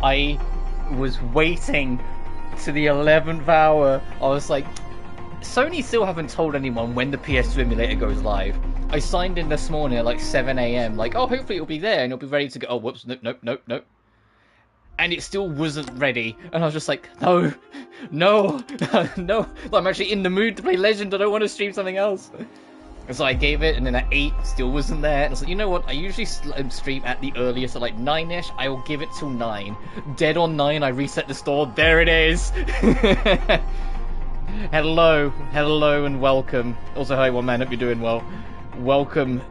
I was waiting to the 11th hour. I was like, Sony still haven't told anyone when the PS2 emulator goes live. I signed in this morning at like 7 AM, like, oh, hopefully it'll be there and it'll be ready to go. Oh, whoops, nope. And it still wasn't ready. And I was just like, no. No. I'm actually in the mood to play Legend. I don't want to stream something else. And so I gave it, and then at 8, still wasn't there. And I was like, you know what? I usually stream at the earliest, at like 9-ish. I will give it till 9. Dead on 9, I reset the store. There it is! Hello, and welcome. Also, hi, one man, hope you're doing well. Welcome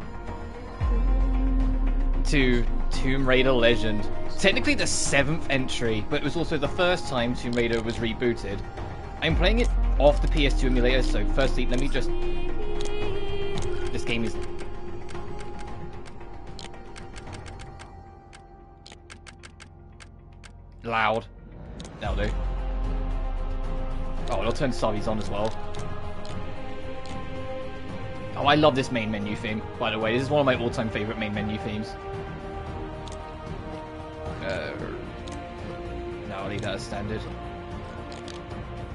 to Tomb Raider Legend. Technically the 7th entry, but it was also the first time Tomb Raider was rebooted. I'm playing it off the PS2 emulator, so firstly, let me just... This game is... loud. That'll do. Oh, and I'll turn Savi's on as well. Oh, I love this main menu theme, by the way. This is one of my all-time favourite main menu themes. No, I'll leave that as standard.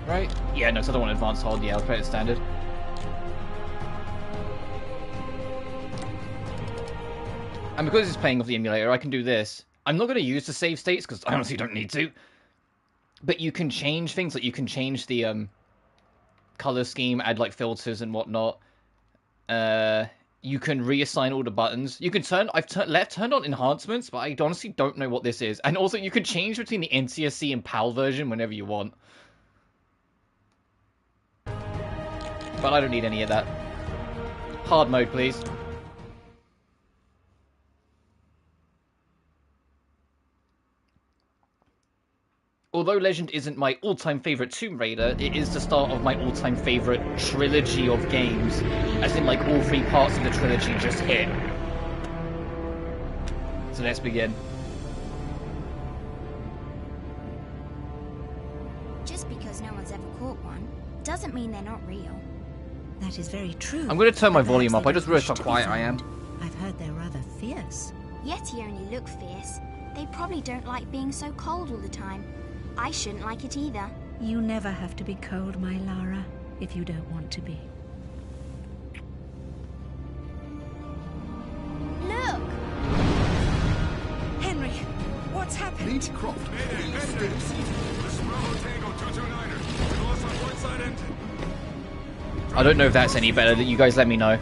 Right? Yeah, no, so I don't want advanced hold. Yeah, I'll play it as standard. And because it's playing off the emulator, I can do this. I'm not going to use the save states, because I honestly don't need to. But you can change things, like you can change the color scheme, add like filters and whatnot. You can reassign all the buttons. You can turn... I've turned on enhancements, but I honestly don't know what this is. And also, you can change between the NTSC and PAL version whenever you want. But I don't need any of that. Hard mode, please. Although Legend isn't my all-time favourite Tomb Raider, it is the start of my all-time favourite trilogy of games. As in, like, all 3 parts of the trilogy just hit. So let's begin. Just because no one's ever caught one, doesn't mean they're not real. That is very true. I'm going to turn my volume up. I just realised how quiet I am. I've heard they're rather fierce. Yeti only look fierce. They probably don't like being so cold all the time. I shouldn't like it either. You never have to be cold, my Lara, if you don't want to be. Look! Henry, what's happened? Lead Croft. Mayday! This is Bravo Tango 229er. To the left on point side engine. I don't know if that's any better. You guys let me know.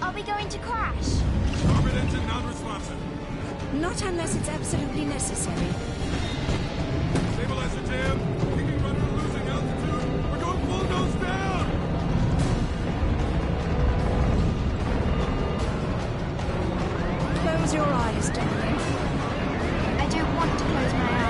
Are we going to crash? Starboard engine non-responsive. Not unless it's absolutely necessary. Stabilizer jam. Kicking rudder losing altitude. We're going full nose down. Close your eyes, darling. I don't want to close my eyes.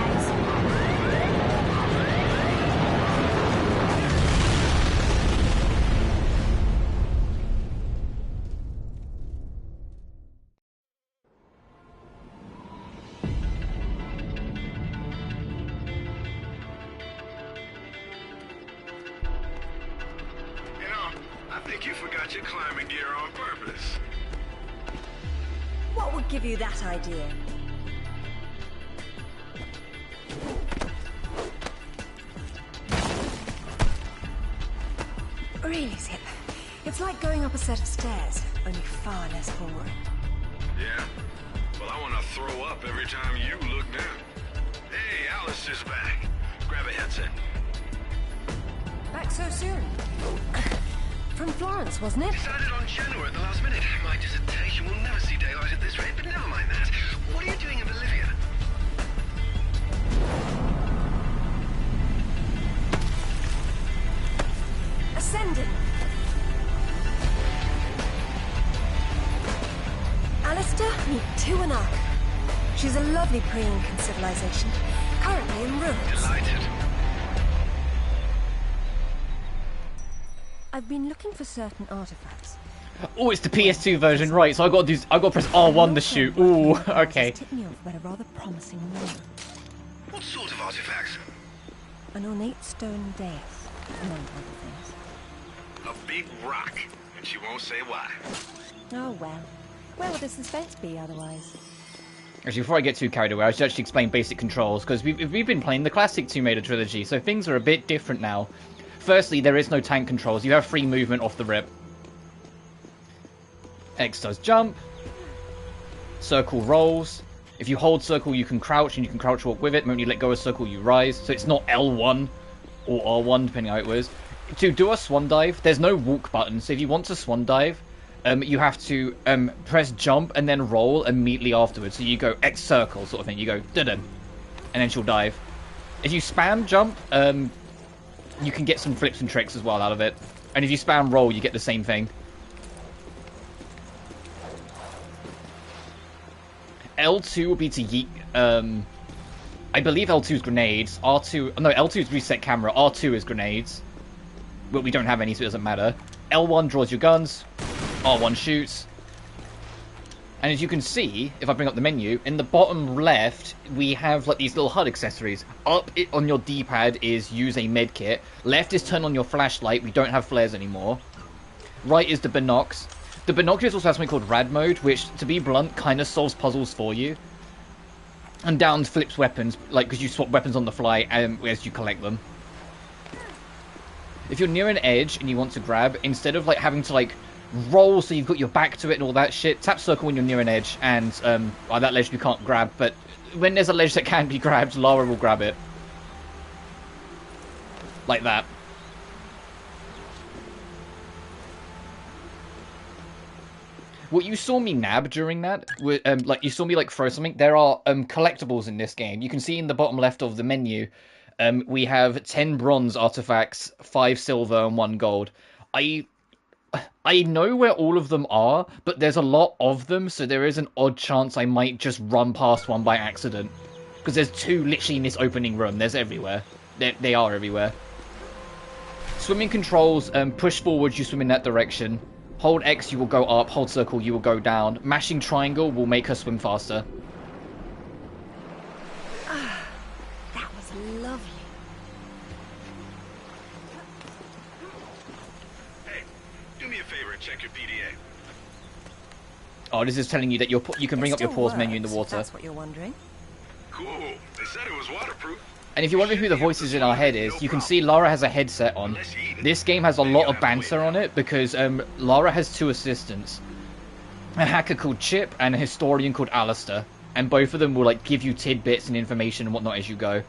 I think you forgot your climbing gear on purpose. What would give you that idea? Really, Zip. It's like going up a set of stairs, only far less boring. Yeah? Well, I want to throw up every time you look down. Hey, Alice is back. Grab a headset. Back so soon? From Florence, wasn't it? Decided on Genoa at the last minute. My dissertation will never see daylight at this rate, but never mind that. What are you doing in Bolivia? Ascending. Alistair, meet Tuanaka. She's a lovely pre-Incan civilization, currently in ruins. Delighted. I've been looking for certain artifacts. Oh, it's the PS2 version, right? So I got to press R1 to shoot. Ooh, okay. Tip me off about a rather promising woman. What sort of artifacts? An ornate stone dais, among other things. A big rock, and she won't say why. Oh well. Where would the suspense be otherwise? Actually, before I get too carried away, I should actually explain basic controls, because we've been playing the classic Tomb Raider trilogy, so things are a bit different now. Firstly, there is no tank controls. You have free movement off the rip. X does jump. Circle rolls. If you hold circle, you can crouch, and you can crouch walk with it. When you let go of circle, you rise. So it's not L1 or R1, depending how it was. To do a swan dive, there's no walk button. So if you want to swan dive, you have to press jump and then roll immediately afterwards. So you go X circle sort of thing. You go dun, and then she'll dive. If you spam jump, you can get some flips and tricks as well out of it. And if you spam roll, you get the same thing. L2 will be to yeet. I believe L2 is grenades. R2, no, L2 is reset camera. R2 is grenades. But we don't have any, so it doesn't matter. L1 draws your guns. R1 shoots. And as you can see, if I bring up the menu, in the bottom left, we have like these little HUD accessories. Up on your D-pad is use a medkit. Left is turn on your flashlight. We don't have flares anymore. Right is the binocs. The binoculars also have something called rad mode, which, to be blunt, kind of solves puzzles for you. And down flips weapons, like, because you swap weapons on the fly as you collect them. If you're near an edge and you want to grab, instead of like having to like roll so you've got your back to it and all that shit, tap circle when you're near an edge, and well, that ledge you can't grab, but when there's a ledge that can be grabbed, Lara will grab it. Like that. What you saw me nab during that, like you saw me like throw something, there are collectibles in this game. You can see in the bottom left of the menu, we have 10 bronze artifacts, 5 silver, and 1 gold. I know where all of them are, but there's a lot of them, so there is an odd chance I might just run past one by accident. Because there's 2 literally in this opening room. There's everywhere. They are everywhere. Swimming controls, push forward, you swim in that direction. Hold X, you will go up. Hold circle, you will go down. Mashing triangle will make her swim faster. Ah, that was lovely. Hey, do me a favor and check your PDA. Oh, this is telling you that you can bring up your pause menu in the water. That's what you're wondering. Cool. They said it was waterproof. And if you're wondering who the voices in our head is, you can see Lara has a headset on. This game has a lot of banter on it because Lara has 2 assistants. A hacker called Chip and a historian called Alistair. And both of them will like give you tidbits and information and whatnot as you go.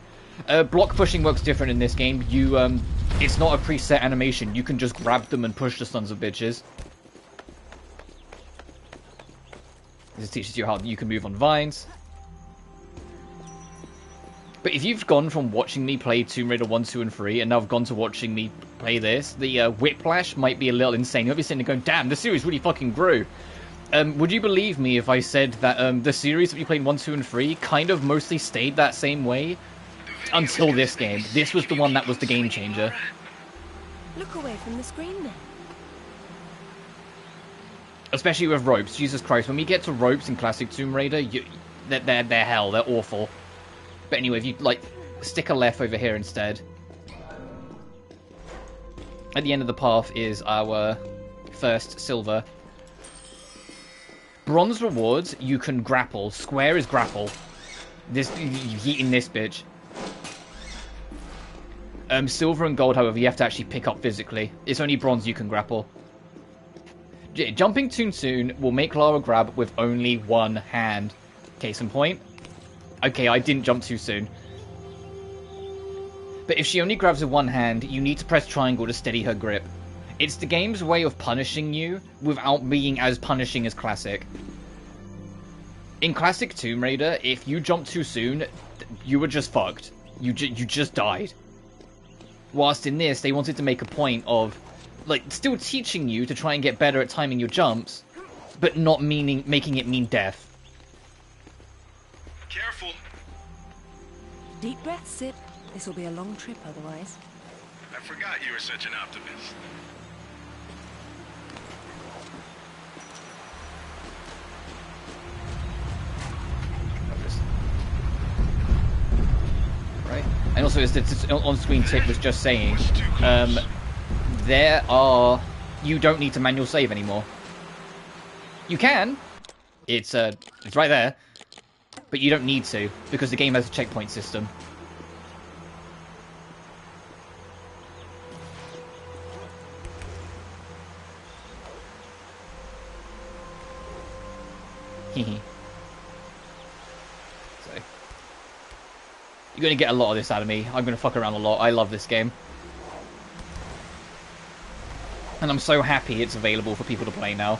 Block pushing works different in this game. It's not a preset animation. You can just grab them and push the sons of bitches. This teaches you how you can move on vines. But if you've gone from watching me play Tomb Raider 1, 2, and 3, and now have gone to watching me play this, the whiplash might be a little insane. You'll be sitting there going, damn, the series really fucking grew. Would you believe me if I said that the series that you played 1, 2, and 3 kind of mostly stayed that same way until this game? This was the one that was the game changer. Look away from the screen then. Especially with ropes. Jesus Christ, when we get to ropes in classic Tomb Raider, they're hell. They're awful. But anyway, if you, like, stick a left over here instead. At the end of the path is our first silver. Bronze rewards, you can grapple. Square is grapple. This, you're eating this bitch. Silver and gold, however, you have to actually pick up physically. It's only bronze you can grapple. Jumping too soon will make Lara grab with only one hand. Case in point. Okay, I didn't jump too soon. But if she only grabs with one hand, you need to press triangle to steady her grip. It's the game's way of punishing you without being as punishing as Classic. In Classic Tomb Raider, if you jumped too soon, you were just fucked. You just died. Whilst in this, they wanted to make a point of, like, still teaching you to try and get better at timing your jumps, but not making it mean death. Careful. Deep breath, Sip. This will be a long trip otherwise. I forgot you were such an optimist. Right. And also, this on-screen tip was just saying, you don't need to manual save anymore. You can. It's right there. But you don't need to, because the game has a checkpoint system. Hehe. So, you're going to get a lot of this out of me. I'm going to fuck around a lot. I love this game. And I'm so happy it's available for people to play now.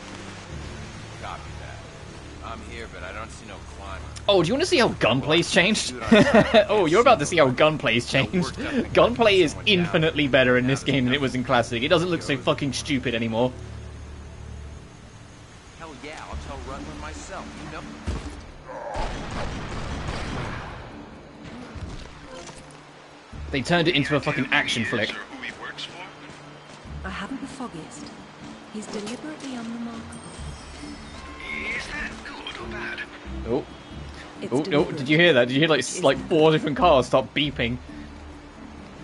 Copy that. I'm here, but I don't see no climber. Oh, do you want to see how gunplay's changed? Oh, you're about to see how gunplay's changed. Gunplay is infinitely better in this game than it was in Classic. It doesn't look so fucking stupid anymore. Hell yeah, I'll tell Rutland myself, you know. They turned it into a fucking action flick. Who he works for? I haven't the foggiest. He's deliberately unremarkable. Is that good or bad? Oh. It's Oh, deliberate. did you hear that? Did you hear like 4 different cars start beeping?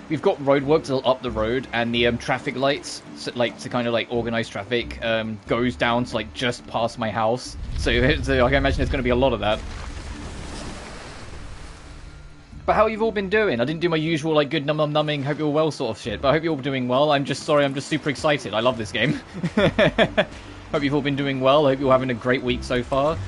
We've got roadworks up the road, and the traffic lights, like to kind of like organize traffic, goes down to like just past my house. So I can imagine there's going to be a lot of that. But how you've all been doing? I didn't do my usual like good numbing, hope you're well sort of shit. But I hope you're all doing well. I'm just super excited. I love this game. Hope you've all been doing well. I hope you're having a great week so far.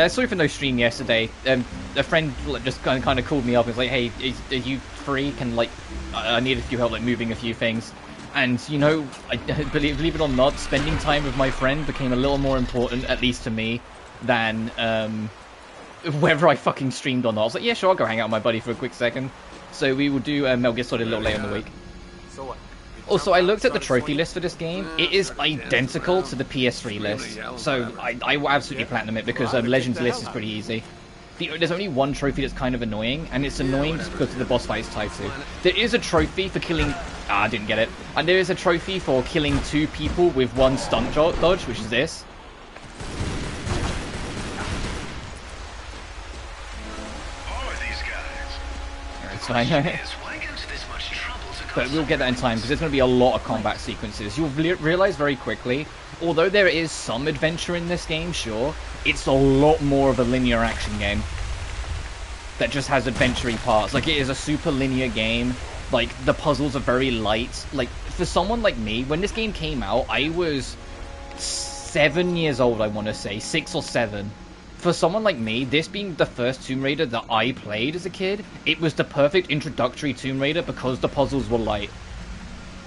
Sorry for no stream yesterday. A friend just kind of called me up and was like, "Hey, are you free? Can like, I need a few help like moving a few things." And you know, believe it or not, spending time with my friend became a little more important, at least to me, than whether I fucking streamed or not. I was like, yeah, sure, I'll go hang out with my buddy for a quick second. So we will do Metal Gear Solid a little later in the week. So what? Also, I looked at the trophy list for this game. It is identical to the PS3 list. So I will absolutely platinum it because Legends list is pretty easy. There's only one trophy that's kind of annoying, and it's annoying just because the boss fight is tied to. There is a trophy for killing... I didn't get it. And there is a trophy for killing 2 people with 1 stunt dodge, which is this. It's fine. But we'll get that in time, because there's going to be a lot of combat sequences. You'll realize very quickly, although there is some adventure in this game, sure, it's a lot more of a linear action game that just has adventure-y parts. Like, it is a super linear game. Like, the puzzles are very light. Like, for someone like me, when this game came out, I was 7 years old, I want to say. 6 or 7. For someone like me, this being the first Tomb Raider that I played as a kid, it was the perfect introductory Tomb Raider because the puzzles were light.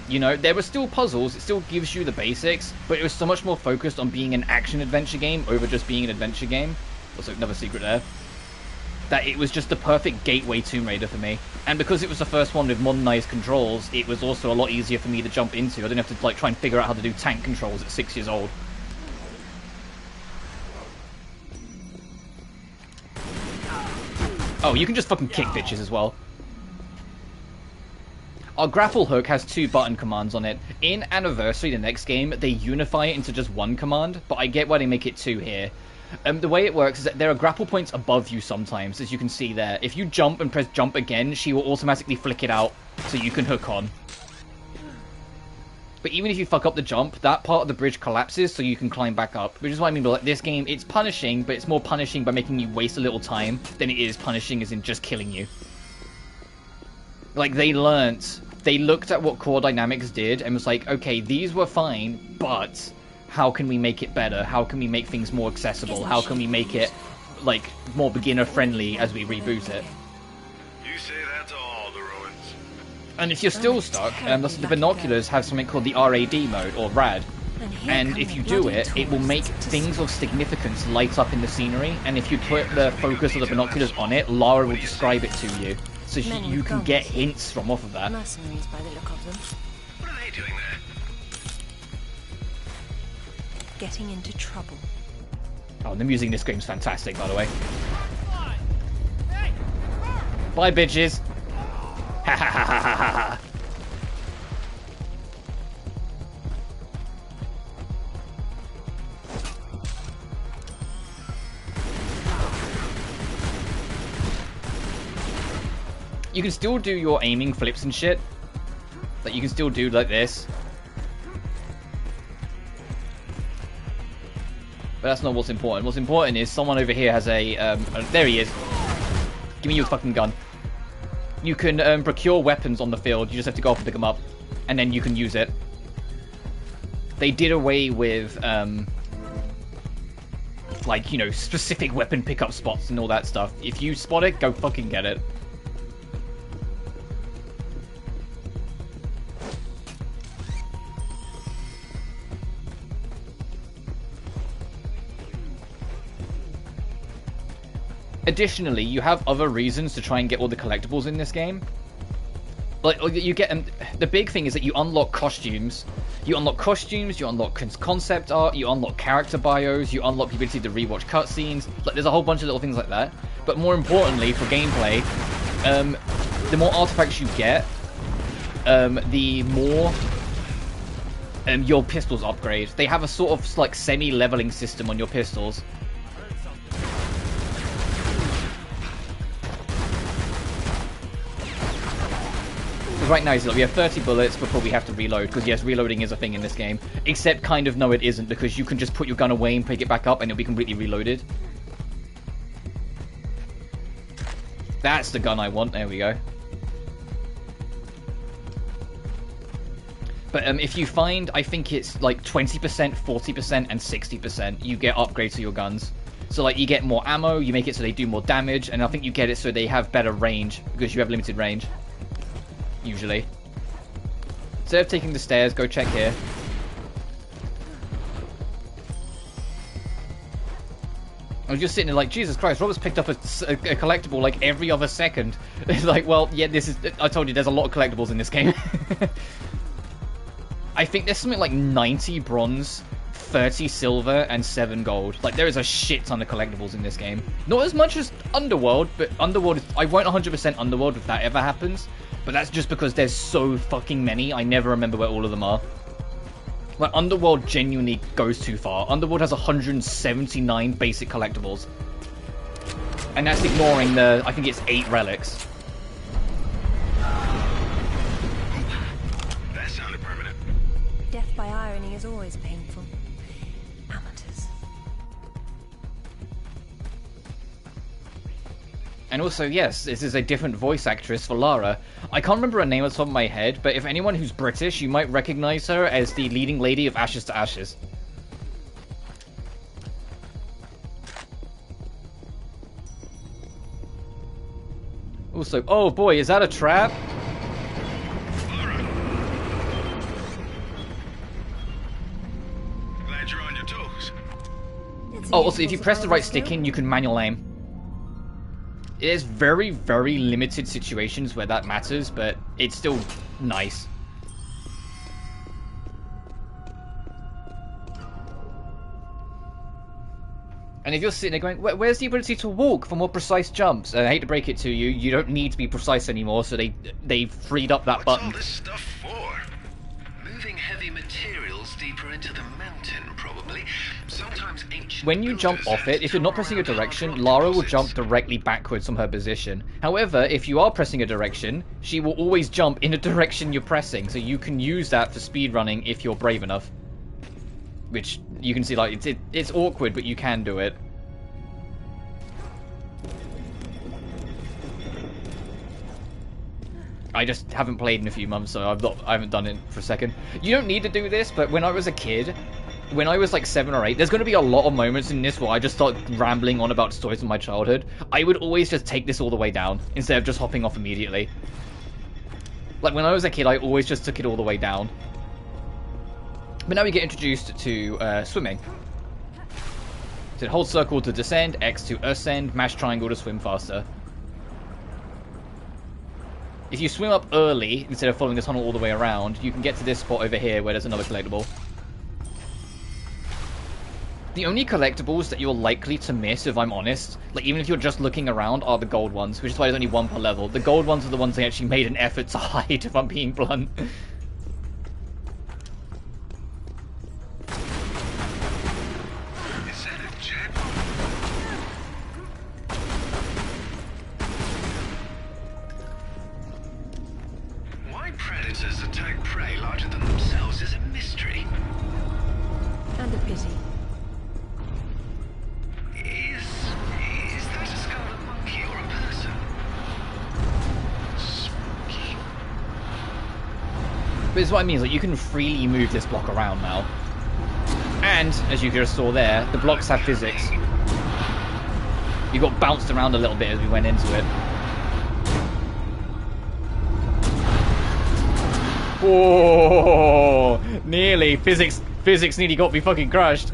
You know, there were still puzzles, it still gives you the basics, but it was so much more focused on being an action-adventure game over just being an adventure game. Also, another secret there. That it was just the perfect gateway Tomb Raider for me. And because it was the first one with modernized controls, it was also a lot easier for me to jump into. I didn't have to like try and figure out how to do tank controls at 6 years old. Oh, you can just fucking kick bitches as well. Our grapple hook has 2 button commands on it. In Anniversary, the next game, they unify it into just 1 command, but I get why they make it 2 here. The way it works is that there are grapple points above you sometimes, as you can see there. If you jump and press jump again, she will automatically flick it out, so you can hook on. But even if you fuck up the jump, that part of the bridge collapses so you can climb back up. Which is what I mean by like, this game, it's punishing, but it's more punishing by making you waste a little time than it is punishing as in just killing you. Like, they looked at what Core Dynamics did and was like, okay, these were fine, but how can we make it better? How can we make things more accessible? How can we make it, like, more beginner-friendly as we reboot it? You say that to all the ruins. And if you're still stuck, the binoculars have something called the RAD mode, or RAD. And if you do it, it will make things of significance light up in the scenery, and if you put the focus of the binoculars on it, Lara will describe it to you. So you can get hints from off of that. Mercenaries by the look of them. What are they doing there? Getting into trouble. Oh, the music in this game's fantastic, by the way. Bye, bitches! Ha ha ha ha ha ha! You can still do your aiming flips and shit. Like, you can still do like this. But that's not what's important. What's important is someone over here has a... there he is. Give me your fucking gun. You can procure weapons on the field. You just have to go off and pick them up. And then you can use it. They did away with... like, you know, specific weapon pickup spots and all that stuff. If you spot it, go fucking get it. Additionally, you have other reasons to try and get all the collectibles in this game. Like, you get the big thing is that you unlock costumes. You unlock concept art, you unlock character bios, you unlock the ability to rewatch cutscenes. Like, there's a whole bunch of little things like that. But more importantly, for gameplay, the more artifacts you get, the more your pistols upgrade. They have a sort of like semi-leveling system on your pistols. Right now, we have 30 bullets before we have to reload, because yes, reloading is a thing in this game. Except kind of no it isn't, because you can just put your gun away and pick it back up and it'll be completely reloaded. That's the gun I want, there we go. But if you find, I think it's like 20%, 40%, and 60%, you get upgrades to your guns. So like you get more ammo, you make it so they do more damage, and I think you get it so they have better range, because you have limited range. Usually. Instead of taking the stairs, go check here. I was just sitting there like, Jesus Christ, Robert's picked up a collectible like every other second. It's like, well, yeah, this is... I told you, there's a lot of collectibles in this game. I think there's something like 90 bronze, 30 silver, and 7 gold. Like, there is a shit ton of collectibles in this game. Not as much as Underworld, but Underworld... I won't 100% Underworld if that ever happens. But that's just because there's so fucking many, I never remember where all of them are. Like, Underworld genuinely goes too far. Underworld has 179 basic collectibles. And that's ignoring the, I think it's 8 relics. That sounded permanent. Death by irony is always painful. Amateurs. And also, yes, this is a different voice actress for Lara. I can't remember her name off the top of my head, but if anyone who's British, you might recognize her as the leading lady of Ashes to Ashes. Also, oh boy, is that a trap? Glad you're on your toes. Oh, also, if you press the right stick in, you can manual aim. There's very, very limited situations where that matters, but it's still nice. And if you're sitting there going, where's the ability to walk for more precise jumps? And I hate to break it to you, you don't need to be precise anymore, so they freed up that button. What's all this stuff for? Moving heavy materials deeper into the mountain, probably. Sometimes ancient When you jump builders off it, if you're not pressing a had to direction, rock Lara will deposits. jump directly backwards from her position. However, if you are pressing a direction, she will always jump in the direction you're pressing, so you can use that for speedrunning if you're brave enough. Which, you can see, like, it's awkward, but you can do it. I just haven't played in a few months, so I haven't done it for a second. You don't need to do this, but when I was a kid, when I was like 7 or 8, there's going to be a lot of moments in this where I just start rambling on about stories of my childhood. I would always just take this all the way down, instead of just hopping off immediately. Like, when I was a kid, I always just took it all the way down. But now we get introduced to swimming. So hold circle to descend, X to ascend, mash triangle to swim faster. If you swim up early, instead of following the tunnel all the way around, you can get to this spot over here where there's another collectible. The only collectibles that you're likely to miss, if I'm honest, like even if you're just looking around, are the gold ones, which is why there's only one per level. The gold ones are the ones they actually made an effort to hide, if I'm being blunt. Is that a jet? Why predators attack prey larger than themselves is a mystery. And a pity. Is that a scarlet monkey or a person? Spooky. But it's what I mean, is like you can freely move this block around now. And, as you just saw there, the blocks have physics. You got bounced around a little bit as we went into it. Whoa! Nearly. Physics nearly got me fucking crushed.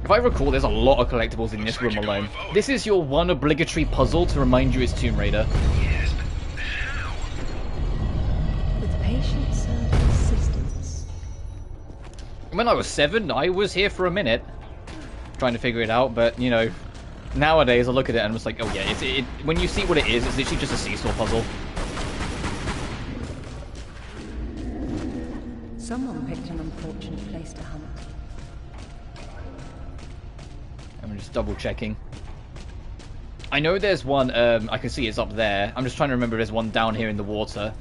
If I recall, there's a lot of collectibles in this room alone. This is your one obligatory puzzle to remind you it's Tomb Raider. Yes, but how? With patience and persistence. When I was 7, I was here for a minute, trying to figure it out, but, you know, nowadays I look at it and I'm just like, oh yeah, when you see what it is, it's literally just a seesaw puzzle. Someone picked an unfortunate place to hunt. I'm just double checking. I know there's one, I can see it's up there. I'm just trying to remember there's one down here in the water.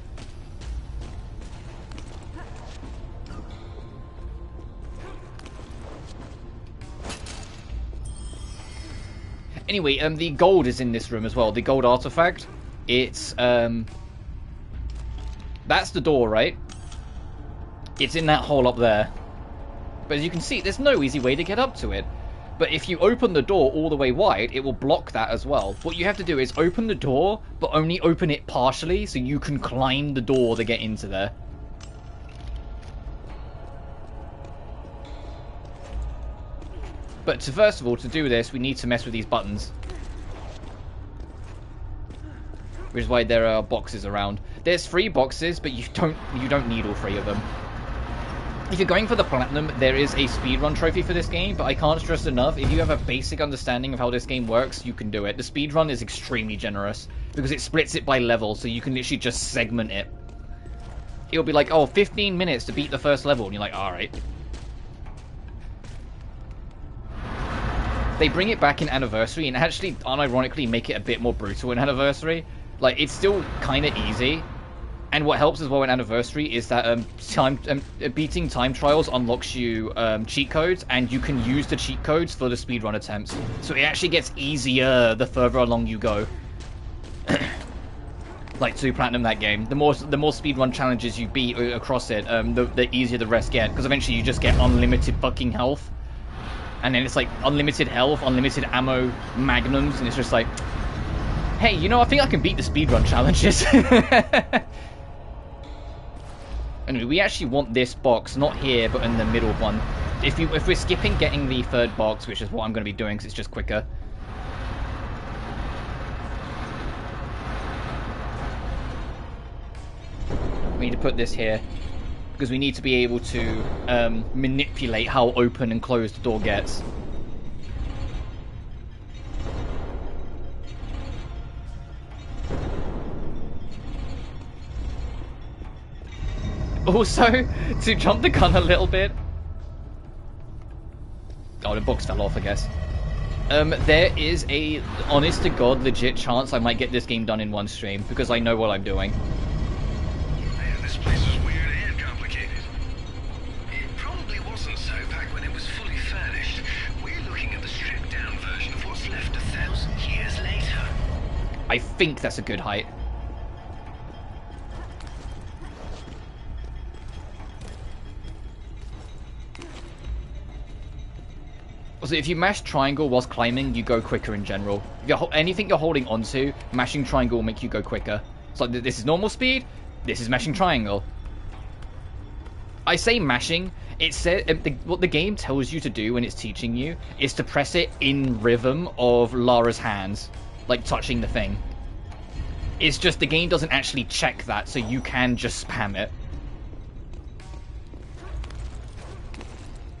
Anyway, the gold is in this room as well. The gold artifact. It's, that's the door, right? It's in that hole up there. But as you can see, there's no easy way to get up to it. But if you open the door all the way wide, it will block that as well. What you have to do is open the door, but only open it partially, so you can climb the door to get into there. But first of all, to do this, we need to mess with these buttons. Which is why there are boxes around. There's 3 boxes, but you don't need all 3 of them. If you're going for the platinum, there is a speedrun trophy for this game, but I can't stress enough, if you have a basic understanding of how this game works, you can do it. The speedrun is extremely generous, because it splits it by level, so you can literally just segment it. It'll be like, oh, 15 minutes to beat the first level, and you're like, alright. They bring it back in Anniversary, and actually, unironically, make it a bit more brutal in Anniversary. Like, it's still kind of easy. And what helps as well in Anniversary is that beating time trials unlocks you cheat codes, and you can use the cheat codes for the speedrun attempts. So it actually gets easier the further along you go. Like to platinum that game. The more speedrun challenges you beat across it, the easier the rest get. Because eventually you just get unlimited fucking health. And then it's like unlimited health, unlimited ammo, magnums, and it's just like, hey, you know, I think I can beat the speedrun challenges. Anyway, we actually want this box, not here, but in the middle one. If we're skipping getting the 3rd box, which is what I'm going to be doing because it's just quicker. We need to put this here, because we need to be able to manipulate how open and closed the door gets. Also, to jump the gun a little bit... Oh, the box fell off, I guess. There is a honest-to-God legit chance I might get this game done in one stream, because I know what I'm doing. Man, this place is weird and complicated. It probably wasn't so back when it was fully furnished. We're looking at the stripped-down version of what's left 1,000 years later. I think that's a good height. Also, if you mash triangle whilst climbing, you go quicker in general. If anything you're holding onto, mashing triangle will make you go quicker. So this is normal speed, this is mashing triangle. I say mashing, it said what the game tells you to do when it's teaching you is to press it in rhythm of Lara's hands, like touching the thing. It's just the game doesn't actually check that, so you can just spam it.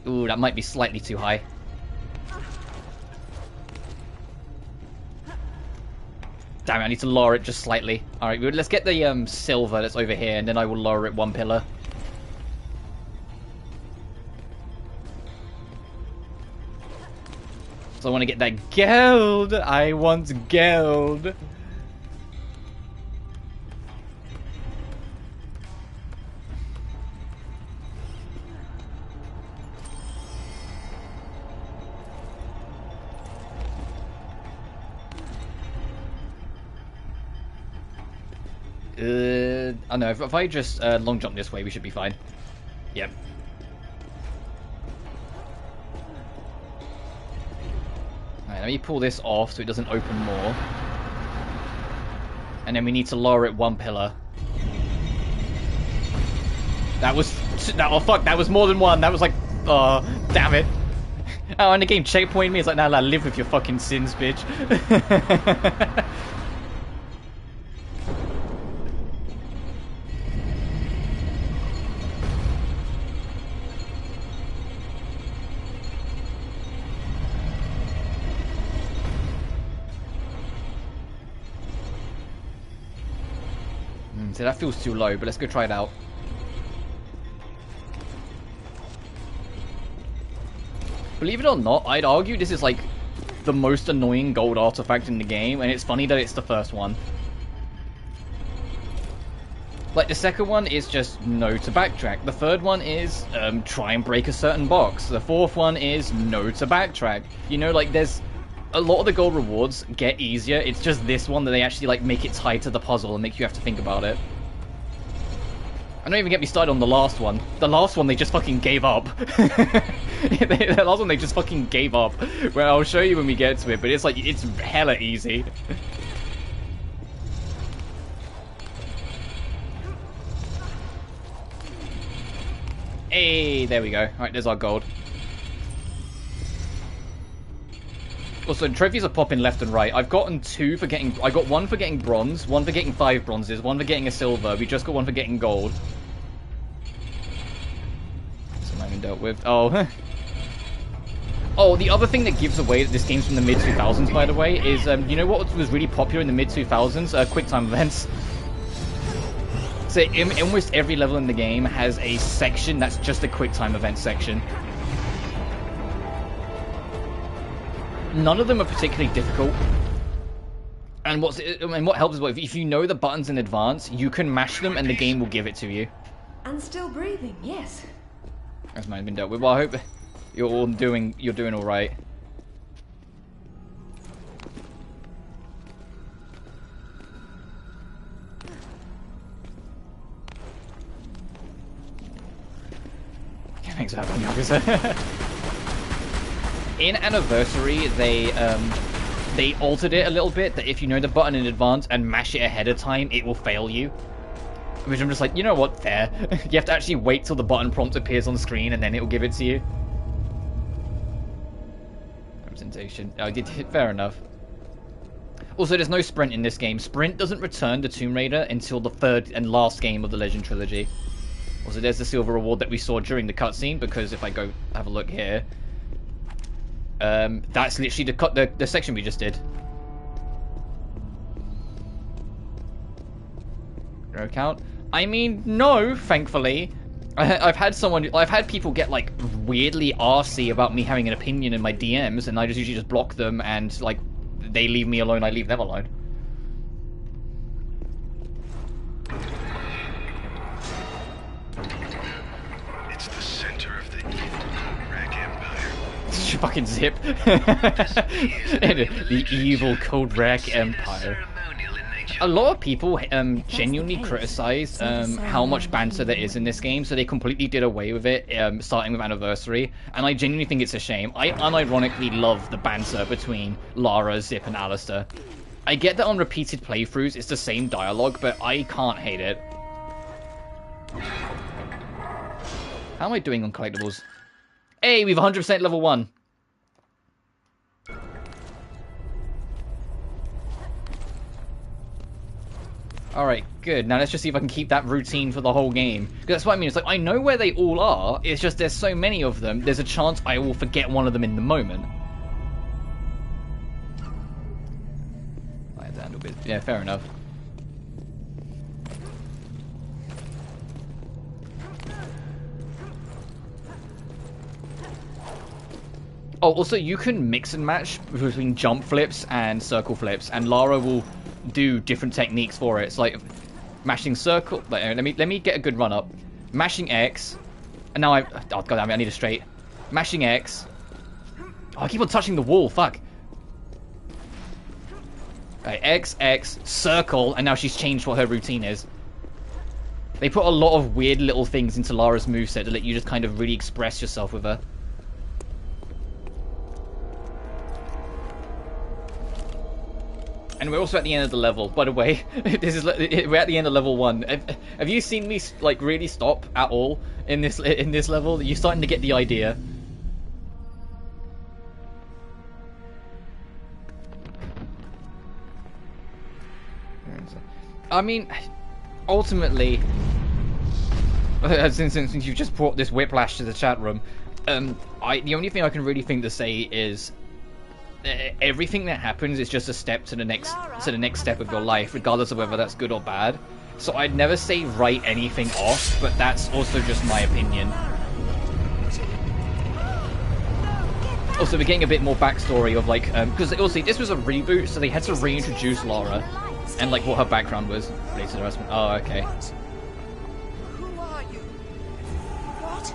Ooh, that might be slightly too high. Damn it, I need to lower it just slightly. Alright, let's get the silver that's over here, and then I will lower it one pillar. So I want to get that gold! I want gold! I know, if I just long jump this way, we should be fine. Yep. Alright, let me pull this off so it doesn't open more. And then we need to lower it one pillar. That was... oh fuck, that was more than one. That was like... oh, damn it. Oh, and the game checkpointed me. It's like, nah, live with your fucking sins, bitch. So that feels too low, but let's go try it out. Believe it or not, I'd argue this is like the most annoying gold artifact in the game, and it's funny that it's the first one. Like, the second one is just no to backtrack. The third one is try and break a certain box. The fourth one is no to backtrack. You know, like, there's... a lot of the gold rewards get easier. It's just this one that they actually like make it tied to the puzzle and make you have to think about it. And don't even get me started on the last one. The last one they just fucking gave up. The last one they just fucking gave up. Well, I'll show you when we get to it, but it's like, it's hella easy. Hey, there we go. Alright, there's our gold. Also, trophies are popping left and right. I've gotten two for getting... I got one for getting bronze, one for getting 5 bronzes, one for getting a silver. We just got one for getting gold. So I haven't dealt with... oh. Oh, the other thing that gives away that this game's from the mid-2000s, by the way, is... you know what was really popular in the mid-2000s? QuickTime events. So almost every level in the game has a section that's just a QuickTime event section. None of them are particularly difficult. And what helps is, well, if you know the buttons in advance, you can mash them and the game will give it to you. And still breathing, yes. That's mine been dealt with. Well, I hope you're doing all right. Thanks for having me, officer. In Anniversary, they altered it a little bit, that if you know the button in advance and mash it ahead of time, it will fail you. Which I'm just like, you know what, fair. You have to actually wait till the button prompt appears on the screen and then it will give it to you. Representation. Oh, I did hit, fair enough. Also, there's no sprint in this game. Sprint doesn't return to Tomb Raider until the 3rd and last game of the Legend Trilogy. Also, there's the silver reward that we saw during the cutscene, because if I go have a look here... that's literally the section we just did. No account. I mean, no, thankfully. I've had people get like weirdly arsey about me having an opinion in my DMs, and I just usually just block them, and like they leave me alone, I leave them alone. It's the center of the evil Kodak Empire. Fucking zip. The evil Kodak Empire. A lot of people genuinely criticize how much banter there is in this game, so they completely did away with it, starting with Anniversary, and I genuinely think it's a shame. I unironically love the banter between Lara, Zip, and Alistair. I get that on repeated playthroughs it's the same dialogue, but I can't hate it. How am I doing on collectibles? Hey, we've 100% level 1. Alright, good. Now let's just see if I can keep that routine for the whole game. Because that's what I mean. It's like, I know where they all are. It's just there's so many of them. There's a chance I will forget one of them in the moment. Yeah, fair enough. Oh, also, you can mix and match between jump flips and circle flips, and Lara will do different techniques for it. It's like mashing circle. Let me get a good run up. Mashing X, and now oh god damn it, I need a straight. Mashing X. Oh, I keep on touching the wall. Fuck. Okay, X, X, circle, and now she's changed what her routine is. They put a lot of weird little things into Lara's moveset to let you just kind of really express yourself with her. And we're also at the end of the level, by the way. We're at the end of level 1. Have you seen me like really stop at all in this level? You're starting to get the idea. I mean, ultimately, since you've just brought this whiplash to the chat room, the only thing I can really think to say is everything that happens is just a step to the next step of your life, regardless of whether that's good or bad. So I'd never say write anything off, but that's also just my opinion. Also, we're getting a bit more backstory of like, because also this was a reboot, so they had to reintroduce Lara and like what her background was related to harassment. Oh, okay. Who are you? What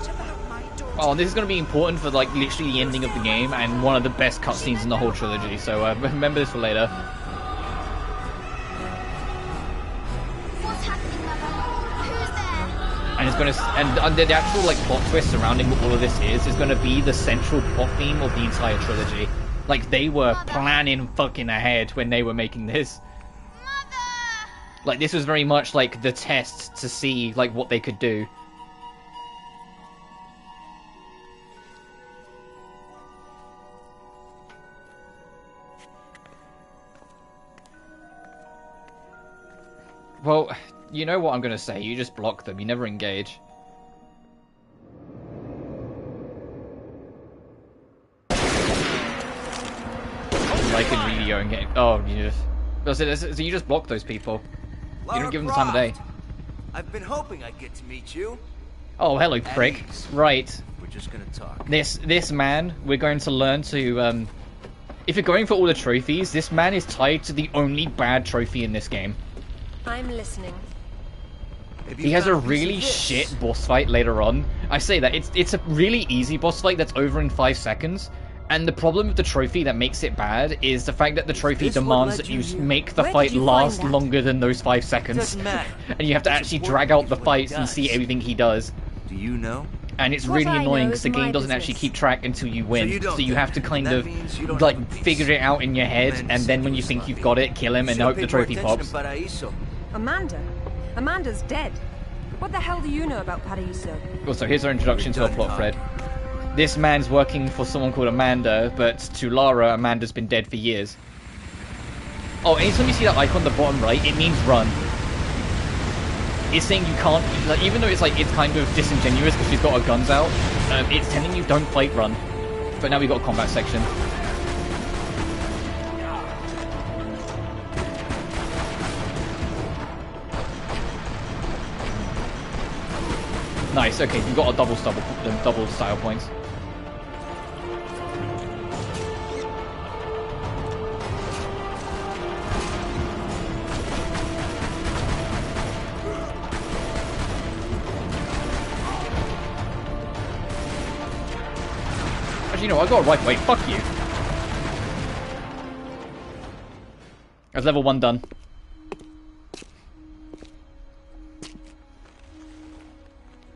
about my daughter? Oh, this is going to be important for like literally the ending of the game and one of the best cutscenes in the whole trilogy. So remember this for later. What's happening, Mother? Who's there? And it's going to, and the actual like plot twist surrounding what all of this is going to be the central plot theme of the entire trilogy. Like they were planning fucking ahead when they were making this. Mother! Like this was very much like the test to see like what they could do. Well, you know what I'm gonna say. You just block them. You never engage. Like in video and getting. Oh, you just. So you just block those people. You don't give them the time of day. I've been hoping I'd get to meet you. Oh, hello, prick. Right. We're just gonna talk. This man, we're going to learn to. If you're going for all the trophies, this man is tied to the only bad trophy in this game. I'm listening. He has a really shit boss fight later on. I say that it's a really easy boss fight that's over in 5 seconds. And the problem with the trophy that makes it bad is the fact that the trophy demands that you make the fight last longer than those 5 seconds. And you have to actually drag out the fights and see everything he does. Do you know? And it's really annoying because the game doesn't actually keep track until you win. So you have to kind of like figure it out in your head, and then when you think you've got it, kill him and hope the trophy pops. Amanda? Amanda's dead. What the hell do you know about Paraíso? Also, here's our introduction to our plot thread. This man's working for someone called Amanda, but to Lara, Amanda's been dead for years. Oh, anytime you see that icon on the bottom right, it means run. It's saying you can't, like, even though it's like, it's kind of disingenuous because she's got her guns out, it's telling you don't fight, run. But now we've got a combat section. Nice, okay, you've got a double style points. Actually, you know, I got a rifle. Wait, fuck you. That's level 1 done.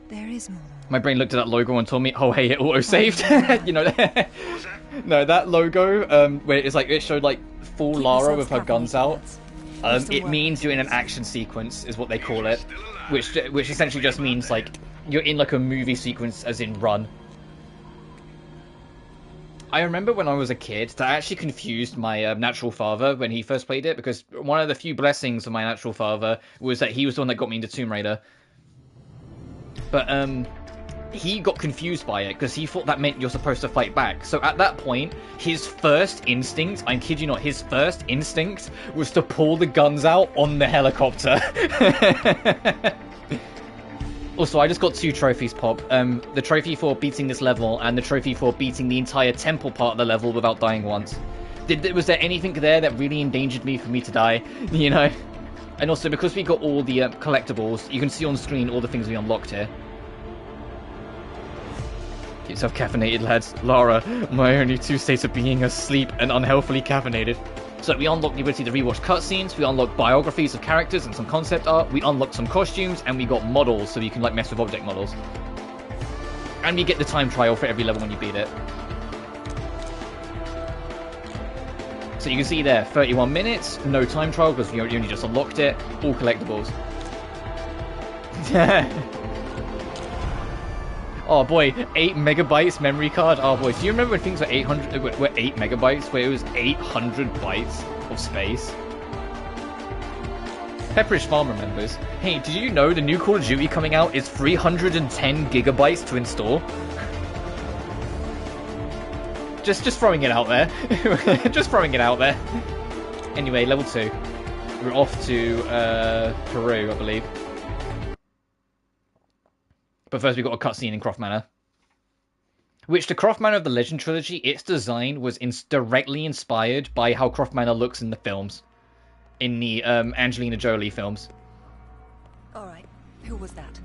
There is more. My brain looked at that logo and told me, oh hey, it auto-saved. You know, no, that logo, where it's like, it showed like full Lara with her guns out. It means you're in an action sequence, is what they call it. Which essentially just means like, you're in like a movie sequence as in Run. I remember when I was a kid, that actually confused my natural father when he first played it, because one of the few blessings of my natural father was that he was the one that got me into Tomb Raider. But, he got confused by it, because he thought that meant you're supposed to fight back. So at that point, his first instinct, I kid you not, his first instinct was to pull the guns out on the helicopter. Also, I just got 2 trophies, Pop. The trophy for beating this level, and the trophy for beating the entire temple part of the level without dying once. Was there anything there that really endangered me for me to die? You know? And also, because we got all the collectibles, you can see on screen all the things we unlocked here. Keep yourself caffeinated, lads. Lara, my only 2 states of being asleep and unhealthily caffeinated. So we unlocked the ability to rewatch cutscenes, we unlocked biographies of characters and some concept art, we unlocked some costumes, and we got models, so you can like mess with object models. And we get the time trial for every level when you beat it. So you can see there, 31 minutes, no time trial because you only just unlocked it, all collectibles. Oh boy, 8 megabytes memory card. Oh boy, do you remember when things were 8 megabytes, where it was 800 bytes of space? Pepperish Farm remembers. Hey, did you know the new Call of Duty coming out is 310 gigabytes to install? Just throwing it out there. Just throwing it out there. Anyway, level 2. We're off to Peru, I believe. But first we got a cutscene in Croft Manor. Which, the Croft Manor of the Legend Trilogy, its design was directly inspired by how Croft Manor looks in the films. In the Angelina Jolie films. Alright, who was that?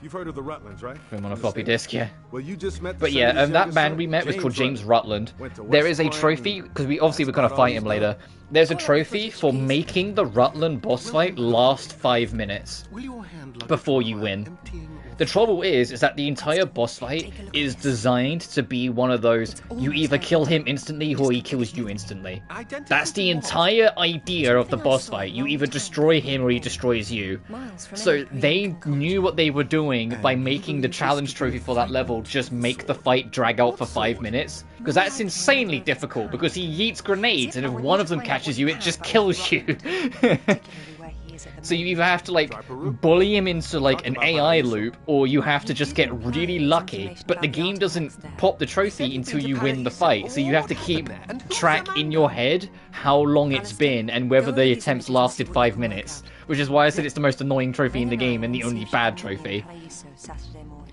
You've heard of the Rutlands, right? From on a floppy disk, yeah. Well, you just met but yeah, that man we met was called James Rutland. There is a trophy, because we're gonna fight him later. There's a trophy for making the Rutland boss fight last 5 minutes before you win. The trouble is that the entire boss fight is designed to be one of those, you either kill him instantly or he kills you instantly. That's the entire idea of the boss fight. You either destroy him or he destroys you. So they knew what they were doing by making the challenge trophy for that level just make the fight drag out for 5 minutes. Because that's insanely difficult, because he yeets grenades and if one of them catches you, it just kills you. So you either have to like bully him into like an AI loop, or you have to just get really lucky. But the game doesn't pop the trophy until you win the fight, so you have to keep track in your head how long it's been and whether the attempts lasted 5 minutes. Which is why I said it's the most annoying trophy in the game and the only bad trophy.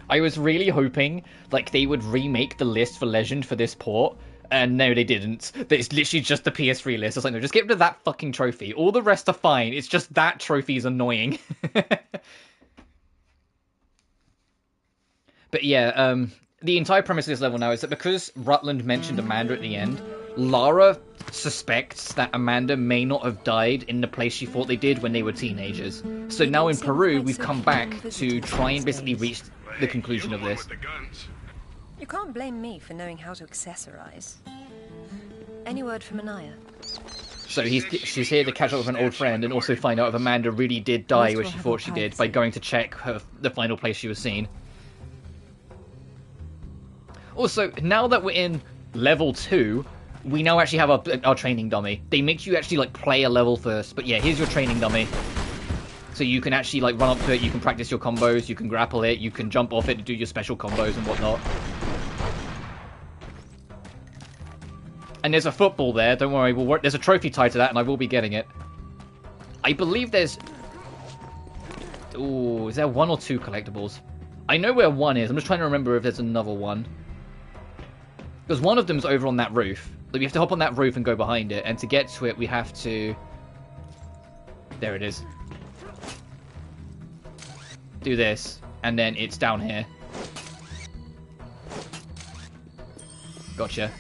I was really hoping like they would remake the list for Legend for this port. And no, they didn't. It's literally just the PS3 list. I was like, no, just get rid of that fucking trophy. All the rest are fine. It's just that trophy is annoying. But yeah, the entire premise of this level now is that because Rutland mentioned Amanda at the end, Lara suspects that Amanda may not have died in the place she thought they did when they were teenagers. So now in Peru, we've come back to try and basically reach the conclusion of this. You can't blame me for knowing how to accessorize. Any word from Anaya? So she's here to catch up with an old friend and also find out if Amanda really did die where she thought she did by going to check the final place she was seen. Also, now that we're in level 2, we now actually have our training dummy. They make you actually like play a level first, but yeah, here's your training dummy. So you can actually like run up to it, you can practice your combos, you can grapple it, you can jump off it to do your special combos and whatnot. And there's a football there, don't worry, there's a trophy tied to that and I will be getting it. I believe there's... Ooh, is there 1 or 2 collectibles? I know where 1 is. I'm just trying to remember if there's another one. Because one of them's over on that roof. Like, we have to hop on that roof and go behind it. And to get to it, we have to... There it is. Do this. And then it's down here. Gotcha.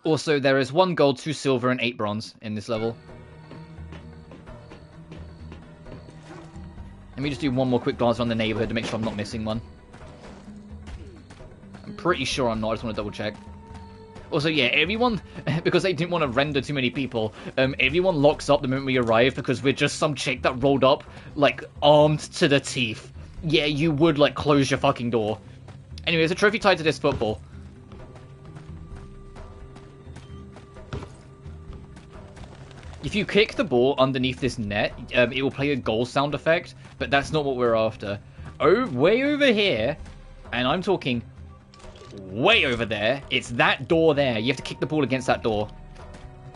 Also, there is 1 gold, 2 silver, and 8 bronze in this level. Let me just do one more quick glance around the neighborhood to make sure I'm not missing one. I'm pretty sure I'm not. I just want to double check. Also, yeah, everyone, because they didn't want to render too many people, everyone locks up the moment we arrive because we're just some chick that rolled up, like, armed to the teeth. Yeah, you would, like, close your fucking door. Anyway, there's a trophy tied to this football. If you kick the ball underneath this net, it will play a goal sound effect, but that's not what we're after. Way over here, and I'm talking way over there, it's that door there. You have to kick the ball against that door.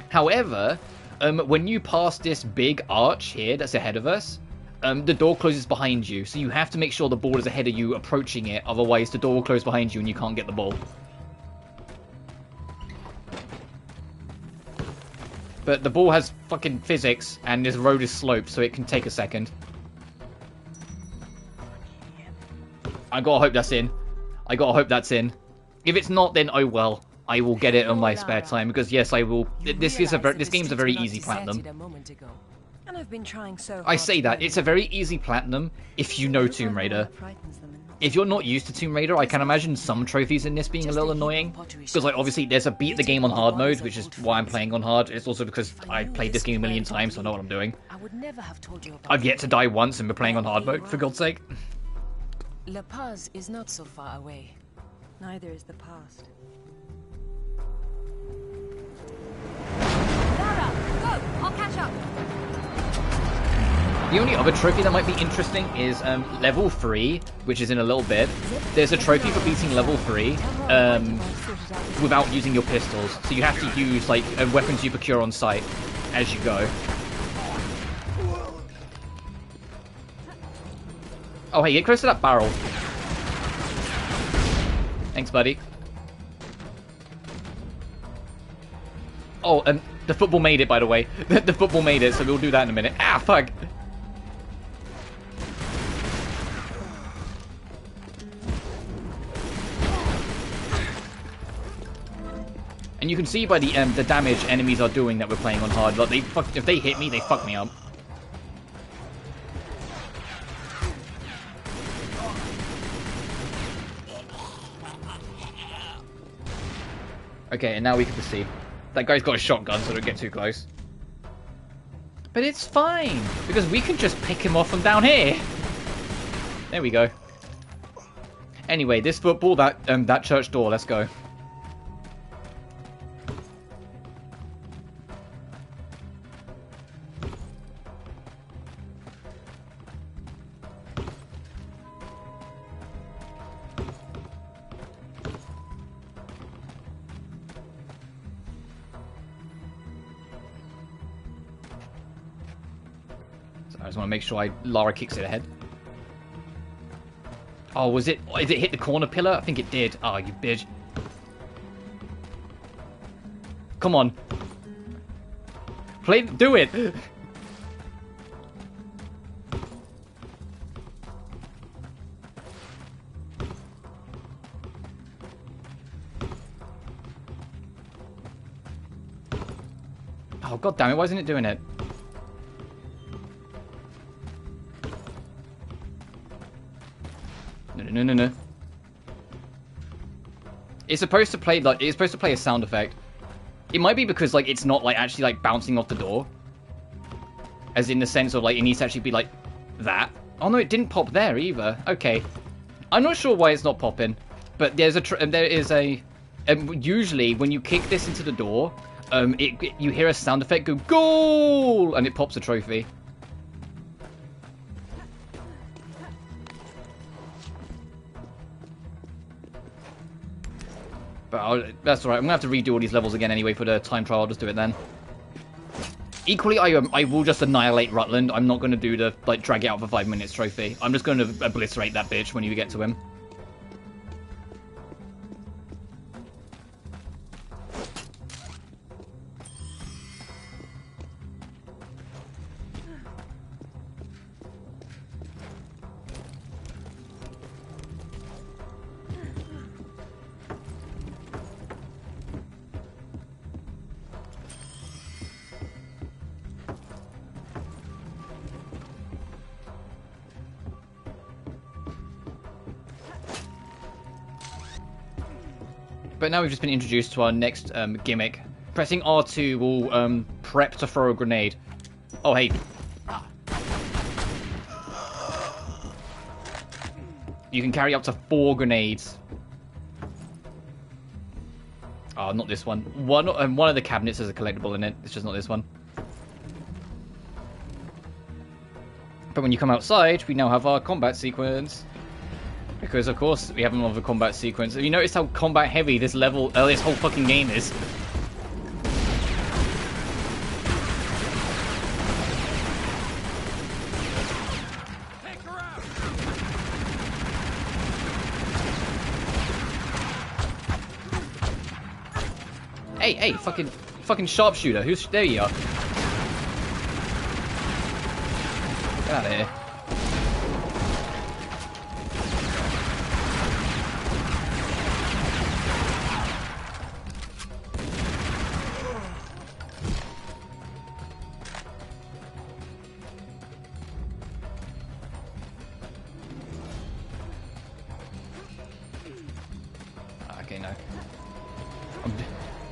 However, when you pass this big arch here that's ahead of us, the door closes behind you, so you have to make sure the ball is ahead of you approaching it, otherwise the door will close behind you and you can't get the ball. But the ball has fucking physics, and this road is sloped, so it can take a second. I gotta hope that's in. I gotta hope that's in. If it's not, then oh well. I will get it on my spare time, because yes, I will. This game's a very easy platinum. And I've been trying so I say that, it's a very easy platinum if you know Tomb Raider. If you're not used to Tomb Raider, I can imagine some trophies in this being a little annoying. Because, like, obviously there's a beat the game on hard mode, which is why I'm playing on hard. It's also because I played this game a million times, so I know what I'm doing. I've yet to die once and we're playing on hard mode, for God's sake. La Paz is not so far away. Neither is the past. Lara, go! I'll catch up. The only other trophy that might be interesting is level 3, which is in a little bit. There's a trophy for beating level 3 without using your pistols. So you have to use like weapons you procure on site as you go. Oh hey, get close to that barrel. Thanks, buddy. Oh, the football made it, by the way. The football made it, so we'll do that in a minute. Ah, fuck! And you can see by the damage enemies are doing that we're playing on hard. Like if they hit me, they fuck me up. Okay, and now we can proceed. That guy's got a shotgun, so don't get too close. But it's fine, because we can just pick him off from down here. There we go. Anyway, this football, that church door, let's go. I just want to make sure Lara kicks it ahead. Oh, did it hit the corner pillar? I think it did. Oh, you bitch. Come on. Do it! Oh, god damn it, why isn't it doing it? No. It's supposed to play a sound effect. It might be because like it's not like actually like bouncing off the door. As in the sense of like it needs to actually be like that. Oh no, it didn't pop there either. Okay. I'm not sure why it's not popping, but there is a usually when you kick this into the door, you hear a sound effect go goal and it pops a trophy. But that's alright, I'm going to have to redo all these levels again anyway for the time trial, I'll just do it then. Equally, I will just annihilate Rutland. I'm not going to do the, like, drag it out for 5 minutes trophy. I'm just going to obliterate that bitch when you get to him. But now we've just been introduced to our next gimmick. Pressing R2 will prep to throw a grenade. Oh, hey. You can carry up to 4 grenades. Oh, not this one. One of the cabinets has a collectible in it. It's just not this one. But when you come outside, we now have our combat sequence. Because, of course, we have another combat sequence. Have you noticed how combat heavy this level, this whole fucking game is? Take her out. Hey, fucking sharpshooter. Who's there? You are. Get out of here.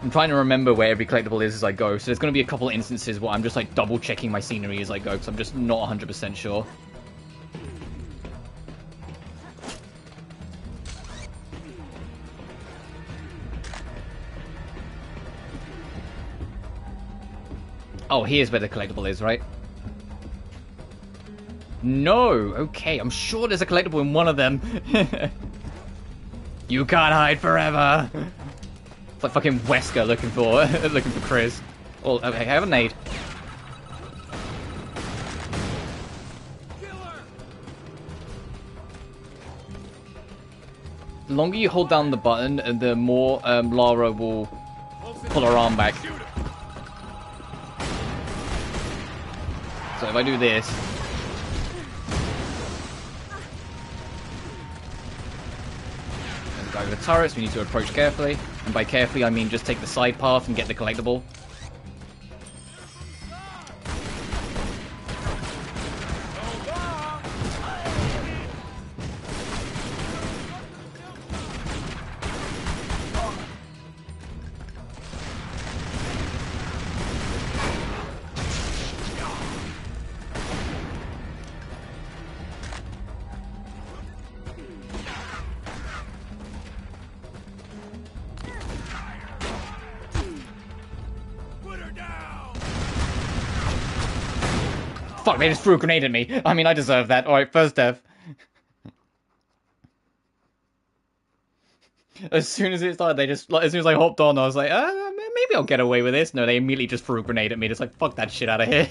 I'm trying to remember where every collectible is as I go, so there's going to be a couple of instances where I'm just like double checking my scenery as I go, because I'm just not 100% sure. Oh, here's where the collectible is, right? No! Okay, I'm sure there's a collectible in one of them. You can't hide forever! It's like fucking Wesker looking for Chris. Oh, okay, I have a nade. The longer you hold down the button, the more Lara will pull her arm back. So if I do this... There's a guy with the turrets, we need to approach carefully. And by carefully, I mean just take the side path and get the collectible. Fuck, they just threw a grenade at me. I mean, I deserve that. Alright, first death. As soon as it started, they just, like, as soon as I hopped on, I was like, maybe I'll get away with this. No, they immediately just threw a grenade at me. Just like, fuck that shit out of here.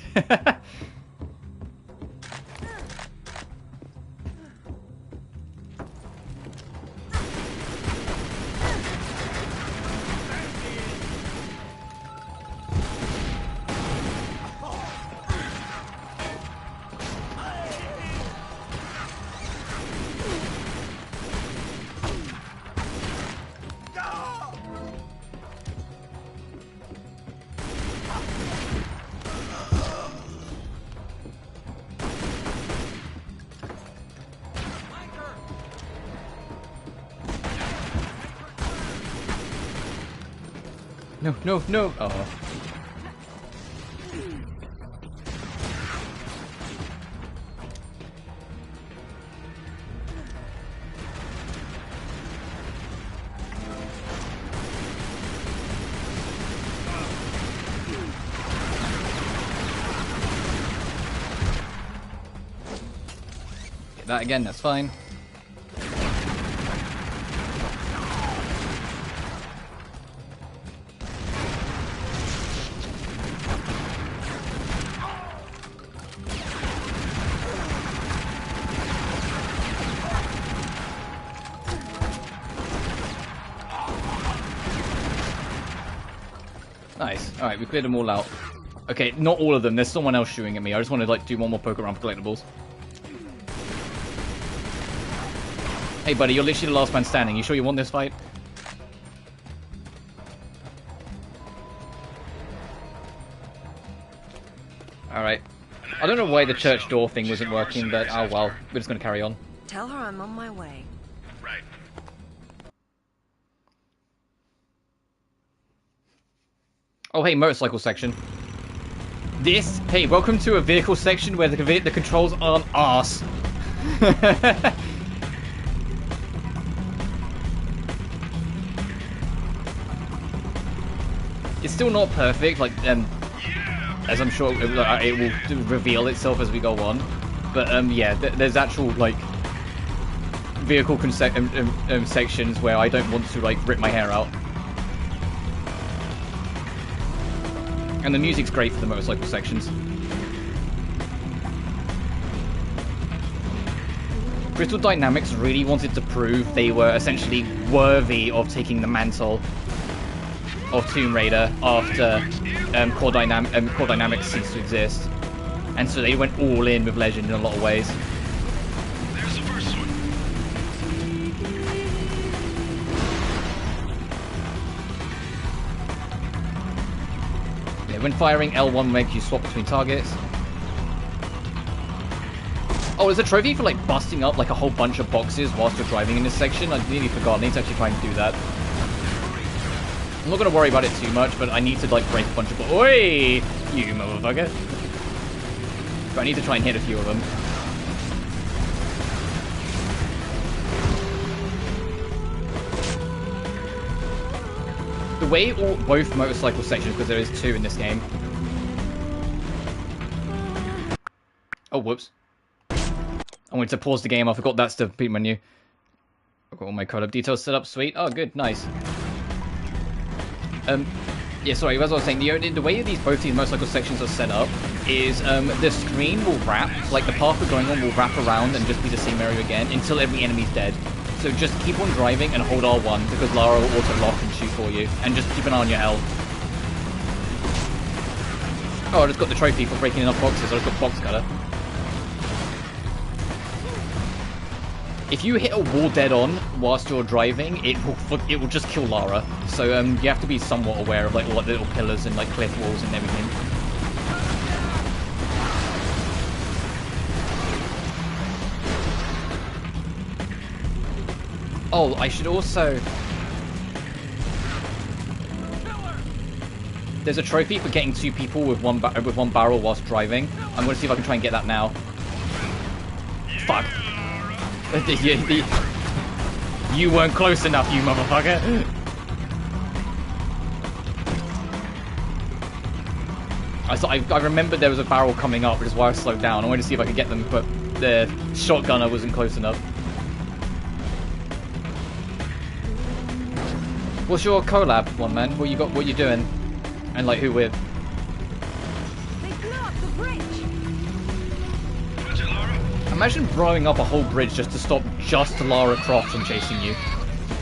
No. Oh. Get that again, that's fine. Nice. Alright, we cleared them all out. Okay, not all of them. There's someone else shooting at me. I just want to like do one more poke around for collectibles. Hey buddy, you're literally the last man standing. You sure you want this fight? Alright. I don't know why the church door thing wasn't working, but oh well. We're just gonna carry on. Tell her I'm on my way. Right. Oh hey, motorcycle section. Hey, welcome to a vehicle section where the controls aren't arse. It's still not perfect, like, as I'm sure it will reveal itself as we go on. But, yeah, there's actual, like, vehicle sections where I don't want to, like, rip my hair out. And the music's great for the motorcycle sections. Crystal Dynamics really wanted to prove they were essentially worthy of taking the mantle of Tomb Raider after Core Dynamics ceased to exist. And so they went all in with Legend in a lot of ways. There's the first one. Yeah, when firing, L1 makes you swap between targets. Oh, there's a trophy for like busting up like a whole bunch of boxes whilst you're driving in this section. I nearly forgot. I need to actually try and do that. I'm not going to worry about it too much, but I need to like break a bunch of... Oi! You motherfucker. But I need to try and hit a few of them. The way both motorcycle sections, because there is 2 in this game. Oh, whoops. I wanted to pause the game. I forgot that's the beat menu. I've got all my code-up details set up. Sweet. Oh, good. Nice. Yeah, sorry, as I was saying, the way both these motorcycle sections are set up is the screen will wrap, like the path we're going on will wrap around and just be the same area again until every enemy's dead. So just keep on driving and hold R1 because Lara will auto-lock and shoot for you. And just keep an eye on your health. Oh, I just got the trophy for breaking enough boxes. I just got box cutter. If you hit a wall dead on whilst you're driving, it will just kill Lara. So you have to be somewhat aware of like all the little pillars and like cliff walls and everything. Oh, I should also... There's a trophy for getting 2 people with one barrel whilst driving. I'm going to see if I can try and get that now. Fuck. You weren't close enough, you motherfucker. I remembered there was a barrel coming up, which is why I slowed down. I wanted to see if I could get them, but the shotgunner wasn't close enough. What's your collab, one man? What you doing? And like who with? They blew up the bridge. Imagine blowing up a whole bridge just to stop Lara Croft from chasing you.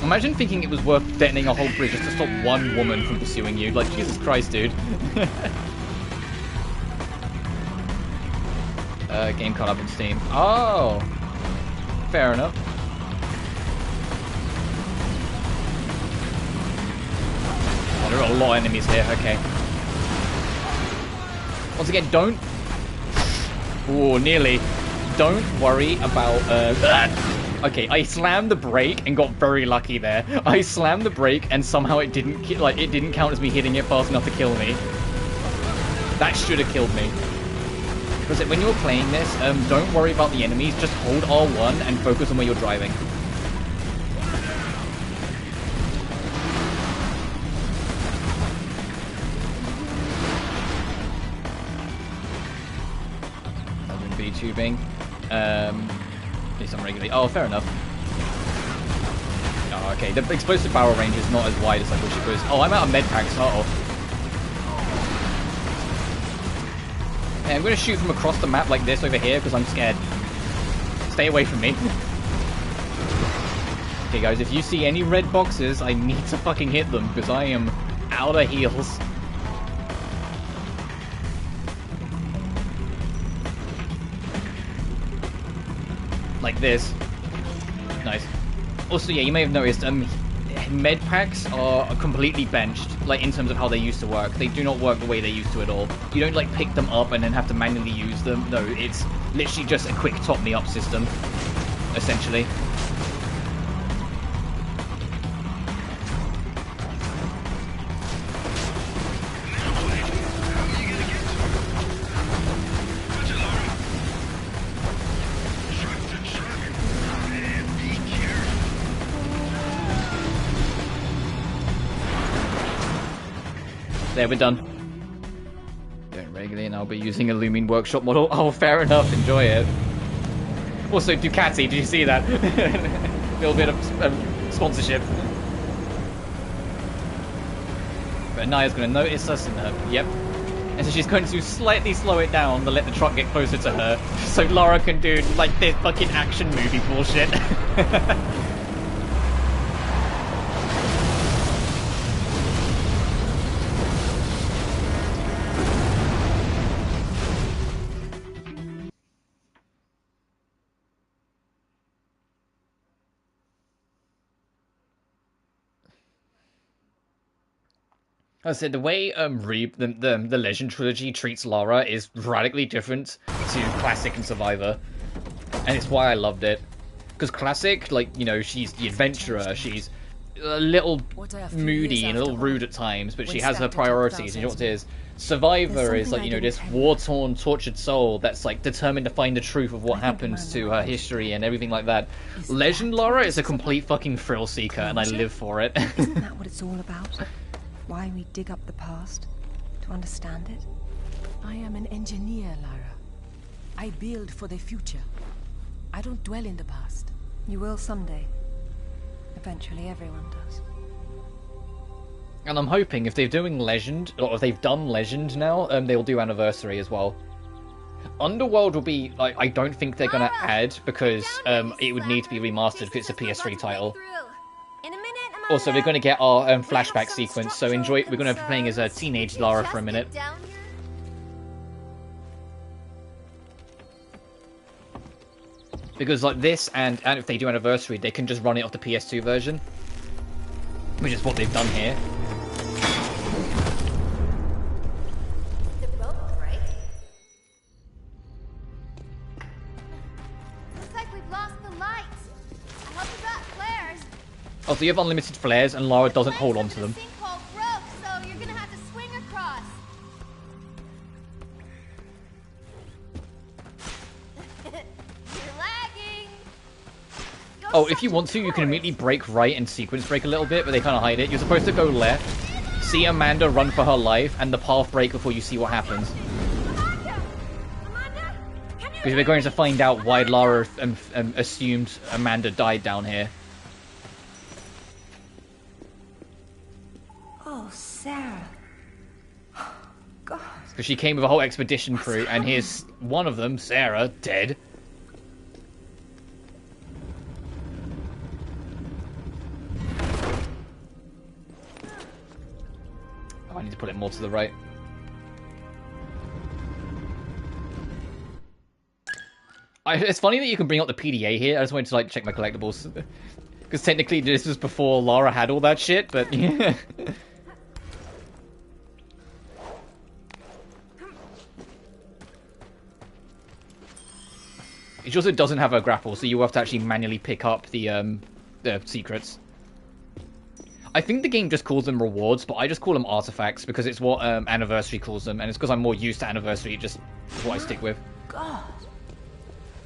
Imagine thinking it was worth detonating a whole bridge just to stop one woman from pursuing you. Like, Jesus Christ, dude. Game caught up in Steam. Oh! Fair enough. Oh, there are a lot of enemies here. Okay. Once again, don't... Ooh, nearly. Don't worry about, okay, I slammed the brake and got very lucky there. I slammed the brake and somehow it didn't count as me hitting it fast enough to kill me. That should have killed me. Because when you're playing this, don't worry about the enemies, just hold R1 and focus on where you're driving. Tubing. Do some regularly. Oh, fair enough. Oh, okay. The explosive barrel range is not as wide as I wish it was. Oh, I'm out of med packs. Uh-oh. Hey, I'm going to shoot from across the map like this over here because I'm scared. Stay away from me. Okay, guys, if you see any red boxes, I need to fucking hit them because I am out of heals. like this. Nice. Also, yeah, you may have noticed, med packs are completely benched, like, in terms of how they used to work. They do not work the way they used to at all. You don't, like, pick them up and then have to manually use them. No, it's literally just a quick top-me-up system, essentially. There, we're done. Don't regularly, and I'll be using a Lumine Workshop model. Oh, fair enough. Enjoy it. Also, Ducati, did you see that? A little bit of sponsorship. But Naya's going to notice us, and yep. And so she's going to slightly slow it down to let the truck get closer to her, so Lara can do, like, this fucking action movie bullshit. I said the way the Legend trilogy treats Lara is radically different to Classic and Survivor, and it's why I loved it. Because Classic, like, you know, she's the adventurer, she's a little moody and a little rude at times, but she has her priorities. And you know what it is? Survivor is like, you know, this war-torn, tortured soul that's like determined to find the truth of what happens to her history and everything like that. Legend Lara is a complete fucking thrill seeker, and I live for it. Isn't that what it's all about? Why we dig up the past? To understand it? I am an engineer, Lara. I build for the future. I don't dwell in the past. You will someday. Eventually everyone does. And I'm hoping if they're doing Legend, or if they've done Legend now, they'll do Anniversary as well. Underworld will be, like, I don't think they're gonna add, because it would need to be remastered because it's a PS3 title. Also, we're going to get our flashback sequence, so enjoy. We're going to be playing as a teenage Lara for a minute. Because like this, and if they do Anniversary, they can just run it off the PS2 version, which is what they've done here. Oh, so you have unlimited flares, and Lara doesn't hold on to them. Oh, if you want to, you can immediately break right and sequence break a little bit, but they kind of hide it. You're supposed to go left, see Amanda run for her life, and the path break before you see what happens. Because we're going to find out why Lara assumed Amanda died down here. Oh, Sarah. God. Because she came with a whole expedition crew, and here's one of them, Sarah, dead. Oh, I need to put it more to the right. It's funny that you can bring up the PDA here. I just wanted to like check my collectibles. Because technically this was before Lara had all that shit, but yeah. It also doesn't have a grapple, so you have to actually manually pick up the secrets. I think the game just calls them rewards, but I just call them artifacts because it's what Anniversary calls them, and it's because I'm more used to Anniversary, it's just what I stick with. God.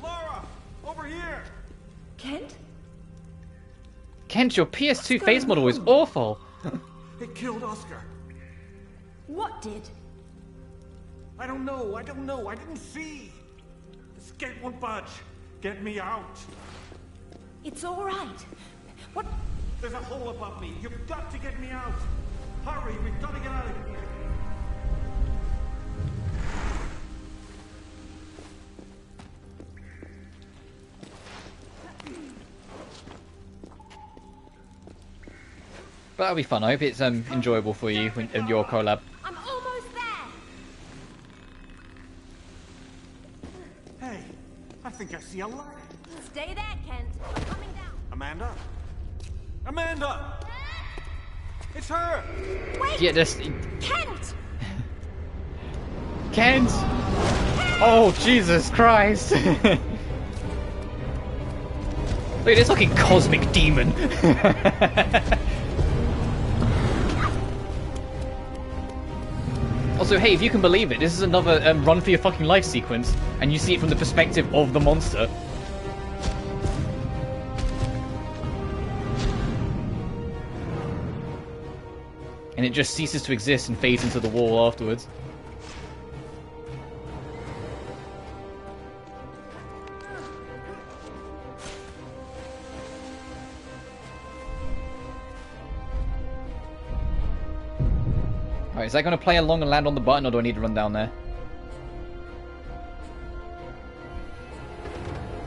Lara, over here. Kent? Kent, your PS2 face model is awful. It killed Oscar. What did? I don't know. I didn't see. This gate won't budge. Get me out. It's all right. What? There's a hole above me. You've got to get me out. Hurry, we've got to get out of here. But that'll be fun. I hope it's enjoyable for you in your collab. I'm almost there. Hey, I think I see a light. Stay there, Kent. I'm coming down. Amanda? Amanda! It's her! Wait! Yeah, this... Kent! Kent! Oh, Jesus Christ! Look at this fucking cosmic demon! Also, hey, if you can believe it, this is another run for your fucking life sequence, and you see it from the perspective of the monster. And it just ceases to exist and fades into the wall afterwards. Alright, is that going to play along and land on the button, or do I need to run down there?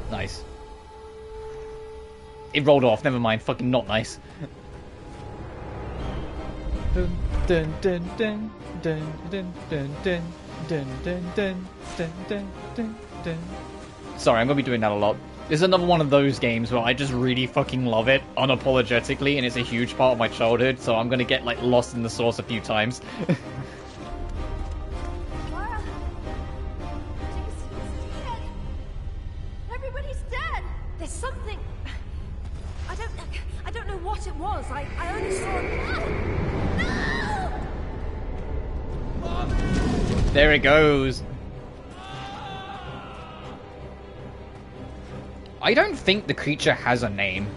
Nice. It rolled off, never mind. Fucking not nice. Dun dun dun dun dun dun dun dun dun dun dun dun dun dun. Sorry, I'm gonna be doing that a lot. This is another one of those games where I just really fucking love it unapologetically, and it's a huge part of my childhood, so I'm gonna get like lost in the sauce a few times. Lara! Dead! Everybody's dead! There's something... I don't know what it was. I only saw... No! There it goes. I don't think the creature has a name.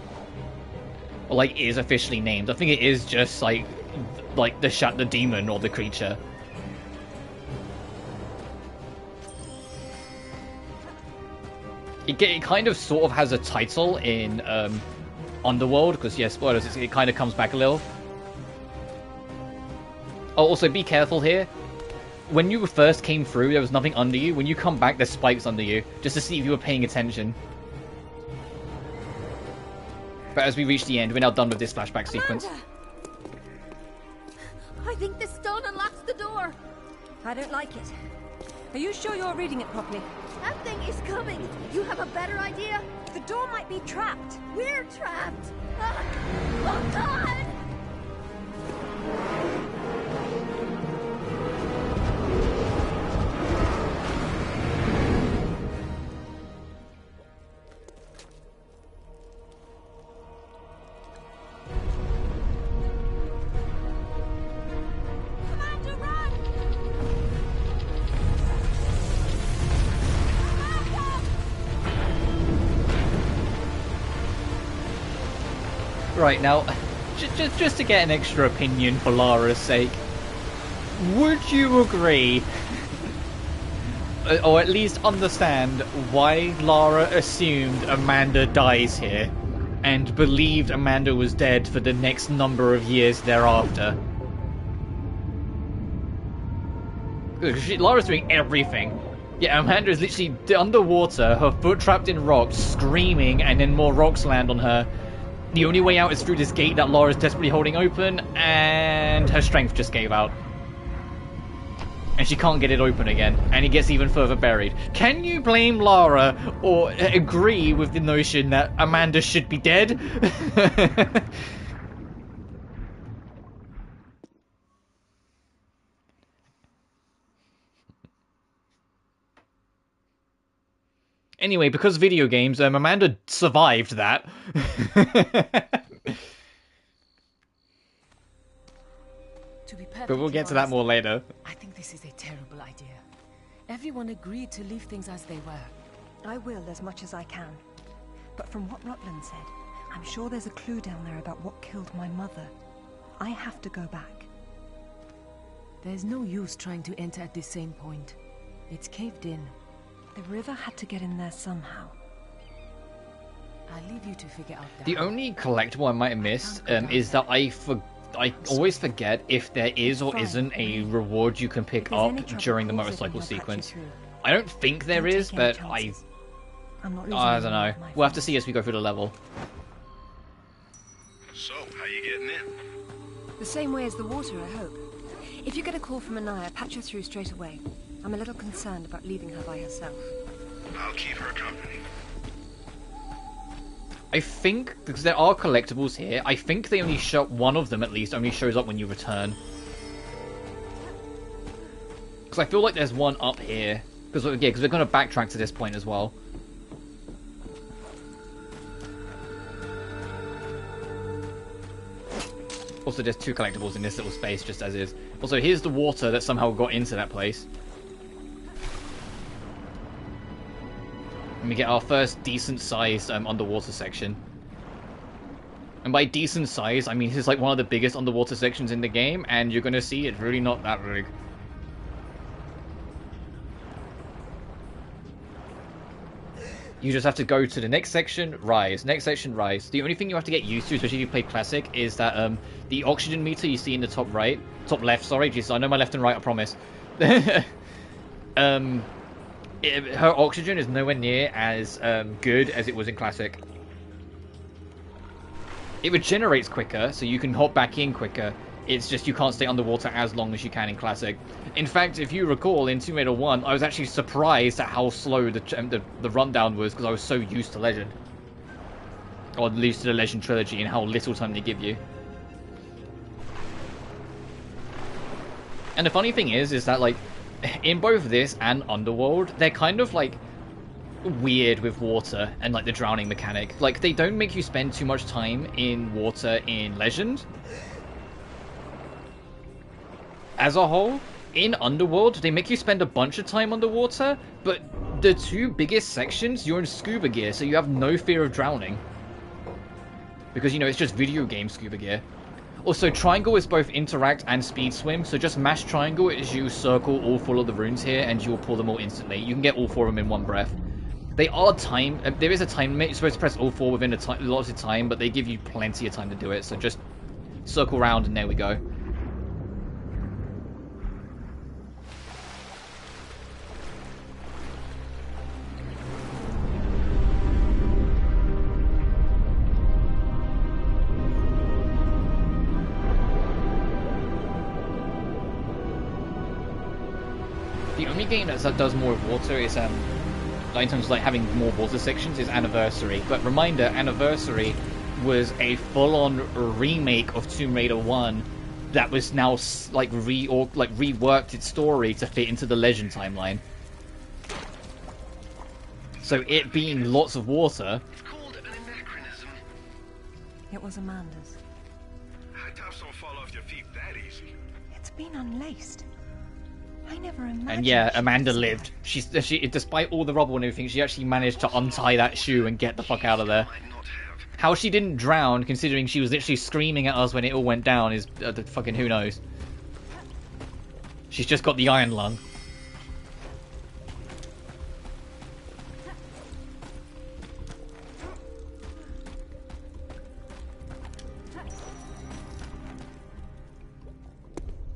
Or, like, is officially named. I think it is just, like the demon or the creature. It kind of sort of has a title in Underworld, because, yeah, spoilers, it kind of comes back a little. Oh, also, be careful here. When you first came through, there was nothing under you. When you come back, there's spikes under you, just to see if you were paying attention. But as we reach the end, we're now done with this flashback sequence. I think this stone unlocks the door. I don't like it. Are you sure you're reading it properly? That thing is coming. You have a better idea? The door might be trapped. We're trapped. Oh, God! Right, now, just to get an extra opinion for Lara's sake, would you agree, or at least understand, why Lara assumed Amanda dies here, and believed Amanda was dead for the next number of years thereafter? Lara's doing everything. Yeah, Amanda is literally underwater, her foot trapped in rocks, screaming, and then more rocks land on her. The only way out is through this gate that Lara's desperately holding open, and her strength just gave out. And she can't get it open again, and it gets even further buried. Can you blame Lara, or agree with the notion that Amanda should be dead? Anyway, because video games, Amanda survived that. But we'll get to that more later. I think this is a terrible idea. Everyone agreed to leave things as they were. I will as much as I can. But from what Rutland said, I'm sure there's a clue down there about what killed my mother. I have to go back. There's no use trying to enter at the same point. It's caved in. The river had to get in there somehow. I'll leave you to figure out that. The only collectible I might have missed is that I always forget if there is or isn't a reward you can pick up during the motorcycle sequence. I don't think there is, but I don't know. We'll have to see as we go through the level. So, how you getting in? The same way as the water, I hope. If you get a call from Anaya, patch her through straight away. I'm a little concerned about leaving her by herself. I'll keep her company. I think, because there are collectibles here, I think they only show one of them at least only shows up when you return. Because I feel like there's one up here. Because we're going to backtrack to this point as well. Also, there's 2 collectibles in this little space, just as is. Also, here's the water that somehow got into that place. And we get our first decent-sized underwater section. And by decent size, I mean this is like one of the biggest underwater sections in the game, and you're going to see it's really not that big. You just have to go to the next section, rise. Next section, rise. The only thing you have to get used to, especially if you play Classic, is that the oxygen meter you see in the top right, top left, sorry, Jesus, I know my left and right, I promise. Her oxygen is nowhere near as good as it was in Classic. It regenerates quicker, so you can hop back in quicker. It's just you can't stay underwater as long as you can in Classic. In fact, if you recall, in Tomb Raider 1, I was actually surprised at how slow the rundown was, because I was so used to Legend. Or at least to the Legend trilogy, and how little time they give you. And the funny thing is that, like, in both this and Underworld, they're kind of, like, weird with water and, like, the drowning mechanic. Like, they don't make you spend too much time in water in Legend. As a whole, in Underworld, they make you spend a bunch of time underwater, but the 2 biggest sections, you're in scuba gear, so you have no fear of drowning. Because, you know, it's just video game scuba gear. Also, triangle is both interact and speed swim, so just mash triangle as you circle all 4 of the runes here, and you will pull them all instantly. You can get all 4 of them in one breath. They are there is a time limit. You're supposed to press all 4 within a lot of time, but they give you plenty of time to do it, so just circle around and there we go. The only game that does more with water is, in terms of like having more water sections, is Anniversary. But reminder, Anniversary was a full-on remake of Tomb Raider 1 that was now like reworked its story to fit into the Legend timeline. So it being lots of water. It's called an anachronism. It was Amanda's. High tops don't fall off your feet that easy. It's been unlaced. I never imagined. And yeah, Amanda lived. She, despite all the rubble and everything, she actually managed to untie that shoe and get the fuck out of there. How she didn't drown, considering she was literally screaming at us when it all went down, is fucking who knows. She's just got the iron lung.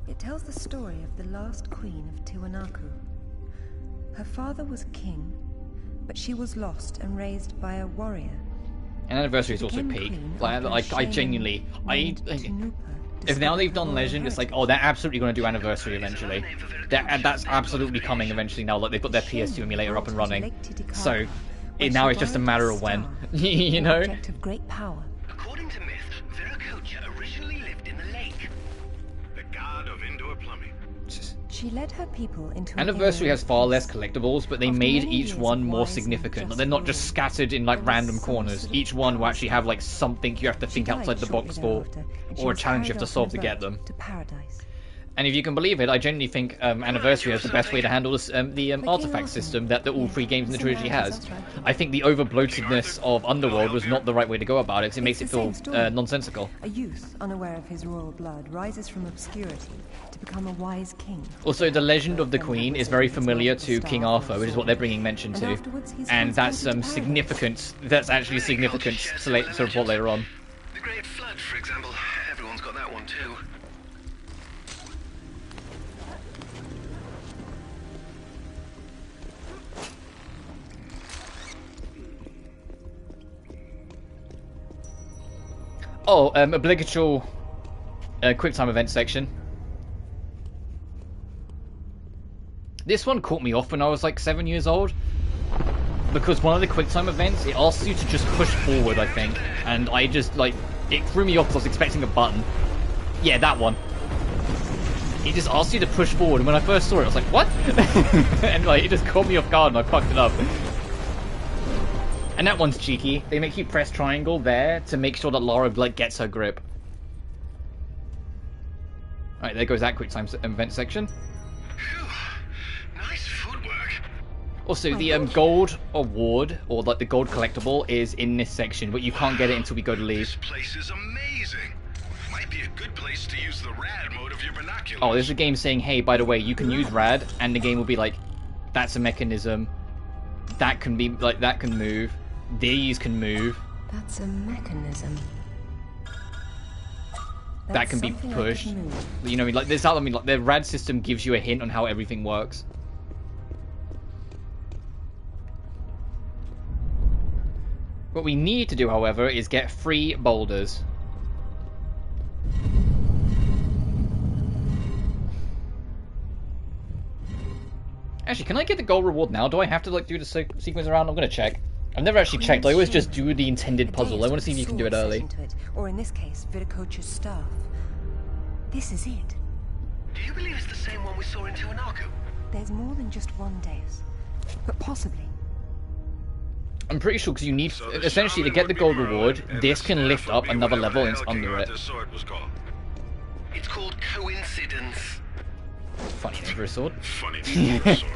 It tells the story of the last queen of Tiwanaku. Her father was king, but she was lost and raised by a warrior. And Anniversary is also peak. Like I genuinely, if now they've done Legend, it's like, oh, they're absolutely going to do Anniversary eventually. That's absolutely coming eventually now. Like they've got their PS2 emulator up and running, so now it's just a matter of when, you know. Of great power. According to myth, Viracocha originally lived in the lake. The god of indoor plumbing. She led her people into Anniversary has far less collectibles, but they made each one more significant. Like, they're not just scattered in like random corners. Each one will actually have like something you have to think outside the box for, or a challenge you have to solve to get them. And if you can believe it, I genuinely think Anniversary is the best way to handle this, the artifact system that all 3 games in the trilogy has. I think the over-bloatedness of Underworld was not the right way to go about it, because it makes it feel nonsensical. A youth, unaware of his royal blood, rises from obscurity to become a wise king. Also, the legend of the Queen is very familiar to King Arthur, which is what they're bringing mention to. And that's significant. That's actually significant to report later on. The Great Flood, for example. Everyone's got that one too. Oh, obligatory QuickTime event section. This one caught me off when I was like 7 years old. because one of the QuickTime events, it asks you to just push forward, I think. And I just, like, it threw me off because I was expecting a button. Yeah, that one. It just asks you to push forward, and when I first saw it, I was like, what? And, like, it just caught me off guard, and I fucked it up. And that one's cheeky. They make you press triangle there to make sure that Lara, like, gets her grip. Alright, there goes that QuickTime event section. Nice footwork. Also, the gold award, or like the gold collectible, is in this section, but you can't get it until we go to leave. This place is amazing. Might be a good place to use the rad mode of your binoculars. Oh, there's a game saying, hey, by the way, you can use rad, and the game will be like, that's a mechanism. That can be, like, that can move. These can move. That's a mechanism. That can be pushed. You know, like this. I mean, like the rad system gives you a hint on how everything works. What we need to do, however, is get 3 boulders. Actually, can I get the gold reward now? Do I have to like do the sequence around? I'm gonna check. I've never actually checked. I always just do the intended puzzle. I want to see if you can do it early. Or in this case, Viracocha's staff. This is it. Do you believe it's the same one we saw in Tiwanaku? There's more than just one Deus, but possibly. I'm pretty sure because you need, essentially, to get the gold reward, this can lift up another level and it's under it. It's called coincidence. Funny name for a sword. Funny name for a sword.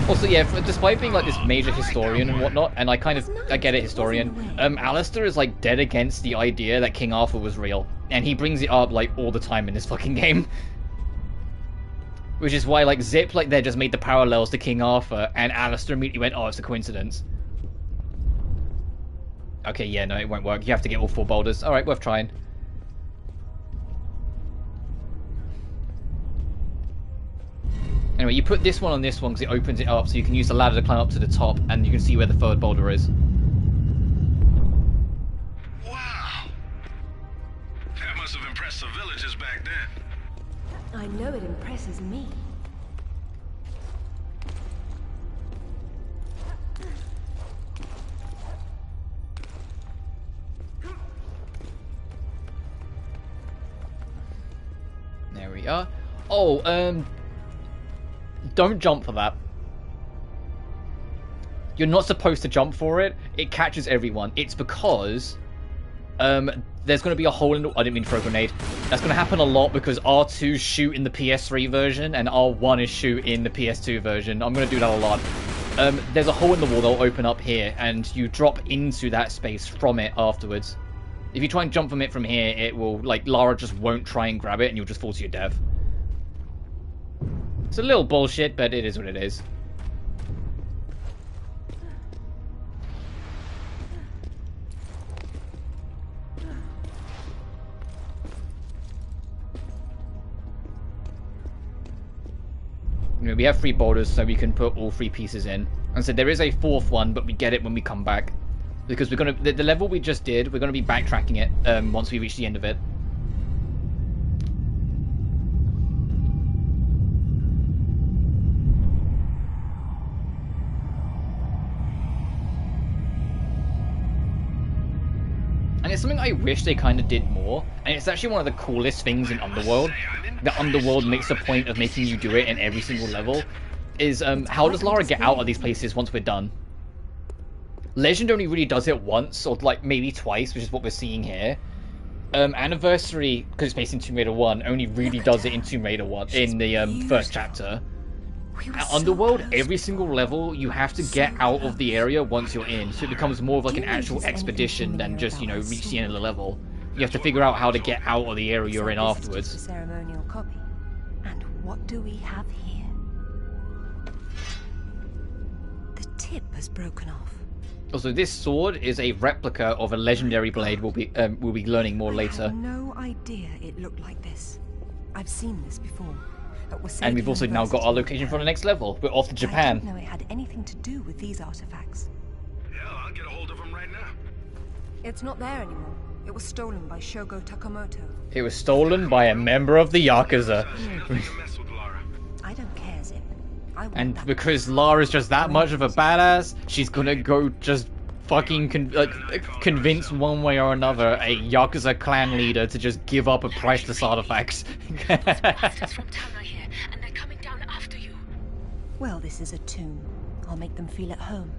Also, yeah, despite being like this major historian and whatnot, and I get it, historian, Alistair is like dead against the idea that King Arthur was real, and he brings it up like all the time in this fucking game. Which is why like Zip like there just made the parallels to King Arthur, and Alistair immediately went, oh, it's a coincidence. Okay, yeah, no, it won't work. You have to get all 4 boulders. Alright, worth trying. Anyway, you put this one on this one because it opens it up, so you can use the ladder to climb up to the top, and you can see where the 3rd boulder is. Wow! That must have impressed the villagers back then. I know it impresses me. There we are. Oh, don't jump for that. You're not supposed to jump for it. It catches everyone. It's because there's going to be a hole in the... I didn't mean to throw a grenade. That's going to happen a lot because R2 shoot in the PS3 version and R1 is shoot in the PS2 version. I'm going to do that a lot. There's a hole in the wall that'll open up here, and you drop into that space from it afterwards. If you try and jump from it from here, it will... Like, Lara just won't try and grab it, and you'll just fall to your death. It's a little bullshit, but it is what it is. You know, we have 3 boulders, so we can put all 3 pieces in. And so there is a 4th one, but we get it when we come back. Because we're gonna... The level we just did, we're gonna be backtracking it once we reach the end of it. And it's something I wish they kind of did more, and it's actually one of the coolest things in Underworld. The Underworld makes a point of making you do it in every single level, is how does Lara get out of these places once we're done? Legend only really does it once, or like maybe twice, which is what we're seeing here. Anniversary, because it's based in Tomb Raider 1, only really does it in Tomb Raider 1, in the 1st chapter. At Underworld, every single level, you have to get out of the area once you're in, so it becomes more of like an actual expedition than just, you know, reach the end of the level. You have to figure out how to get out of the area you're in afterwards. Ceremonial copy. And what do we have here? The tip has broken off. Also, this sword is a replica of a legendary blade we'll be learning more later. I had no idea it looked like this. I've seen this before. And we've also now got our location for the next level. We're off to Japan. I didn't know it had anything to do with these artifacts. Yeah, I'll get a hold of them right now. It's not there anymore. It was stolen by Shogo Takamoto. It was stolen by a member of the Yakuza. I don't care, Zip. And because Lara's just that much of a badass, she's gonna go just fucking convince one way or another a Yakuza clan leader to just give up a priceless artifacts. Well, this is a tomb. I'll make them feel at home.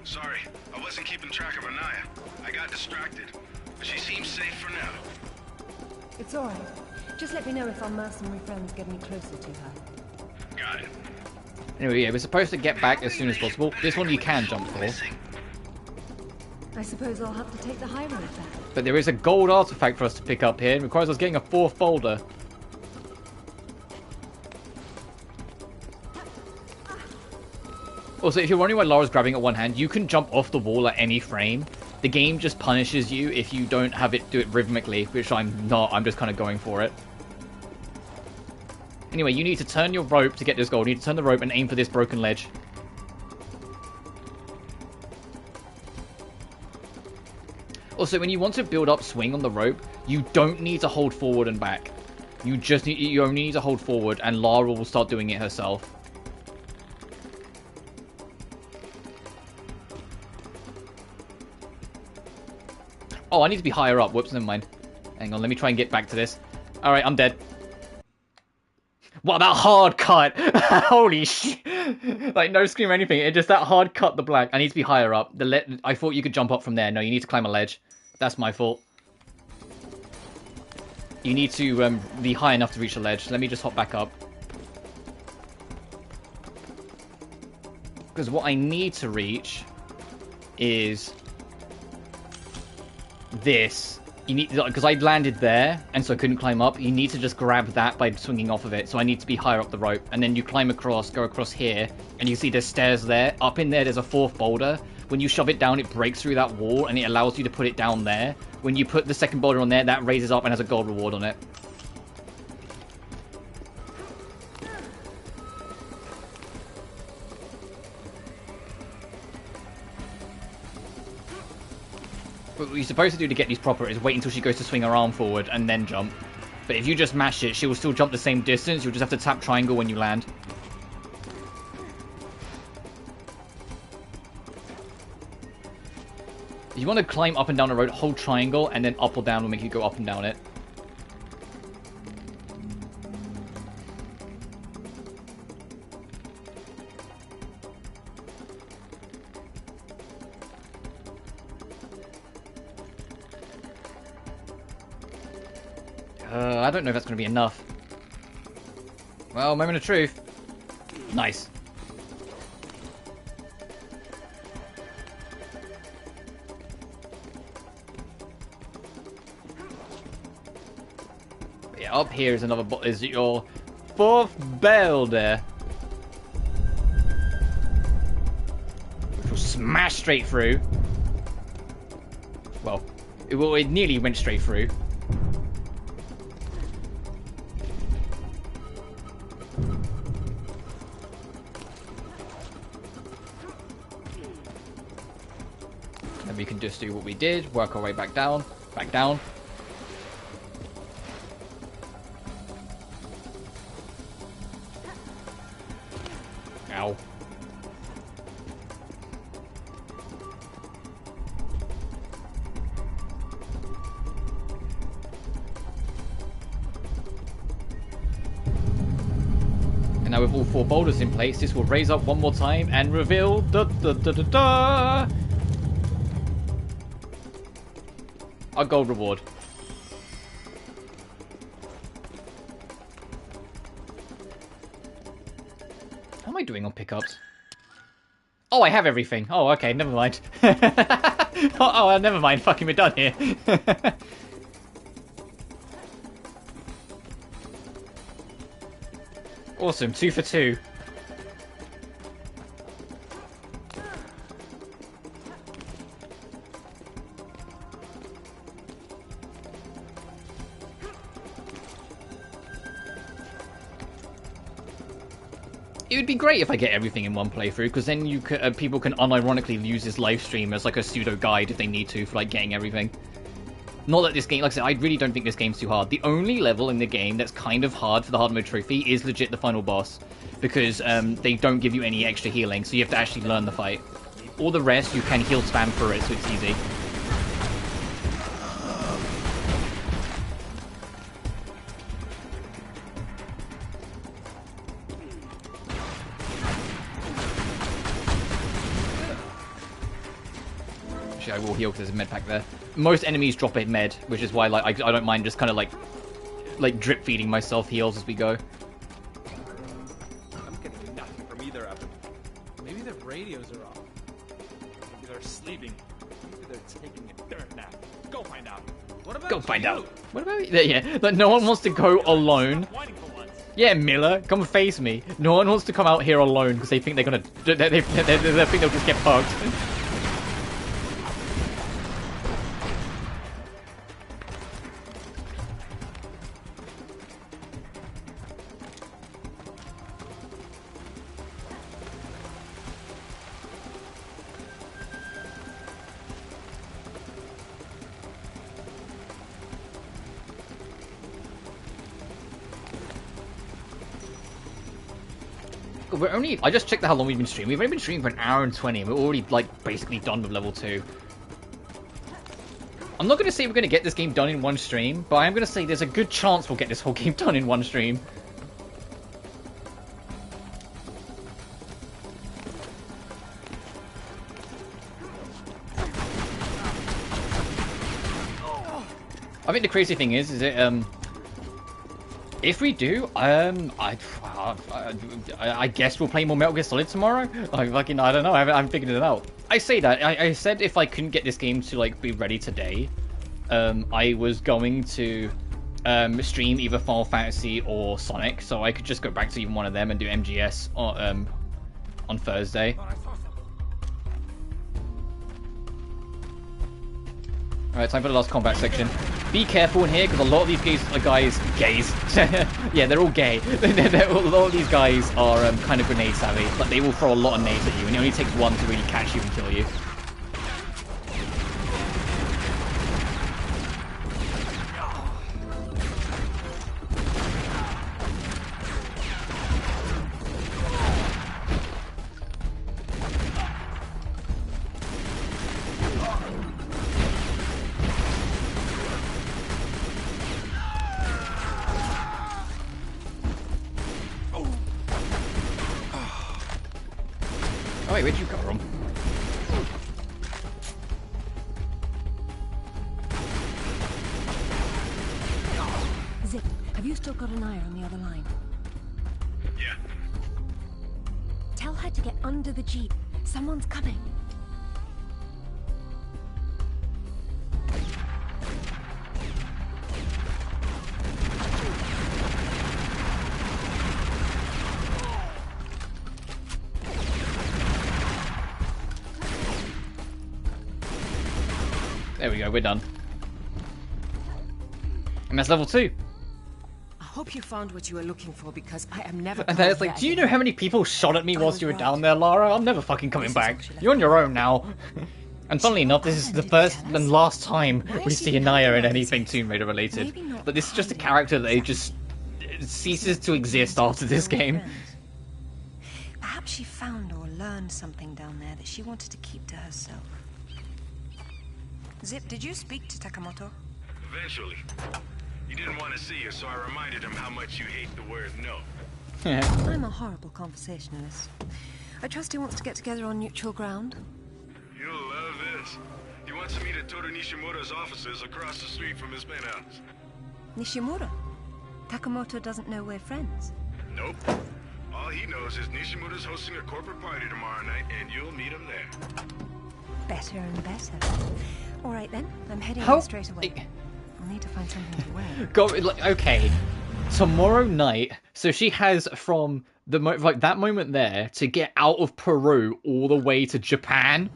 Sorry, I wasn't keeping track of Anaya. I got distracted. But she seems safe for now. It's alright. Just let me know if our mercenary friends get any closer to her. Got it. Anyway, yeah, we're supposed to get back as soon as possible. This one you can jump for. I suppose I'll have to take the high road back. But there is a gold artifact for us to pick up here. It requires us getting a 4th boulder. Also, if you're wondering why Lara's grabbing at one hand, you can jump off the wall at any frame. The game just punishes you if you don't have it do it rhythmically, which I'm not. I'm just kind of going for it. Anyway, you need to turn your rope to get this gold. You need to turn the rope and aim for this broken ledge. Also, when you want to build up swing on the rope, you don't need to hold forward and back. You only need to hold forward, and Lara will start doing it herself. Oh, I need to be higher up. Whoops, never mind. Hang on, let me try and get back to this. Alright, I'm dead. Wow, that hard cut! Holy shit! Like, no scream or anything. It just that hard cut the black. I need to be higher up. I thought you could jump up from there. No, you need to climb a ledge. That's my fault. You need to be high enough to reach the ledge. Let me just hop back up. Because what I need to reach is this. You need, because I landed there and so I couldn't climb up. You need to just grab that by swinging off of it. So I need to be higher up the rope, and then you climb across, go across here, and you see there's stairs there. Up in there, there's a 4th boulder. When you shove it down, it breaks through that wall, and it allows you to put it down there. When you put the 2nd boulder on there, that raises up and has a gold reward on it. What you're supposed to do to get these proper is wait until she goes to swing her arm forward and then jump. But if you just mash it, she will still jump the same distance. You'll just have to tap triangle when you land. If you want to climb up and down the road, hold triangle, and then up or down will make you go up and down it. I don't know if that's going to be enough. Well, moment of truth. Nice. Yeah, up here is another is your 4th boulder, which will smash straight through. Well, it nearly went straight through. We can just do what we did, work our way back down, back down. Ow. And now with all 4 boulders in place, this will raise up one more time and reveal a gold reward. How am I doing on pickups? Oh, I have everything. Oh, okay, never mind. oh, never mind. Fucking we're done here. Awesome, 2 for 2. It would be great if I get everything in one playthrough, because then you could, people can unironically use this live stream as like a pseudo guide if they need to for like getting everything. Not that this game, like I said, I really don't think this game's too hard. The only level in the game that's kind of hard for the hard mode trophy is legit the final boss, because they don't give you any extra healing, so you have to actually learn the fight. All the rest, you can heal spam through it, so it's easy. Actually, I will heal because there's a med pack there. Most enemies drop a med, which is why like I don't mind just kind of like drip feeding myself heals as we go. I'm getting nothing from either of them. Maybe their radios are off. Maybe they're sleeping. Maybe they're taking a dirt nap. Go find out. What about Go find you? out. What about you? Yeah, like no one wants to go alone. Yeah, Miller, come face me. No one wants to come out here alone because they think they're gonna. They think they'll just get bugged. We're only... I just checked how long we've been streaming. We've only been streaming for an hour and 20, and we're already, like, basically done with level 2. I'm not going to say we're going to get this game done in one stream, but I am going to say there's a good chance we'll get this whole game done in one stream. I think the crazy thing is it, if we do, I guess we'll play more Metal Gear Solid tomorrow. I don't know. I haven't figured it out. I say that. I said if I couldn't get this game to like be ready today, I was going to stream either Final Fantasy or Sonic, so I could just go back to even one of them and do MGS on Thursday. Alright, time for the last combat section. Be careful in here, because a lot of these gays... yeah, they're all gay. A lot of these guys are kind of grenade savvy. Like, they will throw a lot of nades at you, and it only takes one to really catch you and kill you. Oh, wait, where'd you come from? Zip, have you still got an eye on the other line? Yeah. Tell her to get under the jeep. Someone's coming. There we go, we're done. And that's level 2. I hope you found what you were looking for, because I am never... And then it's like, do you know how many people shot at me whilst you were down there, Lara? I'm never fucking coming back. You're on your own now. And funnily enough, this is the first and last time we see Anaya in anything Tomb Raider related. But this is just a character that just ceases to exist after this game. Perhaps she found or learned something down there that she wanted to keep to herself. Zip, did you speak to Takamoto? Eventually. He didn't want to see you, so I reminded him how much you hate the word no. I'm a horrible conversationalist. I trust he wants to get together on neutral ground. You'll love this. He wants to meet at Toru Nishimura's offices across the street from his penthouse. Nishimura? Takamoto doesn't know we're friends. Nope. All he knows is Nishimura's hosting a corporate party tomorrow night, and you'll meet him there. Better and better. All right then, I'm heading in straight away. I'll need to find something to wear. Go, okay, tomorrow night. So she has from the that moment there to get out of Peru all the way to Japan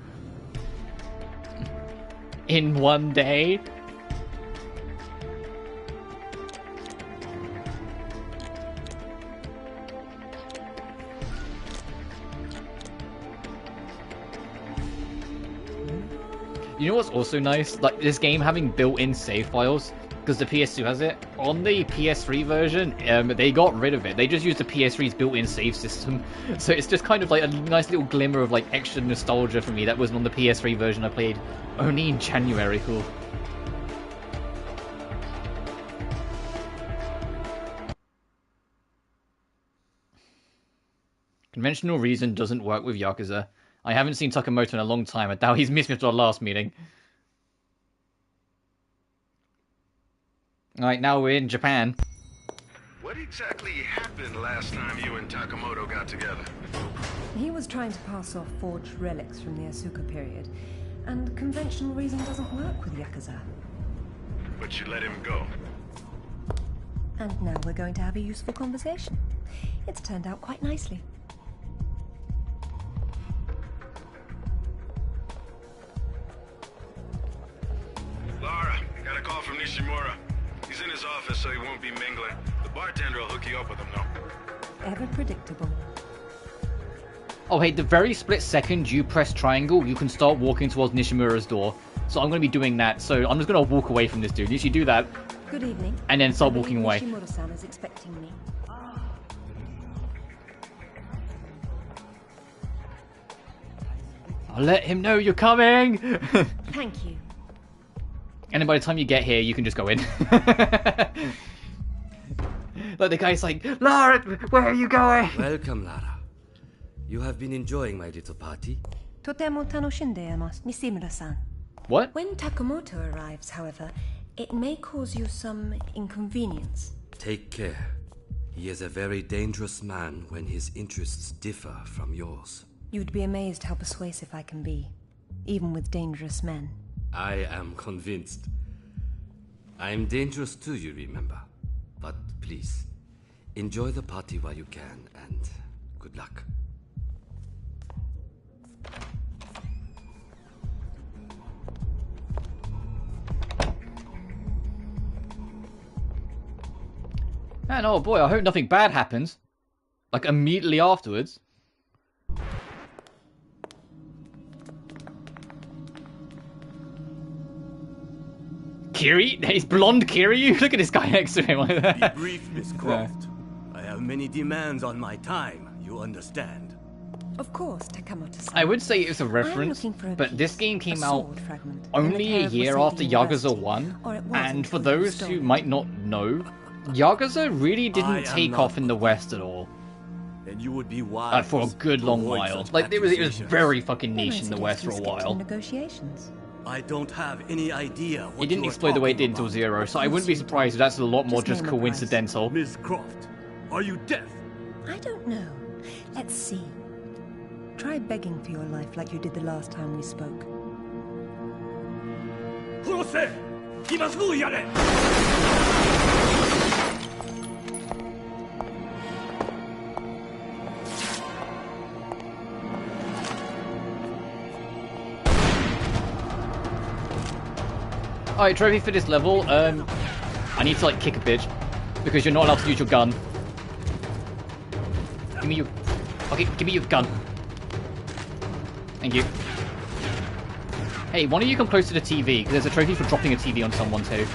in one day. You know what's also nice? Like, this game having built-in save files, because the PS2 has it. On the PS3 version, they got rid of it. They just used the PS3's built-in save system. So it's just kind of like a nice little glimmer of like extra nostalgia for me that wasn't on the PS3 version I played only in January. Cool. Conventional reason doesn't work with Yakuza. I haven't seen Takamoto in a long time. I doubt he's missed me after our last meeting. Alright, now we're in Japan. What exactly happened last time you and Takamoto got together? He was trying to pass off forged relics from the Asuka period, and conventional reason doesn't work with Yakuza. But you let him go. And now we're going to have a useful conversation. It's turned out quite nicely. Lara, got a call from Nishimura. He's in his office, so he won't be mingling. The bartender will hook you up with him, though. Ever predictable. Oh, hey, the very split second you press triangle, you can start walking towards Nishimura's door. So I'm going to be doing that. So I'm just going to walk away from this dude. You should do that. Good evening. And then start walking away. Nishimura-san is expecting me. I'll let him know you're coming. Thank you. And then by the time you get here, you can just go in. Like the guy's like, Lara, where are you going? Welcome, Lara. You have been enjoying my little party? Totemo tanoshindeimasu, Nishimura-san. What? When Takamoto arrives, however, it may cause you some inconvenience. Take care. He is a very dangerous man when his interests differ from yours. You'd be amazed how persuasive I can be, even with dangerous men. I am convinced. I am dangerous too, you remember. But please, enjoy the party while you can, and good luck. Man, oh boy, I hope nothing bad happens. Like, immediately afterwards. Kiri? He's blonde Kiryu? Look at this guy next to him. Be brief, Miss Croft. I have many demands on my time, you understand. Of course, Takamoto-san. I would say it's a reference, but this game came out only a year after Yakuza 1, and for those who might not know, Yakuza really didn't take off in the West at all. And you would be wise for a good long while. Like, it was very fucking niche in the West for a while. Negotiations. I don't have any idea what it didn't explode the way it did until Zero, so I wouldn't be surprised if that's a lot more just coincidental. Miss Croft, are you deaf? I don't know. Let's see. Try begging for your life like you did the last time we spoke. Alright, trophy for this level, I need to like kick a bitch, because you're not allowed to use your gun. Give me your... Okay, give me your gun. Thank you. Hey, why don't you come close to the TV, because there's a trophy for dropping a TV on someone too.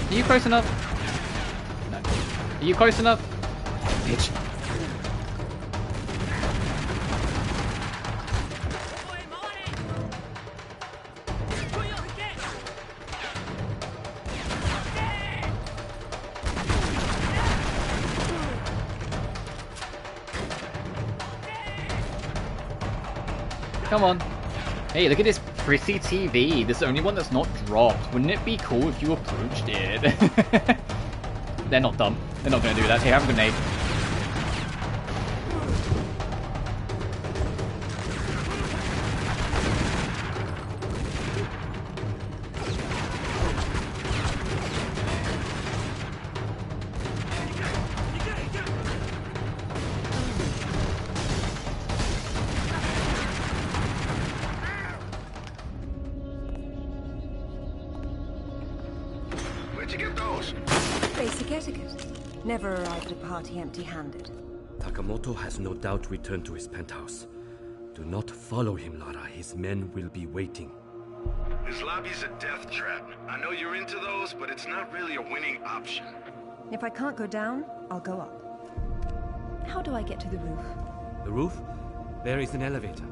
Are you close enough? No. Are you close enough? Bitch. Come on. Hey, look at this pretty TV. This is the only one that's not dropped. Wouldn't it be cool if you approached it? They're not dumb. They're not going to do that. Hey, have a grenade. Never arrived at a party empty-handed. Takamoto has no doubt returned to his penthouse. Do not follow him, Lara. His men will be waiting. His lobby's a death trap. I know you're into those, but it's not really a winning option. If I can't go down, I'll go up. How do I get to the roof? The roof? There is an elevator.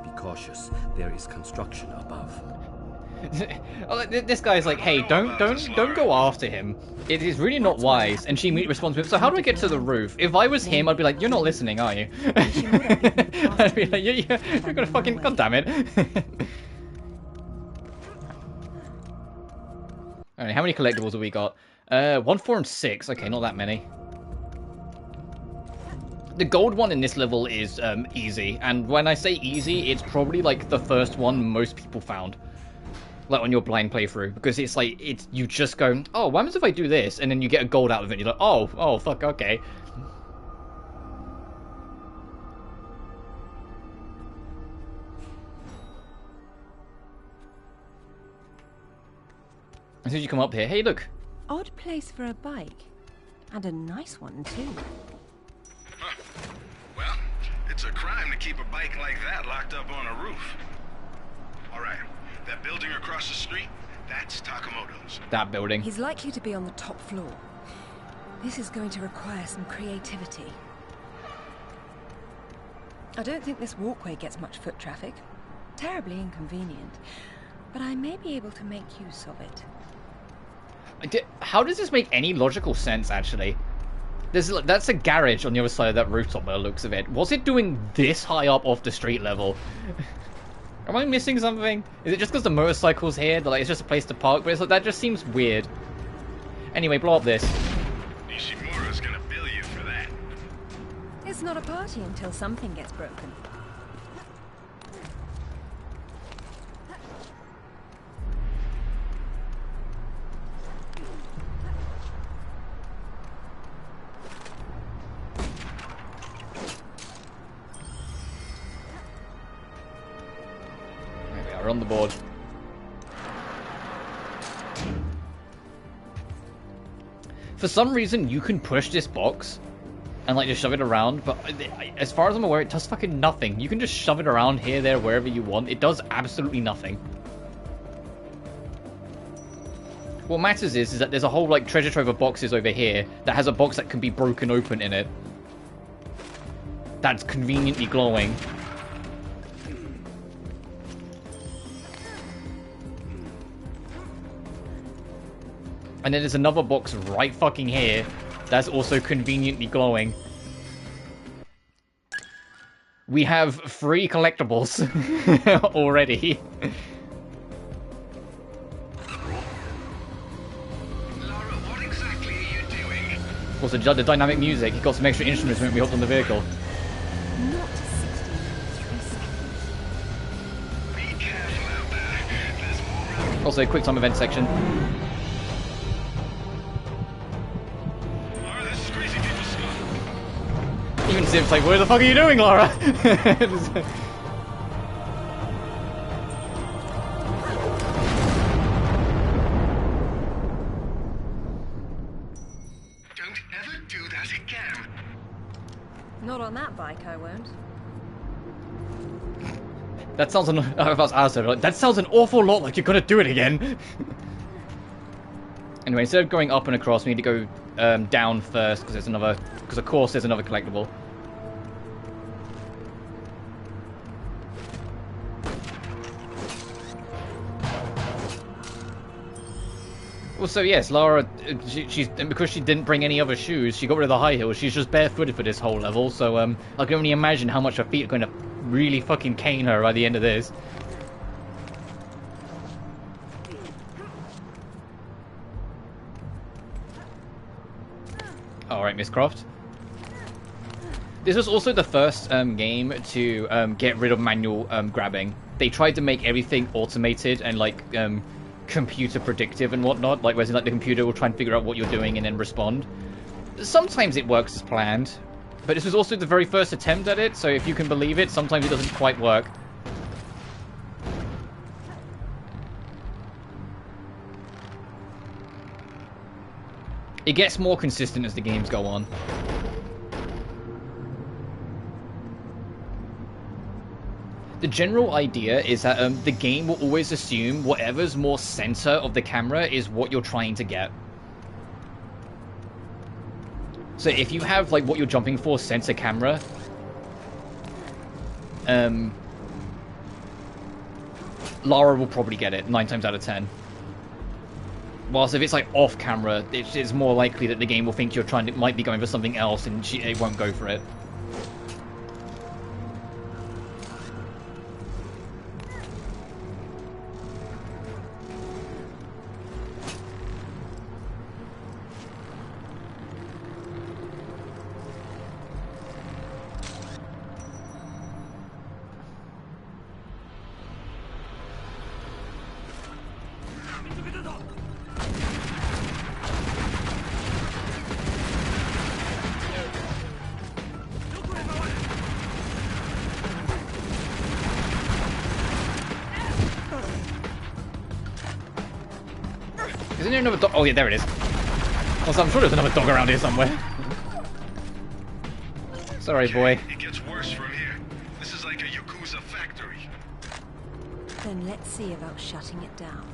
Be cautious. There is construction above. This guy's like, hey, don't go after him. It is really not wise. And she immediately responds with, so how do I get to the roof? If I was him, I'd be like, you're not listening, are you? I'd be like, you're gonna fucking, god damn it. Alright, how many collectibles have we got? 1, 4, and 6. Okay, not that many. The gold one in this level is easy. And when I say easy, it's probably like the first one most people found. Like on your blind playthrough, because it's like you just go, oh, what happens if I do this, and then you get a gold out of it, and you're like, oh fuck, okay. As soon as you come up here, hey, look. Odd place for a bike, and a nice one too. Huh. Well, it's a crime to keep a bike like that locked up on a roof. All right. That building across the street, that's Takamoto's. That building. He's likely to be on the top floor. This is going to require some creativity. I don't think this walkway gets much foot traffic. Terribly inconvenient. But I may be able to make use of it. How does this make any logical sense, actually? That's a garage on the other side of that rooftop by the looks of it. Was it doing this high up off the street level? Am I missing something? Is it just because the motorcycle's here? Like, it's just a place to park? But it's like, that just seems weird. Anyway, blow up this. Nishimura's gonna bill you for that. It's not a party until something gets broken. We're on the board. For some reason, you can push this box and like just shove it around, but as far as I'm aware, it does fucking nothing. You can just shove it around here, there, wherever you want. It does absolutely nothing. What matters is that there's a whole like treasure trove of boxes over here that has a box that can be broken open in it. That's conveniently glowing. And then there's another box right fucking here that's also conveniently glowing. We have 3 collectibles already. Lara, what exactly are you doing? Also, the dynamic music. He got some extra instruments when we hopped on the vehicle. Not 63 seconds. Be careful out there. There's more. Also, quick time event section. Even Zip's like, what the fuck are you doing, Laura? Don't ever do that again. Not on that bike, I won't. That sounds that sounds an awful lot like you're gonna do it again. Anyway, instead of going up and across, we need to go down first because of course there's another collectible. Also, yes, Lara, because she didn't bring any other shoes, she got rid of the high heels. She's just barefooted for this whole level, so I can only imagine how much her feet are going to really fucking cane her by the end of this. Alright, Miss Croft. This was also the first game to get rid of manual grabbing. They tried to make everything automated and like computer predictive and whatnot, like whereas like the computer will try and figure out what you're doing and then respond. Sometimes it works as planned, but this was also the very first attempt at it, so if you can believe it, sometimes it doesn't quite work. It gets more consistent as the games go on. The general idea is that the game will always assume whatever's more center of the camera is what you're trying to get. So if you have like what you're jumping for center camera, Lara will probably get it 9 times out of 10. Whilst if it's like off camera, it's more likely that the game will think you're might be going for something else, and it won't go for it. Isn't there another dog? Oh yeah, there it is. Also, I'm sure there's another dog around here somewhere. Sorry, boy. It gets worse from here. This is like a Yakuza factory. Then let's see about shutting it down.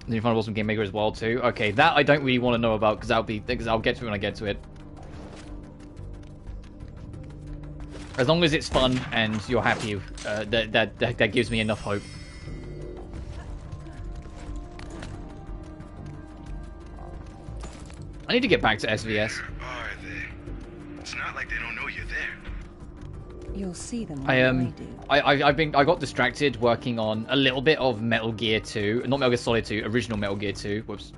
Then you find awesome game maker as well too. Okay, that I don't really want to know about because I'll get to it when I get to it. As long as it's fun and you're happy, that gives me enough hope. I need to get back to SVS. Are they? It's not like they don't know you're there. You'll see them when they do. I got distracted working on a little bit of Metal Gear 2, not Metal Gear Solid 2, original Metal Gear 2. Whoops.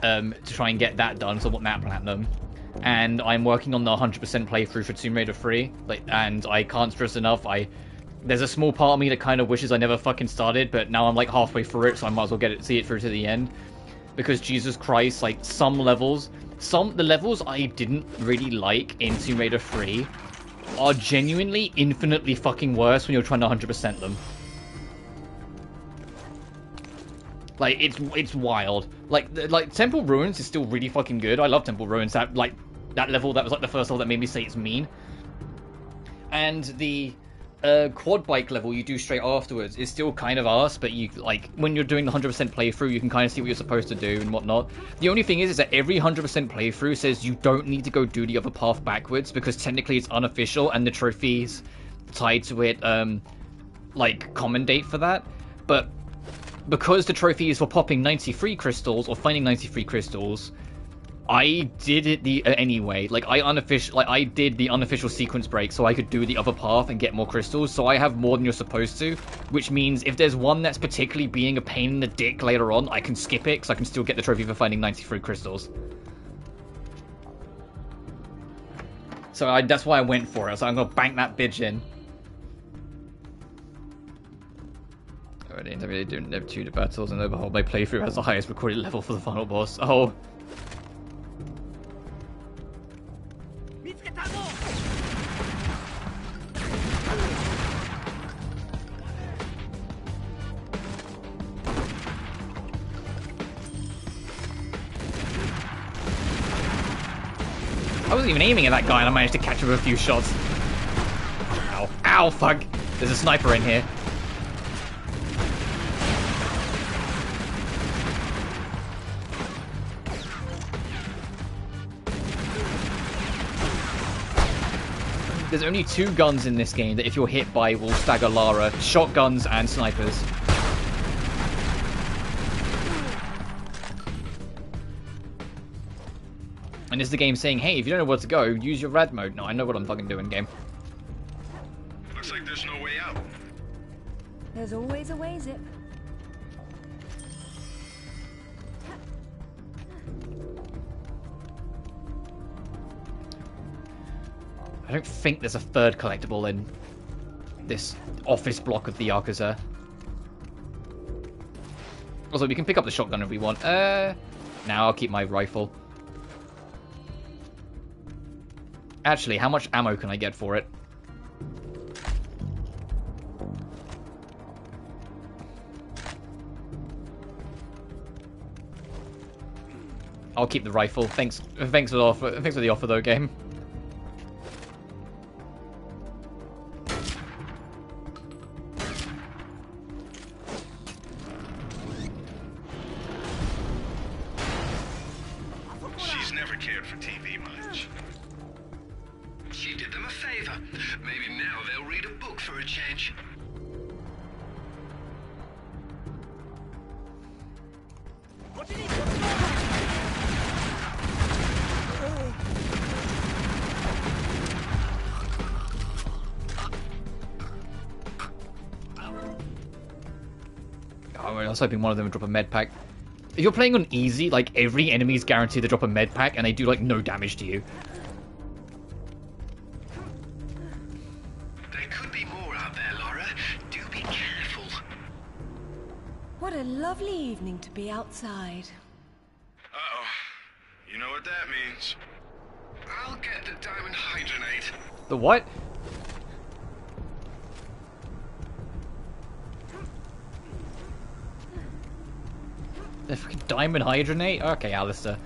To try and get that done, so I want that platinum. And I'm working on the 100% playthrough for Tomb Raider 3, and I can't stress enough. There's a small part of me that kind of wishes I never fucking started, but now I'm like halfway through it, so I might as well see it through to the end. Because Jesus Christ, like the levels I didn't really like in Tomb Raider 3 are genuinely infinitely fucking worse when you're trying to 100% them. Like it's wild. Like Temple Ruins is still really fucking good. I love Temple Ruins. That level, that was like the first level that made me say it's mean. And the quad bike level you do straight afterwards is still kind of arse, but you like when you're doing the 100% playthrough, you can kind of see what you're supposed to do and whatnot. The only thing is that every 100% playthrough says you don't need to go do the other path backwards because technically it's unofficial and the trophies tied to it like commendate for that. But because the trophy is for popping 93 crystals or finding 93 crystals, I did it anyway. Like I did the unofficial sequence break so I could do the other path and get more crystals. So I have more than you're supposed to, which means if there's one that's particularly being a pain in the dick later on, I can skip it because I can still get the trophy for finding 93 crystals. So that's why I went for it. So I'm gonna bank that bitch in. Already really doing never 2 battles and overhaul. My playthrough has the highest recorded level for the final boss. Oh. I wasn't even aiming at that guy and I managed to catch him with a few shots. Ow. Ow, fuck. There's a sniper in here. There's only 2 guns in this game that if you're hit by will stagger Lara. Shotguns and snipers. And is the game saying, hey, if you don't know where to go, use your rad mode? No, I know what I'm fucking doing, game. Looks like there's no way out. There's always a way, Zip. I don't think there's a third collectible in this office block of the Yakuza. Also, we can pick up the shotgun if we want. Now I'll keep my rifle. Actually, how much ammo can I get for it? I'll keep the rifle. Thanks for the offer. Thanks for the offer, though, game. She's never cared for TV much. She did them a favor. Maybe now they'll read a book for a change. Oh, I was hoping one of them would drop a med pack. If you're playing on easy, like, every enemy's guaranteed to drop a med pack, and they do, like, no damage to you. There could be more out there, Laura. Do be careful. What a lovely evening to be outside. Uh-oh. You know what that means. I'll get the diamond hydronate. The what? The fucking diamond hydronate? Okay, Alistair.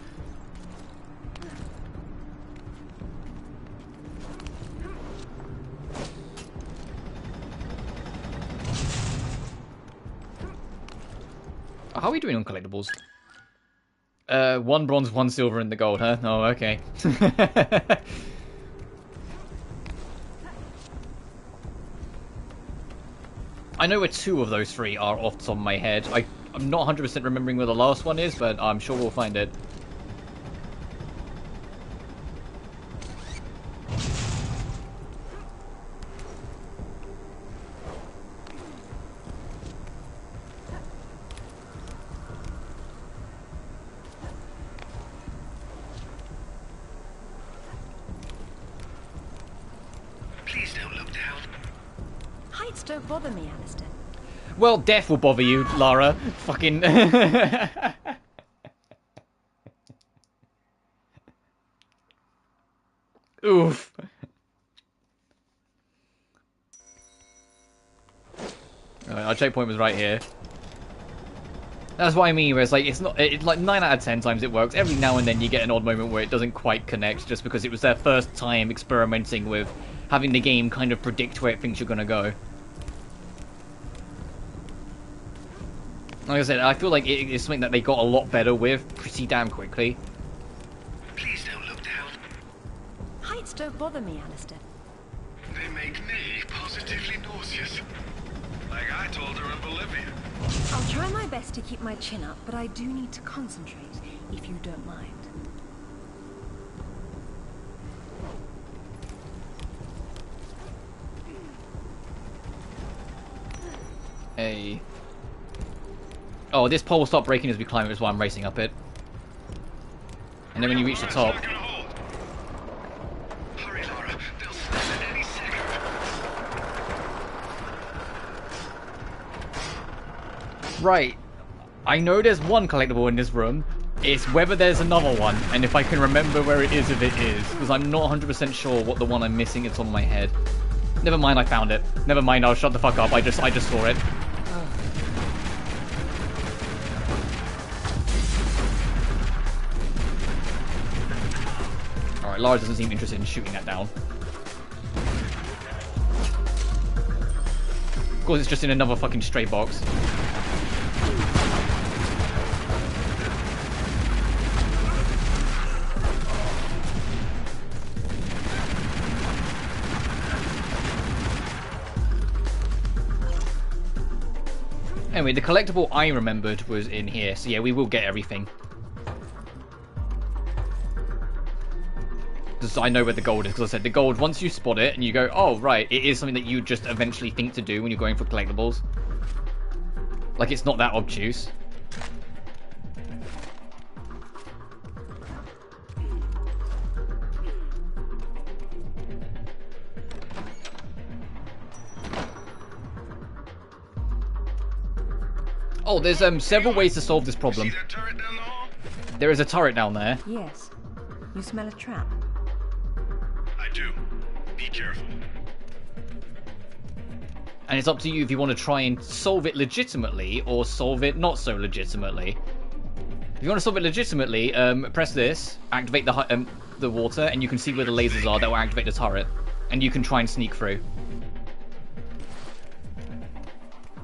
How are we doing on collectibles? 1 bronze, 1 silver, and the gold, huh? Oh, okay. I know where 2 of those 3 are off the top of my head. I'm not 100% remembering where the last one is, but I'm sure we'll find it. Please don't look down. Heights don't bother me, Alistair. Well, death will bother you, Lara. Fucking... Oof. Right, our checkpoint was right here. That's what I mean, where it's like, it's like 9 out of 10 times it works. Every now and then you get an odd moment where it doesn't quite connect, just because it was their first time experimenting with having the game kind of predict where it thinks you're gonna go. Like I said, I feel like it's something that they got a lot better with pretty damn quickly. Please don't look down. Heights don't bother me, Alistair. They make me positively nauseous. Like I told her in Bolivia. I'll try my best to keep my chin up, but I do need to concentrate, if you don't mind. Hey. Oh, this pole will stop breaking as we climb it, is why I'm racing up it. And then when you reach the top... Hurry, Laura. They'll snap at any second. Right. I know there's one collectible in this room. It's whether there's another one, and if I can remember where it is, if it is. Because I'm not 100% sure what the one I'm missing is on my head. Never mind, I found it. Never mind, I'll shut the fuck up. I just saw it. Alright, Lara doesn't seem interested in shooting that down. Of course, it's just in another fucking stray box. Anyway, the collectible I remembered was in here, so yeah, we will get everything. Because I know where the gold is, because I said the gold, once you spot it and you go, oh, right, it is something that you just eventually think to do when you're going for collectibles. Like, it's not that obtuse. Oh, there's several ways to solve this problem. There is a turret down there. Yes. You smell a trap. I do. Be careful. And it's up to you if you want to try and solve it legitimately or solve it not so legitimately. If you want to solve it legitimately, press this, activate the water, and you can see where the lasers are that will activate the turret. And you can try and sneak through.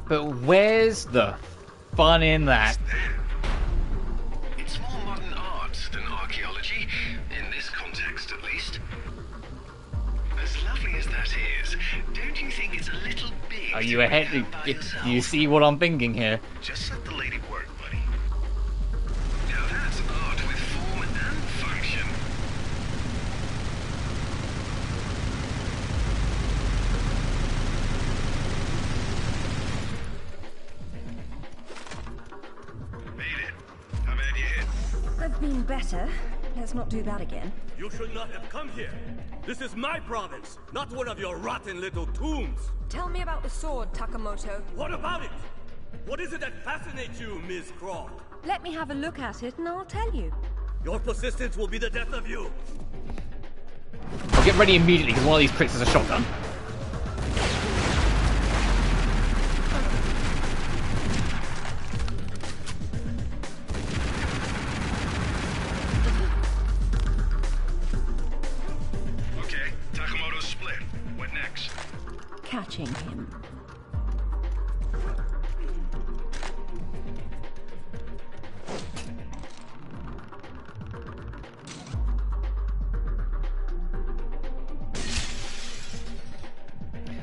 But where's the fun in that? It's more modern art than archaeology, in this context at least. As lovely as that is, don't you think it's a little big? Are you ahead? You see what I'm thinking here? Just let the lady work, buddy. Now that's art with form and function. I've been better. Let's not do that again. You should not have come here. This is my province, not one of your rotten little tombs. Tell me about the sword, Takamoto. What about it? What is it that fascinates you, Ms. Croft? Let me have a look at it and I'll tell you. Your persistence will be the death of you. I'll get ready immediately because one of these pricks has a shotgun. Catching him.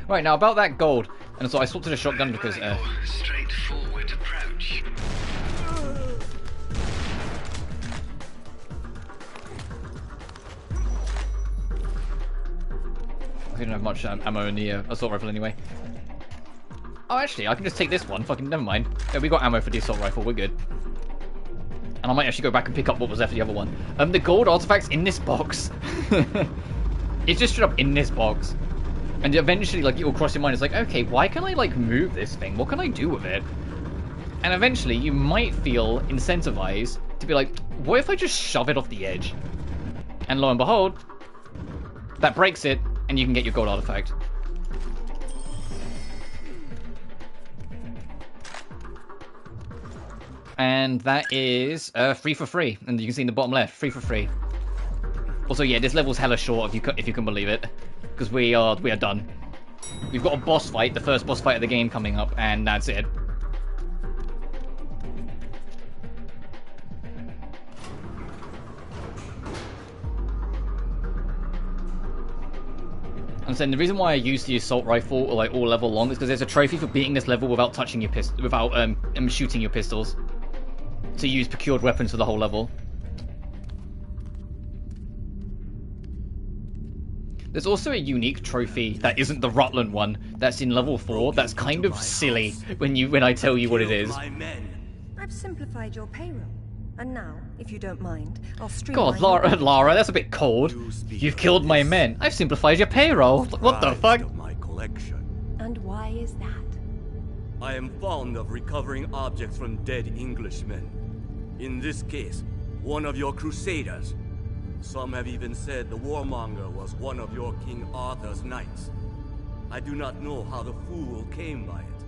Right, now about that gold. And so I swapped to the shotgun because straightforward approach. I didn't have much ammo in the assault rifle anyway. Oh, actually, I can just take this one. Fucking never mind. Yeah, we got ammo for the assault rifle. We're good. And I might actually go back and pick up what was there for the other one. The gold artifact's in this box. It's just straight up in this box. And eventually, like, it will cross your mind. It's like, okay, why can I, like, move this thing? What can I do with it? And eventually, you might feel incentivized to be like, what if I just shove it off the edge? And lo and behold, that breaks it. And you can get your gold artifact. And that is free for free. And you can see in the bottom left, free for free. Also, yeah, this level's hella short if you can believe it, because we are done. We've got a boss fight, the first boss fight of the game coming up, and that's it. I'm saying the reason why I use the assault rifle like all level long is because there's a trophy for beating this level without touching your pistol, without shooting your pistols. To use procured weapons for the whole level. There's also a unique trophy that isn't the Rutland one. That's in level 4. That's kind of silly when I tell you what it is. I've simplified your payroll. And now, if you don't mind, I'll God, Lara, that's a bit cold. You've killed my men. I've simplified your payroll. What the fuck? My collection. And why is that? I am fond of recovering objects from dead Englishmen. In this case, one of your crusaders. Some have even said the warmonger was one of your King Arthur's knights. I do not know how the fool came by it,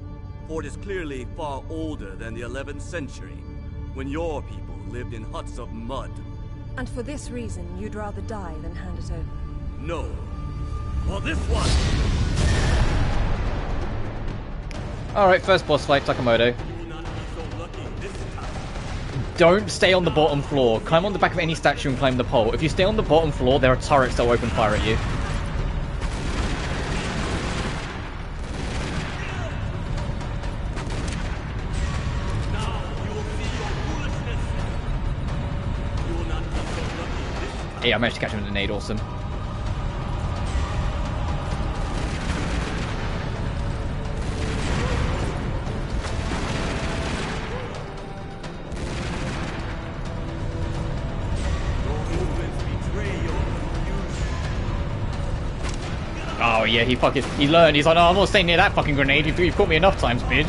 for it is clearly far older than the 11th century, when your people lived in huts of mud. And for this reason, you'd rather die than hand it over? No. For this one! Alright, first boss fight, Takamoto. Don't stay on the bottom floor. Climb on the back of any statue and climb the pole. If you stay on the bottom floor, there are turrets that will open fire at you. Yeah, I managed to catch him with a nade, awesome. Oh yeah, he learned. He's like, no, I'm not staying near that fucking grenade. You've caught me enough times, bitch.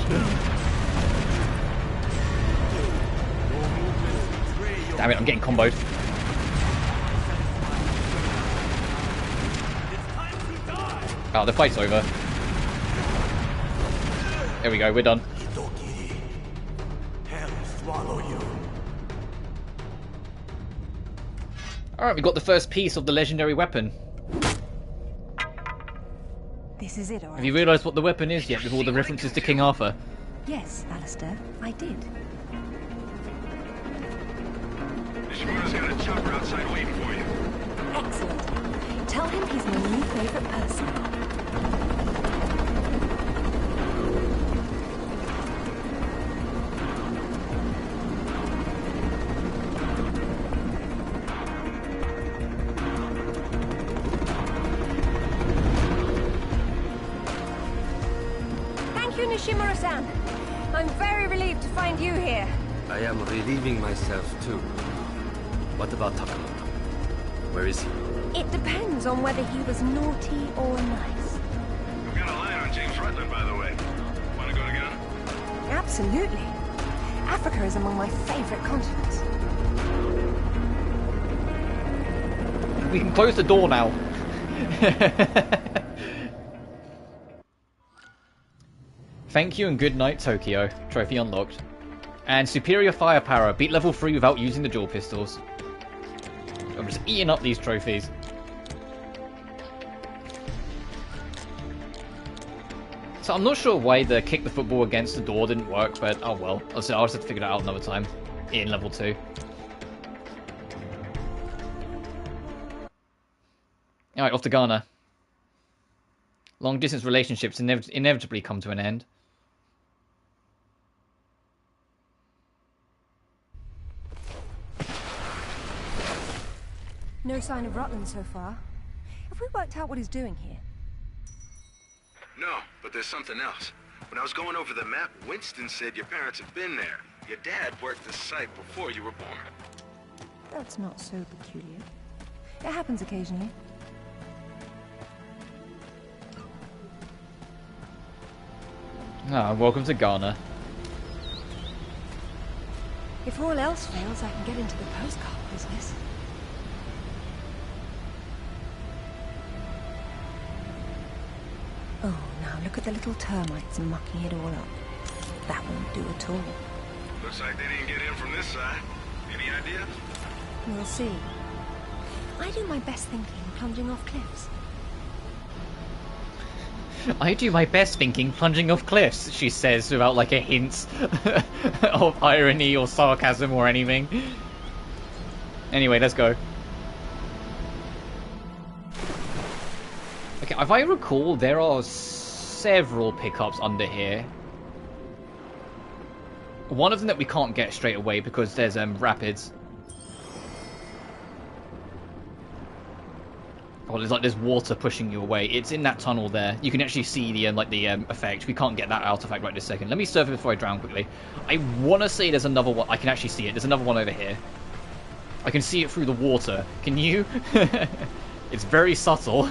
Damn it, I'm getting comboed. Oh, the fight's over. There we go, we're done. Hell swallow you. Alright, we got the first piece of the legendary weapon. This is it, alright. Have you realised what the weapon is yet, with all the references to King Arthur? Yes, Alistair, I did. Nishimura's got a chopper outside waiting for you. Excellent. Tell him he's my new favourite person. Nishimura-san, I'm very relieved to find you here. I am relieving myself too. What about Takamoto? Where is he? It depends on whether he was naughty or nice. We've got a line on James Rutland, by the way. Want to go together? Absolutely. Africa is among my favourite continents. We can close the door now. Thank you and good night, Tokyo. Trophy unlocked. And superior firepower. Beat level 3 without using the dual pistols. I'm just eating up these trophies. So I'm not sure why the kick the football against the door didn't work, but oh well. I'll just have to figure it out another time. In level 2. Alright, off to Ghana. Long distance relationships inevitably come to an end. No sign of Rutland so far. Have we worked out what he's doing here? No, but there's something else. When I was going over the map, Winston said your parents had been there. Your dad worked the site before you were born. That's not so peculiar. It happens occasionally. Ah, welcome to Ghana. If all else fails, I can get into the postcard business. Oh, now look at the little termites mucking it all up. That won't do at all. Looks like they didn't get in from this side. Any ideas? We'll see. I do my best thinking plunging off cliffs. I do my best thinking plunging off cliffs, she says without like a hint of irony or sarcasm or anything. Anyway, let's go. Okay, if I recall, there are several pickups under here. One of them that we can't get straight away because there's rapids. Oh, there's water pushing you away. It's in that tunnel there. You can actually see the effect. We can't get that artifact right this second. Let me surf it before I drown quickly. I want to say there's another one. I can actually see it. There's another one over here. I can see it through the water. Can you? It's very subtle.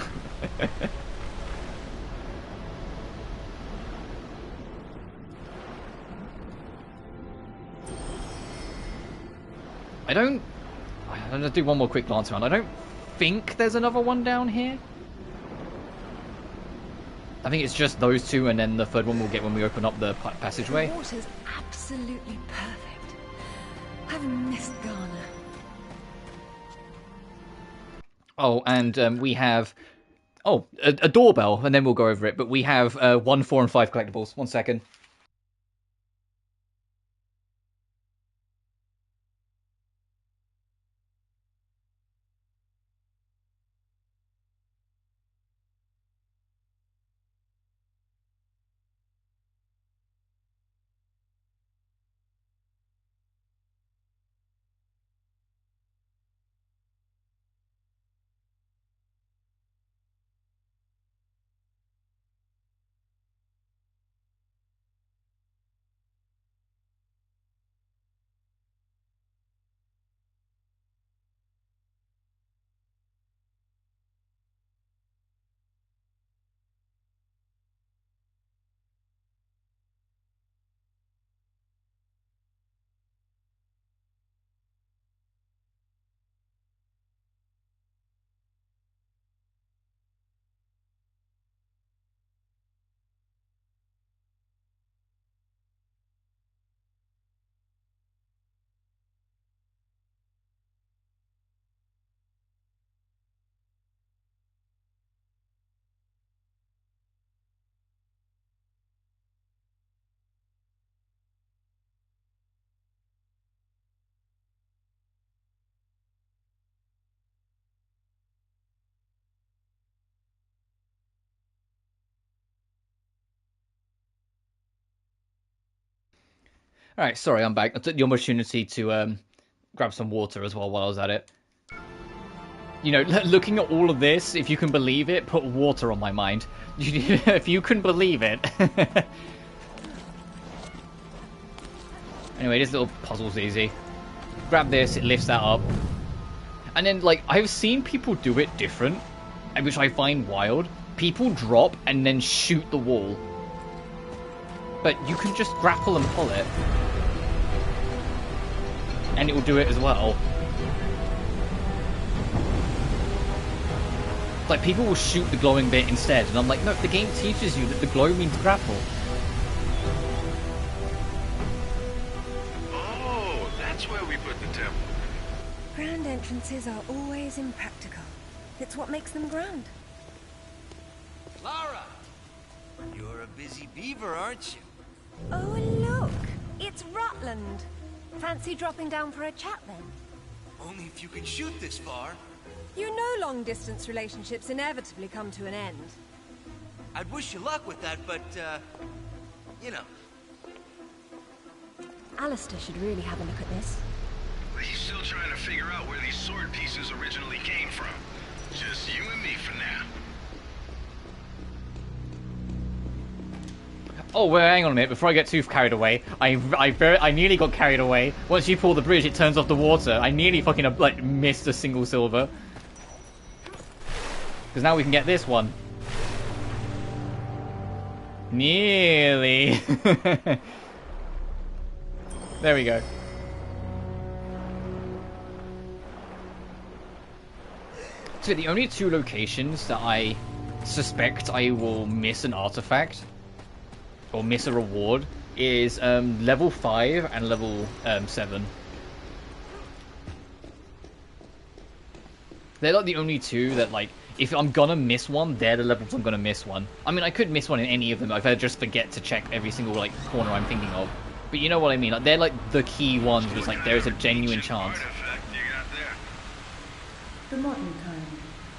I'm gonna do one more quick glance around. I don't think there's another one down here. I think it's just those two, and then the third one we'll get when we open up the passageway. The water's absolutely perfect. I've missed Ghana. Oh, and we have... Oh, a doorbell, and then we'll go over it. But we have 1, 4, and 5 collectibles. 1 second. Alright, sorry, I'm back. I took the opportunity to grab some water as well while I was at it. You know, looking at all of this, if you can believe it, put water on my mind. If you can believe it. Anyway, this little puzzle's easy. Grab this, it lifts that up. And then, like, I've seen people do it different, which I find wild. People drop and then shoot the wall. But you can just grapple and pull it. And it will do it as well. Like, people will shoot the glowing bit instead, and I'm like, no, the game teaches you that the glow means grapple. Oh, that's where we put the temple. Grand entrances are always impractical. It's what makes them grand. Lara! You're a busy beaver, aren't you? Oh, look! It's Rutland. Fancy dropping down for a chat, then? Only if you can shoot this far. You know long-distance relationships inevitably come to an end. I'd wish you luck with that, but, you know. Alistair should really have a look at this. He's still trying to figure out where these sword pieces originally came from. Just you and me for now. Oh, well, hang on a minute. Before I get too carried away, I nearly got carried away. Once you pull the bridge, it turns off the water. I nearly fucking, like, missed a single silver. Because now we can get this one. Nearly. There we go. So the only two locations that I suspect I will miss an artifact or miss a reward is level 5 and level 7. They're like the only two that, like, if I'm gonna miss one, they're the levels I'm gonna miss one. I mean, I could miss one in any of them if I just forget to check every single, like, corner I'm thinking of. But you know what I mean? Like, they're like the key ones where it's like there's a genuine chance. The modern kind.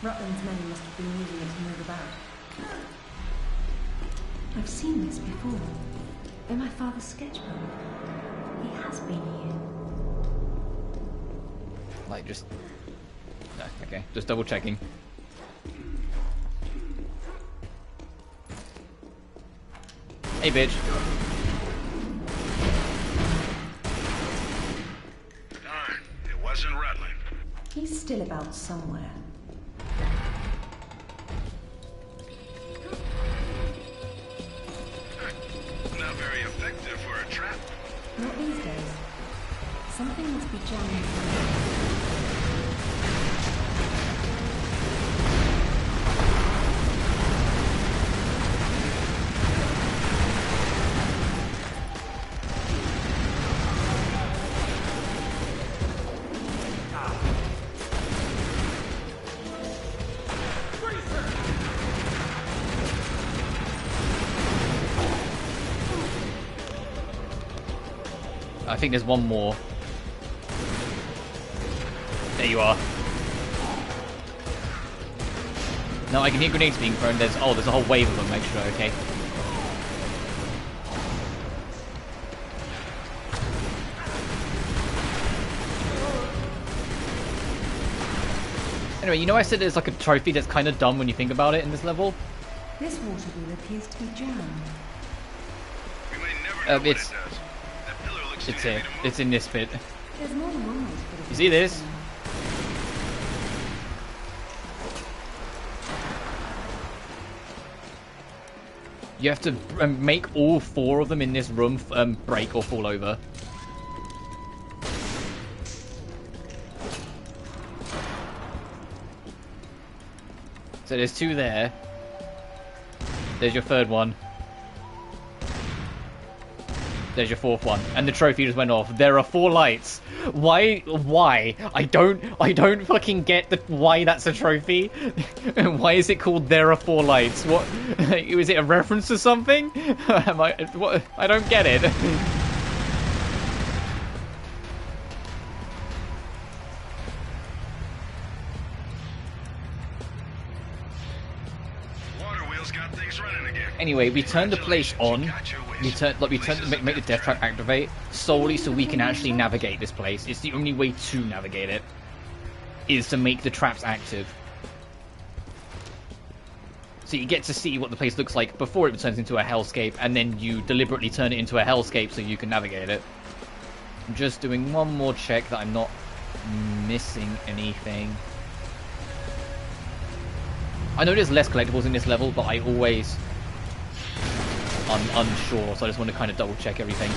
Rutland's men must have been using it to move about. I've seen this before. In my father's sketchbook. He has been here. Like, just... No, okay. Just double checking. Hey, bitch. Darn, it wasn't Rutland. He's still about somewhere. Not very effective for a trap. Not these days. Something must be jamming. I think there's one more. There you are. No, I can hear grenades being thrown. There's a whole wave of them, actually. Okay. Anyway, you know I said there's like a trophy that's kind of dumb when you think about it in this level? This water wheel appears to be jammed. It's here. It's in this bit. There's more than one way to put it. You see this? You have to make all 4 of them in this room break or fall over. So there's 2 there. There's your 3rd one. There's your 4th one, and the trophy just went off. There are 4 lights. Why? I don't fucking get why that's a trophy. Why is it called there are 4 lights? What? Is it a reference to something? What? I don't get it. Water wheel's got things running again. Anyway, we turn the place on. Make the death trap activate solely so we can actually navigate this place. It's the only way to navigate it is to make the traps active. So you get to see what the place looks like before it turns into a hellscape, and then you deliberately turn it into a hellscape so you can navigate it. I'm just doing one more check that I'm not missing anything. I know there's less collectibles in this level, but I'm unsure, so I just want to kind of double check everything.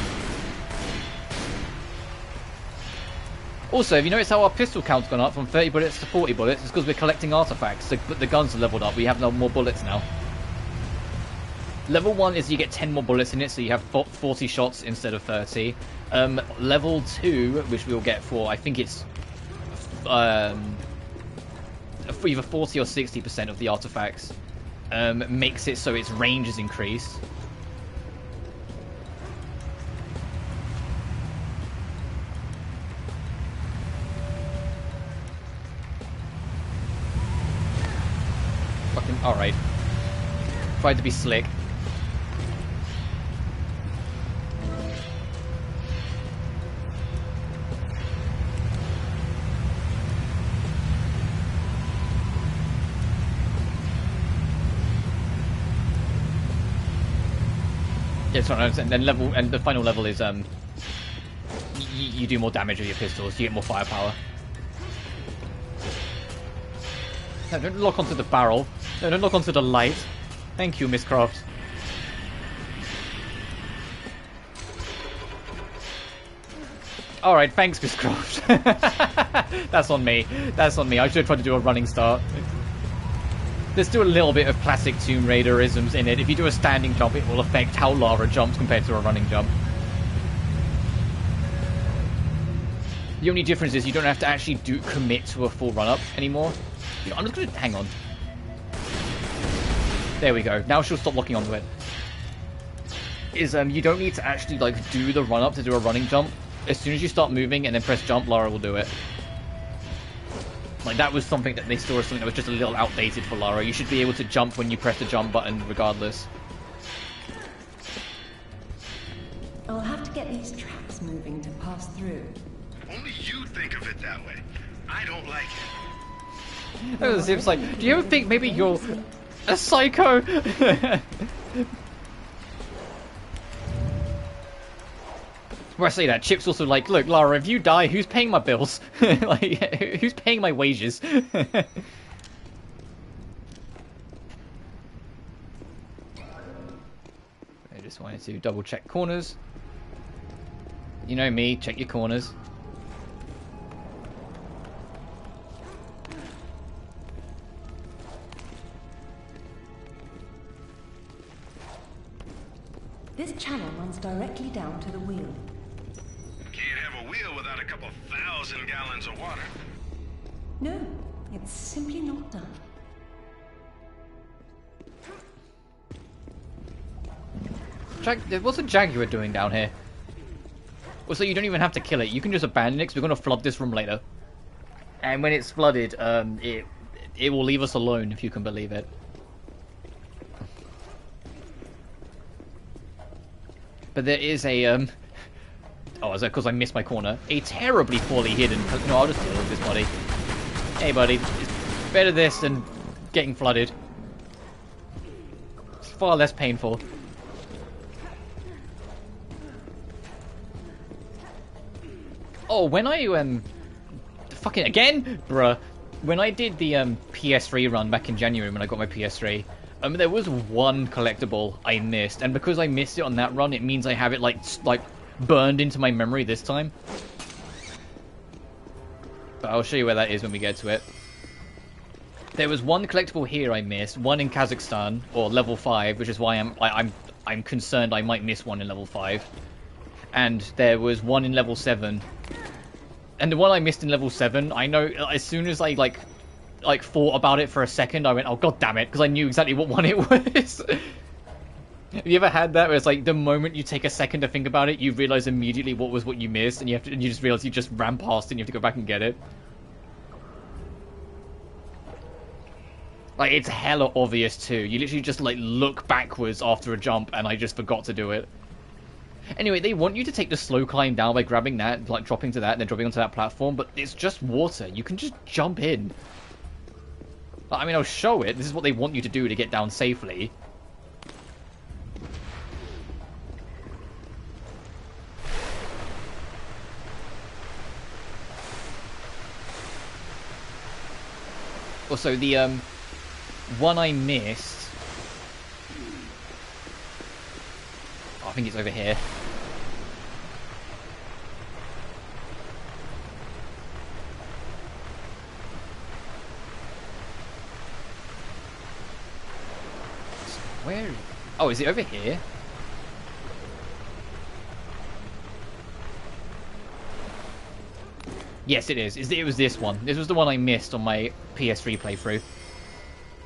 Also, have you noticed how our pistol count's gone up from 30 bullets to 40 bullets? It's because we're collecting artifacts, but the guns are leveled up. We have no more bullets now. Level 1 is you get 10 more bullets in it, so you have 40 shots instead of 30. Level 2, which we'll get for, I think it's either 40 or 60% of the artifacts, makes it so its range is increased. Fucking alright. Tried to be slick. Yeah, sorry, and then the final level is you do more damage with your pistols, you get more firepower. No, don't lock onto the barrel. No, don't lock onto the light. Thank you, Miss Croft. Alright, thanks, Miss Croft. That's on me. That's on me. I should have tried to do a running start. There's still a little bit of classic Tomb Raider-isms in it. If you do a standing jump, it will affect how Lara jumps compared to a running jump. The only difference is you don't have to actually commit to a full run-up anymore. You know, I'm just going to... hang on. There we go. Now she'll stop locking onto it. You don't need to actually, like, do the run-up to do a running jump. As soon as you start moving and then press jump, Lara will do it. Like, that was something that they saw as something that was just a little outdated for Lara. You should be able to jump when you press the jump button, regardless. I'll have to get these traps moving to pass through. Only you think of it that way. I don't like it. It's like, do you ever think maybe you're a psycho? Where I say that, Chip's also like, look, Lara, if you die, who's paying my bills? Like, who's paying my wages? I just wanted to double check corners. You know me, check your corners. This channel runs directly down to the wheel. Can't have a wheel without a couple 1,000 gallons of water. No, it's simply not done. What's a Jaguar doing down here? Also, you don't even have to kill it. You can just abandon it because we're going to flood this room later. And when it's flooded, it will leave us alone, if you can believe it. But there is a, oh, is that because I missed my corner? A terribly poorly hidden... No, I'll just deal with this, buddy. Hey, buddy. It's better this than getting flooded. It's far less painful. Oh, when I, fucking again? Bruh. When I did the, PS3 run back in January when I got my PS3, there was one collectible I missed, and because I missed it on that run, it means I have it, like burned into my memory this time. But I'll show you where that is when we get to it. There was one collectible here I missed, one in Kazakhstan, or level 5, which is why I'm concerned I might miss one in level 5. And there was one in level 7. And the one I missed in level 7, I know as soon as I like thought about it for a second, I went, oh god damn it, because I knew exactly what one it was. Have you ever had that where it's like the moment you take a second to think about it, you realize immediately what you missed, and you just realize you just ran past it and you have to go back and get it? Like, it's hella obvious too. You literally just like look backwards after a jump, and I just forgot to do it. Anyway, they want you to take the slow climb down by grabbing that, like dropping to that, and then dropping onto that platform, but it's just water. You can just jump in. I mean, I'll show it. This is what they want you to do to get down safely. Also, the one I missed... Oh, I think it's over here. Where? Oh, is it over here? Yes, it is. It was this one. This was the one I missed on my PS3 playthrough.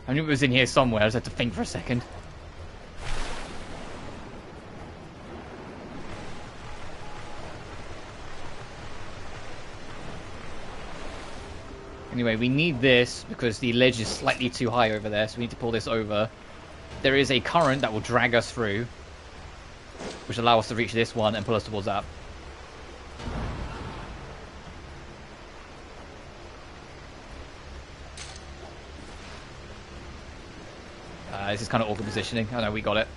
I knew it was in here somewhere. I just had to think for a second. Anyway, we need this because the ledge is slightly too high over there, so we need to pull this over. There is a current that will drag us through, which will allow us to reach this one and pull us towards that. This is kind of awkward positioning. I know, we got it.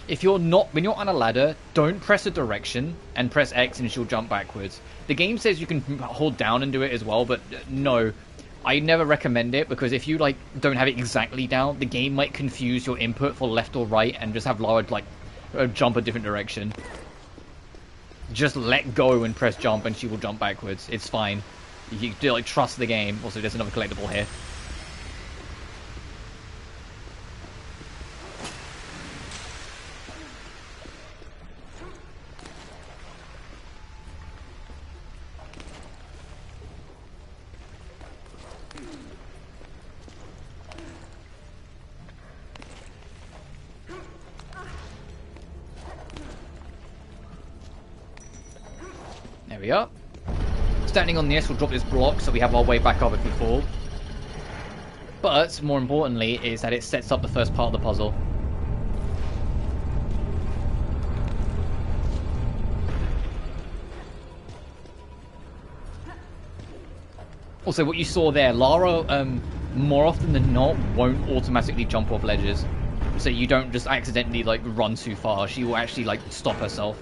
If you're not, when you're on a ladder, don't press a direction and press X and she'll jump backwards. The game says you can hold down and do it as well, but no. I never recommend it because if you like don't have it exactly down, the game might confuse your input for left or right and just have Lara like jump a different direction. Just let go and press jump and she will jump backwards. It's fine. You do like trust the game. Also, there's another collectible here. There we are. Standing on this will drop this block so we have our way back up if we fall. But, more importantly, is that it sets up the first part of the puzzle. Also, what you saw there, Lara, more often than not, won't automatically jump off ledges. So you don't just accidentally, like, run too far. She will actually, like, stop herself.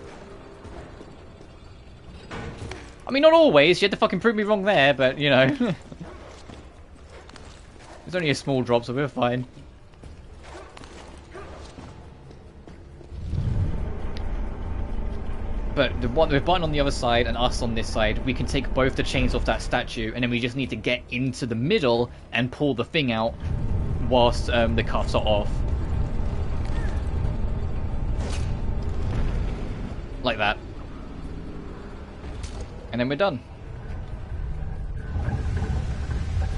I mean, not always. She had to fucking prove me wrong there, but, you know. It's only a small drop, so we're fine. But with Button on the other side and us on this side, we can take both the chains off that statue, and then we just need to get into the middle and pull the thing out whilst the cuffs are off. Like that. And then we're done.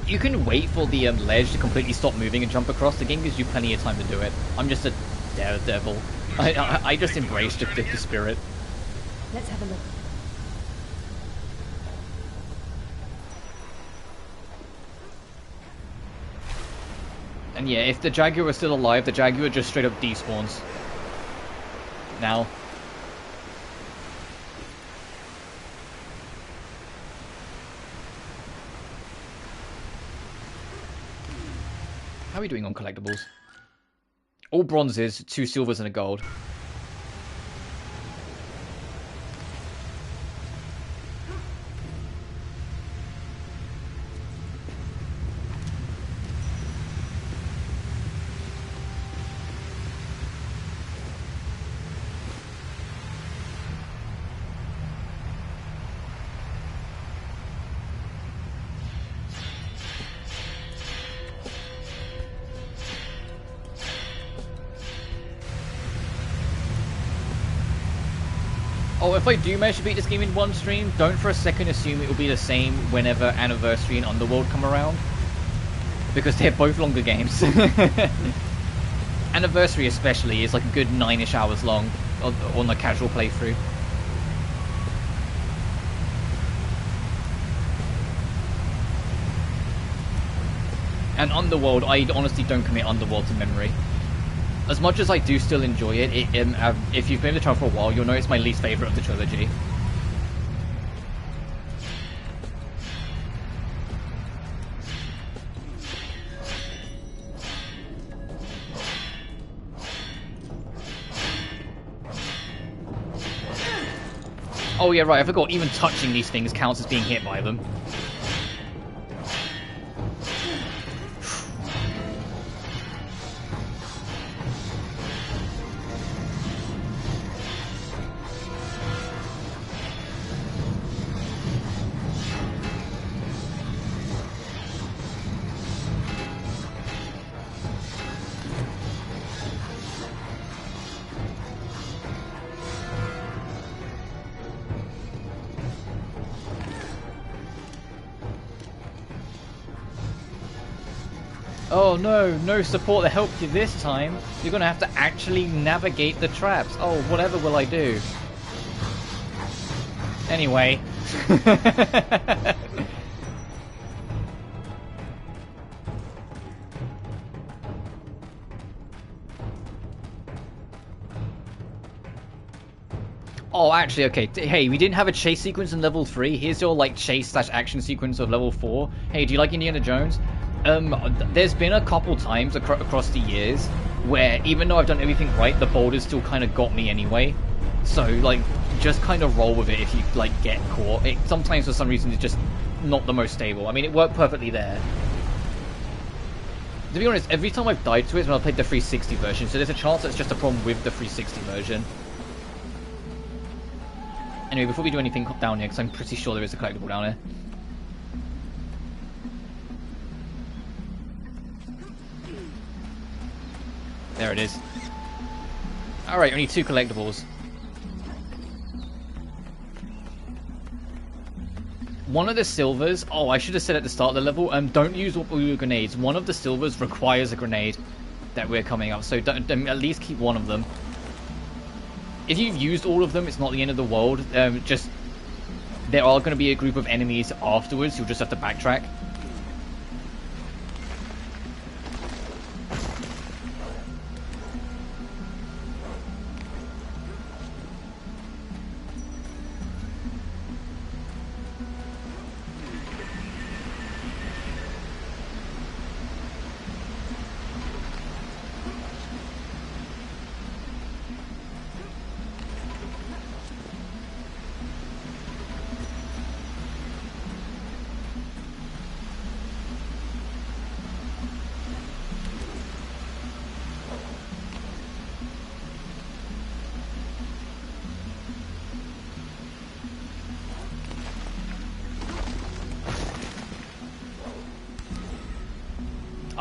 You can wait for the ledge to completely stop moving and jump across. The game gives you plenty of time to do it. I'm just a daredevil. I just embrace the spirit. Let's have a look. And yeah, if the Jaguar is still alive, the Jaguar just straight up despawns. Now. How are we doing on collectibles? All bronzes, 2 silvers and a gold. Oh, if I do manage to beat this game in one stream, don't for a second assume it will be the same whenever Anniversary and Underworld come around. Because they're both longer games. Anniversary especially is like a good 9-ish hours long on a casual playthrough. And Underworld, I honestly don't commit Underworld to memory. As much as I do still enjoy it, if you've been in the channel for a while, you'll know it's my least favourite of the trilogy. Oh yeah, right, I forgot, even touching these things counts as being hit by them. Oh no, no support to help you this time. You're gonna have to actually navigate the traps. Oh, whatever will I do? Anyway. Oh, actually, okay. Hey, we didn't have a chase sequence in level 3. Here's your, like, chase/action sequence of level 4. Hey, do you like Indiana Jones? There's been a couple times across the years where even though I've done everything right, the boulders still kind of got me anyway. So, like, just kind of roll with it if you, like, get caught. Sometimes for some reason it's just not the most stable. I mean, it worked perfectly there. To be honest, every time I've died to it is when I played the 360 version, so there's a chance that's just a problem with the 360 version. Anyway, before we do anything down here, because I'm pretty sure there is a collectible down here. There it is. Alright, only 2 collectibles. One of the silvers... Oh, I should have said at the start of the level, don't use all your grenades. One of the silvers requires a grenade that we're coming up, so don't, at least keep one of them. If you've used all of them, it's not the end of the world. Just... There are going to be a group of enemies afterwards, you'll just have to backtrack.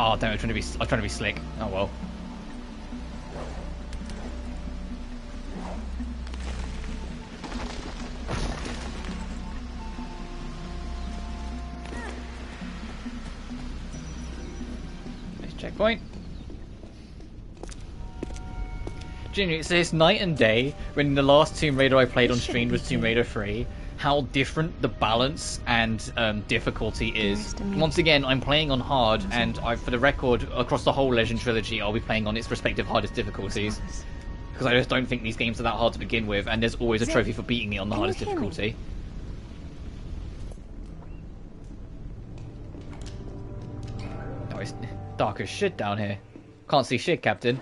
Oh damn! I'm trying to be slick. Oh well. Nice checkpoint. Genuinely, it says night and day. When the last Tomb Raider I played on stream was Tomb Raider 3. How different the balance and difficulty is. Once again, I'm playing on hard, and for the record, across the whole Legend trilogy, I'll be playing on its respective hardest difficulties. Because I just don't think these games are that hard to begin with, and there's always a trophy for beating me on the hardest difficulty. Oh, it's dark as shit down here. Can't see shit, Captain.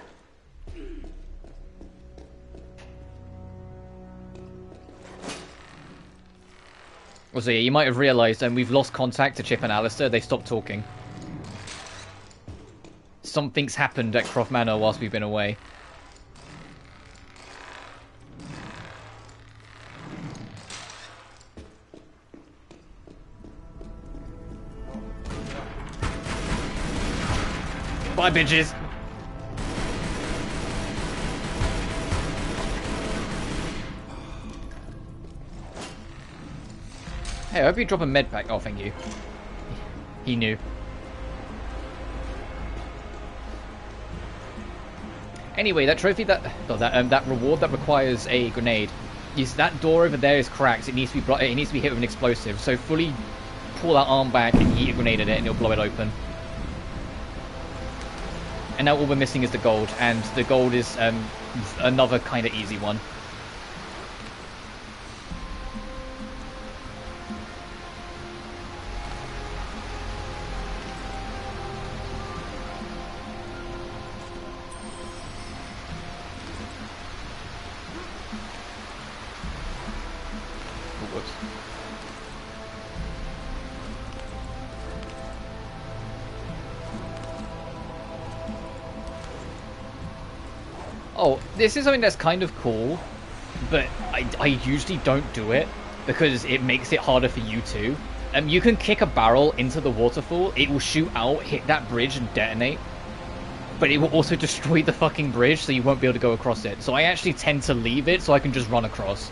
Also, yeah, you might have realised we've lost contact to Chip and Alistair. They stopped talking. Something's happened at Croft Manor whilst we've been away. Bye, bitches! Hey, I hope you drop a med pack. Oh, thank you. He knew. Anyway, that trophy, that reward that requires a grenade, is that door over there is cracked. It needs to be hit with an explosive. So fully pull that arm back and yeet a grenade at it, and it'll blow it open. And now all we're missing is the gold, and the gold is another kind of easy one. Oh, this is something that's kind of cool, but I usually don't do it because it makes it harder for you too. You can kick a barrel into the waterfall, it will shoot out, hit that bridge and detonate, but it will also destroy the fucking bridge so you won't be able to go across it. So I actually tend to leave it so I can just run across.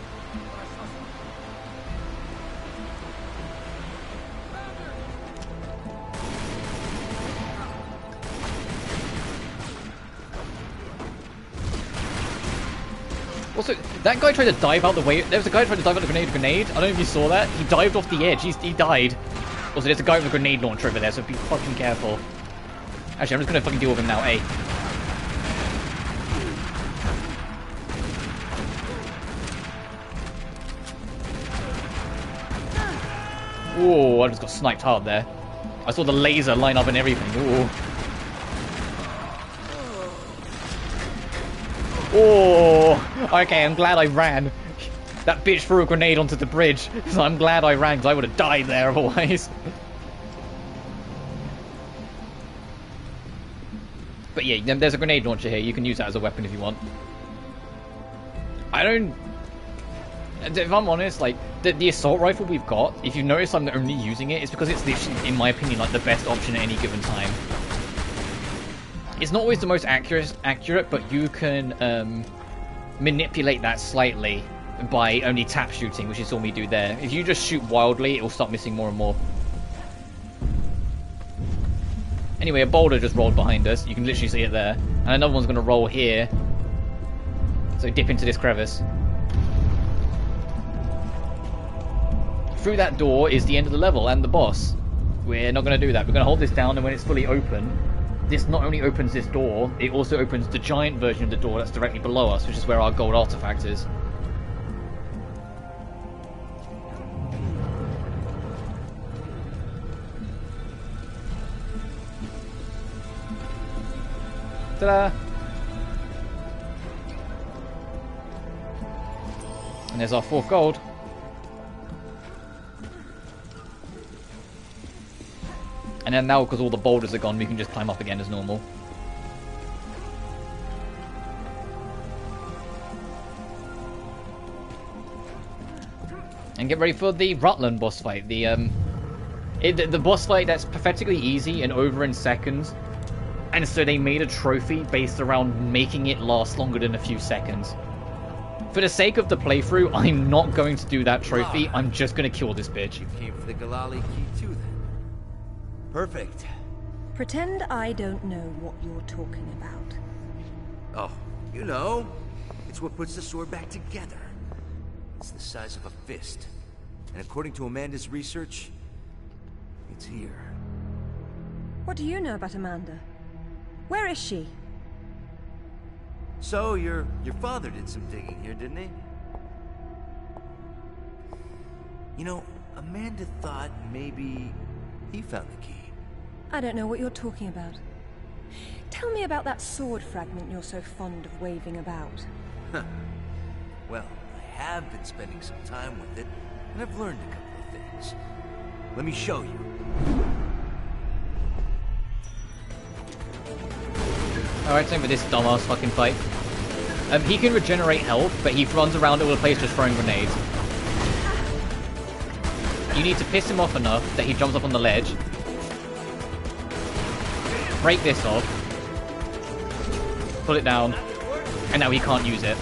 Also, that guy tried to dive out the way. There was a guy trying to dive out the grenade. I don't know if you saw that. He dived off the edge. He died. Also, there's a guy with a grenade launcher over there, so be fucking careful. Actually, I'm just gonna fucking deal with him now, eh? Ooh, I just got sniped hard there. I saw the laser line up and everything. Ooh. Oh, okay, I'm glad I ran. That bitch threw a grenade onto the bridge, so I'm glad I ran, because I would have died there otherwise. But yeah, there's a grenade launcher here. You can use that as a weapon if you want. I don't... If I'm honest, like, the assault rifle we've got, if you notice I'm only using it, it's because it's literally, in my opinion, like the best option at any given time. It's not always the most accurate, but you can manipulate that slightly by only tap shooting, which is all we do there. If you just shoot wildly, it will start missing more and more. Anyway, a boulder just rolled behind us. You can literally see it there. And another one's going to roll here. So dip into this crevice. Through that door is the end of the level and the boss. We're not going to do that. We're going to hold this down, and when it's fully open, this not only opens this door, it also opens the giant version of the door that's directly below us, which is where our gold artifact is. Ta-da! And there's our 4th gold. And then now, because all the boulders are gone, we can just climb up again as normal. And get ready for the Rutland boss fight. The boss fight that's pathetically easy and over in seconds. And so they made a trophy based around making it last longer than a few seconds. For the sake of the playthrough, I'm not going to do that trophy. I'm just going to kill this bitch. You came for the Galali key too, then. Perfect. Pretend I don't know what you're talking about. Oh, you know. It's what puts the sword back together. It's the size of a fist. And according to Amanda's research, it's here. What do you know about Amanda? Where is she? So, your father did some digging here, didn't he? You know, Amanda thought maybe he found the key. I don't know what you're talking about. Tell me about that sword fragment you're so fond of waving about. Huh. Well, I have been spending some time with it, and I've learned a couple of things. Let me show you. Alright, time for this dumbass fucking fight. He can regenerate health, but he runs around all the place just throwing grenades. You need to piss him off enough that he jumps up on the ledge. Break this off. Pull it down. And now he can't use it.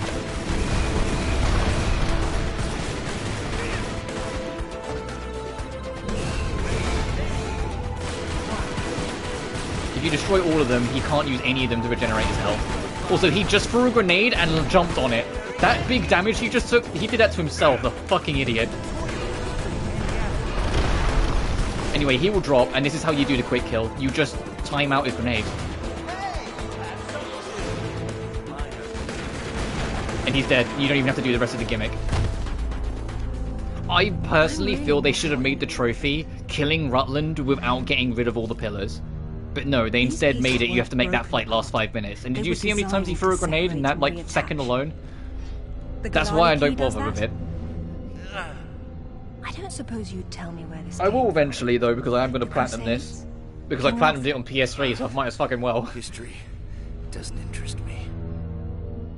If you destroy all of them, he can't use any of them to regenerate his health. Also, he just threw a grenade and jumped on it. That big damage he just took, he did that to himself, the fucking idiot. Anyway, he will drop, and this is how you do the quick kill. You just time out his grenade. and he's dead. You don't even have to do the rest of the gimmick. I personally feel they should have made the trophy killing Rutland without getting rid of all the pillars. But no, they instead made it you have to make that fight last 5 minutes. And did you see how many times he threw a grenade in that, like, second alone? That's why I don't bother with it. I don't suppose you'd tell me where this I will eventually, though, because I am going to platinum this. Because I platinumed it on PS3, so I might as fucking well. History doesn't interest me.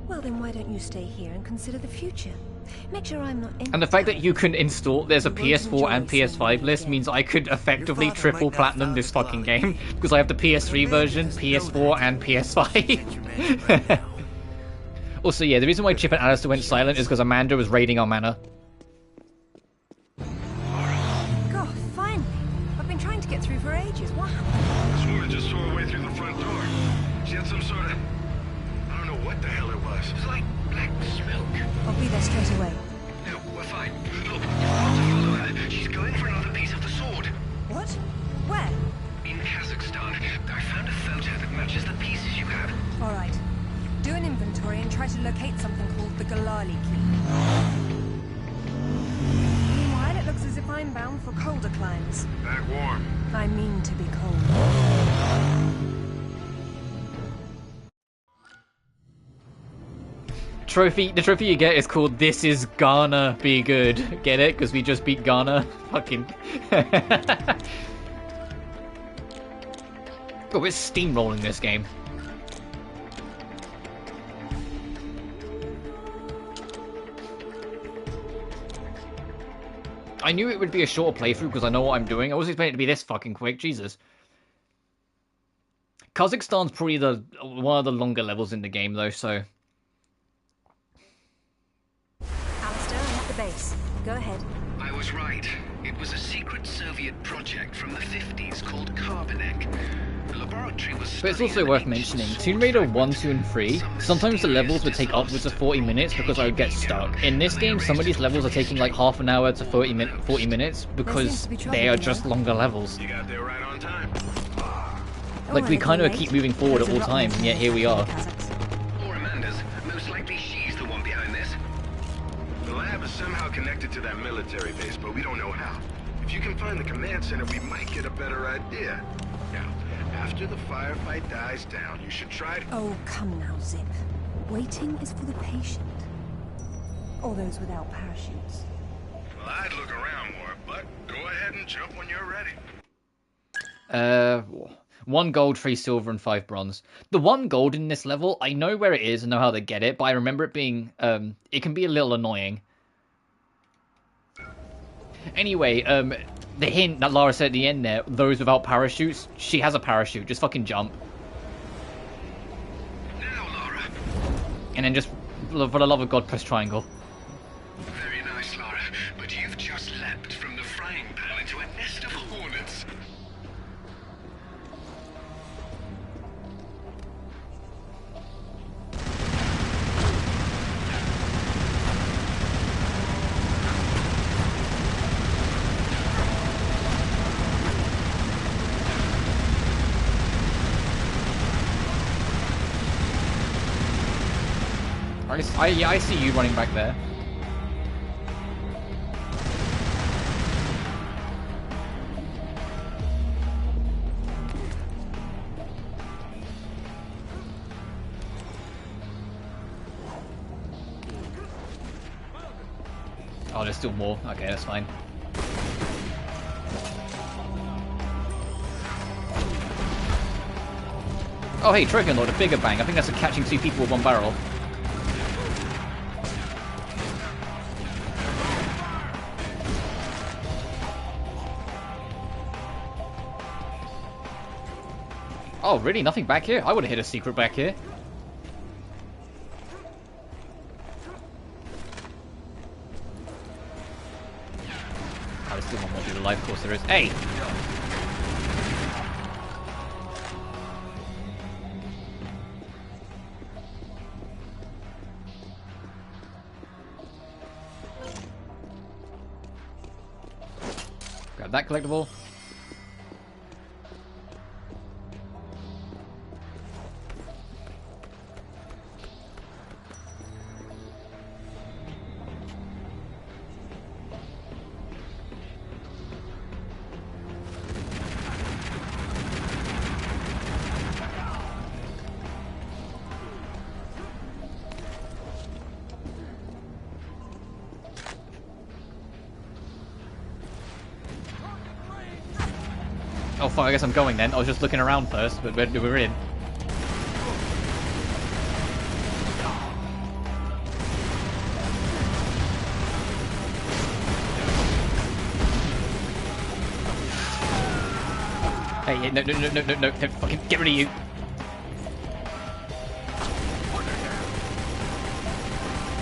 Well, then why don't you stay here and consider the future? Make sure I'm not in. And the fact that you can install, there's a PS4 and PS5 list means I could effectively triple platinum this fucking game. Because I have the PS3 version, PS4 and PS5. Also, yeah, the reason why Chip and Alistair went silent is because Amanda was raiding our manor. God, finally. I've been trying to get through for ages. What happened? This woman just saw her way through the front door. She had some sort of... I don't know what the hell it was. It was like black smoke. I'll be there straight away. No, we're fine. Look, you've got to follow her. She's going for another piece of the sword. What? Where? In Kazakhstan. I found a photo that matches the pieces you have. All right. Do an inventory and try to locate something called the Galali key. Meanwhile, it looks as if I'm bound for colder climes. Back warm. I mean to be cold. The trophy you get is called This Is Ghana Be Good. Get it? Because we just beat Ghana. Fucking. God, we're steamrolling this game. I knew it would be a shorter playthrough because I know what I'm doing. I wasn't expecting it to be this fucking quick. Jesus. Kazakhstan's probably one of the longer levels in the game, though, so... Alistair, I'm at the base. Go ahead. I was right. It was a secret Soviet project from the 50s called Carbonek. The laboratory was... But it's also worth mentioning, Tomb Raider 1, 2, and 3, sometimes the levels would take upwards of 40 minutes because I would get stuck. In this game, some of these levels are taking like half an hour to 40 minutes because they are just longer levels. You got there right on time. Like, we kind of keep moving forward at all times, and yet here we are. Or Amanda's. Most likely she's the one behind this. The lab is somehow connected to that military base, but we don't know how. If you can find the command center, we might get a better idea. Now, after the firefight dies down, you should try to... Oh, come now, Zip. Waiting is for the patient. Or those without parachutes. Well, I'd look around more, but go ahead and jump when you're ready. 1 gold, 3 silver, and 5 bronze. The 1 gold in this level, I know where it is and know how to get it, but I remember it being, it can be a little annoying. Anyway, the hint that Lara said at the end there, those without parachutes, she has a parachute, just fucking jump. Now, Lara. And then just, for the love of God, press triangle. Very nice, Lara, but you've just leapt from the frying pan into a nest of hornets. I see you running back there. Oh, there's still more. Okay, that's fine. Oh, hey, Trophy Lord, a bigger bang. I think that's a catching 2 people with 1 barrel. Oh, really? Nothing back here? I would have hit a secret back here. Oh, there's still one more through the life course there is. Hey! Grab that collectible. Oh fuck, I guess I'm going then. I was just looking around first, but we're in. Hey, no, fucking get rid of you.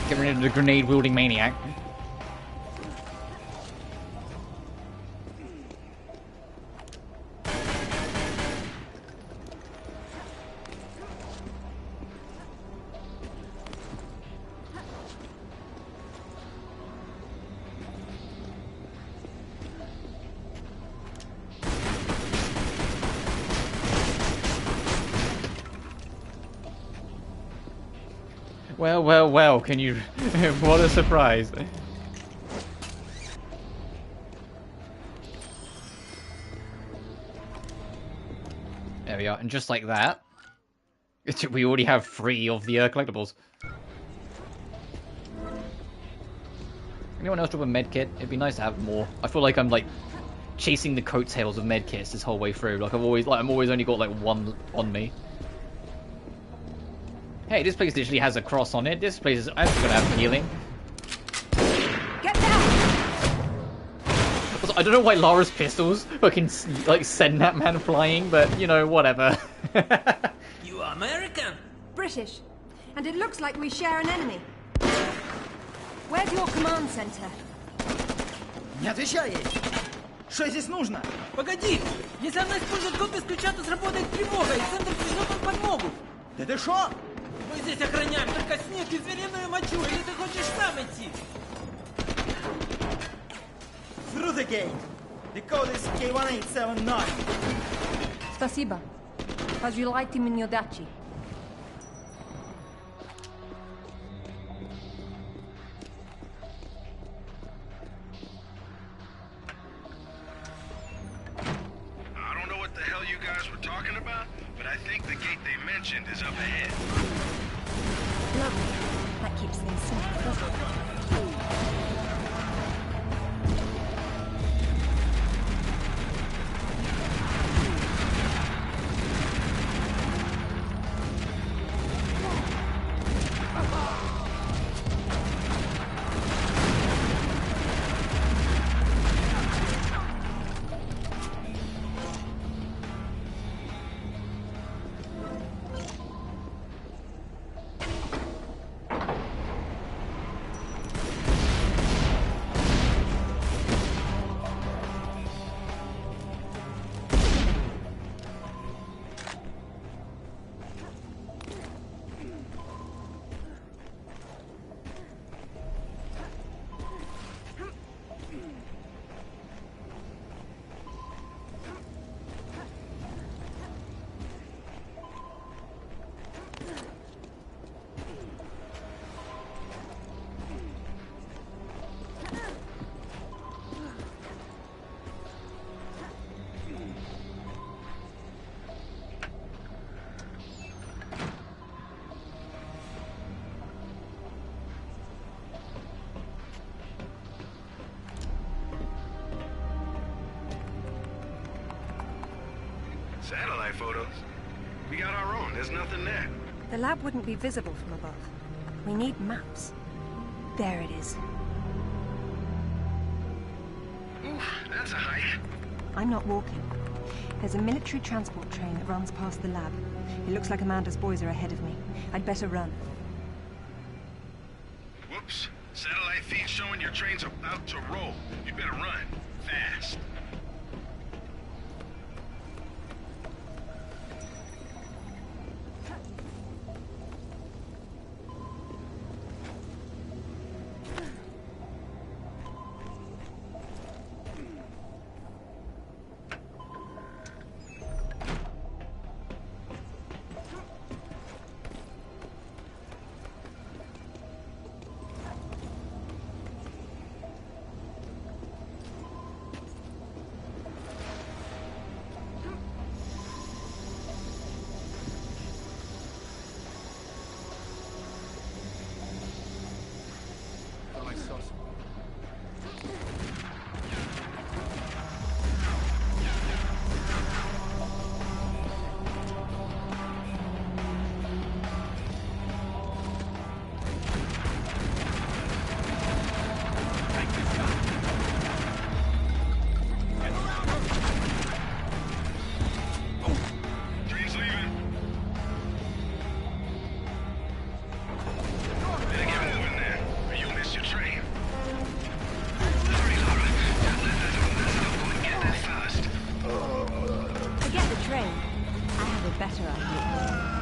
Get rid of the grenade-wielding maniac. Well, can you... what a surprise. There we are, and just like that, we already have 3 of the collectibles. Anyone else drop a medkit? It'd be nice to have more. I feel like I'm like chasing the coattails of medkits this whole way through. Like I'm always only got like 1 on me. Hey, this place literally has a cross on it. This place is actually gonna have healing. Get down! I don't know why Lara's pistols fucking like send that man flying, but you know, whatever. You are American? British. And it looks like we share an enemy. Where's your command center? Не отвечай ей! Что здесь нужно? Погоди! Если она использует код без ключа, то сработает тревога, и центр пришлет нам подмогу! Да ты шо? Мы здесь охраняем только снег и звериную мочу, или ты хочешь сам идти? Through the gate! The code is K1879. Спасибо. Пожелайте мне удачи. I don't know what the hell you guys were talking about, but I think the gate they mentioned is up ahead. Lovely. That keeps things simple, doesn't it? Satellite photos? We got our own. There's nothing there. The lab wouldn't be visible from above. We need maps. There it is. Oof, that's a hike. I'm not walking. There's a military transport train that runs past the lab. It looks like Amanda's boys are ahead of me. I'd better run. Whoops. Satellite feed showing your train's about to roll. You better run. Fast. a better idea.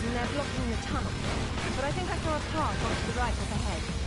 and they're blocking the tunnel. But I think I saw a path onto the right up ahead.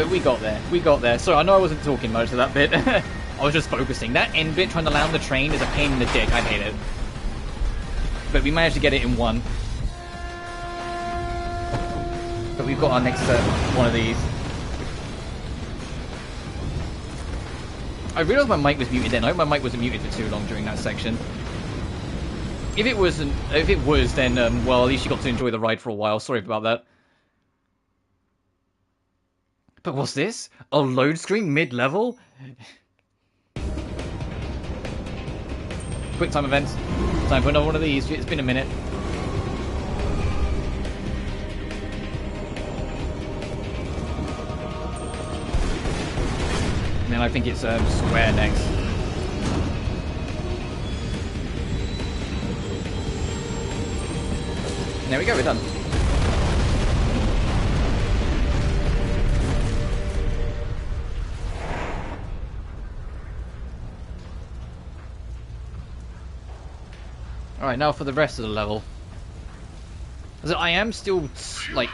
But we got there. We got there. So I know I wasn't talking much of that bit. I was just focusing. That end bit trying to land the train is a pain in the dick. I hate it. But we managed to get it in one. But we've got our next one of these. I realised my mic was muted then. I hope my mic wasn't muted for too long during that section. If it wasn't, then well, at least you got to enjoy the ride for a while. Sorry about that. But what's this? A load screen mid-level? Quick time events. Time for another one of these. It's been a minute. And then I think it's Square next. There we go, we're done. Alright, now for the rest of the level. So I am still, like,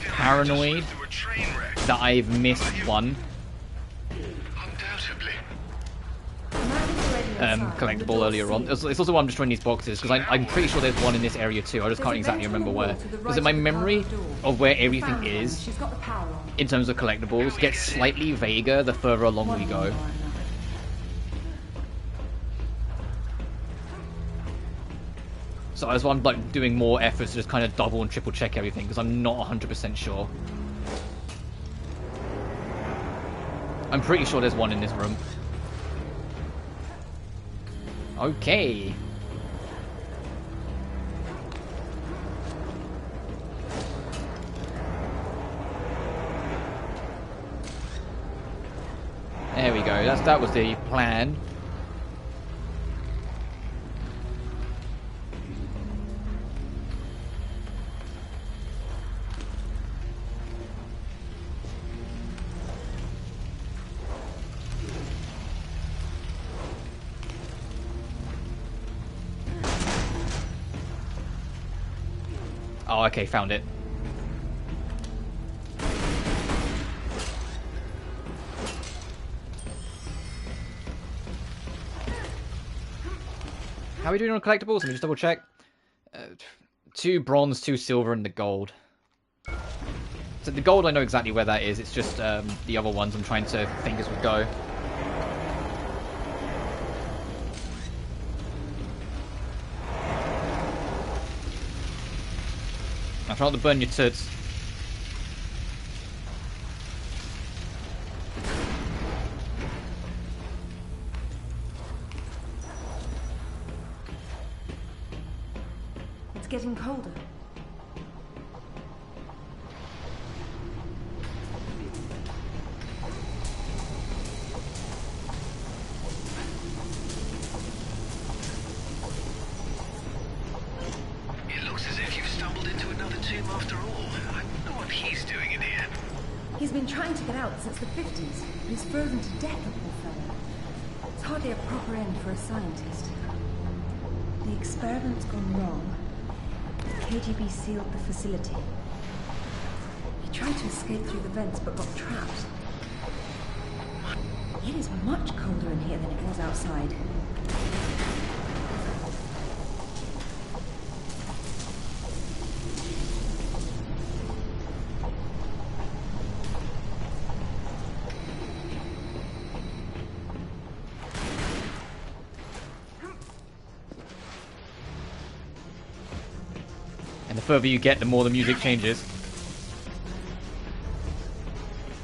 paranoid that I've missed one collectible earlier on. It's also why I'm destroying these boxes, because I'm pretty sure there's one in this area too. I just can't exactly remember where. Because my memory of where everything is, in terms of collectibles, gets slightly vaguer the further along we go. So that's why I'm like doing more efforts to just kind of double and triple check everything, because I'm not 100% sure. I'm pretty sure there's one in this room. Okay. There we go. That was the plan. Oh, okay, found it. How are we doing on collectibles? Let me just double check. 2 bronze, 2 silver, and the gold. So the gold, I know exactly where that is. It's just the other ones I'm trying to think as we go. I'm trying not to burn your toots. It's getting colder. It looks as if you've stumbled into another tomb after all. I wonder what he's doing in here. He's been trying to get out since the 50s, but he's frozen to death, the poor fellow. It's hardly a proper end for a scientist. The experiment's gone wrong. The KGB sealed the facility. He tried to escape through the vents, but got trapped. It is much colder in here than it was outside. And the further you get, the more the music changes.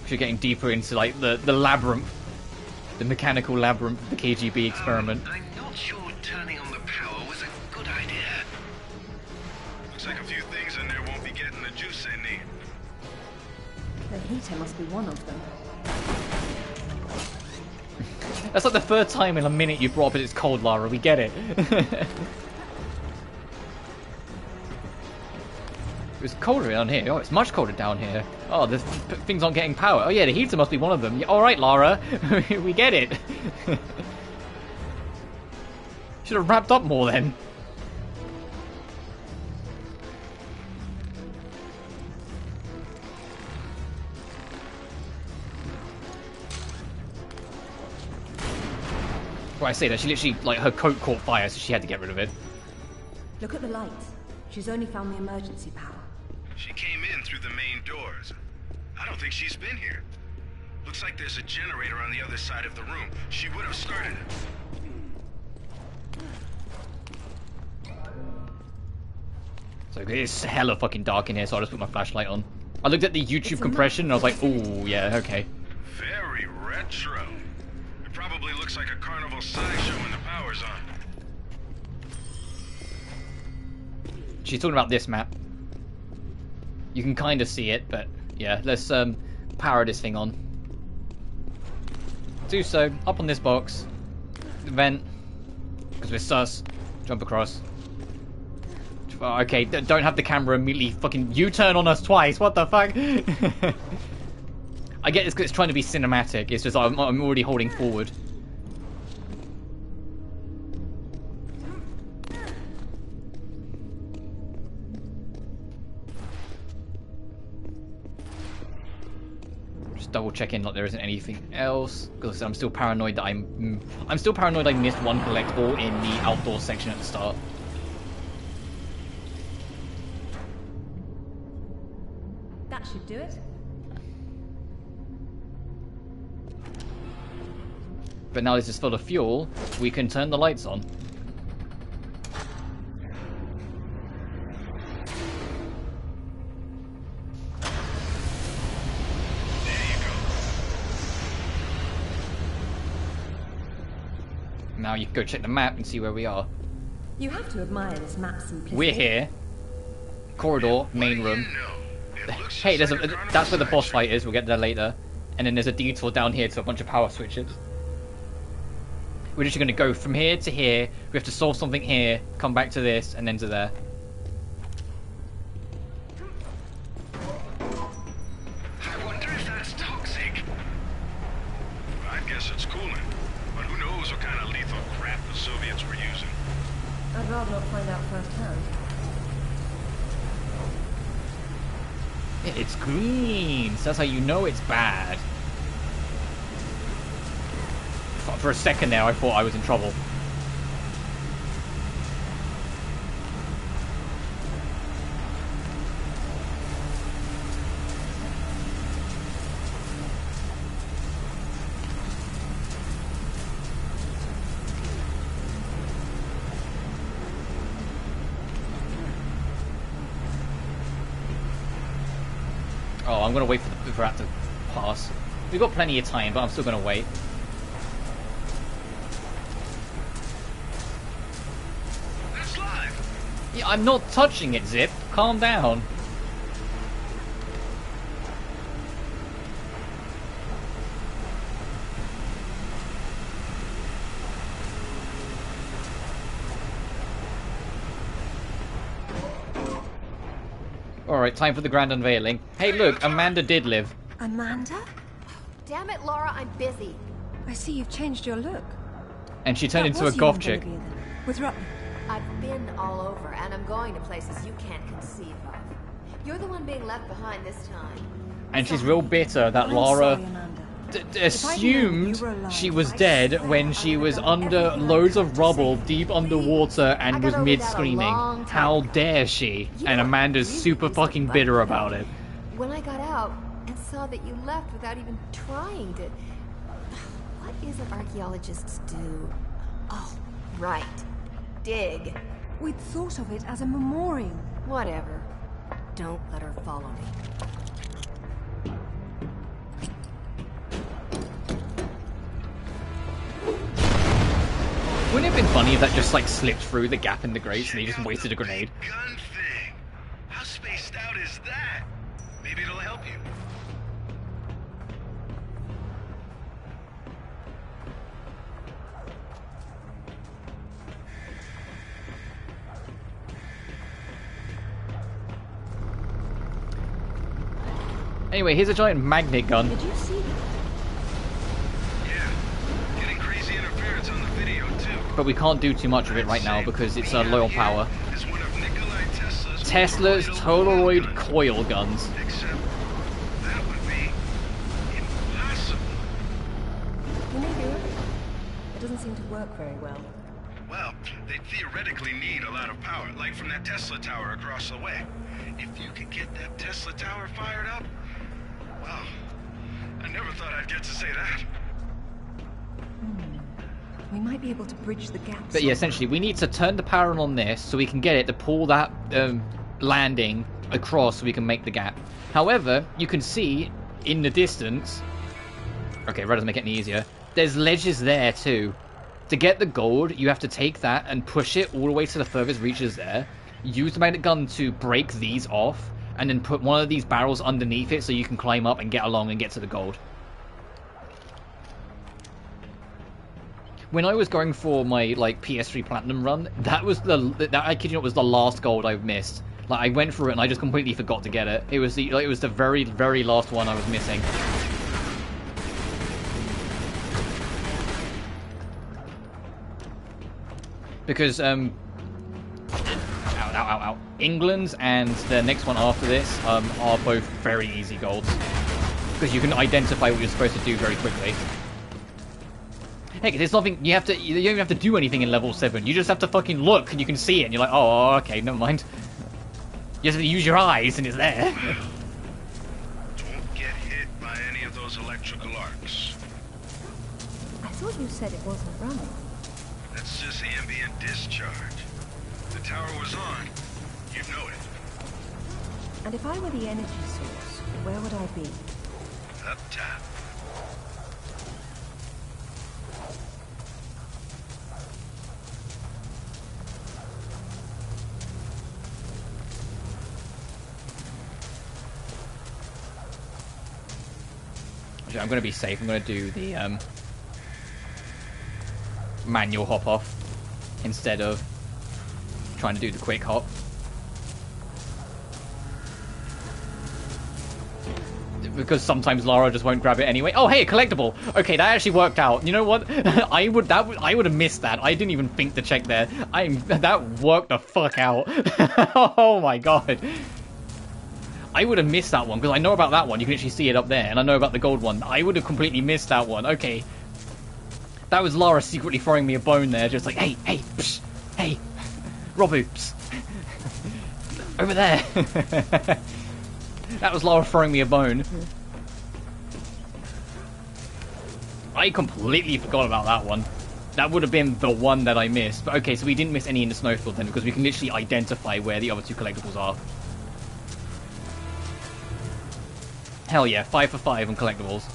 You're getting deeper into like the labyrinth, the mechanical labyrinth of the KGB experiment. I'm not sure turning on the power was a good idea. Looks like a few things in there won't be getting the juice they need. The heater must be one of them. That's like the third time in a minute you've brought up it's cold, Lara. We get it. It's colder down here. Oh, it's much colder down here. Oh, the things aren't getting power. Oh yeah, the heater must be one of them. Yeah, all right, Lara. We get it. Should have wrapped up more then. Well, I say that she literally, like, her coat caught fire, so she had to get rid of it. Look at the lights. She's only found the emergency power. She came in through the main doors. I don't think she's been here. Looks like there's a generator on the other side of the room. She would have started it. So it's hella fucking dark in here, so I'll just put my flashlight on. I looked at the YouTube compression and I was like, ooh, yeah, okay. Very retro. It probably looks like a carnival sideshow when the power's on. She's talking about this map. You can kind of see it, but yeah, let's power this thing on. Do so. Up on this box. Vent. Because we're sus. Jump across. Okay, don't have the camera immediately fucking U-turn on us twice. What the fuck? I get this because it's trying to be cinematic. It's just I'm already holding forward. Just double checking like there isn't anything else because I'm still paranoid that I'm still paranoid I missed one collectible in the outdoor section at the start. That should do it. But now this is full of fuel, we can turn the lights on. Now you can go check the map and see where we are. You have to admire this map's simplicity. We're here. Corridor, main room. Hey, that's where the boss fight is. We'll get there later. And then there's a detour down here to a bunch of power switches. We're just going to go from here to here. We have to solve something here, come back to this, and then to there. I wonder if that's toxic. I guess it's coolant. But who knows what kind of lethal crap the Soviets were using. I'd rather not find out firsthand. It's green, so that's how you know it's bad. For a second there, I thought I was in trouble. Oh, I'm gonna wait for that to pass. We've got plenty of time, but I'm still gonna wait. That's live. Yeah, I'm not touching it, Zip. Calm down. Alright, time for the grand unveiling. Hey look, Amanda did live. Amanda? Damn it, Laura, I'm busy. I see you've changed your look. And she turned into a goth chick. With Rutland. I've been all over, and I'm going to places you can't conceive of. You're the one being left behind this time. And she's real bitter that Lara assumed she was dead when she was under loads of rubble deep underwater and was mid-screaming. How dare she? And Amanda's super fucking bitter about it. When I got out and saw that you left without even trying to... What is it archaeologists do? Oh, right. Dig. We'd thought of it as a memorial. Whatever. Don't let her follow me. Wouldn't it have been funny if that just like slipped through the gap in the grates and he just wasted a grenade? Gun thing. How spaced out is that? Maybe it'll help you. Anyway, here's a giant magnet gun. Did you see that? Yeah. Getting crazy interference on the video too. But we can't do too much of it right now because it's a low power. Tesla's Toroid coil guns. Except that would be impossible. Can they do it? It doesn't seem to work very well. Well, they theoretically need a lot of power, like from that Tesla tower across the way. If you could get that Tesla tower fired up, well, I never thought I'd get to say that. We might be able to bridge the gap. But yeah, essentially, we need to turn the power on this so we can get it to pull that landing across so we can make the gap. However, you can see in the distance... Okay, that doesn't make it any easier. There's ledges there too. To get the gold, you have to take that and push it all the way to the furthest reaches there. Use the magnet gun to break these off, and then put one of these barrels underneath it so you can climb up and get along and get to the gold. When I was going for my like PS3 Platinum run, that was I kid you not, was the last gold I missed. Like I went through it and I just completely forgot to get it. It was the very, very last one I was missing. Because ow, England and the next one after this are both very easy golds, because you can identify what you're supposed to do very quickly. Heck, there's nothing you don't even have to do anything in level 7. You just have to fucking look and you can see it and you're like, oh, okay, never mind. You just have to use your eyes and it's there. Don't get hit by any of those electrical arcs. I thought you said it wasn't running. That's just ambient discharge. The tower was on. You'd know it. And if I were the energy source, where would I be? Up top. I'm going to be safe. I'm going to do the manual hop off instead of trying to do the quick hop. Because sometimes Lara just won't grab it anyway. Oh, hey, a collectible. Okay, that actually worked out. You know what? I would have missed that. I didn't even think to check there. That worked the fuck out. Oh my god. I would have missed that one because I know about that one. You can actually see it up there, and I know about the gold one. I would have completely missed that one. Okay. That was Lara secretly throwing me a bone there, just like, hey, psh, hey, Robu, psh. Over there. That was Lara throwing me a bone. I completely forgot about that one. That would have been the one that I missed. But okay, so we didn't miss any in the snowfield then, because we can literally identify where the other two collectibles are. Hell yeah, 5 for 5 on collectibles.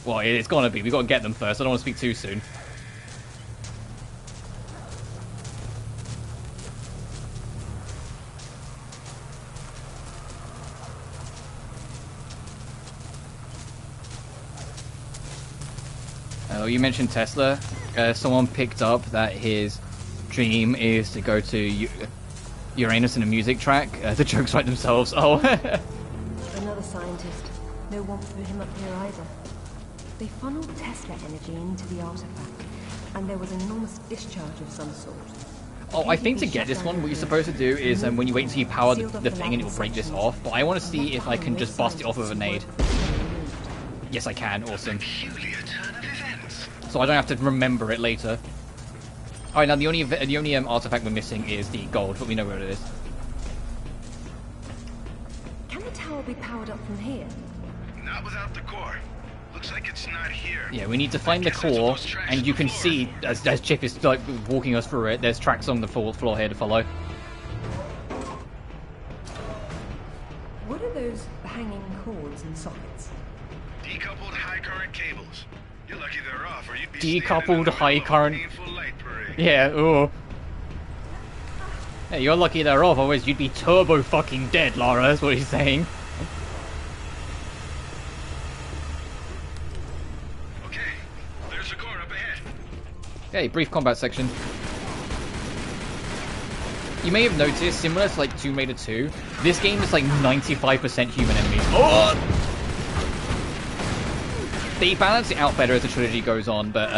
Well, it's gonna be. We've got to get them first. I don't want to speak too soon. Oh, you mentioned Tesla. Someone picked up that his dream is to go to Uranus in a music track. The jokes write themselves. Oh. Another scientist. No warmth for him up here either. They funneled Tesla energy into the artifact, and there was an enormous discharge of some sort. Oh, I think to get this one, what you're supposed to do is when you wait until you power the thing and it will break this off. But I want to see if I can just bust it off with a nade. Yes, I can. Awesome. So I don't have to remember it later. Alright, now the only artifact we're missing is the gold, but we know where it is. Can the tower be powered up from here? Not without the core. Looks like it's not here. Yeah, we need to find the core, and you can see, as Chip is like walking us through it, there's tracks on the floor here to follow. What are those hanging cords and sockets? Decoupled high current cables. You're lucky they're off, or you'd be decoupled high current. Yeah, ooh. Hey, you're lucky they're off, otherwise you'd be turbo fucking dead, Lara, that's what he's saying. Okay, there's a core up ahead. Okay, brief combat section. You may have noticed, similar to like Tomb Raider 2, this game is like 95% human enemies. Oh! They balance it out better as the trilogy goes on, but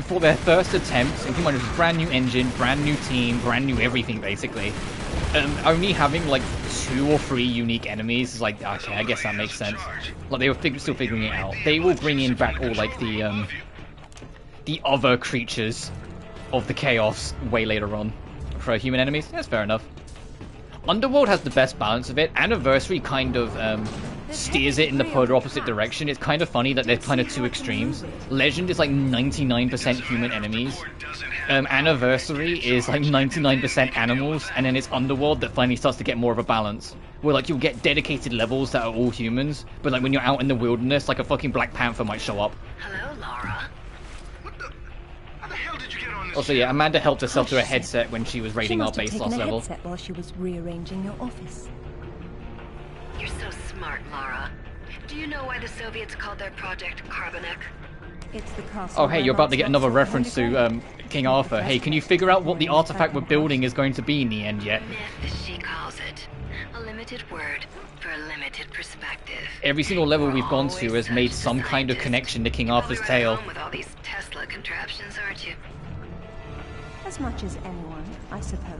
for their first attempt, and come on, it was a brand new engine, brand new team, brand new everything basically. Only having like 2 or 3 unique enemies is like, okay, I guess that makes sense. Like they were still figuring it out. They will bring in back all like the other creatures of the chaos way later on for human enemies. That's fair enough. Underworld has the best balance of it. Anniversary kind of steers it in the polar opposite direction. It's kind of funny that they're kind of 2 extremes. Legend is like 99% human enemies. Anniversary is like 99% animals, and then it's Underworld that finally starts to get more of a balance. Where like you'll get dedicated levels that are all humans, but like when you're out in the wilderness, like a fucking Black Panther might show up. Hello, Laura. How the hell did you get on this? Also, yeah, Amanda helped herself to a headset when she was raiding our base last level. She must have taken a headset while she was rearranging your office. You're so smart, Lara. Do you know why the Soviets called their project Carbonek? It's the castle. Oh, hey, you're about to get another reference to King Arthur. Hey, can you figure out what the artifact we're building is going to be in the end yet? Myth, she calls it. A limited word for a limited perspective. Every single level we've gone to has made some kind of connection to King Arthur's tale. With all these Tesla contraptions, aren't you? As much as anyone, I suppose.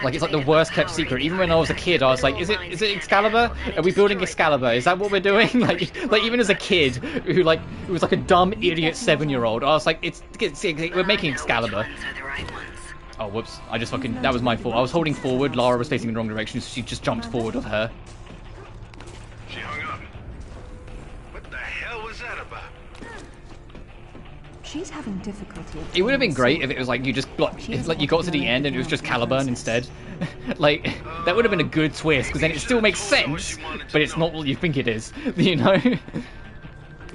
Like, it's like the worst kept secret. Even when I was a kid, I was like, is it Excalibur? Are we building Excalibur? Is that what we're doing? like even as a kid who was like a dumb idiot 7-year-old, I was like, we're making Excalibur. Oh, whoops. I just fucking, that was my fault. I was holding forward, Lara was facing in the wrong direction, so she just jumped forward with her. She hung up. What the hell was that about? She's having difficulty. It would have been great if it was like you just like you got to the end and it was just Caliburn instead. Like that would have been a good twist, because then it still makes sense, but it's not what you think it is, you know.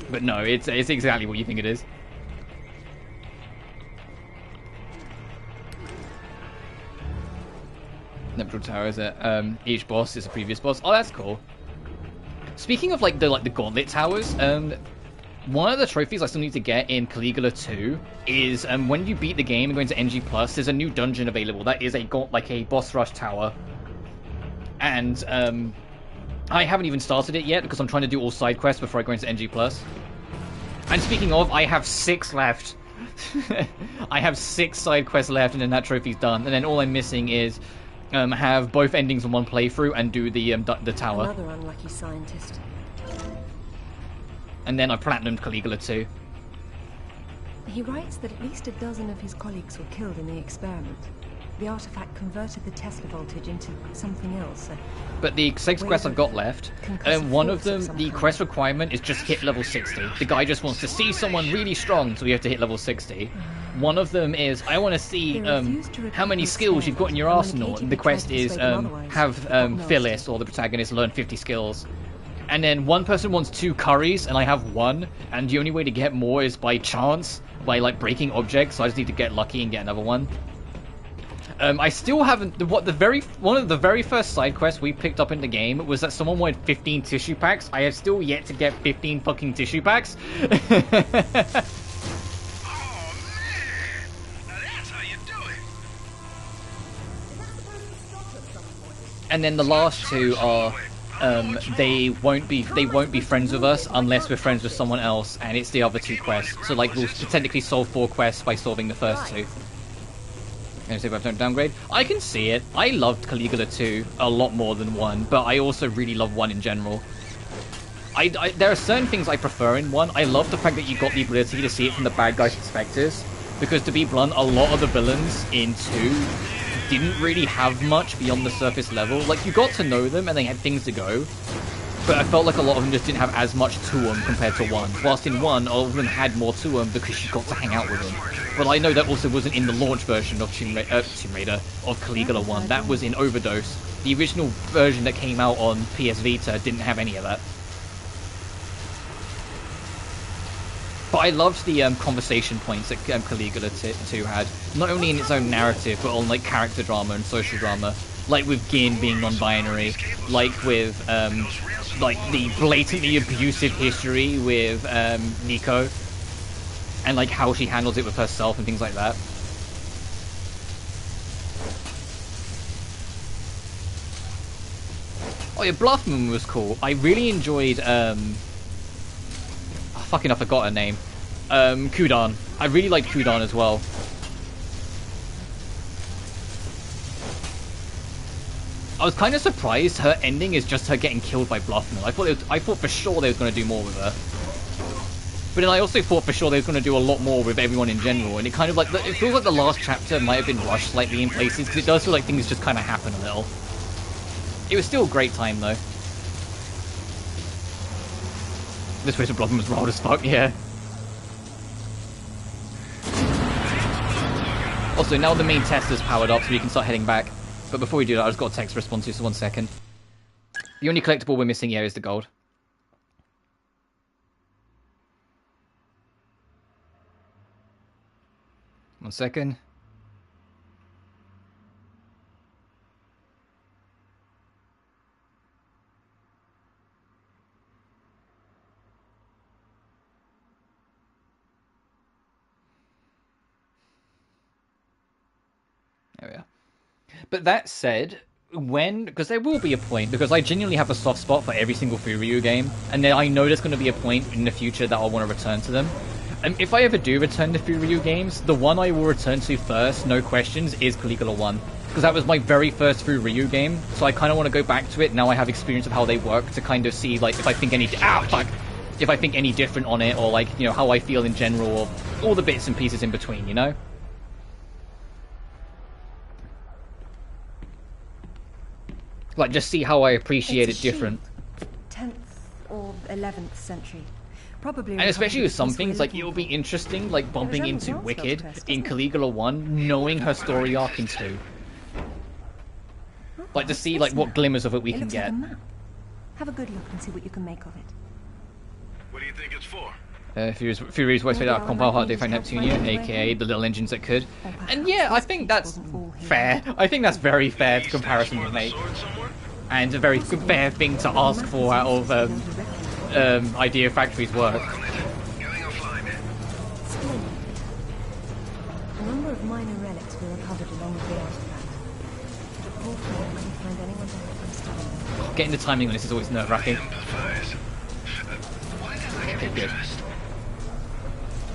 But no, it's exactly what you think it is. Nepal Tower is it? Each boss is a previous boss. Oh, that's cool. Speaking of like the gauntlet towers, one of the trophies I still need to get in Caligula 2 is when you beat the game and go into NG+, there's a new dungeon available that is a boss rush tower. And I haven't even started it yet because I'm trying to do all side quests before I go into NG+. And speaking of, I have 6 left. I have 6 side quests left, and then that trophy's done. And then all I'm missing is have both endings in one playthrough and do the tower. Another unlucky scientist. And then I platinumed Caligula 2. He writes that at least a dozen of his colleagues were killed in the experiment. The artifact converted the Tesla voltage into something else. But the 6 quests I've got left, one of them, the quest requirement is just hit level 60. The guy just wants to see someone really strong, so we have to hit level 60. One of them is, I want to see how many skills you've got in your arsenal. And the quest is, have Phyllis, or the protagonist, learn 50 skills. And then one person wants 2 curries, and I have 1. And the only way to get more is by chance, by like breaking objects. So I just need to get lucky and get another one. I still haven't. One of the very first side quests we picked up in the game was that someone wanted 15 tissue packs. I have still yet to get 15 fucking tissue packs. And then the last 2 are. They won't be friends with us unless we're friends with someone else, and it's the other 2 quests. So like we'll technically solve 4 quests by solving the first 2. And see if I don't downgrade. I can see it. I loved Caligula 2 a lot more than 1, but I also really love 1 in general. There are certain things I prefer in 1. I love the fact that you got the ability to see it from the bad guy's perspectives, because to be blunt, a lot of the villains in 2 didn't really have much beyond the surface level. Like, you got to know them and they had things to go, but I felt like a lot of them just didn't have as much to them compared to 1. Whilst in 1, all of them had more to them because you got to hang out with them. But I know that also wasn't in the launch version of Tomb Raider, of Caligula 1. That was in Overdose. The original version that came out on PS Vita didn't have any of that. But I loved the conversation points that Caligula 2 had, not only in its own narrative, but on like character drama and social drama, like with Gin being non-binary, like with like the blatantly abusive history with Nico, and like how she handles it with herself and things like that. Oh yeah, Bluffman was cool. I really enjoyed I forgot her name. Kudan. I really like Kudan as well. I was kind of surprised her ending is just her getting killed by Bluffman. I thought for sure they were going to do more with her. But then I also thought for sure they were going to do a lot more with everyone in general. And it kind of like, it feels like the last chapter might have been rushed slightly in places, because it does feel like things just kind of happen a little. It was still a great time though. This way to Bluffman was wild as fuck, yeah. Also, now the main test is powered up, so we can start heading back. But before we do that, I just got a text to respond to, so 1 second. The only collectible we're missing here is the gold. 1 second. There we are. But that said, because there will be a point, because I genuinely have a soft spot for every single Furyu game, and then I know there's going to be a point in the future that I'll want to return to them. And if I ever do return to Furyu games, the one I will return to first, no questions, is Caligula 1. Because that was my very first Furyu game, so I kind of want to go back to it now I have experience of how they work, to kind of see, like, if I think any... if I think any different on it, or, like, you know, how I feel in general, or all the bits and pieces in between, you know? Like, just see how I appreciate it different. 10th or 11th century. Probably. And especially with some things, like, it'll be interesting, like, bumping into Wicked in Caligula 1, knowing her story arc in 2. Like, to see, like, what glimmers of it we can get. Have a good look and see what you can make of it. What do you think it's for? Fury's voice made out of compile hard define Neptunia, aka the little engines that could. And yeah, I think that's fair. I think that's very fair to comparison to make. And a very fair thing to ask for out of Idea Factory's work. A number of minor relics were recovered along with the artifact. The poor fellow couldn't find anyone to help him study them. Getting the timing on this is always nerve-wracking. Okay, good.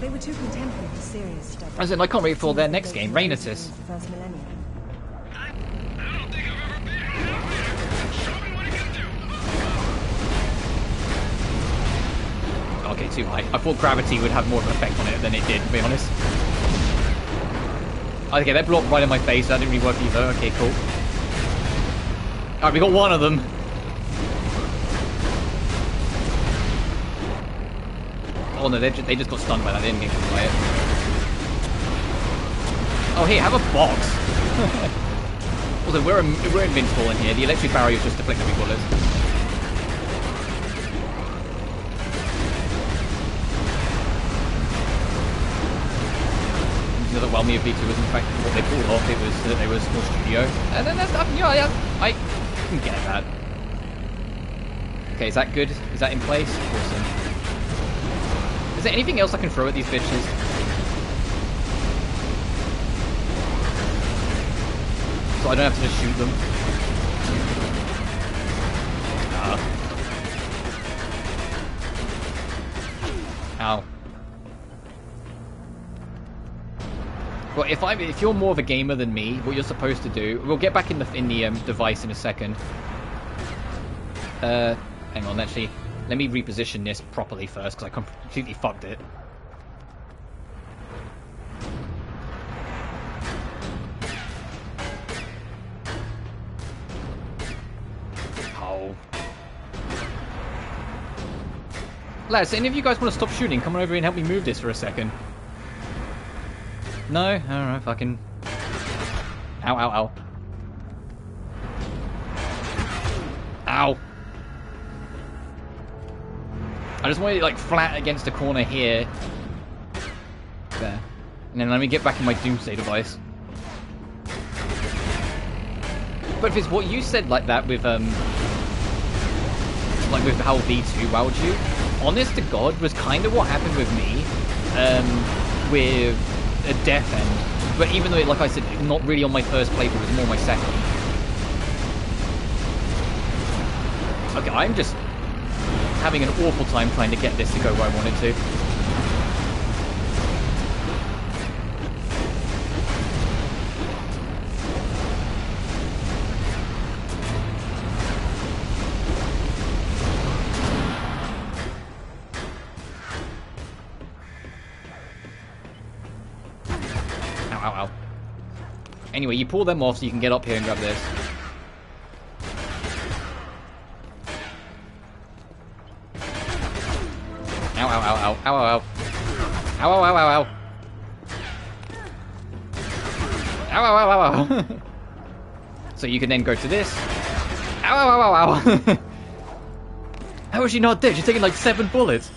They were too contemporary for serious study. As in, I can't wait for their next game, Reignatus. First millennium. Okay, too high. I thought gravity would have more of an effect on it than it did, to be honest. Okay, that blew up right in my face. That didn't really work either. Okay, cool. Alright, we got one of them. Oh no, they just got stunned by that. They didn't get killed by it. Oh, here, have a box. Also, we're invincible in here. The electric barriers just deflect every bullet. That while me of V2 was in fact what they pulled off, it was that they were a small studio. And then that's, yeah, I can get that. Okay, is that good? Is that in place? Awesome. Is there anything else I can throw at these bitches? So I don't have to just shoot them. Ow. Well, if you're more of a gamer than me, what you're supposed to do, we'll get back in the device in a second. Hang on, actually, let me reposition this properly first because I completely fucked it. Oh. Lads, any of you guys want to stop shooting? Come on over and help me move this for a second. No? Alright, fucking... Ow, ow, ow. Ow! I just want it, like, flat against the corner here. There. And then let me get back in my Doomsday device. But if it's what you said like that with, like with how V2 wowed you, honest to God, was kind of what happened with me, with a Death End. But even though, like I said, not really on my first playthrough, it was more my second. Okay, I'm just having an awful time trying to get this to go where I want it to. ow, ow. Anyway, you pull them off so you can get up here and grab this. Ow, ow, ow, ow, ow, ow, ow. Ow, ow, ow, ow, ow. Ow, ow, ow, ow, ow. So you can then go to this. Ow, ow, ow, ow, ow. How is she not dead? She's taking like 7 bullets.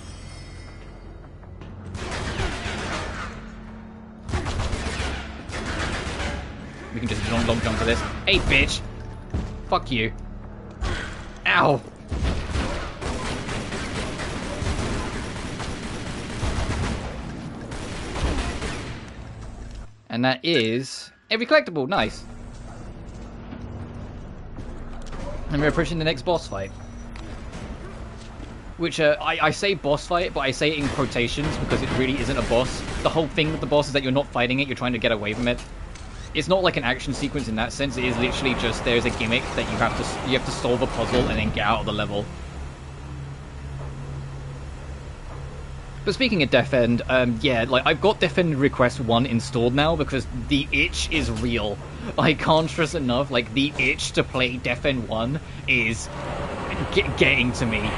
We can just long jump for this. Hey, bitch. Fuck you. Ow. And that is every collectible. Nice. And we're approaching the next boss fight. Which, I say boss fight, but I say it in quotations because it really isn't a boss. The whole thing with the boss is that you're not fighting it, you're trying to get away from it. It's not like an action sequence in that sense, it is literally just there's a gimmick that you have to solve a puzzle and then get out of the level. But speaking of Death End, yeah, like I've got Death End Request 1 installed now because the itch is real. I can't stress enough, like the itch to play Death End 1 is getting to me.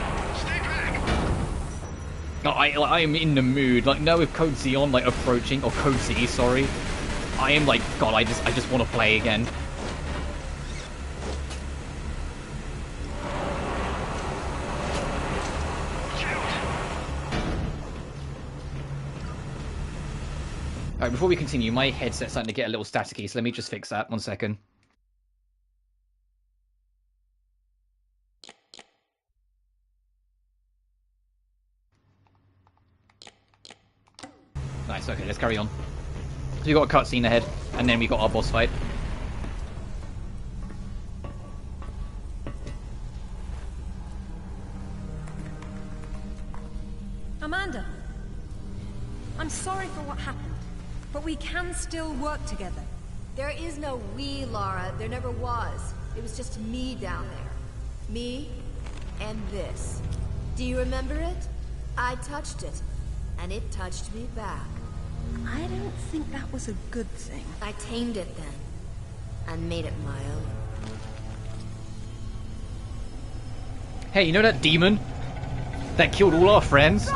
I am in the mood. Like now with Code Xeon like approaching, or Code Z, sorry, I am like, God, I just want to play again. Alright, before we continue, my headset's starting to get a little staticky, so let me just fix that. 1 second. Nice, okay, let's carry on. So we got a cutscene ahead, and then we got our boss fight. Amanda, I'm sorry for what happened, but we can still work together. There is no we, Lara. There never was. It was just me down there. Me and this. Do you remember it? I touched it, and it touched me back. I don't think that was a good thing. I tamed it then, and made it my own. Hey, you know that demon that killed all our friends?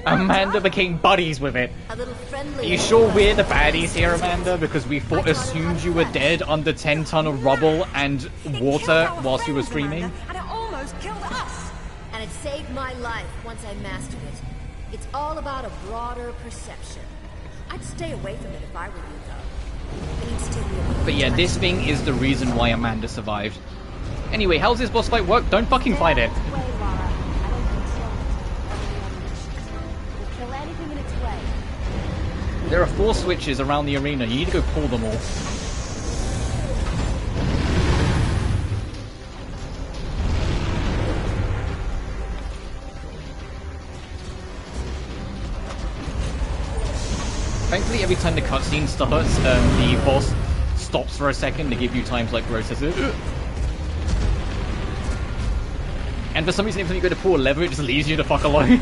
Amanda became buddies with it. A little friendly. Are you sure we're the baddies here, Amanda? Because we assumed you were dead under 10 ton of rubble and water whilst you were screaming? And it almost killed us. And it saved my life once I mastered it. It's all about a broader perception. I'd stay away from it if I were you, though. It'd still be a But yeah, this thing is the reason why Amanda survived. Anyway, how's this boss fight work? Don't fucking fight it. There are 4 switches around the arena. You need to go pull them all. Thankfully, every time the cutscene starts, the boss stops for a second to give you time to like process it. And for some reason, every time you go to pull a lever, it just leaves you the fuck alone.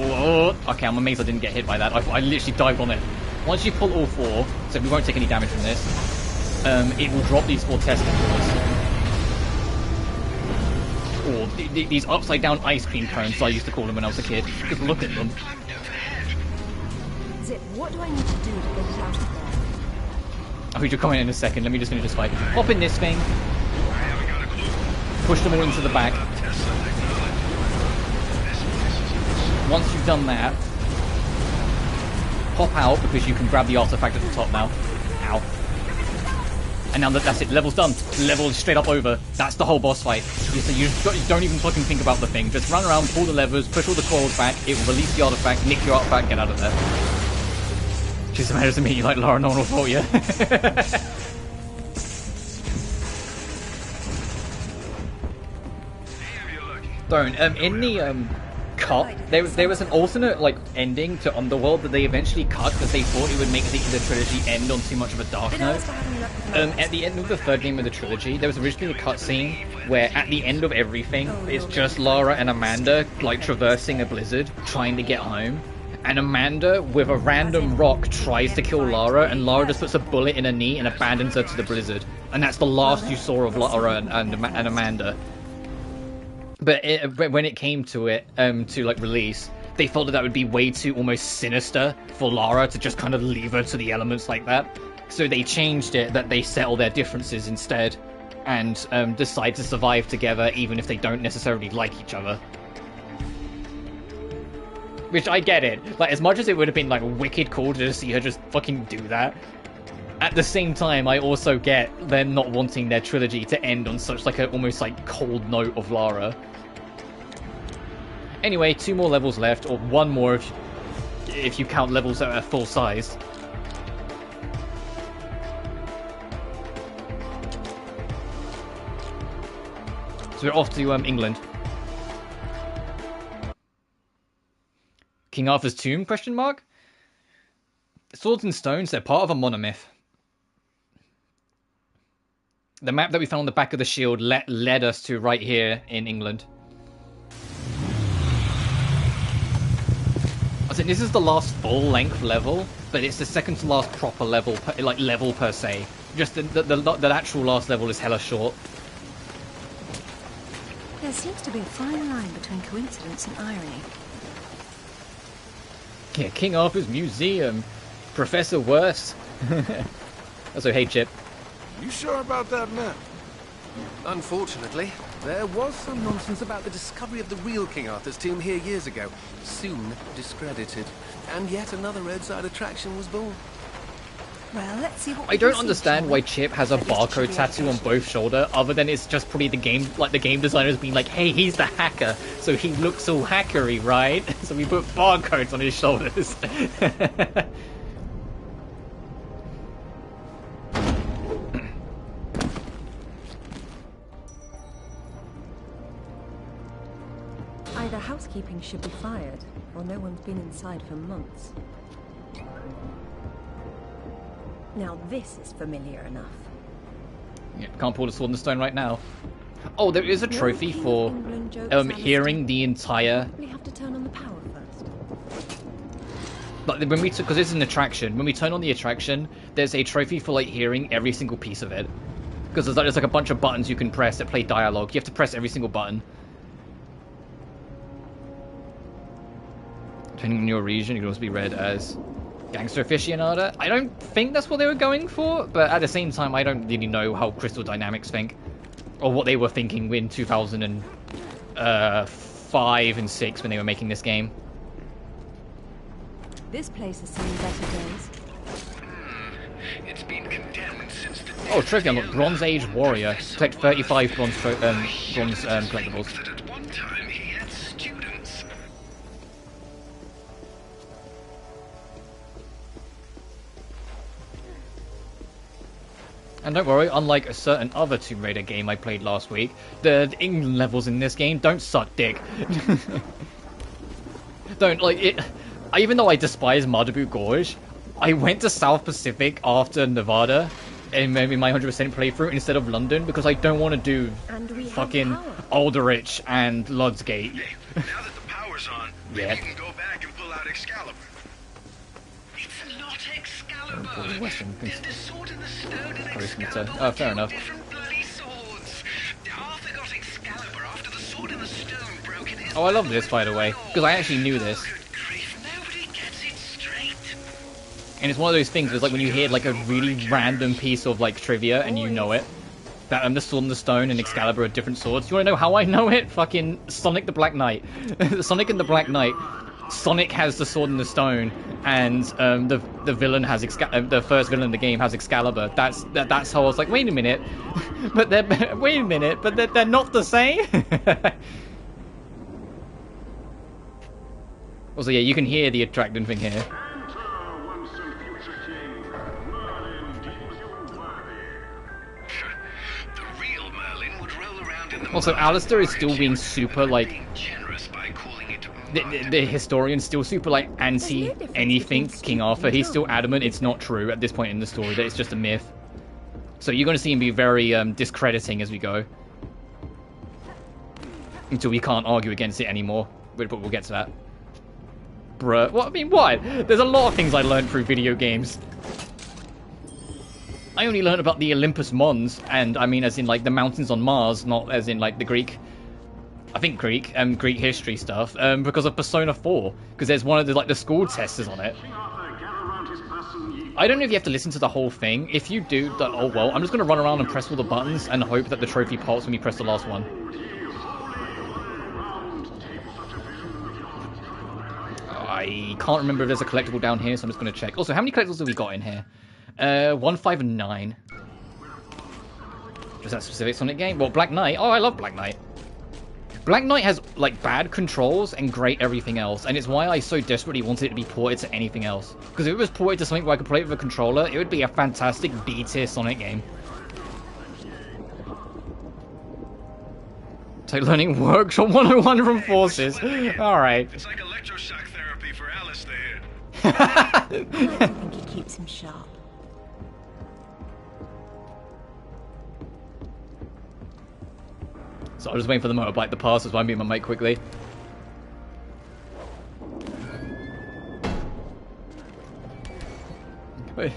Oh, okay, I'm amazed I didn't get hit by that. I literally dived on it. Once you pull all 4, so we won't take any damage from this, it will drop these 4 testicles. Or these upside down ice cream cones, so I used to call them when I was a kid. Just look at them. Zip, what do I need to do to get it out of there? Oh, you'll come in a second. Let me just finish this fight. Hop in this thing. Push them all into the back. Once you've done that, hop out because you can grab the artifact at the top now. Ow. And now that's it. Level's done. Level is straight up over. That's the whole boss fight. So you don't even fucking think about the thing. Just run around, pull the levers, push all the coils back. It will release the artifact, nick your artifact, get out of there. Just matters to me, like Laura, no one will fault you. Don't. In the cut, there was an alternate like ending to Underworld that they eventually cut because they thought it would make the trilogy end on too much of a dark note. At the end of the 3rd game of the trilogy, there was originally a cutscene where at the end of everything, it's just Lara and Amanda, like, traversing a blizzard, trying to get home. And Amanda, with a random rock, tries to kill Lara, and Lara just puts a bullet in her knee and abandons her to the blizzard. And that's the last you saw of Lara and Amanda. But when it came to it, to, like, release, they felt that would be way too almost sinister for Lara to just kind of leave her to the elements like that. So they changed it that they settle their differences instead and decide to survive together even if they don't necessarily like each other. Which I get it. Like, as much as it would have been, like, wicked cool to just see her just fucking do that, at the same time, I also get them not wanting their trilogy to end on such, like, a almost, like, cold note of Lara. Anyway, 2 more levels left, or 1 more if you count levels that are full size. So we're off to England. King Arthur's tomb? Question mark. Swords and stones, they're part of a monomyth. The map that we found on the back of the shield led us to right here in England. I think this is the last full-length level, but it's the second to last proper level, level per se. Just the actual last level is hella short. There seems to be a fine line between coincidence and irony. Yeah, King Arthur's Museum. Professor Worse. Also, hey, Chip. You sure about that map? Unfortunately, there was some nonsense about the discovery of the real King Arthur's tomb here years ago, soon discredited, and yet another roadside attraction was born. Well, let's see what I don't understand why Chip has a barcode tattoo on both shoulders, other than it's just probably the game designers being like, hey, he's the hacker, so he looks all hackery, right? So we put barcodes on his shoulders. Either housekeeping should be fired, or no one's been inside for months. Now this is familiar enough. Yeah, can't pull the sword in the stone right now. Oh, there is a trophy for hearing the entire. We have to turn on the power first. Like when we because it's an attraction. When we turn on the attraction, there's a trophy for like hearing every single piece of it. Because there's like a bunch of buttons you can press that play dialogue. You have to press every single button. Depending on your region, it can also be read as Gangster Aficionado. I don't think that's what they were going for, but at the same time, I don't really know how Crystal Dynamics think, or what they were thinking in 2005 and 6 when they were making this game. This place has seen better days. It's been condemned since the Oh, trophy unlocked. Bronze Age Warrior. Collect 35 bronze collectibles. At one time he had students. And don't worry, unlike a certain other Tomb Raider game I played last week, the England levels in this game don't suck dick. Don't, like, it... Even though I despise Malibu Gorge, I went to South Pacific after Nevada, and maybe my 100% playthrough instead of London, because I don't want to do fucking Alderich and Lodsgate. Hey, now that the power's on, yeah. you can go back and pull out Excalibur. It's not Excalibur. There's the sword in the stone and Excalibur. Oh, fair enough. Different bloody swords. Arthur got Excalibur after the sword in the stone broke in his. Oh, I love this, by the way, because I actually knew this. And it's one of those things, it's like when you hear like a really random piece of like trivia and you know it. That the sword and the stone and Excalibur are different swords. You wanna know how I know it? Fucking Sonic the Black Knight. Sonic and the Black Knight. Sonic has the sword and the stone, and the villain has the first villain in the game has Excalibur. That's how I was like, wait a minute, but they're not the same. Also, yeah, you can hear the attractant thing here. Also, Alistair is still being super, like, the historian's still super, like, anti-anything King Arthur. He's still adamant it's not true at this point in the story, that it's just a myth. So you're going to see him be very discrediting as we go. until we can't argue against it anymore. But we'll get to that. Bruh. What? I mean, what? There's a lot of things I learned through video games. I only learned about the Olympus Mons, and I mean as in like the mountains on Mars, not as in like the Greek. I think Greek history stuff, because of Persona 4, because there's one of the like the school testers on it. I don't know if you have to listen to the whole thing. If you do, oh well, I'm just gonna run around and press all the buttons and hope that the trophy pops when you press the last one. I can't remember if there's a collectible down here, so I'm just gonna check. Also, how many collectibles have we got in here? 1, 5, and 9. Is that specific Sonic game? Well, Black Knight. Oh, I love Black Knight. Black Knight has, like, bad controls and great everything else, and it's why I so desperately wanted it to be ported to anything else. Because if it was ported to something where I could play it with a controller, it would be a fantastic B-tier Sonic game. Take Learning Workshop 101 from Forces. Alright. It's like electroshock therapy for Alistair. I think he keeps him sharp. So I was waiting for the motorbike to pass, that's why I moved my mic quickly. Wait.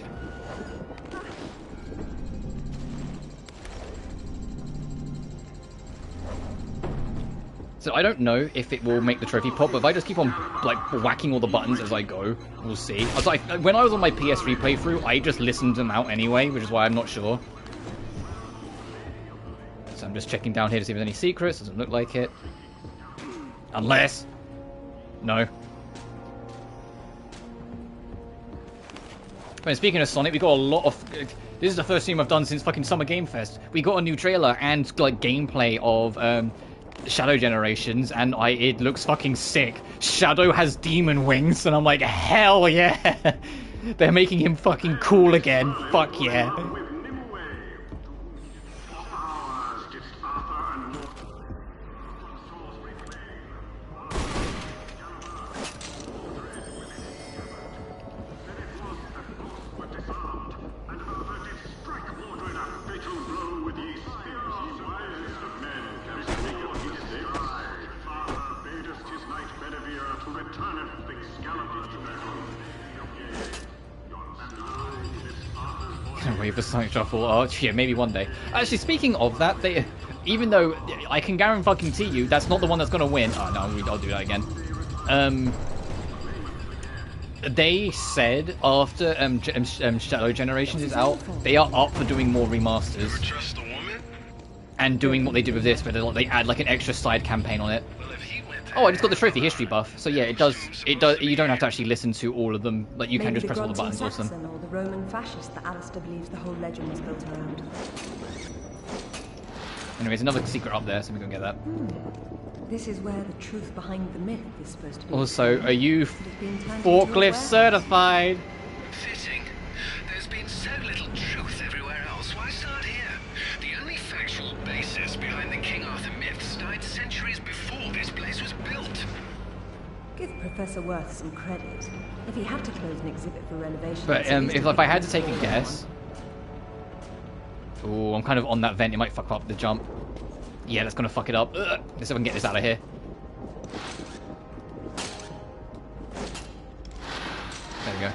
So I don't know if it will make the trophy pop, but if I just keep on like whacking all the buttons as I go, we'll see. I was like, when I was on my PS3 playthrough, I just listened them out anyway, which is why I'm not sure. So I'm just checking down here to see if there's any secrets. Doesn't look like it. Unless... No. But speaking of Sonic, we got a lot of... This is the first stream I've done since fucking Summer Game Fest. We got a new trailer and like gameplay of Shadow Generations, and it looks fucking sick. Shadow has demon wings, and I'm like, hell yeah! They're making him fucking cool again. Fuck yeah. Wave the Sonic Shuffle. Oh, yeah, maybe one day. Actually, speaking of that, even though I can guarantee you that's not the one that's going to win. Oh, no, I'll do that again. They said after Shadow Generations is out, they are up for doing more remasters. And doing what they did with this, where they add like an extra side campaign on it. Oh, I just got the trophy history buff. So yeah, it does. You don't have to actually listen to all of them. Like you can just press all the buttons. Awesome. Or the Roman fascists that Alistair believes the whole legend was built around. Anyways, another secret up there, so we're gonna get that. This is where the truth behind the myth is supposed to be. Also, are you forklift certified? Fitting. There's been so little truth everywhere else. Why start here? The only factual basis behind the King Arthur myths died centuries before this place was built. Give Professor Worth some credit. If he had to close an exhibit for renovation... But if I had to take a guess... Oh, I'm kind of on that vent. It might fuck up the jump. Yeah, that's going to fuck it up. Let's see if I can get this out of here. There we go.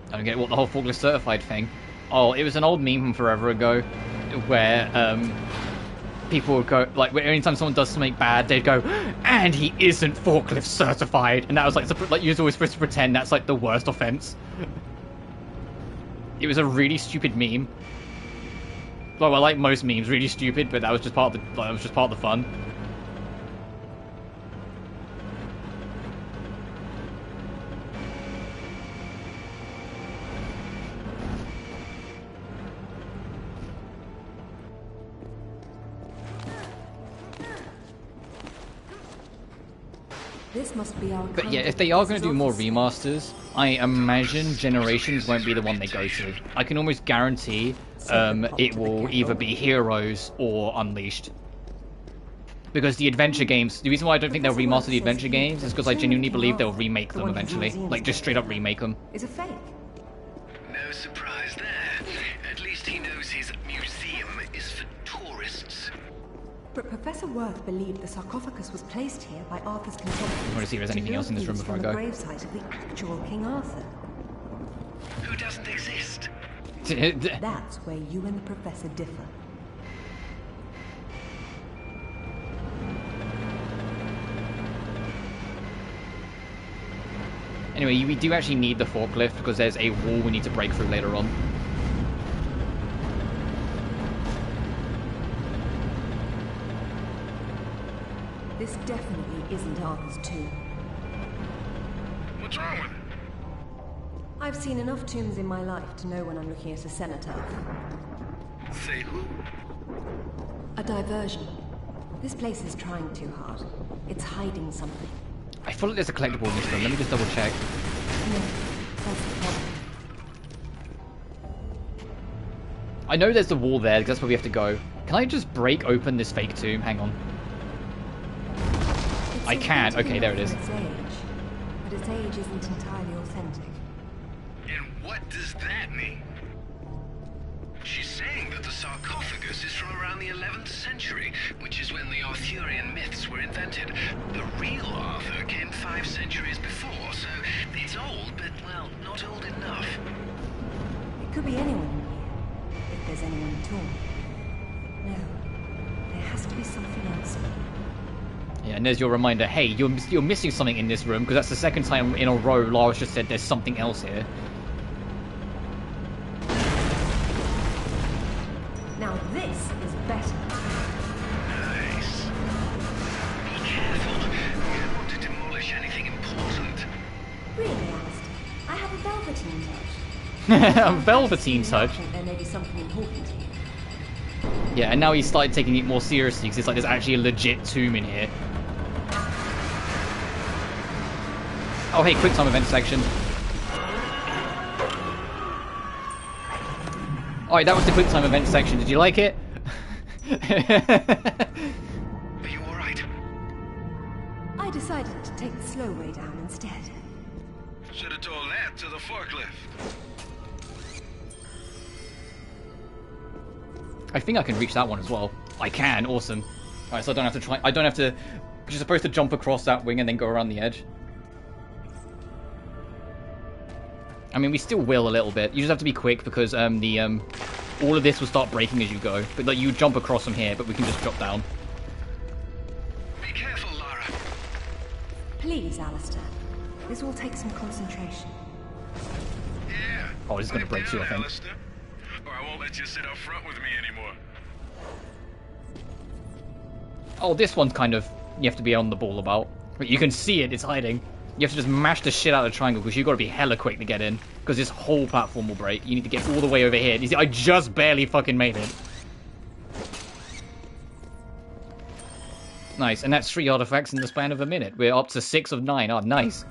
I don't get what the whole forklift certified thing. Oh, it was an old meme from forever ago where people would go, like, anytime someone does something bad, they'd go, and he isn't forklift certified. And that was like you're always supposed to pretend that's like the worst offense. It was a really stupid meme. Well, like most memes, really stupid, but that was just part of the fun. This must be our But yeah, if they are going to do more remasters, I imagine Generations won't be the one they go to. I can almost guarantee it will either be Heroes or Unleashed. Because the adventure games, the reason why I don't think they'll remaster the adventure games is because I genuinely believe they'll remake them eventually. Like, just straight up remake them. Is a fake. No surprise there. At least he knows But Professor Worth believed the sarcophagus was placed here by Arthur's contemporaries. I want to see if there's anything else in this room before I go. The gravesite of the actual King Arthur. Who doesn't exist? That's where you and the Professor differ. Anyway, we do actually need the forklift because there's a wall we need to break through later on. This definitely isn't Arthur's tomb. What's wrong with it? I've seen enough tombs in my life to know when I'm looking at a cenotaph. Say who? A diversion. This place is trying too hard. It's hiding something. I feel like there's a collectible in this room. Let me just double check. No, that's the problem. I know there's the wall there, because that's where we have to go. Can I just break open this fake tomb? Hang on. I can. Okay, there it is. Its age, but its age isn't entirely authentic. And what does that mean? She's saying that the sarcophagus is from around the 11th century, which is when the Arthurian myths were invented. The real Arthur came 5 centuries before, so it's old, but, well, not old enough. It could be anyone in here, if there's anyone at all. No, there has to be something else here. Yeah, and there's your reminder, hey, you're missing something in this room, because that's the second time in a row Lara's just said there's something else here. Now this is better. Nice. Be careful. You don't want to demolish anything important. Really, Alistair? I have a velveteen touch. A velveteen touch? I think there may be something important here. Yeah, and now he's started taking it more seriously, because it's like there's actually a legit tomb in here. Oh hey, quick time event section. Alright, that was the quick time event section. Did you like it? Are you alright? I decided to take the slow way down instead. Should have told that to the forklift. I think I can reach that one as well. I can, awesome. Alright, so I don't have to try. I don't have to. You're supposed to jump across that wing and then go around the edge. I mean, we still will a little bit. You just have to be quick because all of this will start breaking as you go. But like you jump across from here, but we can just drop down. Be careful, Lara. Please, Alistair. This will take some concentration. Yeah. Oh, this is going to break too, I think. Alistair, or I won't let you sit up front with me anymore. Oh, this one's kind of you have to be on the ball about. But you can see it; it's hiding. You have to just mash the shit out of the triangle because you've got to be hella quick to get in. Because this whole platform will break. You need to get all the way over here. You see, I just barely fucking made it. Nice, and that's 3 artifacts in the span of a minute. We're up to 6 of 9. Oh, nice.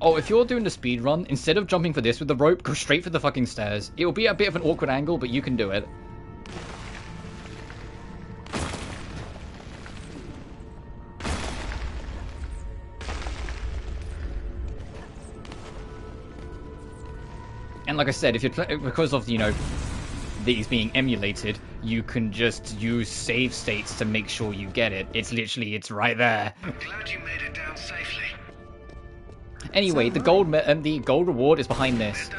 Oh, if you're doing the speed run, instead of jumping for this with the rope, go straight for the fucking stairs. It will be a bit of an awkward angle, but you can do it. And like I said, if you're because of, you know, these being emulated, you can just use save states to make sure you get it. It's literally, it's right there. Glad you made it down safely. Anyway, the gold reward is behind this.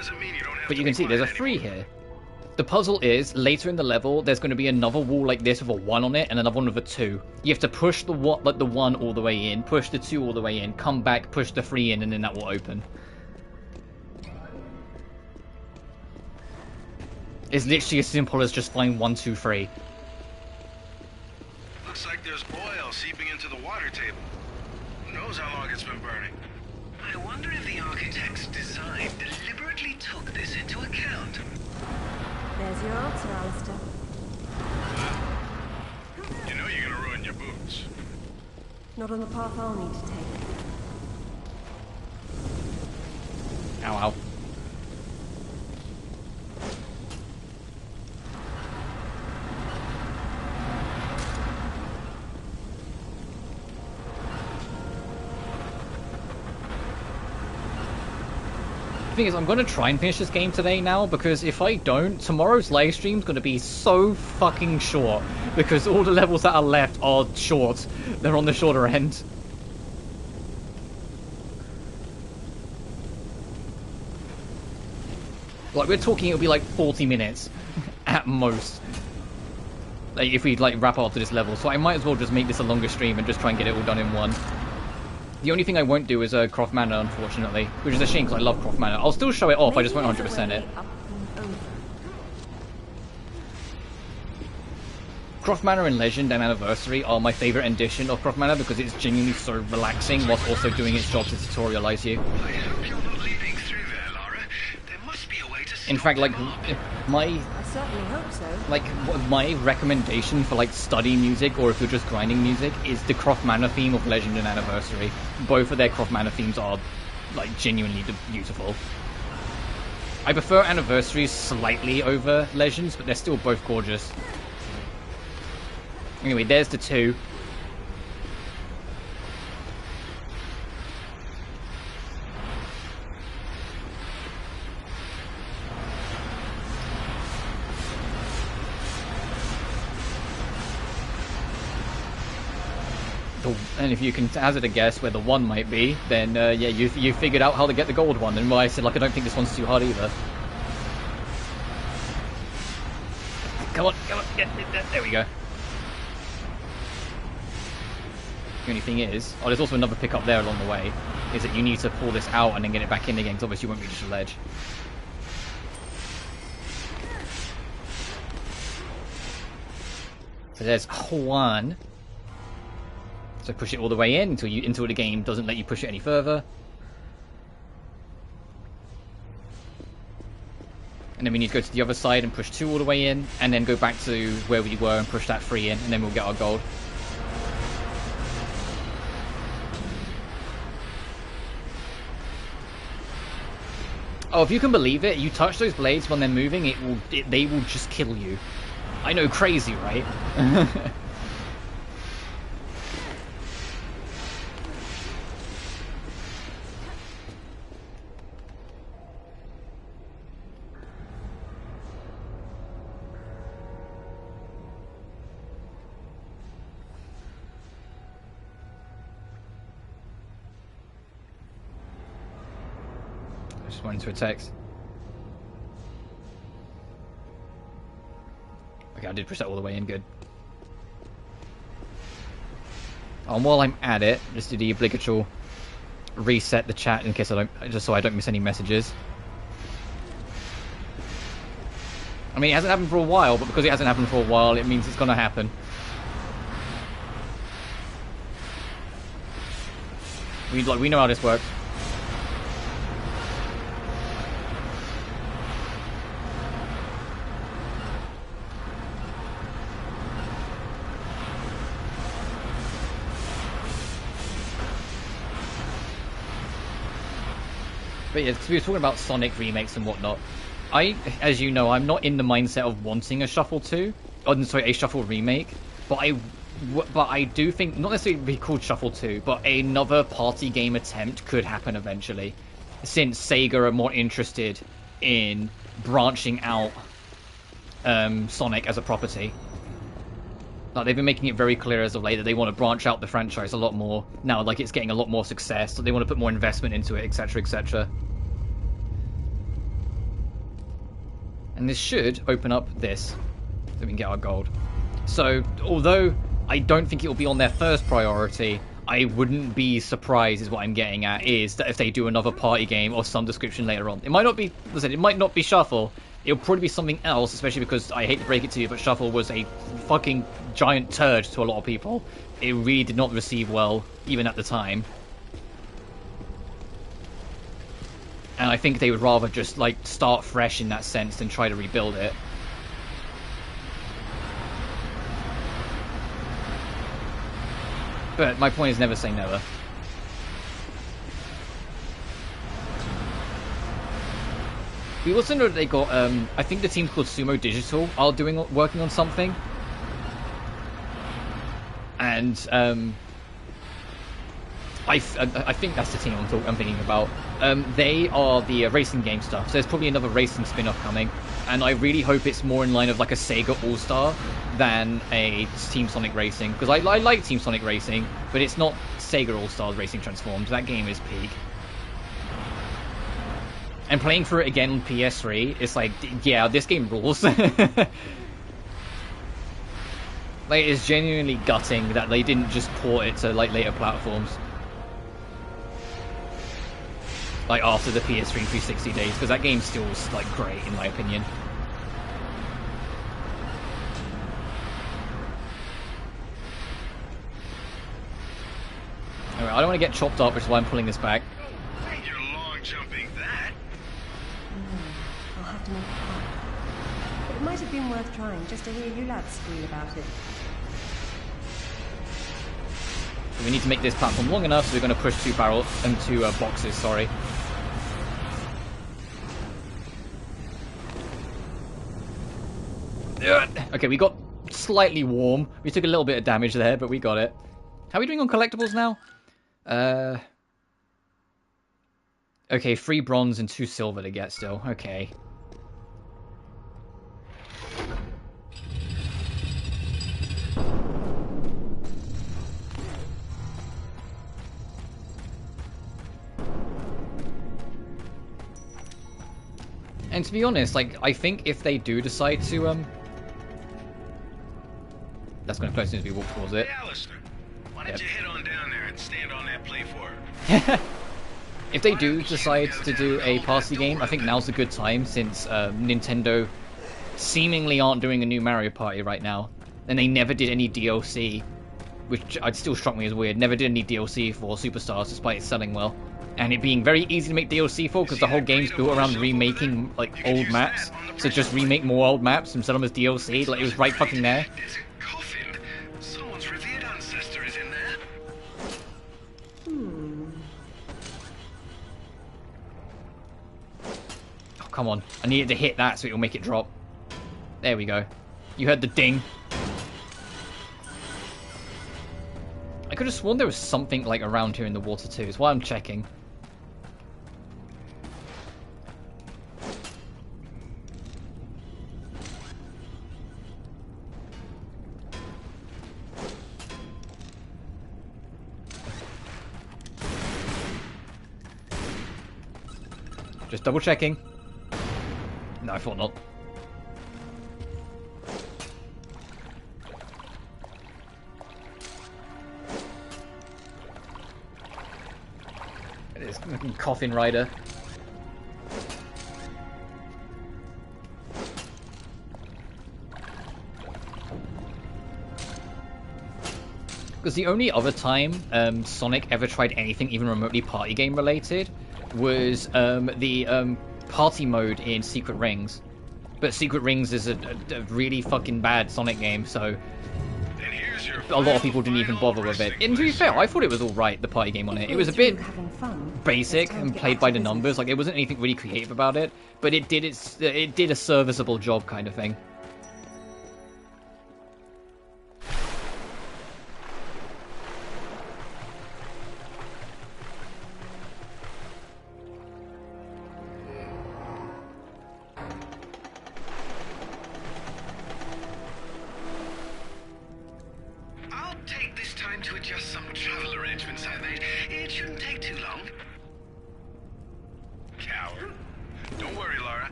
But you can see there's a 3 here. The puzzle is, later in the level, there's going to be another wall like this with a 1 on it and another one with a 2. You have to push the 1 all the way in, push the 2 all the way in, come back, push the 3 in, and then that will open. It's literally as simple as just find 1, 2, 3. Looks like there's oil seeping into the water table. Who knows how long it's been burning? I wonder if the architect's design deliberately took this into account. There's your answer, Alistair. You know you're gonna ruin your boots. Not on the path I'll need to take. Ow, ow. The thing is, I'm going to try and finish this game today now, because if I don't, tomorrow's live stream's going to be so fucking short, because all the levels that are left are short. They're on the shorter end. Like, we're talking it'll be like 40 minutes at most. Like, if we like wrap up to this level, so I might as well just make this a longer stream and just try and get it all done in one. The only thing I won't do is Croft Manor, unfortunately, which is a shame because I love Croft Manor. I'll still show it off, I just won't 100% it. Croft Manor and Legend and Anniversary are my favourite edition of Croft Manor because it's genuinely so relaxing whilst also doing its job to tutorialise you. In fact, like, I certainly hope so. Like, my recommendation for, like, study music, or if you're just grinding music, is the Croft Manor theme of Legend and Anniversary. Both of their Croft Manor themes are, like, genuinely beautiful. I prefer Anniversaries slightly over Legends, but they're still both gorgeous. Anyway, there's the two. And if you can hazard a guess where the one might be, then yeah, you figured out how to get the gold one. And why I said, like, I don't think this one's too hard either. Come on, there we go. The only thing is, there's also another pickup there along the way, is that you need to pull this out and then get it back in again, because obviously you won't reach the ledge. So there's one. So push it all the way in until the game doesn't let you push it any further. And then we need to go to the other side and push 2 all the way in, and then go back to where we were and push that 3 in, and then we'll get our gold. Oh, if you can believe it, you touch those blades when they're moving, they will just kill you. I know, crazy, right? Went into a text. Okay, I did push that all the way in, good. And while I'm at it, just do the obligatory reset the chat in case just so I don't miss any messages. I mean, it hasn't happened for a while, but because it hasn't happened for a while, it means it's gonna happen. We know how this works. But yeah, because we were talking about Sonic remakes and whatnot. As you know, I'm not in the mindset of wanting a Shuffle 2. Oh, sorry, a Shuffle remake. But I do think, not necessarily be called Shuffle 2, but another party game attempt could happen eventually. Since Sega are more interested in branching out Sonic as a property. Like, they've been making it very clear as of late that they want to branch out the franchise a lot more now. Like, it's getting a lot more success, so they want to put more investment into it, etc., etc. And this should open up this, so we can get our gold. So, although I don't think it will be on their first priority, I wouldn't be surprised, is what I'm getting at, is that if they do another party game of some description later on. It might not be, listen, it might not be Shuffle. It'll probably be something else, especially because I hate to break it to you, but Shuffle was a fucking giant turd to a lot of people. It really did not receive well, even at the time. And I think they would rather just, like, start fresh in that sense than try to rebuild it. But my point is never say never. We also know that they got, I think the team called Sumo Digital are working on something. And, I think that's the team I'm thinking about. They are the racing game stuff, so there's probably another racing spin-off coming, and I really hope it's more in line of like a Sega All-Star than a Team Sonic Racing, because I like Team Sonic Racing, but it's not Sega All-Stars Racing Transformed. That game is peak. And playing through it again on PS3, it's like, yeah, this game rules. Like, it's genuinely gutting that they didn't just port it to like later platforms. Like after the PS3 360 days, because that game still was like great in my opinion. Alright, I don't want to get chopped up, which is why I'm pulling this back. You're long jumping that. I'll have to make it quick. It might have been worth trying just to hear you lads squeal about it. We need to make this platform long enough, so we're going to push two boxes, sorry. Okay, we got slightly warm. We took a little bit of damage there, but we got it. How are we doing on collectibles now? Okay, 3 bronze and 2 silver to get still. Okay. And to be honest, like, I think if they do decide to, that's going to close as soon as we walk towards it. Hey, Alistair, why don't you head on down there and stand on that platform? If they do decide to do a party game, I think now's a good time, since Nintendo seemingly aren't doing a new Mario Party right now. And they never did any DLC, which still struck me as weird. Never did any DLC for Superstars, despite it selling well. And it being very easy to make DLC for, because the whole game's built around remaking, like, old maps. So just remake more old maps and sell them as DLC, like, it was right fucking there. Someone's revered ancestor is in there. Oh, come on. I needed to hit that so it'll make it drop. There we go. You heard the ding. I could have sworn there was something, like, around here in the water, too. It's why I'm checking. Just double checking. No, I thought not. It is fucking coffin rider. Because the only other time Sonic ever tried anything even remotely party game related was the party mode in Secret Rings. But Secret Rings is a really fucking bad Sonic game, so a lot of people didn't even bother with it. And to be fair, I thought it was alright, the party game on it. It was a bit basic and played by the numbers, like, it wasn't anything really creative about it, but it did a serviceable job kind of thing.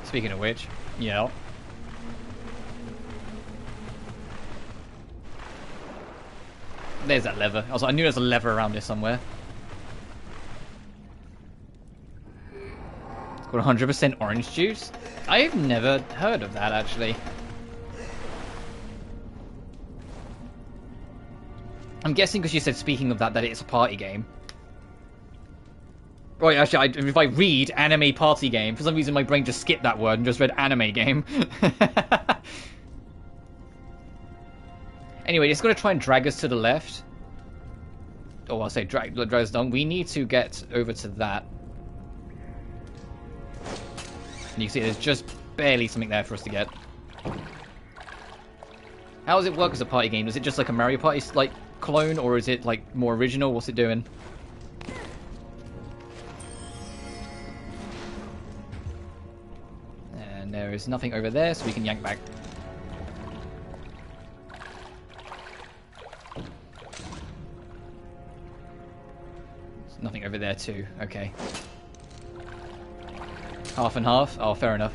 Speaking of which, yeah. There's that lever. I knew there's a lever around here somewhere. It's got 100% orange juice. I've never heard of that, actually. I'm guessing because you said, speaking of that it's a party game. Right, actually, if I read anime party game, for some reason my brain just skipped that word and just read anime game. Anyway, it's going to try and drag us to the left. I'll say drag us down. We need to get over to that. And you can see there's just barely something there for us to get. How does it work as a party game? Is it just like a Mario Party like clone, or is it like more original? What's it doing? And there is nothing over there, so we can yank back. There's nothing over there too. Okay. Half and half? Oh, fair enough.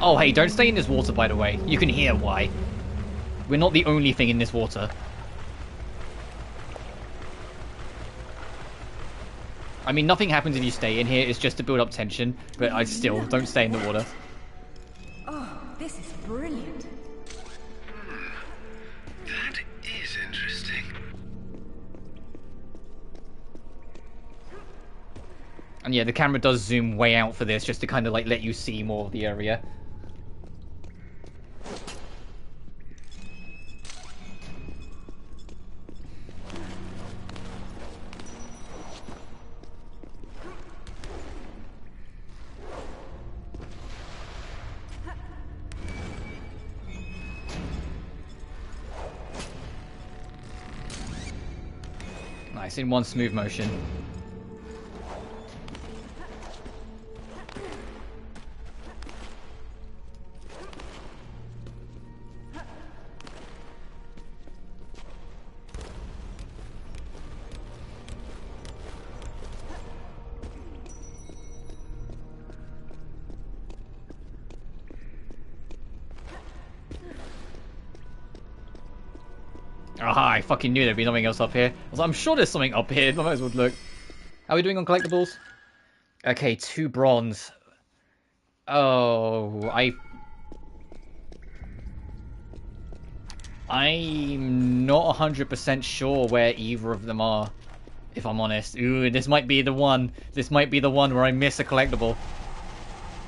Oh, hey, don't stay in this water, by the way. You can hear why. We're not the only thing in this water. I mean, nothing happens if you stay in here. It's just to build up tension. But I still don't stay in the water. Oh, this is brilliant. That is interesting. And yeah, the camera does zoom way out for this, just to kind of like let you see more of the area. Nice, in one smooth motion. Aha, I fucking knew there'd be nothing else up here. I was like, I'm sure there's something up here. I might as well look. How are we doing on collectibles? Okay, 2 bronze. Oh, I'm not 100% sure where either of them are, if I'm honest. Ooh, this might be the one. This might be the one where I miss a collectible.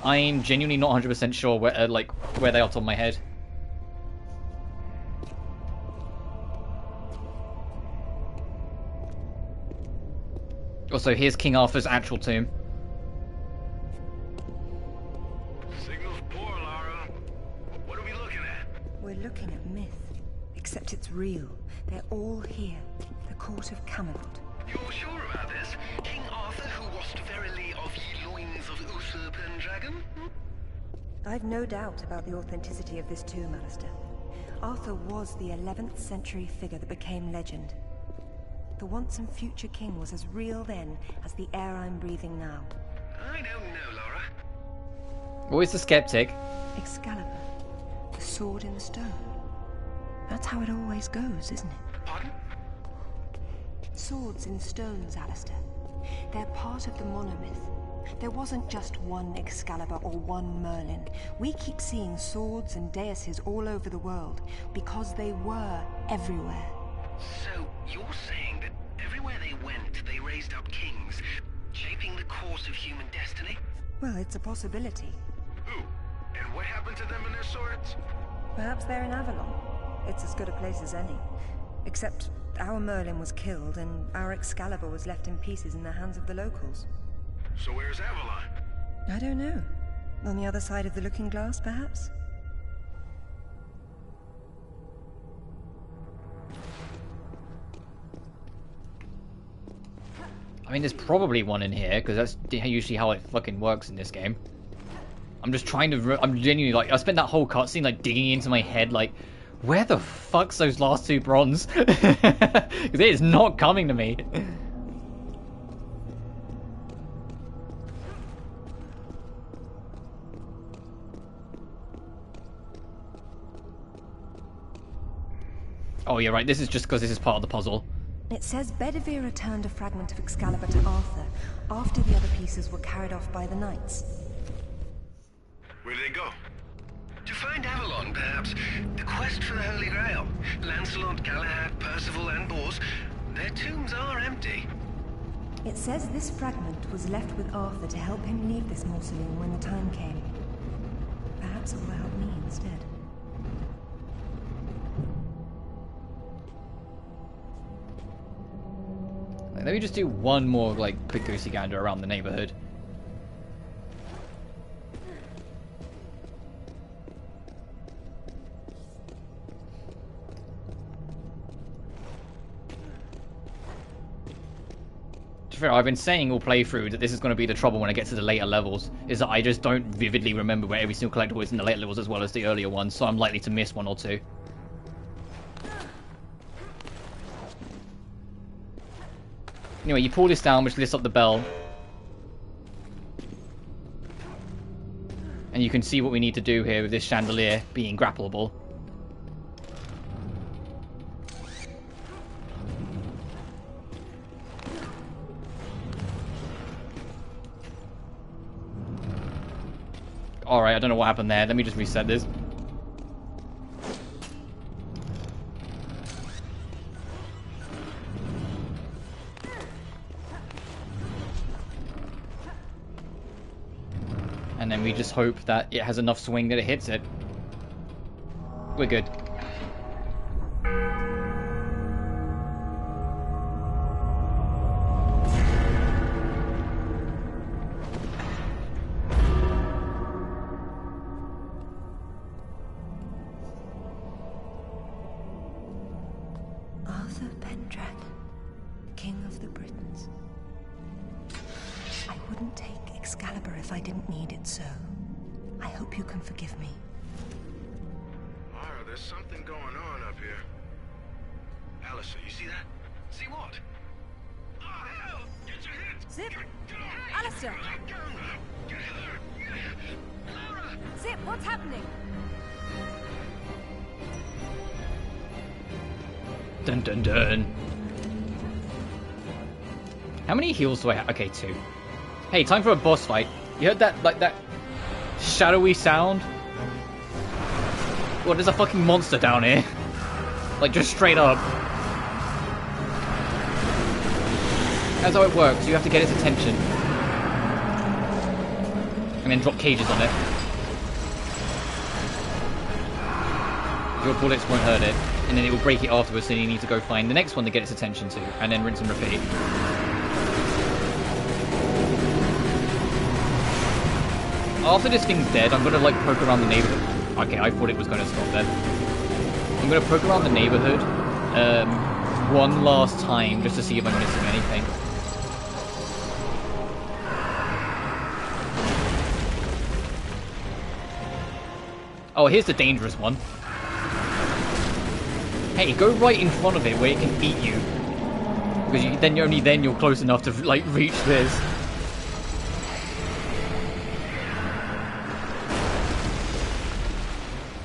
I'm genuinely not 100% sure where, where they are off the top of my head. Also, here's King Arthur's actual tomb. Signal's poor, Lara. What are we looking at? We're looking at myth, except it's real. They're all here. The court of Camelot. You're sure about this? King Arthur, who washed verily of ye loins of usurp and dragon? I've no doubt about the authenticity of this tomb, Alistair. Arthur was the 11th century figure that became legend. The once and future king was as real then as the air I'm breathing now. I don't know, Laura. Always the skeptic. Excalibur, the sword in the stone. That's how it always goes, isn't it? Pardon? Swords in stones, Alistair. They're part of the monomyth. There wasn't just one Excalibur or one Merlin. We keep seeing swords and deises all over the world because they were everywhere. So, you're saying that everywhere they went, they raised up kings, shaping the course of human destiny? Well, it's a possibility. Who? And what happened to them and their swords? Perhaps they're in Avalon. It's as good a place as any. Except our Merlin was killed and our Excalibur was left in pieces in the hands of the locals. So where's Avalon? I don't know. On the other side of the looking glass, perhaps? I mean, there's probably one in here, because that's usually how it fucking works in this game. I'm just trying to... I'm genuinely, like, I spent that whole cutscene, like, digging into my head, like, where the fuck's those last 2 bronze? Because it is not coming to me. Oh, yeah, right, this is just because this is part of the puzzle. It says Bedivere returned a fragment of Excalibur to Arthur after the other pieces were carried off by the knights. Where'd they go? To find Avalon, perhaps. The quest for the Holy Grail. Lancelot, Galahad, Percival, and Bors. Their tombs are empty. It says this fragment was left with Arthur to help him leave this mausoleum when the time came. Perhaps it will help me instead. Let me just do one more, like, quick goosey gander around the neighborhood. I've been saying all playthrough that this is going to be the trouble when I get to the later levels, is that I just don't vividly remember where every single collectible is in the later levels as well as the earlier ones, so I'm likely to miss one or two. Anyway, you pull this down, which lifts up the bell. And you can see what we need to do here with this chandelier being grappleable. Alright, I don't know what happened there. Let me just reset this. And then we just hope that it has enough swing that it hits it. We're good. Excalibur if I didn't need it so. I hope you can forgive me. Mara, there's something going on up here. Alistair, you see that? See what? Oh, hell! Get your hands! Zip! Alistair! Lara! Zip, what's happening? Dun dun dun. How many heals do I have? Okay, 2. Hey, time for a boss fight. You heard that, like, that shadowy sound? Well, there's a fucking monster down here. Like, just straight up. That's how it works. You have to get its attention. And then drop cages on it. Your bullets won't hurt it. And then it will break it afterwards, so you need to go find the next one to get its attention to. And then rinse and repeat. After this thing's dead, I'm gonna like poke around the neighborhood. Okay, I thought it was gonna stop there. I'm gonna poke around the neighborhood one last time just to see if I'm missing anything. Oh, here's the dangerous one. Hey, go right in front of it where it can beat you. Because only then you're close enough to like reach this.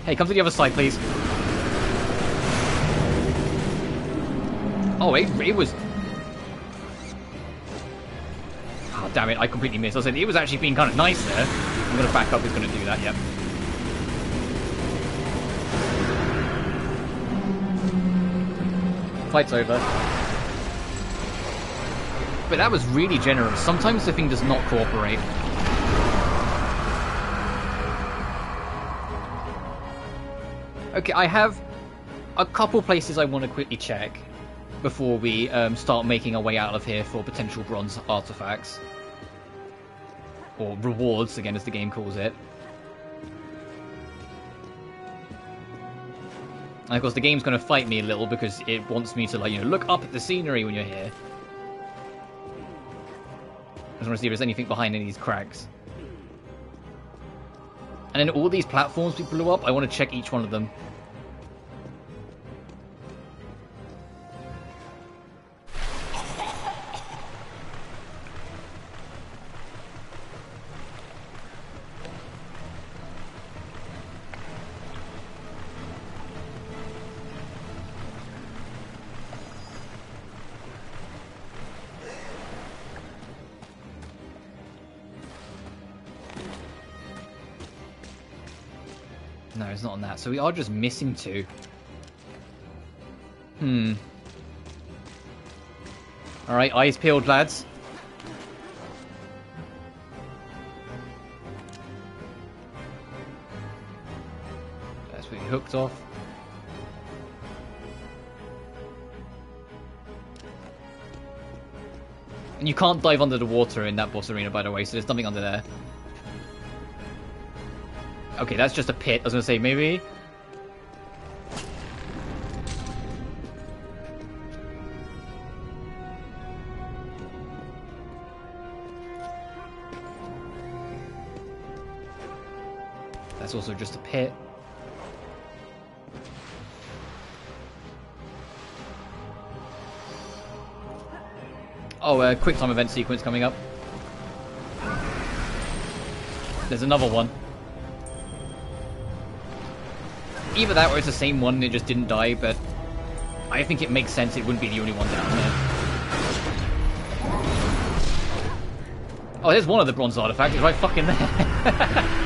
Hey, come to the other side, please. Oh, it was... Oh, damn it, I completely missed. I said it was actually being kind of nice there. I'm going to back up, it's going to do that, yep. Fight's over. But that was really generous. Sometimes the thing does not cooperate. Okay, I have a couple places I want to quickly check before we start making our way out of here for potential bronze artifacts. Or rewards, again, as the game calls it. And of course, the game's going to fight me a little because it wants me to, like, you know, look up at the scenery when you're here. I just want to see if there's anything behind any of these cracks. And then all these platforms we blew up, I want to check each one of them. No, it's not on that. So we are just missing 2. Alright, eyes peeled, lads. That's where he hooked off. And you can't dive under the water in that boss arena, by the way, so there's nothing under there. Okay, that's just a pit. I was gonna say, maybe... That's also just a pit. Oh, quick time event sequence coming up. There's another one. Either that or it's the same one and it just didn't die, but I think it makes sense it wouldn't be the only one down there. Oh, there's one of the bronze artifacts. It's right fucking there.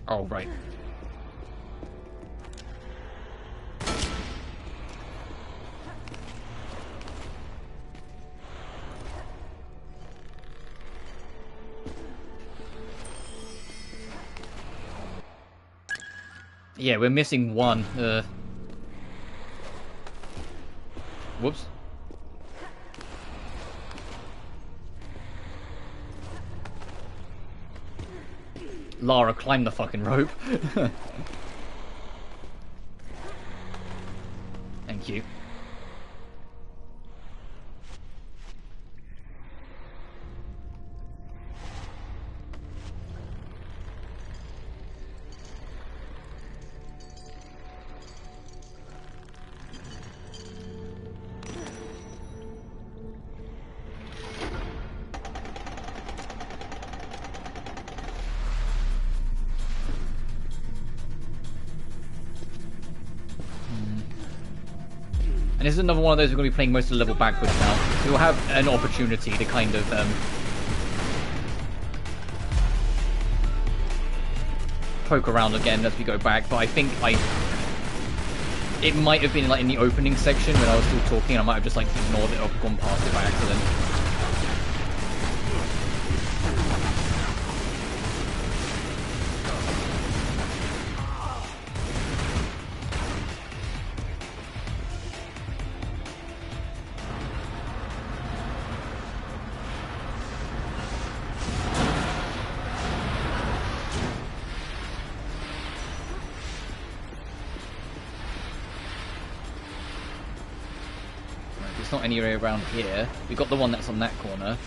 Oh, right. Yeah, we're missing one. Whoops. Lara, climb the fucking rope. Thank you. And this is another one of those we're going to be playing most of the level backwards now. So we'll have an opportunity to kind of poke around again as we go back. But I think it might have been like in the opening section when I was still talking. I might have just like ignored it or gone past it by accident. It's not anywhere around here. We've got the one that's on that corner.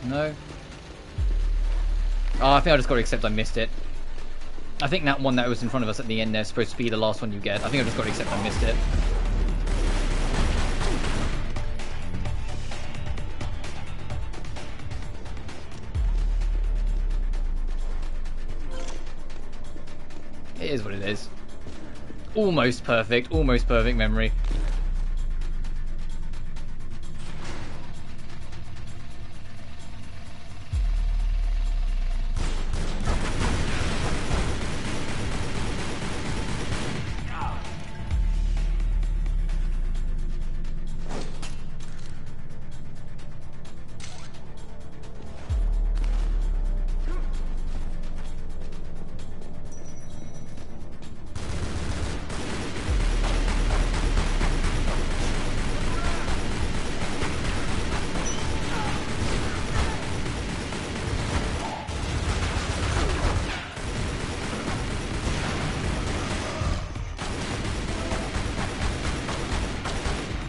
No. Oh, I think I just got to accept I missed it. I think that one that was in front of us at the end there is supposed to be the last one you get. I think I just got to accept I missed it. It is what it is. Almost perfect memory.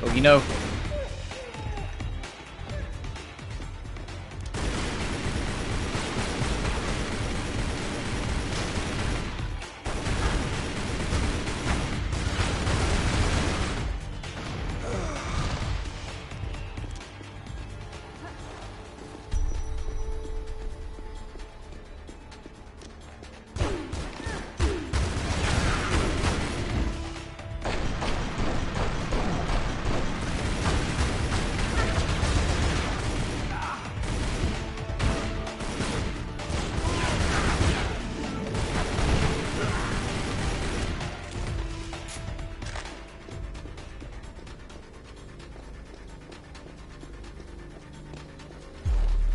Well, you know.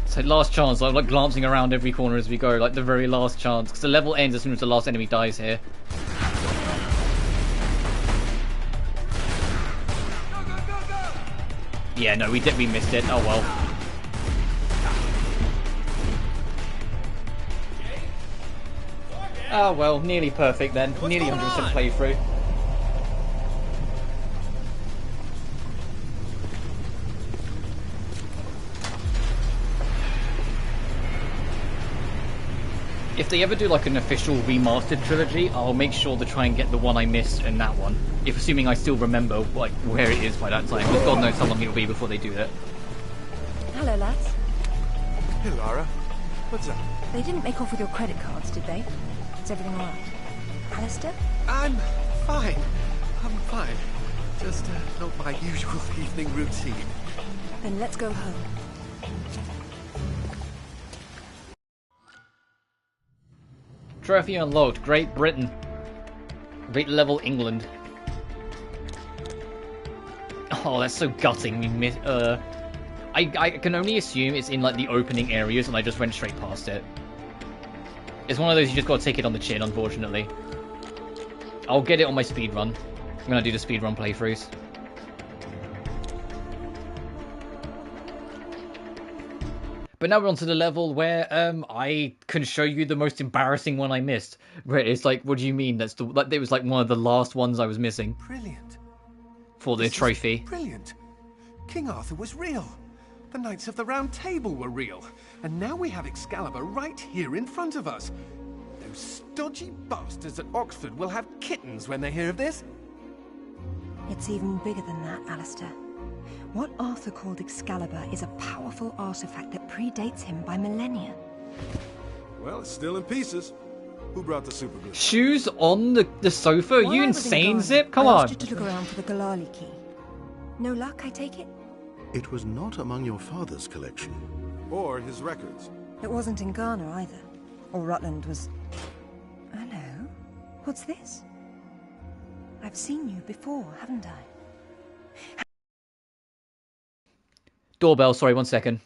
So last chance, I'm like glancing around every corner as we go, like the very last chance, because the level ends as soon as the last enemy dies here. Yeah, no, we missed it. Oh well. Oh well, nearly perfect then. Nearly 100% playthrough. If they ever do like an official remastered trilogy, I'll make sure to try and get the one I missed in that one. If assuming I still remember like where it is by that time, because God knows how long it'll be before they do that. Hello, lads. Hey, Lara. What's up? They didn't make off with your credit cards, did they? Is everything alright? Alistair? I'm fine. I'm fine. Just not my usual evening routine. Then let's go home. Trophy unlocked. Great Britain. Great level England. Oh, that's so gutting. We miss. I can only assume it's in like the opening areas, and I just went straight past it. It's one of those you just got to take it on the chin, unfortunately. I'll get it on my speed run. I'm gonna do the speed run playthroughs. But now we're on to the level where I can show you the most embarrassing one I missed. Where it's like, what do you mean? That's the like it was like one of the last ones I was missing. Brilliant. For the trophy. Brilliant. King Arthur was real. The Knights of the Round Table were real. And now we have Excalibur right here in front of us. Those stodgy bastards at Oxford will have kittens when they hear of this. It's even bigger than that, Alistair. What Arthur called Excalibur is a powerful artifact that predates him by millennia. Well, it's still in pieces. Who brought the super glue? Shoes on the sofa? Are you insane, Zip? Come I on. asked you to look around for the Galali key. No luck, I take it? It was not among your father's collection. Or his records. It wasn't in Ghana either. Or Rutland was... Hello? What's this? I've seen you before, haven't I? Doorbell, sorry, 1 second.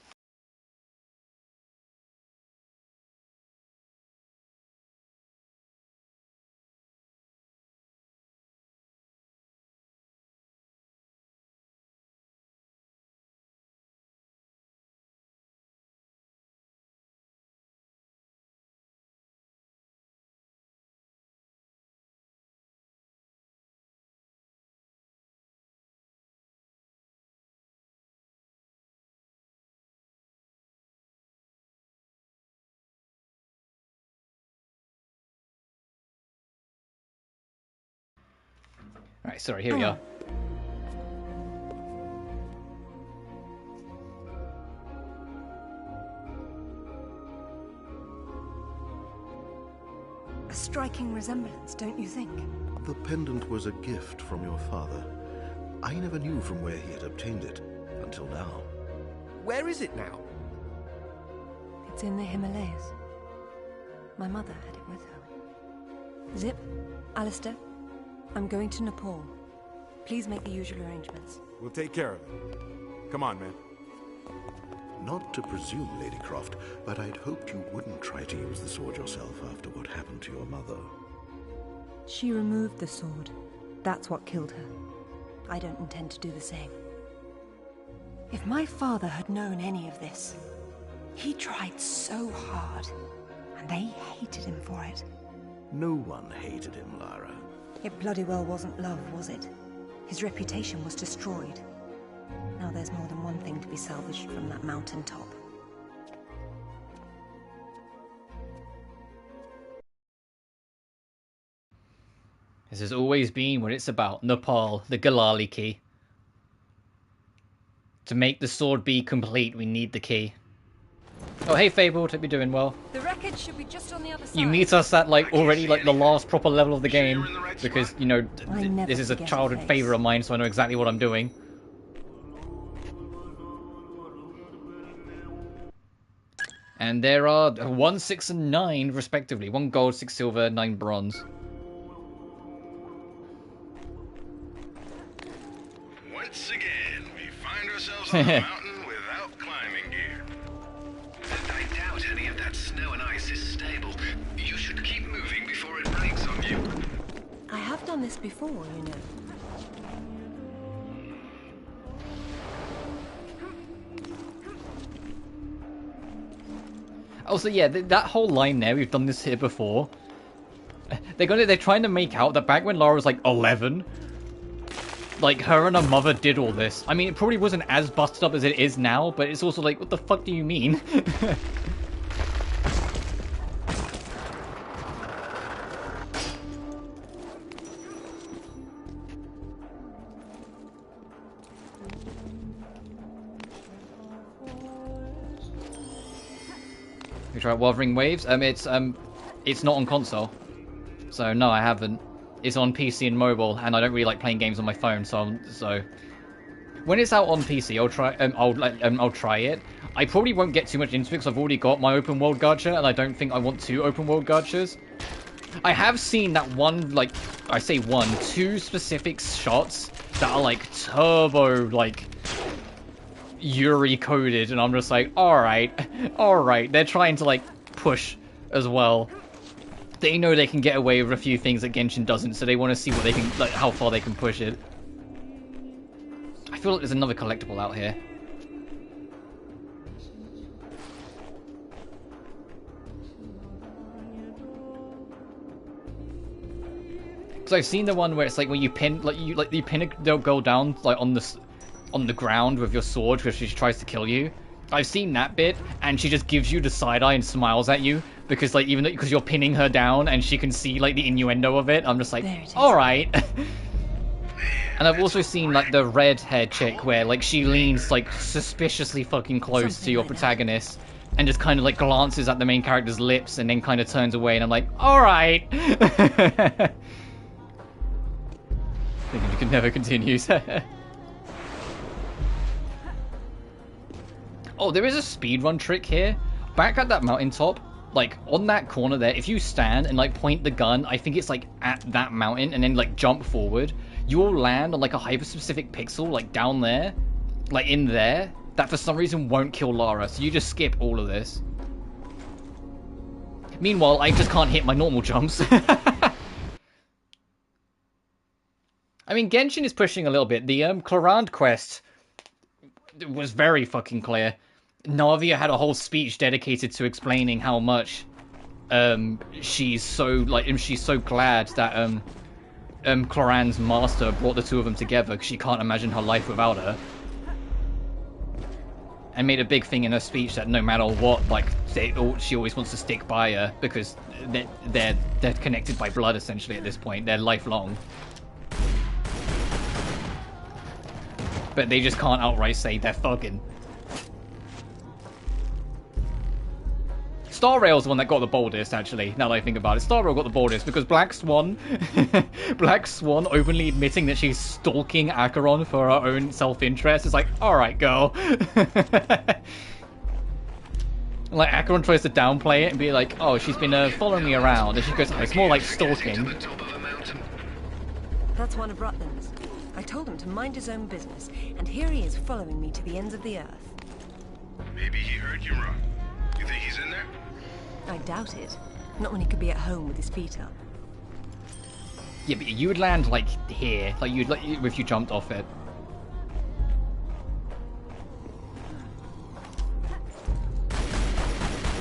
Alright, sorry, here we are. A striking resemblance, don't you think? The pendant was a gift from your father. I never knew from where he had obtained it, until now. Where is it now? It's in the Himalayas. My mother had it with her. Zip, Alistair, I'm going to Nepal. Please make the usual arrangements. We'll take care of it. Come on, man. Not to presume, Lady Croft, but I'd hoped you wouldn't try to use the sword yourself after what happened to your mother. She removed the sword. That's what killed her. I don't intend to do the same. If my father had known any of this, he tried so hard, and they hated him for it. No one hated him, Lara. It bloody well wasn't love, was it? His reputation was destroyed. Now there's more than one thing to be salvaged from that mountain top. This has always been what it's about. Nepal, the Galali key. To make the sword be complete, we need the key. Oh, hey Fabled, hope you're doing well. The wreckage should be just on the other side. You meet us at like already like the last proper level of the game because you know this is a childhood favourite of mine, so I know exactly what I'm doing. And there are 1, 6, and 9 respectively. 1 gold, 6 silver, 9 bronze. Once again, we find ourselves on a mountain without climbing gear. And I doubt any of that snow and ice is stable. You should keep moving before it breaks on you. I have done this before, you know. Also, yeah, that whole line there, we've done this here before. They're trying to make out that back when Lara was like 11, like her and her mother did all this. I mean, it probably wasn't as busted up as it is now, but it's also like, what the fuck do you mean? We try Wuthering Waves. It's not on console, so no, I haven't. It's on PC and mobile, and I don't really like playing games on my phone. So when it's out on PC, I'll try. I'll try it. I probably won't get too much into it because I've already got my open world gacha, and I don't think I want 2 open world gachas. I have seen that one, like I say 2 specific shots that are like turbo, like Yuri coded, and I'm just like, alright, they're trying to like push as well. They know they can get away with a few things that Genshin doesn't, so they want to see what they can, like, how far they can push it. I feel like there's another collectible out here. Because I've seen the one where it's like when you pin, you pin a girl down like on the ground with your sword because she tries to kill you. I've seen that bit, and she just gives you the side eye and smiles at you because, like, even because you're pinning her down and she can see like the innuendo of it. I'm just like, all right. And I've also seen like the red-haired chick where like she leans like suspiciously fucking close to your protagonist and just kind of like glances at the main character's lips and then kind of turns away, and I'm like, all right. Thinking you can never continue. Oh, there is a speedrun trick here. Back at that mountaintop, like on that corner there, if you stand and like point the gun, I think it's like at that mountain, and then like jump forward, you will land on like a hyper-specific pixel, like down there, like in there, that for some reason won't kill Lara, so you just skip all of this. Meanwhile, I just can't hit my normal jumps. I mean, Genshin is pushing a little bit. The Clarand quest was very fucking clear. Navia had a whole speech dedicated to explaining how much she's so glad that Clarand's master brought the 2 of them together because she can't imagine her life without her. And made a big thing in her speech that no matter what, like she always wants to stick by her because they're connected by blood essentially at this point. They're lifelong. But they just can't outright say they're fucking. Star Rail's the one that got the boldest, actually, now that I think about it. Star Rail got the boldest because Black Swan openly admitting that she's stalking Acheron for her own self-interest. It's like, alright, girl. Like, Acheron tries to downplay it and be like, oh, she's been following me around. And she goes, oh, it's more like stalking. That's one of Rutland's. I told him to mind his own business, and here he is following me to the ends of the earth. Maybe he heard you wrong. You think he's in there? I doubt it. Not when he could be at home with his feet up. Yeah, but you would land, like, here. Like, if you jumped off it.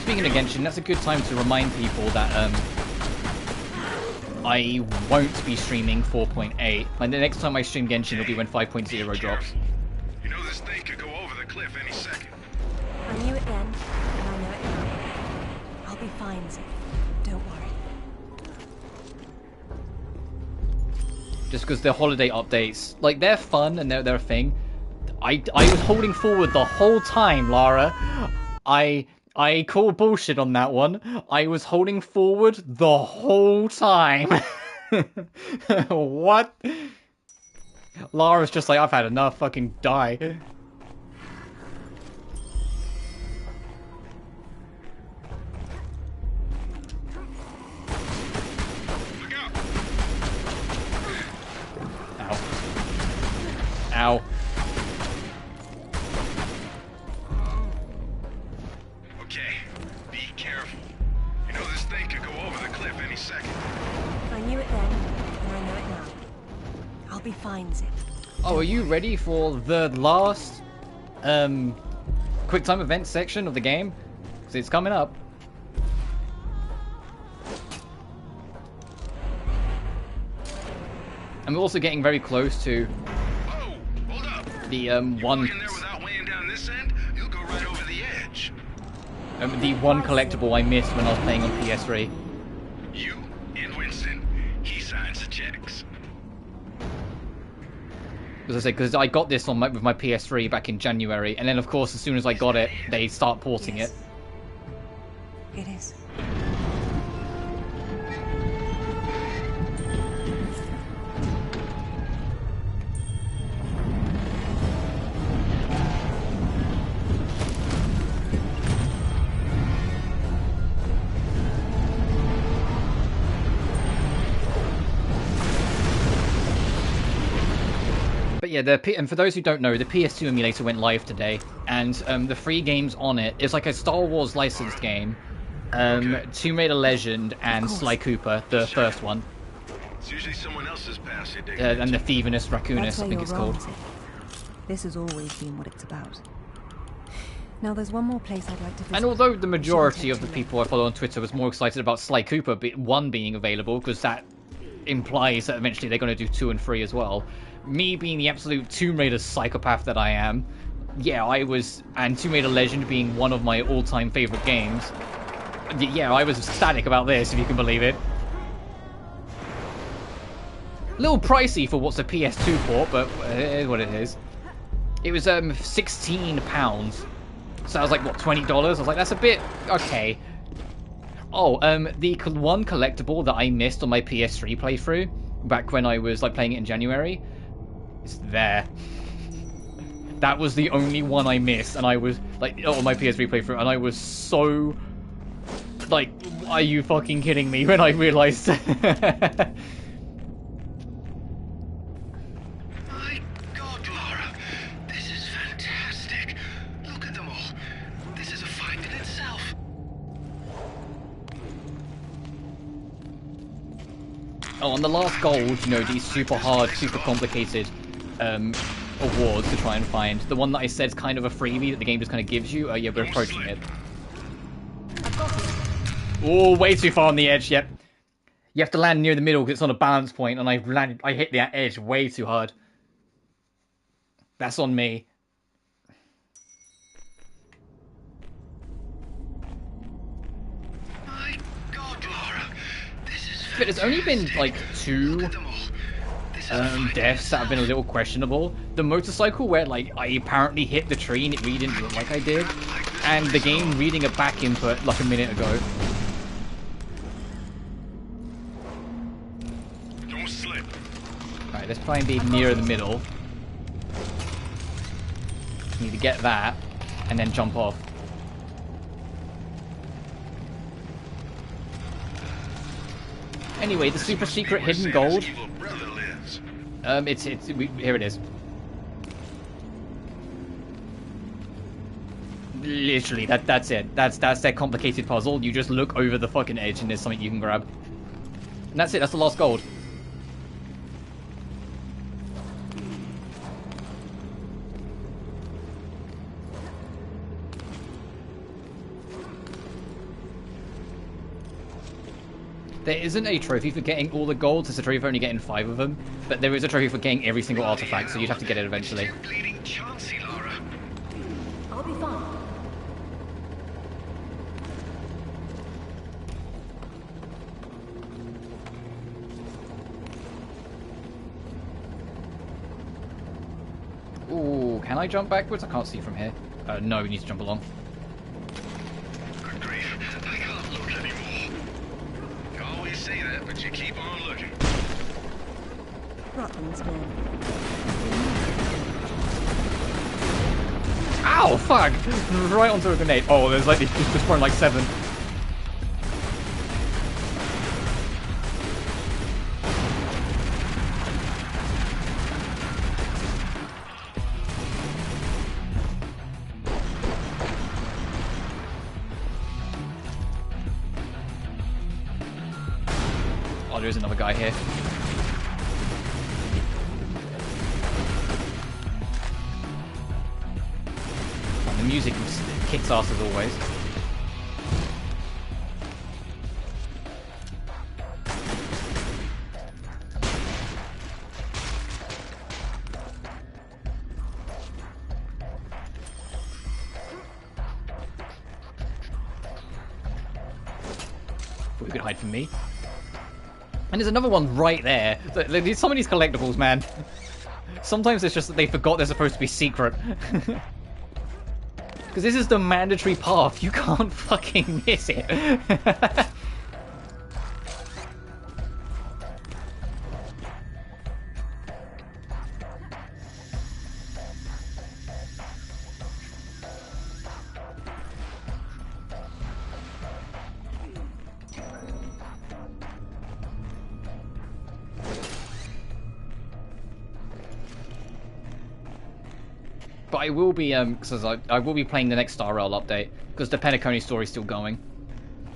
Speaking of Genshin, that's a good time to remind people that, I won't be streaming 4.8. Like, the next time I stream Genshin will be when 5.0 drops. You know this thing knew it then, and I know it now. I'll be fine, Zip. Don't worry. Just because the holiday updates, like, they're fun and they're a thing. I was holding forward the whole time, Lara. I call bullshit on that one. I was holding forward the whole time. What? Lara's just like, I've had enough, fucking die. Ow. Okay, be careful. You know this thing could go over the cliff any second. I knew it then, and I know it now. I'll be fine, Zip. Oh, are you ready for the last quick time event section of the game? Because it's coming up. And we're also getting very close to the one the one collectible I missed when I was playing on PS3. You and Winston, he signs the checks. As I said, because I got this on with my PS3 back in January, and then of course as soon as I got it, they start porting it. It is. But yeah, and for those who don't know, the PS2 emulator went live today, and the free games on it is like a Star Wars licensed game, Tomb Raider Legend and Sly Cooper, the first one. It's usually someone else's past you dig And the Thievinus Raccoonus, I think it's called. This has always been what it's about. Now there's one more place I'd like to visit. And although the majority of the people I follow on Twitter was more excited about Sly Cooper 1 being available, because that implies that eventually they're going to do 2 and 3 as well. Me being the absolute Tomb Raider psychopath that I am, yeah, I was, and Tomb Raider Legend being one of my all-time favorite games, yeah, I was ecstatic about this, if you can believe it. A little pricey for what's a PS2 port, but it is what it is. It was £16, so I was like, what, $20? I was like, that's a bit okay. Oh, the one collectible that I missed on my PS3 playthrough back when I was like playing it in January. It's there. That was the only one I missed, and I was like, on my PS3 playthrough, and I was so like, are you fucking kidding me? When I realized. My God, Lara, this is fantastic. Look at them all. This is a find in itself. Oh, on the last gold, you know, these super hard, super complicated awards to try and find. The one that I said is kind of a freebie that the game just kind of gives you. Yeah, we're approaching it. Oh, way too far on the edge. Yep. You have to land near the middle because it's on a balance point, and I hit the edge way too hard. That's on me. My God, Lara, this is But there's only been like 2 deaths that have been a little questionable. The motorcycle where like I apparently hit the tree and it really didn't look like I did, and the game reading a back input like a minute ago. Don't slip. Alright, let's try and be near the middle. Need to get that and then jump off. Anyway, the super secret hidden gold. Here it is. Literally, that's it. That's that complicated puzzle. You just look over the fucking edge and there's something you can grab. And that's it. That's the last gold. There isn't a trophy for getting all the golds, there's a trophy for only getting 5 of them, but there is a trophy for getting every single artifact, so you'd have to get it eventually. I'll be fine. Can I jump backwards? I can't see from here. No, we need to jump along. Good grief. I can't look anymore. You always say that, but you keep on looking. Rutland's men. Ow, fuck! Right onto a grenade. Oh, there's like, just thrown like 7. Oh, there's another guy here. The music kicks ass as always. Thought you could hide from me. And there's another one right there. Some of these collectibles, man. Sometimes it's just that they forgot they're supposed to be secret. Because this is the mandatory path. You can't fucking miss it. But I will be, because I will be playing the next Star Rail update, because the Penacony story is still going.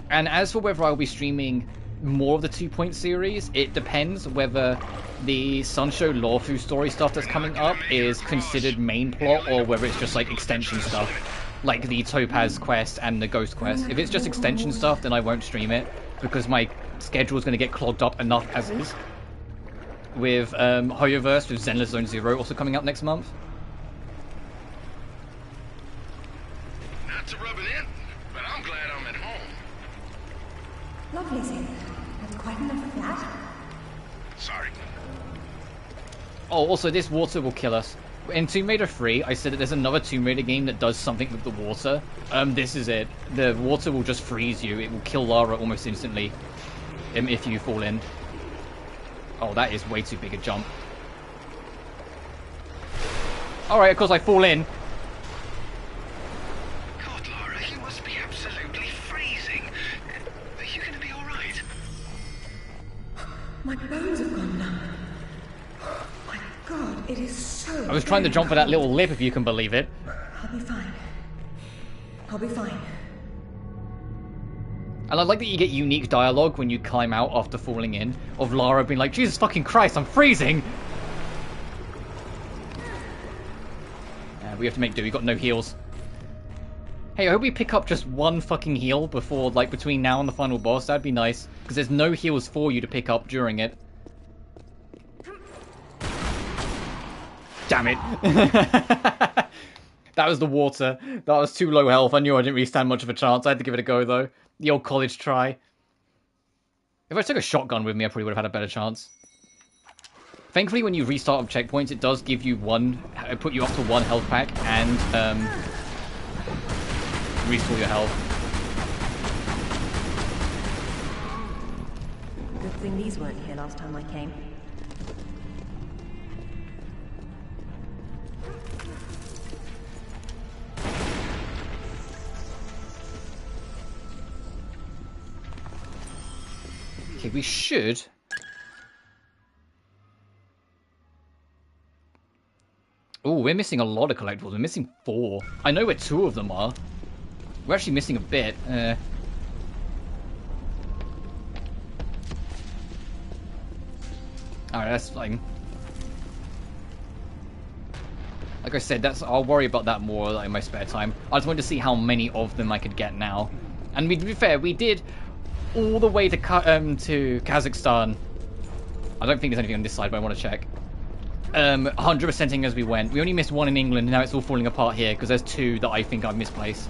And as for whether I'll be streaming more of the 2-point series, it depends whether the Sunshow Lawfu story stuff that's coming up is considered main plot, or whether it's just like extension stuff, like the Topaz quest and the Ghost quest. If it's just extension stuff, then I won't stream it, because my schedule is going to get clogged up enough as is. With Hoyoverse, with Zenless Zone Zero also coming out next month. Not to rub it in, but I'm glad I'm at home. Lovely, Zane. That's quite enough of that. Sorry. Oh, also, this water will kill us. In Tomb Raider 3, I said that there's another Tomb Raider game that does something with the water. This is it. The water will just freeze you. It will kill Lara almost instantly if you fall in. Oh, that is way too big a jump. Alright, of course I fall in. God, Lara, you must be absolutely freezing. Are you going to be alright? My bones have gone numb. Oh my god, it is so... I was trying to jump for that little lip, if you can believe it. I'll be fine. I'll be fine. And I like that you get unique dialogue when you climb out after falling in, of Lara being like, Jesus fucking Christ, I'm freezing! We have to make do, we got no heals. Hey, I hope we pick up just one fucking heal before, like, between now and the final boss. That'd be nice. Because there's no heals for you to pick up during it. Damn it. That was the water. That was too low health. I knew I didn't really stand much of a chance. I had to give it a go, though. The old college try. If I took a shotgun with me, I probably would have had a better chance. Thankfully, when you restart checkpoints, it does give you put you up to 1 health pack and restore your health. Good thing these weren't here last time I came. Okay, we should... Oh, we're missing a lot of collectibles. We're missing 4. I know where 2 of them are. We're actually missing a bit. Alright, that's fine. Like I said, I'll worry about that more in my spare time. I just wanted to see how many of them I could get now. And to be fair, we did all the way to Kazakhstan. I don't think there's anything on this side, but I want to check. 100%ing as we went. We only missed 1 in England, and now it's all falling apart here, because there's 2 that I think I've misplaced.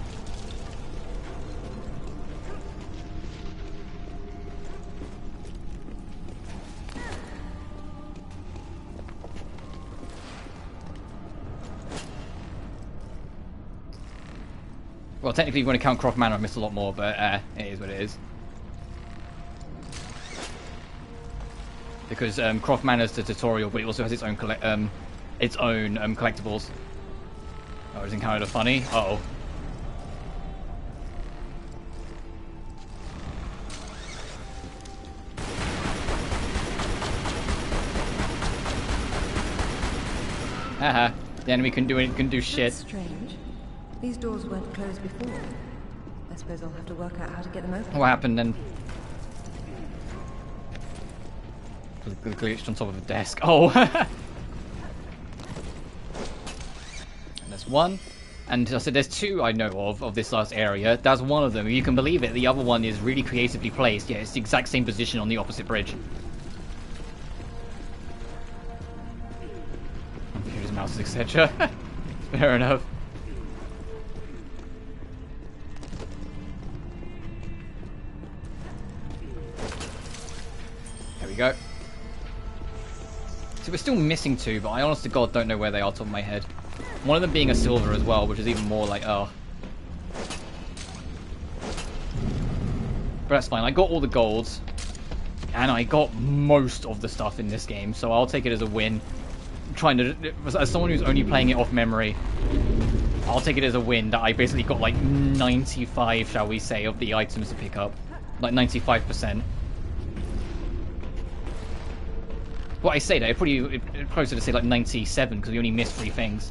Well, technically, if you want to count Croft Manor, I've missed a lot more, but it is what it is. Because Croft Manor's the tutorial, but it also has its own collectibles. Oh, is Encounter funny? Uh-oh. Haha. The enemy couldn't do shit. That's strange. These doors weren't closed before. I suppose I'll have to work out how to get them open. What happened then? Glitched on top of a desk. Oh! And there's one. And I said there's two I know of this last area. That's one of them. If you can believe it, the other one is really creatively placed. Yeah, it's the exact same position on the opposite bridge. Computers, mouses, etc. Fair enough. There we go. So we're still missing two, but I honest to God don't know where they are off the top of my head. One of them being a silver as well, which is even more like, oh. But that's fine. I got all the golds, and I got most of the stuff in this game, so I'll take it as a win. As someone who's only playing it off memory, I'll take it as a win that I basically got like 95, shall we say, of the items to pick up. Like 95%. Well, I say that, it's probably closer to say like 97, because we only missed 3 things.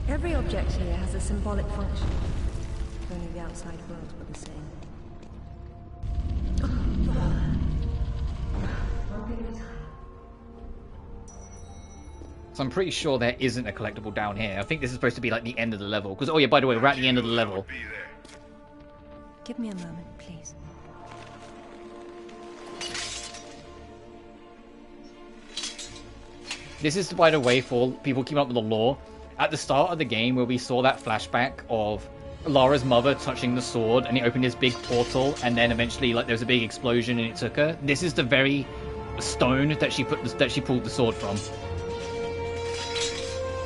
Every object here has a symbolic function. If only the outside world were the same. So I'm pretty sure there isn't a collectible down here. I think this is supposed to be like the end of the level. Because, oh yeah, by the way, we're at the end of the level. Give me a moment, please. This is, by the way, for people keeping up with the lore. At the start of the game where we saw that flashback of Lara's mother touching the sword and it opened this big portal and then eventually like there was a big explosion and it took her. This is the very stone that she pulled the sword from.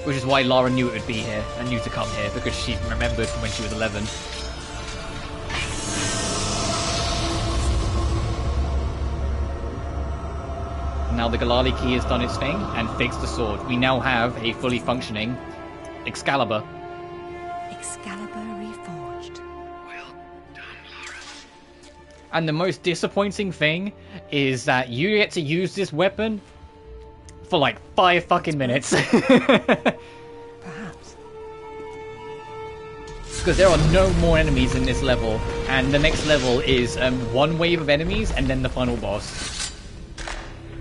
Which is why Lara knew it would be here and knew to come here, because she remembered from when she was 11. Now the Galali key has done its thing and fixed the sword. We now have a fully functioning Excalibur. Excalibur reforged. Well done, Lara. And the most disappointing thing is that you get to use this weapon for like 5 fucking minutes. Perhaps. Because there are no more enemies in this level, and the next level is 1 wave of enemies and then the final boss.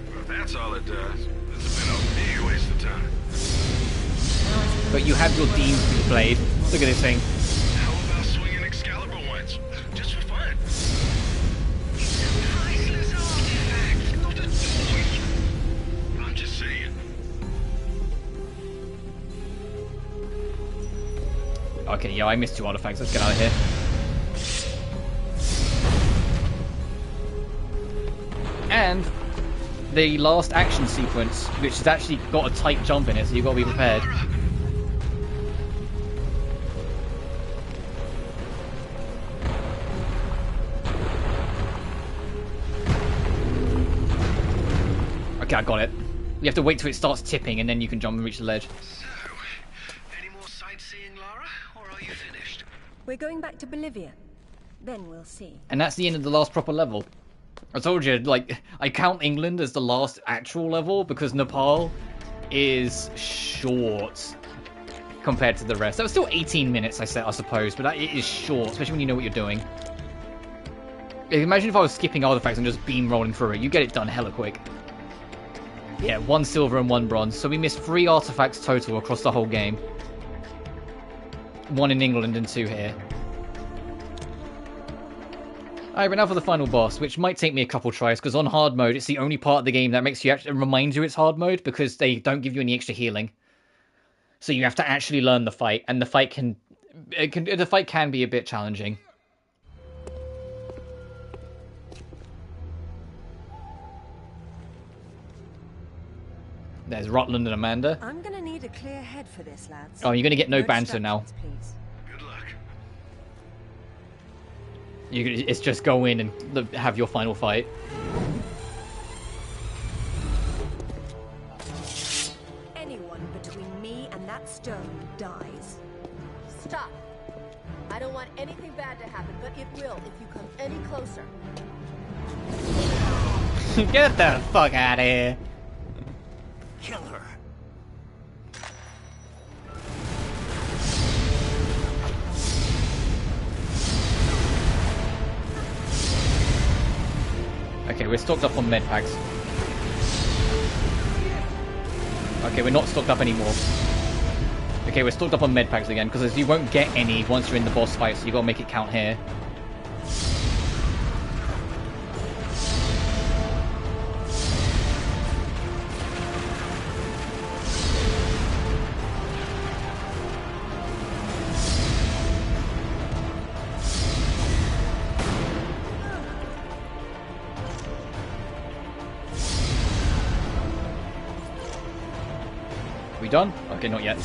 Well, if that's all it does, this has been a big waste of time. But you have your Dean's Blade. Look at this thing. How about swinging Excalibur once? Just for fun. Priceless artifact, not a toy. I'm just saying. Okay, yeah, I missed 2 artifacts. Let's get out of here. And the last action sequence, which has actually got a tight jump in it, so you've got to be prepared. Okay, I got it. You have to wait till it starts tipping and then you can jump and reach the ledge. So, any more sightseeing, Lara, or are you finished? We're going back to Bolivia. Then we'll see. And that's the end of the last proper level. I told you, like, I count England as the last actual level because Nepal is short compared to the rest. That was still 18 minutes, I suppose, but it is short, especially when you know what you're doing. Imagine if I was skipping artifacts and just beam rolling through it. You get it done hella quick. Yeah, 1 silver and 1 bronze. So we missed 3 artifacts total across the whole game. 1 in England and 2 here. Alright, but now for the final boss, which might take me a couple tries, because on hard mode, it's the only part of the game that makes you actually reminds you it's hard mode, because they don't give you any extra healing. So you have to actually learn the fight, and the fight can The fight can be a bit challenging. There's Rutland and Amanda. I'm gonna need a clear head for this, lads. Oh, you're gonna get no banter now. Please. Good luck. It's just go in and have your final fight. Anyone between me and that stone dies. Stop. I don't want anything bad to happen, but it will if you come any closer. Get the fuck out of here. Kill her. Okay, we're stocked up on med packs. Okay, we're not stocked up anymore. Okay, we're stocked up on med packs again, because you won't get any once you're in the boss fight, so you gotta make it count here. Done? Okay, not yet.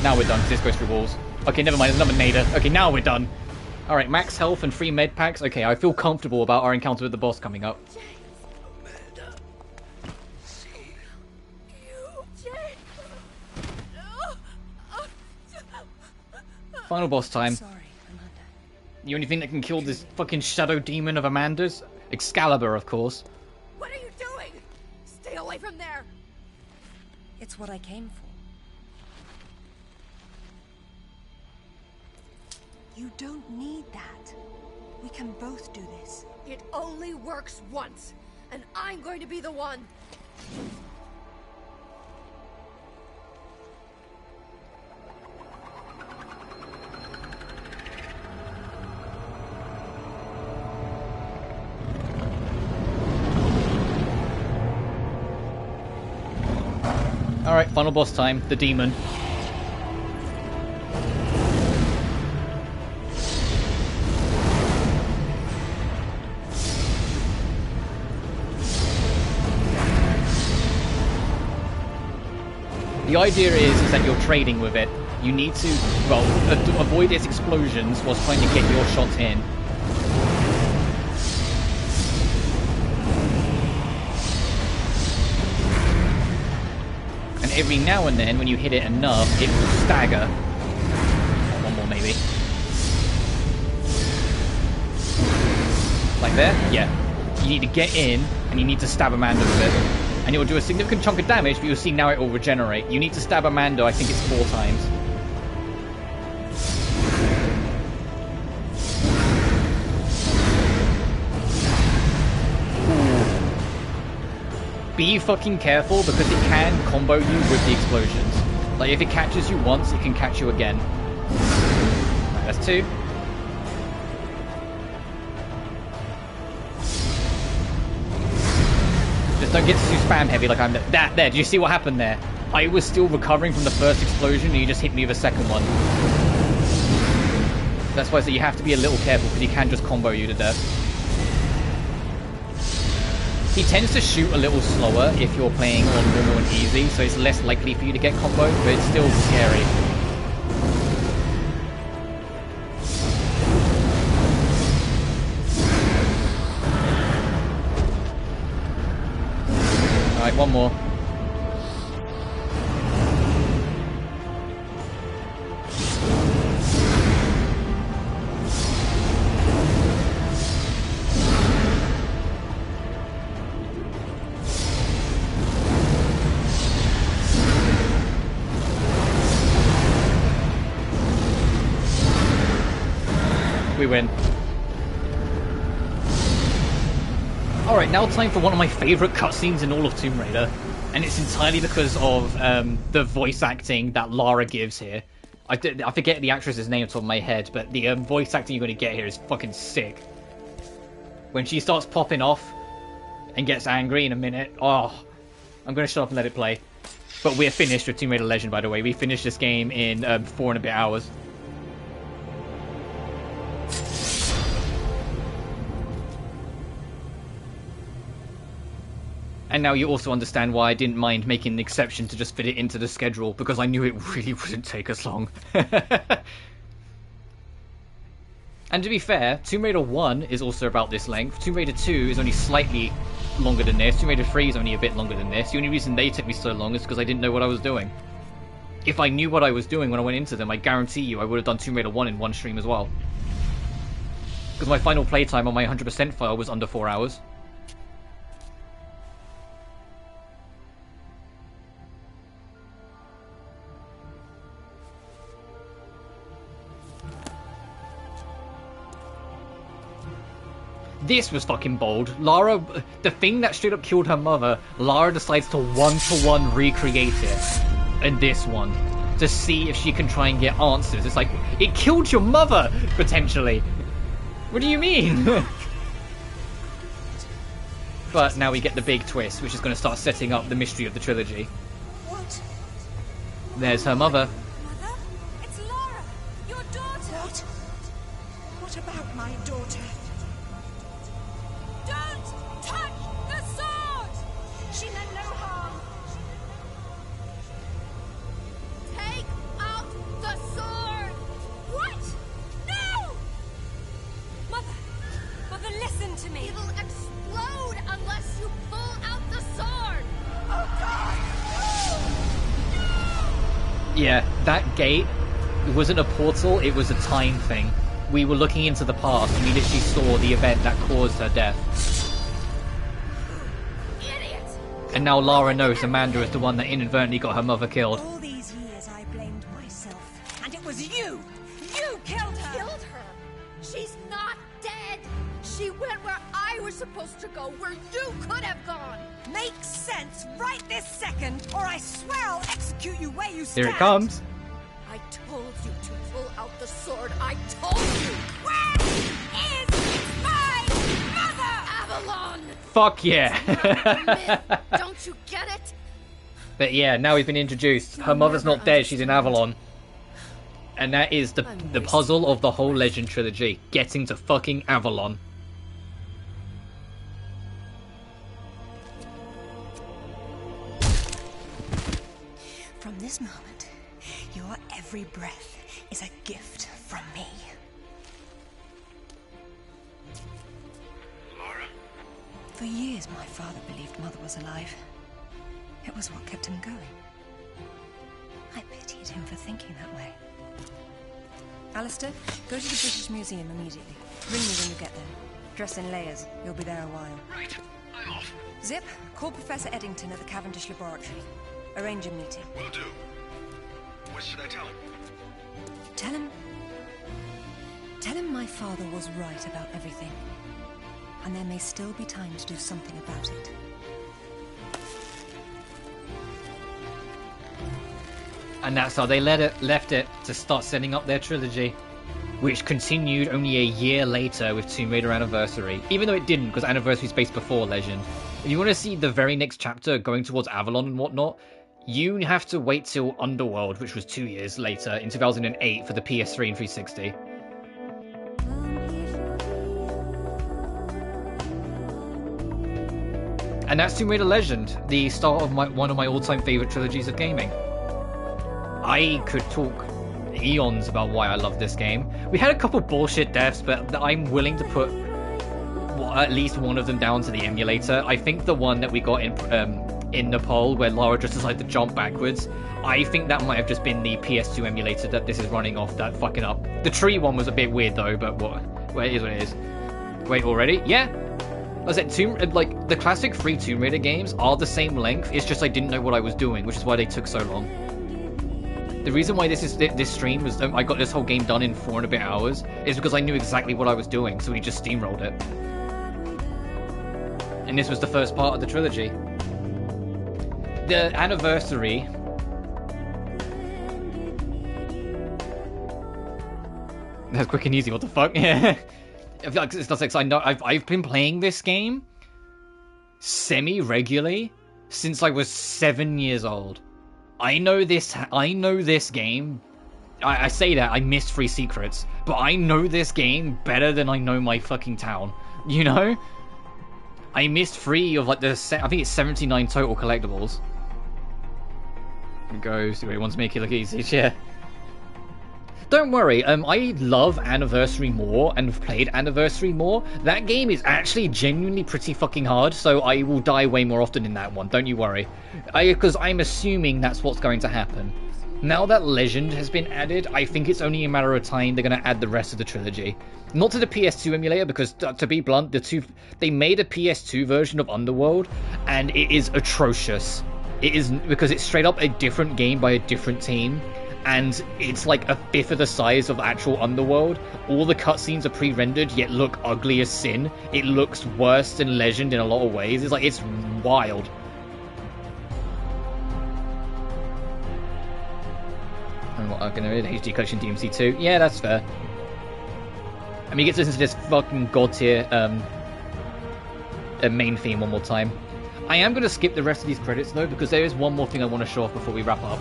Now we're done, because this goes through walls. Okay, never mind, there's another nader. Okay, now we're done. Alright, max health and 3 med packs. Okay, I feel comfortable about our encounter with the boss coming up. Final boss time. Sorry, Amanda. The only thing that can kill this fucking shadow demon of Amanda's? Excalibur, of course. What are you doing? Stay away from there! It's what I came for. You don't need that. We can both do this. It only works once, and I'm going to be the one. Alright, final boss time. The demon. The idea is that you're trading with it. You need to, well, avoid its explosions whilst trying to get your shots in. And every now and then, when you hit it enough, it will stagger. One more, maybe. Like there? Yeah. You need to get in, and you need to stab Amanda with it. And it will do a significant chunk of damage, but you'll see now it will regenerate. You need to stab Amanda, I think it's 4 times. Be fucking careful, because it can combo you with the explosions. Like, if it catches you once, it can catch you again. Right, that's 2. Just don't get too spam heavy like I'm there. There, do you see what happened there? I was still recovering from the first explosion and you just hit me with a second one. That's why I say you have to be a little careful, because he can just combo you to death. He tends to shoot a little slower if you're playing on normal and easy, so it's less likely for you to get comboed, but it's still scary. Alright, one more. We win. Alright, now time for one of my favourite cutscenes in all of Tomb Raider. And it's entirely because of the voice acting that Lara gives here. I forget the actress's name off the top of my head, but the voice acting you're going to get here is fucking sick. When she starts popping off and gets angry in a minute, oh, I'm going to shut up and let it play. But we're finished with Tomb Raider Legend, by the way. We finished this game in 4 and a bit hours. And now you also understand why I didn't mind making an exception to just fit it into the schedule, because I knew it really wouldn't take us long. And to be fair, Tomb Raider 1 is also about this length. Tomb Raider 2 is only slightly longer than this. Tomb Raider 3 is only a bit longer than this. The only reason they took me so long is because I didn't know what I was doing. If I knew what I was doing when I went into them, I guarantee you I would have done Tomb Raider 1 in one stream as well. Because my final playtime on my 100% file was under 4 hours. This was fucking bold. Lara, the thing that straight up killed her mother, Lara decides to one-to-one recreate it in this one to see if she can try and get answers. It's like, it killed your mother, potentially. What do you mean? But now we get the big twist, which is going to start setting up the mystery of the trilogy. What? There's her mother. Mother? It's Lara, your daughter. What? What about my daughter? Don't touch the sword! She meant no harm. Take out the sword! What? No! Mother, listen to me. It'll explode unless you pull out the sword! Oh God! No! Yeah, that gate, it wasn't a portal, it was a time thing. We were looking into the past and we literally saw the event that caused her death. Idiot! And now Lara knows Amanda is the one that inadvertently got her mother killed. All these years I blamed myself, and it was you! You killed her! Killed her? She's not dead! She went where I was supposed to go, where you could have gone! Makes sense right this second, or I swear I'll execute you where you stand! Here it comes. I told you to pull out the sword. I told you. Where is my mother? Avalon. Fuck yeah. Myth. Don't you get it? But yeah, now we've been introduced. Her mother's not dead, she's in Avalon. And that is the puzzle of the whole Legend trilogy. Getting to fucking Avalon. From this moment, your every breath is a gift from me. Lara? For years, my father believed Mother was alive. It was what kept him going. I pitied him for thinking that way. Alistair, go to the British Museum immediately. Ring me when you get there. Dress in layers. You'll be there a while. Right. I'm off. Zip, call Professor Eddington at the Cavendish Laboratory. Arrange a meeting. Will do. What should I tell him? Tell him my father was right about everything. And there may still be time to do something about it. And that's how they left it to start setting up their trilogy, which continued only a year later with Tomb Raider Anniversary, even though it didn't, because Anniversary is based before Legend. If you want to see the very next chapter going towards Avalon and whatnot, you have to wait till Underworld, which was 2 years later, in 2008 for the PS3 and 360. And that's Tomb Raider Legend, the start of one of my all-time favourite trilogies of gaming. I could talk eons about why I love this game. We had a couple bullshit deaths, but I'm willing to put at least one of them down to the emulator. I think the one that we got in Nepal, where Lara just decided to jump backwards, I think that might have just been the PS2 emulator that this is running off that fucking up. The tree one was a bit weird though, but what? Well, it is what it is. Wait, already? Yeah. I said, like, the classic free Tomb Raider games are the same length, it's just I didn't know what I was doing, which is why they took so long. The reason why this stream was, I got this whole game done in 4 and a bit hours, is because I knew exactly what I was doing, so we just steamrolled it. And this was the first part of the trilogy. The Anniversary... That's quick and easy, what the fuck? Yeah. I feel like it's not, I know I've been playing this game semi-regularly since I was 7 years old. I know this game. I say that, I missed Free Secrets, but I know this game better than I know my fucking town, you know? I missed 3 of like I think it's 79 total collectibles. It goes, he wants to make it look easy, yeah. Don't worry, I love Anniversary more and have played Anniversary more. That game is actually genuinely pretty fucking hard, so I will die way more often in that one, don't you worry. Because I'm assuming that's what's going to happen. Now that Legend has been added, I think it's only a matter of time they're going to add the rest of the trilogy. Not to the PS2 emulator, because to be blunt, they made a PS2 version of Underworld, and it is atrocious. It is, because it's straight up a different game by a different team. And it's like 1/5 of the size of actual Underworld. All the cutscenes are pre-rendered, yet look ugly as sin. It looks worse than Legend in a lot of ways. It's wild. And what, I'm gonna read HD collection DMC 2. Yeah, that's fair. I mean, you get to listen to this fucking god tier main theme one more time. I am gonna skip the rest of these credits though, because there is one more thing I want to show off before we wrap up.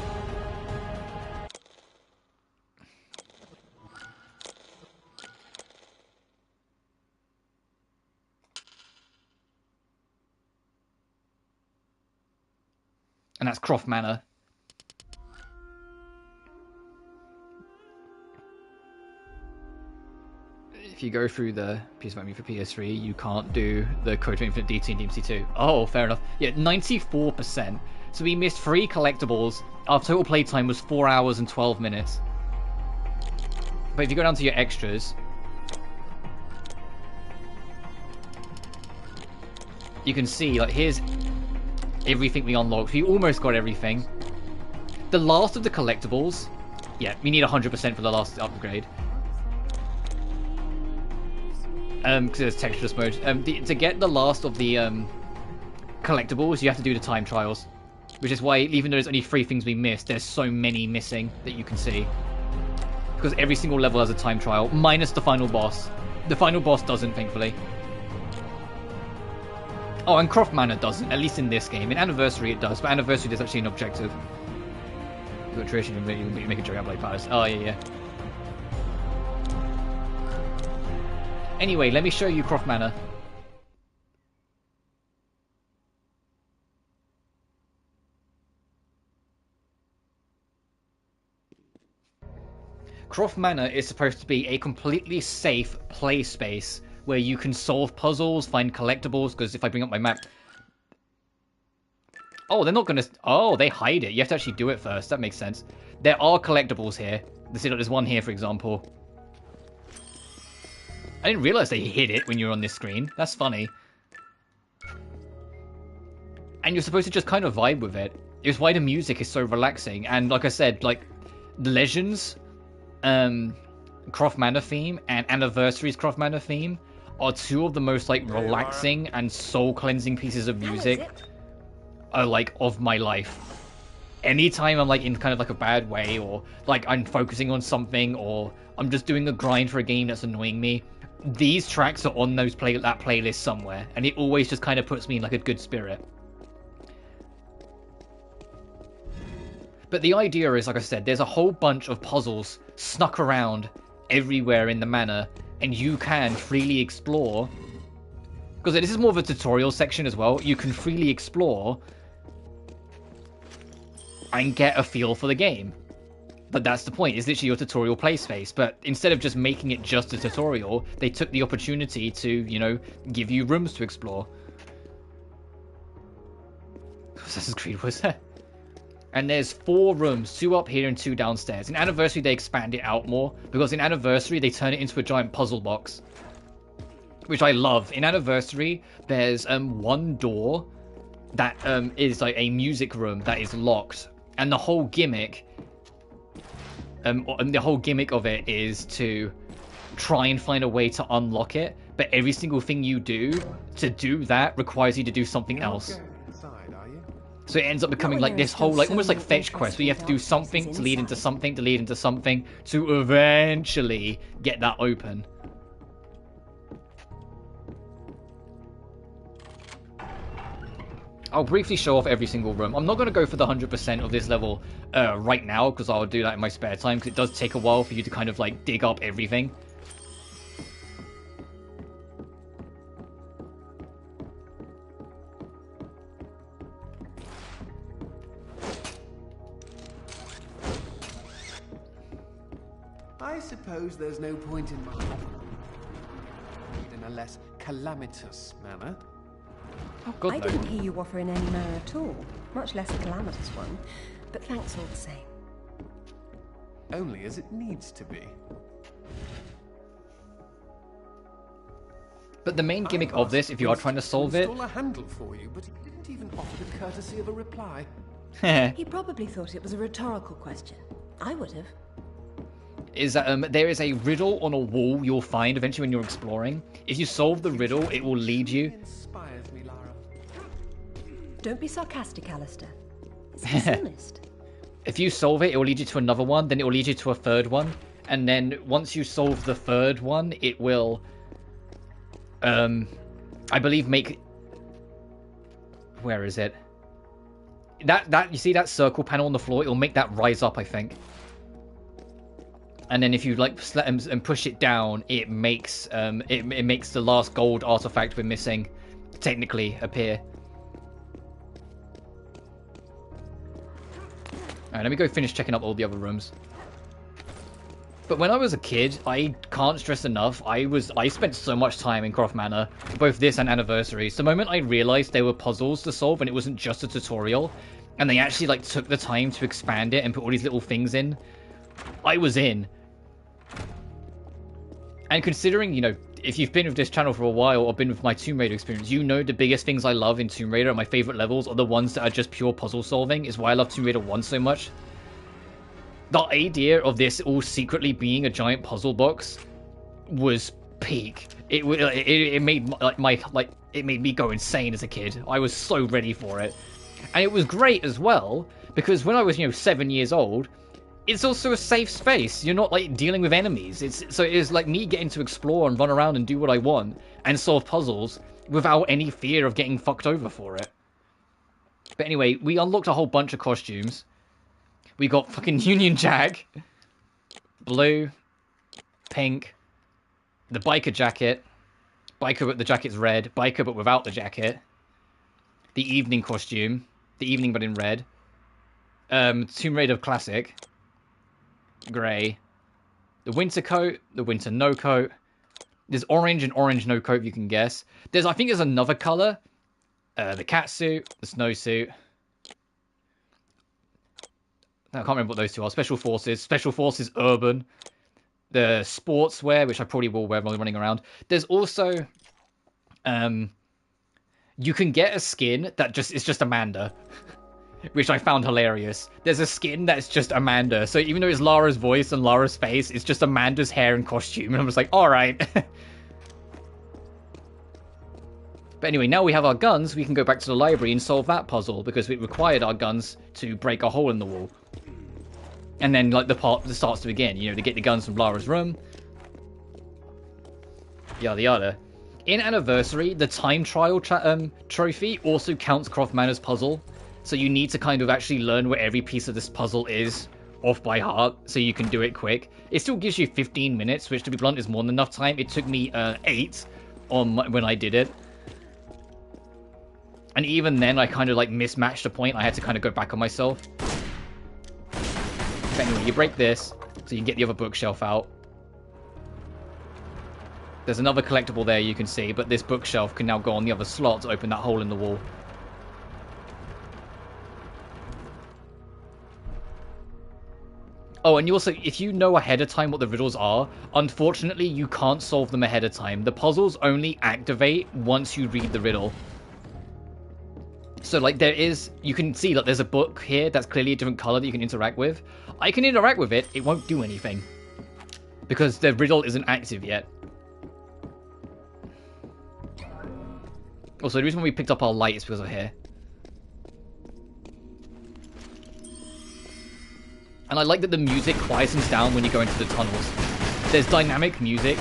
And that's Croft Manor. If you go through the PS menu for PS3, you can't do the Code to Infinite DT and DMC2. Oh, fair enough. Yeah, 94%. So we missed 3 collectibles. Our total playtime was 4 hours and 12 minutes. But if you go down to your extras, you can see, like, here's everything we unlocked. We almost got everything. The last of the collectibles, yeah, we need 100% for the last upgrade. Because there's textureless mode. To get the last of the collectibles, you have to do the time trials. Which is why, even though there's only 3 things we missed, there's so many missing that you can see. Because every single level has a time trial, minus the final boss. The final boss doesn't, thankfully. Oh, and Croft Manor doesn't, at least in this game. In Anniversary it does, but Anniversary there's actually an objective. You've got Trish, you can make a joke out like Palace. Oh, yeah. Anyway, let me show you Croft Manor. Croft Manor is supposed to be a completely safe play space where you can solve puzzles, find collectibles, because if I bring up my map... Oh, they're not going to... Oh, they hide it. You have to actually do it first. That makes sense. There are collectibles here. There's one here, for example. I didn't realize they hid it when you were on this screen. That's funny. And you're supposed to just kind of vibe with it. It's why the music is so relaxing. And like I said, like, Legends, Croft Manor theme, and Anniversary's Croft Manor theme are 2 of the most, like, relaxing and soul-cleansing pieces of music of my life. Anytime I'm, like, in kind of, like, a bad way, or, like, I'm focusing on something, or I'm just doing a grind for a game that's annoying me, these tracks are on that playlist somewhere, and it always just kind of puts me in, like, a good spirit. But the idea is, like I said, there's a whole bunch of puzzles snuck around everywhere in the manor, and you can freely explore, because this is more of a tutorial section as well. You can freely explore and get a feel for the game. But that's the point. It's literally your tutorial play space. But instead of just making it just a tutorial, they took the opportunity to, you know, give you rooms to explore. Assassin's Creed was there. And there's 4 rooms, 2 up here and 2 downstairs. In Anniversary, they expand it out more, because in Anniversary, they turn it into a giant puzzle box, which I love. In Anniversary, there's 1 door that is like a music room that is locked, and the whole gimmick, of it is to try and find a way to unlock it. But every single thing you do to do that requires you to do something else. So it ends up becoming like this whole, like, almost like fetch quest, where you have to do something to lead into something to lead into something to eventually get that open. I'll briefly show off every single room. I'm not going to go for the 100% of this level right now, because I'll do that in my spare time, because it does take a while for you to kind of, like, dig up everything. I suppose there's no point in my in a less calamitous manner. Oh, God, I no. didn't hear you offer in any manner at all, much less a calamitous one. But thanks all the same. Only as it needs to be. But the main gimmick of this, if you are trying to solve it, install a handle for you, but he didn't even offer the courtesy of a reply. He probably thought it was a rhetorical question. I would have. is that there is a riddle on a wall you'll find eventually when you're exploring. If you solve the riddle, it will lead you. Inspires me, Lara. Don't be sarcastic, Alistair. It's dishonest. If you solve it, it will lead you to another one, then it will lead you to a third one, and then once you solve the third one, it will, I believe, make. Where is it? That you see that circle panel on the floor? It'll make that rise up, I think. And then if you like and push it down, it makes it makes the last gold artifact we're missing technically appear. Alright, let me go finish checking up all the other rooms. But when I was a kid, I can't stress enough, I spent so much time in Croft Manor, both this and Anniversary. So the moment I realized there were puzzles to solve and it wasn't just a tutorial, and they actually like took the time to expand it and put all these little things in, I was in. And considering, you know, if you've been with this channel for a while or been with my Tomb Raider experience, you know the biggest things I love in Tomb Raider, my favorite levels, are the ones that are just pure puzzle solving, is why I love Tomb Raider 1 so much. The idea of this all secretly being a giant puzzle box was peak. It made it made me go insane as a kid. I was so ready for it, and it was great as well because when I was 7 years old, it's also a safe space. You're not like dealing with enemies. It is like me getting to explore and run around and do what I want and solve puzzles without any fear of getting fucked over for it. But anyway, we unlocked a whole bunch of costumes. We got fucking Union Jack, blue, pink, the biker jacket, biker but the jacket's red, biker but without the jacket, the evening costume, the evening but in red, Tomb Raider Classic, grey, the winter coat, the winter no coat, there's orange and orange no coat if you can guess. I think there's another colour, the cat suit, the snow suit. I can't remember what those two are. Special Forces Urban, the sportswear, which I probably will wear while running around. There's also, you can get a skin that is just Amanda, which I found hilarious. There's a skin that's just Amanda, so even though it's Lara's voice and Lara's face, it's just Amanda's hair and costume, and I'm just like, all right. But anyway, now we have our guns, we can go back to the library and solve that puzzle, because it required our guns to break a hole in the wall. And then, like, the part that starts to begin, to get the guns from Lara's room. Yada yada. In Anniversary, the time trial trophy also counts Croft Manor's puzzle. So you need to kind of actually learn where every piece of this puzzle is off by heart, so you can do it quick. It still gives you 15 minutes, which to be blunt is more than enough time. It took me 8 when I did it. And even then, I kind of like mismatched a point. I had to kind of go back on myself. But anyway, you break this, so you get the other bookshelf out. There's another collectible there you can see, but this bookshelf can now go on the other slot to open that hole in the wall. Oh, and you also, if you know ahead of time what the riddles are, unfortunately, you can't solve them ahead of time. The puzzles only activate once you read the riddle. So, like, you can see that there's a book here that's clearly a different color that you can interact with. I can interact with it, it won't do anything. Because the riddle isn't active yet. Also, the reason why we picked up our light is because of here. And I like that the music quietens down when you go into the tunnels. There's dynamic music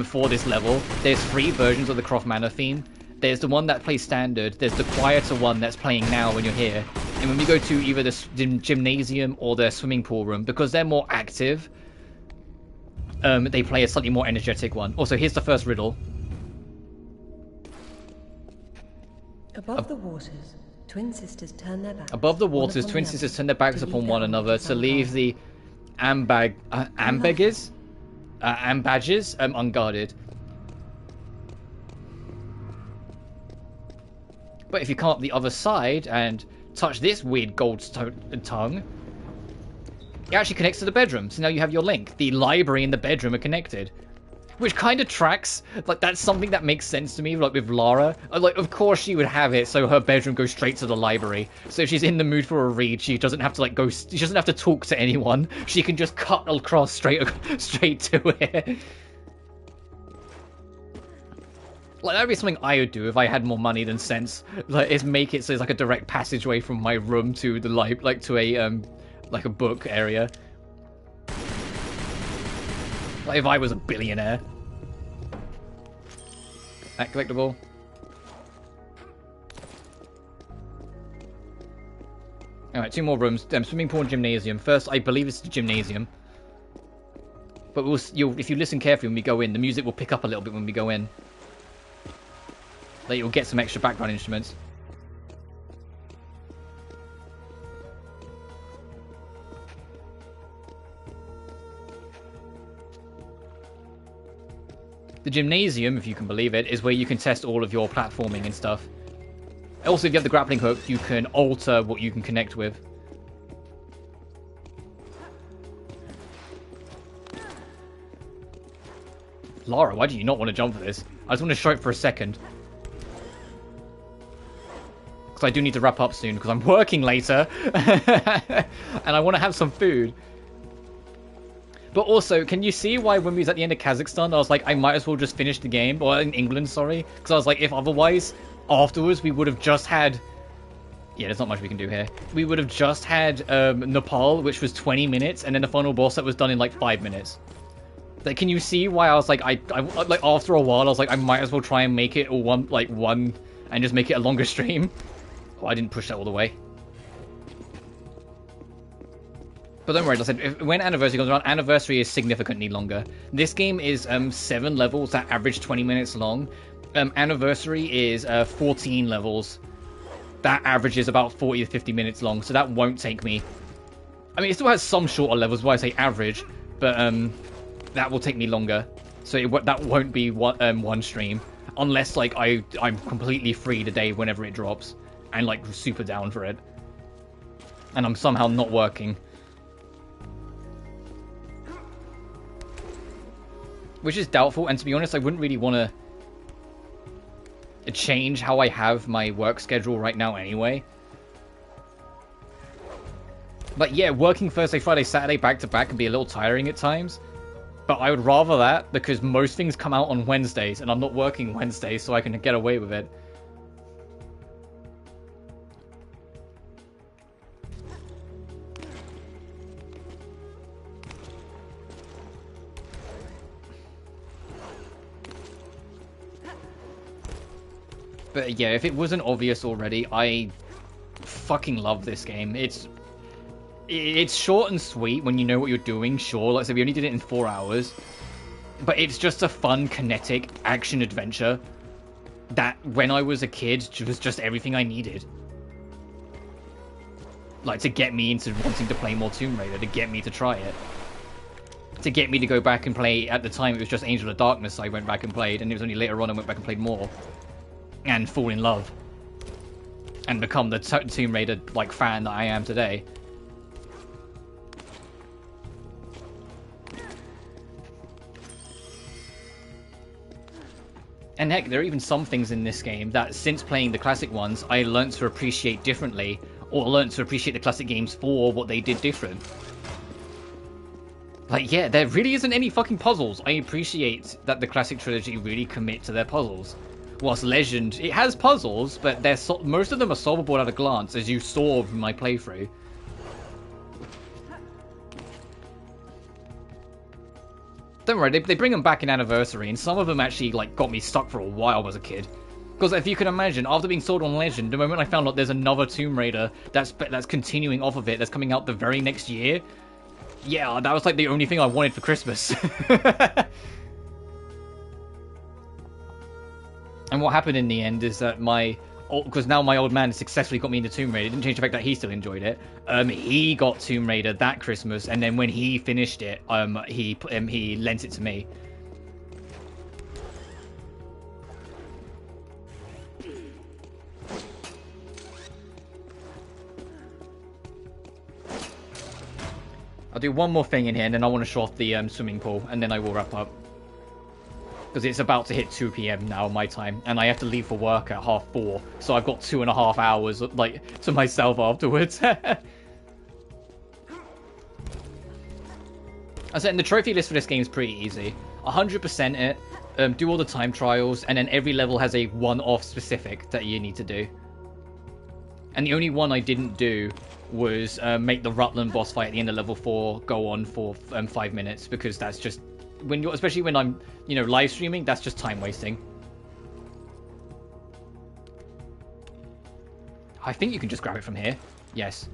for this level. There's 3 versions of the Croft Manor theme. There's the one that plays standard, there's the quieter one that's playing now when you're here. And when we go to either the gymnasium or the swimming pool room, because they're more active, they play a slightly more energetic one. Also, here's the first riddle. Above the waters, twin sisters turn their backs. Above the waters, twin sisters turn their backs upon one another to leave the ambadges, unguarded. But if you come up the other side and touch this weird gold tongue, it actually connects to the bedroom. So now you have your link. The library and the bedroom are connected. Which kind of tracks. Like, that's something that makes sense to me, like, with Lara. Like, of course she would have it so her bedroom goes straight to the library. So if she's in the mood for a read, she doesn't have to, like, she doesn't have to talk to anyone. She can just cut across straight to it. Like, that'd be something I would do if I had more money than sense. Like, is make it so it's like a direct passageway from my room to the to a book area. Like if I was a billionaire. That collectible. Alright, 2 more rooms. Swimming pool and gymnasium. First, I believe it's the gymnasium. But if you listen carefully when we go in, the music will pick up a little bit when we go in. Like, you'll get some extra background instruments. The gymnasium, if you can believe it, is where you can test all of your platforming and stuff. Also, if you have the grappling hook, you can alter what you can connect with. Lara, why do you not want to jump for this? I just want to show it for a second. Because I do need to wrap up soon, because I'm working later. And I want to have some food. But also, can you see why when we was at the end of Kazakhstan, I was like, I might as well just finish the game, or in England, sorry, because I was like, if otherwise, afterwards, we would have just had, yeah, there's not much we can do here. We would have just had Nepal, which was 20 minutes, and then the final boss that was done in like 5 minutes. Like, can you see why I was like, I like after a while, I was like, I might as well try and make it all one, and just make it a longer stream. Oh, I didn't push that all the way. But don't worry, like I said, when Anniversary comes around, Anniversary is significantly longer. This game is 7 levels that average 20 minutes long. Anniversary is 14 levels that averages about 40 to 50 minutes long, so that won't take me... I mean, it still has some shorter levels, why I say average, but that will take me longer. So that won't be one stream, unless like I'm completely free today whenever it drops, and like super down for it. And I'm somehow not working. Which is doubtful, and to be honest, I wouldn't really want to change how I have my work schedule right now anyway. But yeah, working Thursday, Friday, Saturday back-to-back can be a little tiring at times. But I would rather that, because most things come out on Wednesdays, and I'm not working Wednesdays, so I can get away with it. But yeah, if it wasn't obvious already, I fucking love this game. It's short and sweet when you know what you're doing, sure. Like I said, we only did it in 4 hours. But it's just a fun, kinetic action adventure that, when I was a kid, was just everything I needed. Like, to get me into wanting to play more Tomb Raider, to get me to try it. To get me to go back and play, at the time it was just Angel of Darkness I went back and played, and it was only later on I went back and played more. And fall in love. And become the Tomb Raider, like, fan that I am today. And heck, there are even some things in this game that, since playing the classic ones, I learned to appreciate differently, or learned to appreciate the classic games for what they did different. Like, yeah, there really isn't any fucking puzzles. I appreciate that the classic trilogy really commit to their puzzles. Whilst Legend, it has puzzles, but most of them are solvable at a glance, as you saw from my playthrough. Don't worry, they bring them back in Anniversary, and some of them actually like got me stuck for a while as a kid. Because if you can imagine, after being sold on Legend, the moment I found out there's another Tomb Raider that's continuing off of it, that's coming out the very next year, yeah, that was like the only thing I wanted for Christmas. And what happened in the end is that my because now my old man successfully got me into Tomb Raider. It didn't change the fact that he still enjoyed it. He got Tomb Raider that Christmas, and then when he finished it, he lent it to me. I'll do one more thing in here, and then I want to show off the swimming pool, and then I will wrap up. Because it's about to hit 2 PM now, my time, and I have to leave for work at 4:30, so I've got 2.5 hours, like, to myself afterwards. I said, the trophy list for this game is pretty easy. 100% it, do all the time trials, and then every level has a one-off specific that you need to do. And the only one I didn't do was make the Rutland boss fight at the end of level 4 go on for 5 minutes, because that's just, especially when I'm, live streaming, that's just time wasting. I think you can just grab it from here. Yes.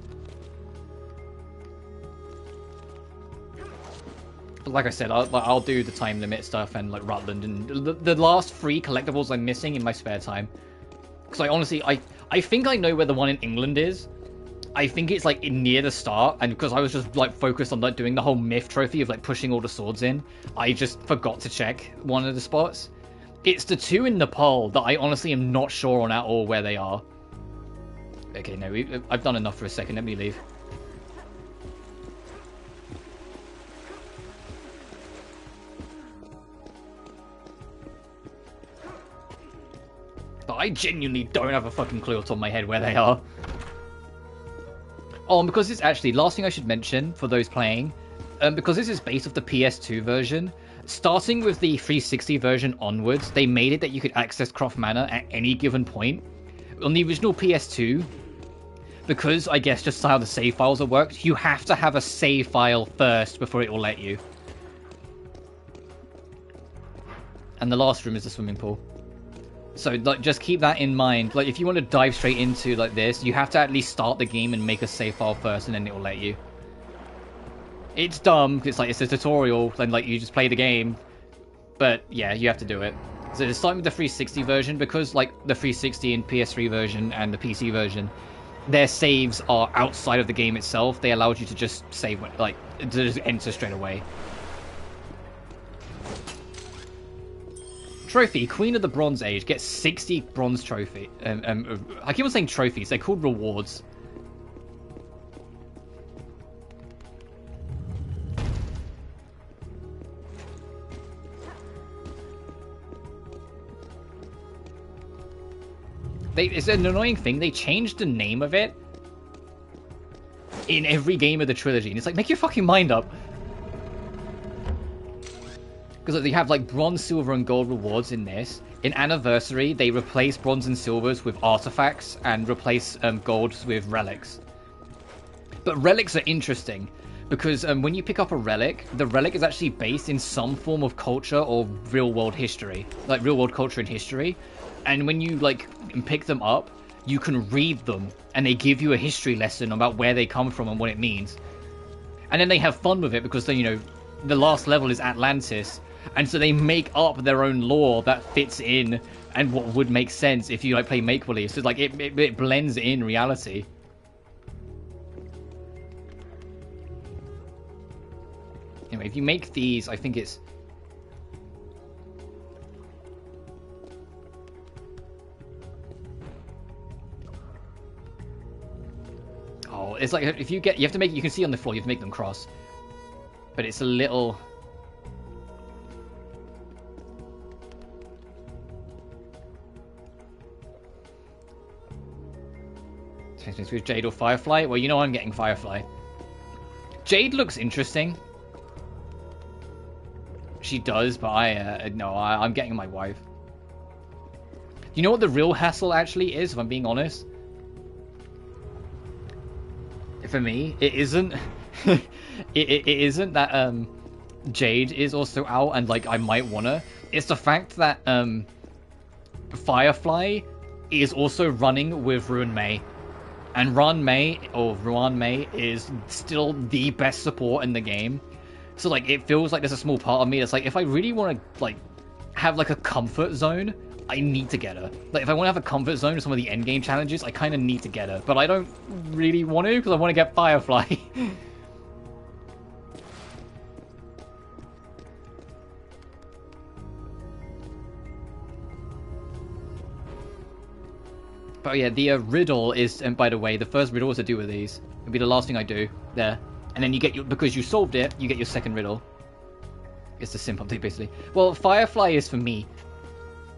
But like I said, I'll do the time limit stuff and like Rutland and the last 3 collectibles I'm missing in my spare time. Because I honestly, I think I know where the one in England is. I think it's like near the start, and because I was just like focused on like doing the whole myth trophy of like pushing all the swords in, I just forgot to check one of the spots. It's the 2 in Nepal that I honestly am not sure on at all where they are. Okay, no, I've done enough for a second. Let me leave. But I genuinely don't have a fucking clue off the top of my head where they are. Oh, and because it's actually, last thing I should mention for those playing, because this is based off the PS2 version, starting with the 360 version onwards, they made it that you could access Croft Manor at any given point. On the original PS2, because I guess just how the save files are worked, you have to have a save file first before it will let you. And the last room is the swimming pool. So, like, just keep that in mind. Like, if you want to dive straight into, like, this, you have to at least start the game and make a save file first, and then it will let you. It's dumb, it's like, it's a tutorial, then, like, you just play the game. But, yeah, you have to do it. So, starting with the 360 version, because, like, the 360 and PS3 version and the PC version, their saves are outside of the game itself. They allowed you to just save, like, to just enter straight away. Trophy, Queen of the Bronze Age, gets 60 bronze trophy. I keep on saying trophies, they're called rewards. It's an annoying thing, they changed the name of it in every game of the trilogy, and it's like, make your fucking mind up. Because they have like bronze, silver, and gold rewards in this. In Anniversary, they replace bronze and silvers with artifacts and replace golds with relics. But relics are interesting because when you pick up a relic, the relic is actually based in some form of culture or real-world history, like real-world culture and history. And when you like pick them up, you can read them, and they give you a history lesson about where they come from and what it means. And then they have fun with it because then, the last level is Atlantis. And so they make up their own lore that fits in and what would make sense if you like play make-believe. So like it blends in reality. Anyway, if you make these, I think it's... Oh, it's like if you have to make, you can see on the floor, you have to make them cross. But it's a little... with Jade or Firefly? Well, I'm getting Firefly. Jade looks interesting. She does, but I'm getting my wife. You know what the real hassle actually is, if I'm being honest? For me, it isn't. it isn't that Jade is also out and like I might wanna. It's the fact that Firefly is also running with Ruan Mei. And Ruan Mei is still the best support in the game. So like it feels like there's a small part of me that's like, if I really want to like have like a comfort zone, I need to get her. Like, if I want to have a comfort zone with some of the endgame challenges, I kind of need to get her. But I don't really want to, because I want to get Firefly. But yeah, the riddle is, and by the way, the first riddle is to do with these. It'll be the last thing I do there. And then you get your, because you solved it, you get your second riddle. It's a simple update, basically. Well, Firefly is for me.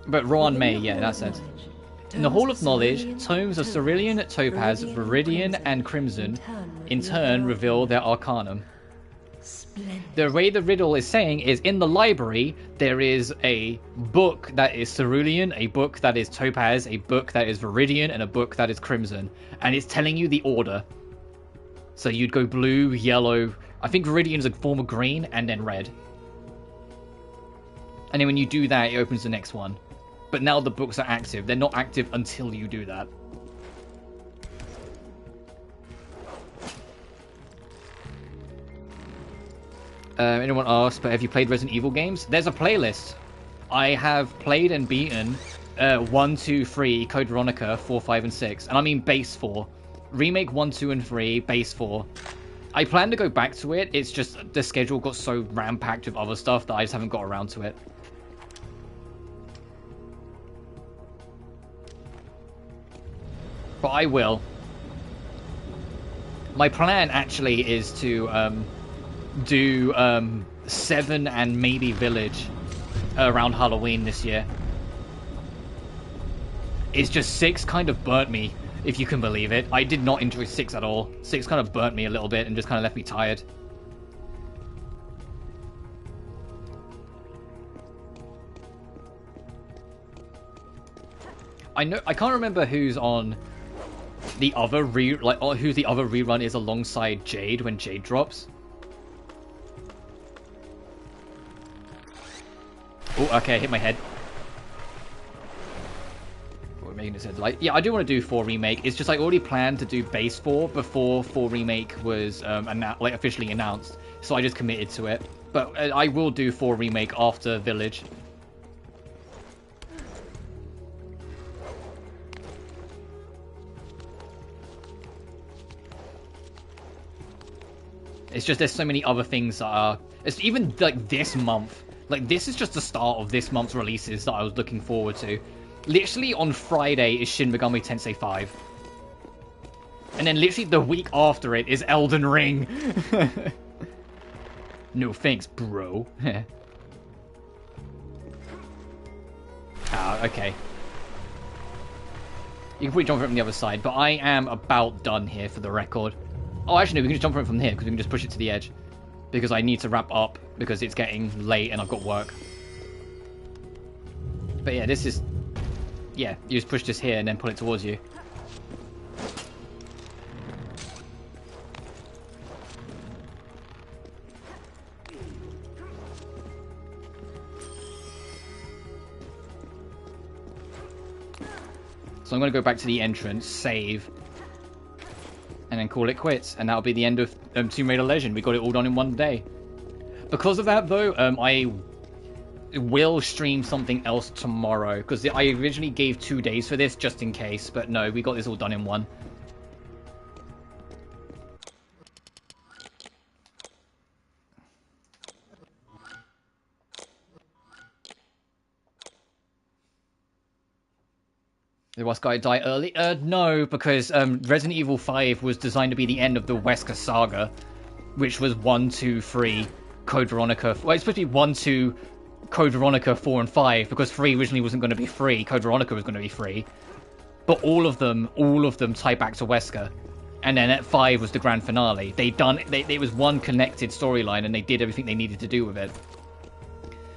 But Rohan may, yeah, in that sense. In the Hall of Knowledge, tomes of Cerulean, Topaz, Viridian, and Crimson in turn reveal their arcanum. The way the riddle is saying is, in the library, there is a book that is Cerulean, a book that is Topaz, a book that is Viridian, and a book that is Crimson. And it's telling you the order. So you'd go blue, yellow, I think Viridian is a form of green, and then red. And then when you do that, it opens the next one. But now the books are active. They're not active until you do that. Anyone asked, but have you played Resident Evil games? There's a playlist. I have played and beaten 1, 2, 3, Code Veronica, 4, 5, and 6. And I mean base 4. Remake 1, 2, and 3, base 4. I plan to go back to it. It's just the schedule got so ram-packed with other stuff that I just haven't got around to it. But I will. My plan actually is to do 7 and maybe Village around Halloween this year. It's just 6 kind of burnt me, if you can believe it. I did not enjoy 6 at all. 6 kind of burnt me a little bit and just kind of left me tired. I can't remember who's on the other who the other rerun is alongside Jade when Jade drops. Oh, okay, I hit my head. What making his head light? Yeah, I do want to do 4 remake. It's just I already planned to do base 4 before 4 remake was officially announced, so I just committed to it. But I will do 4 remake after Village. It's just there's so many other things that are... It's even like this month. Like this is just the start of this month's releases that I was looking forward to. Literally on Friday is Shin Megami Tensei 5. And then literally the week after it is Elden Ring. No thanks, bro. Ah, okay. You can probably jump from the other side, but I am about done here for the record. Oh, actually, no, we can just jump from here, because we can just push it to the edge. Because I need to wrap up, because it's getting late and I've got work. But yeah, this is... Yeah, you just push this here and then pull it towards you. So I'm going to go back to the entrance, save... and then call it quits, and that'll be the end of Tomb Raider Legend. We got it all done in one day. Because of that, though, I will stream something else tomorrow, because I originally gave 2 days for this, just in case, but no, we got this all done in one. Did Wesker die early? No, because Resident Evil 5 was designed to be the end of the Wesker saga, which was 1, 2, 3, Code Veronica. Well, it's supposed to be 1, 2, Code Veronica 4, and 5, because 3 originally wasn't going to be free. Code Veronica was going to be free. But all of them tie back to Wesker. And then at 5 was the grand finale. It was one connected storyline, and they did everything they needed to do with it.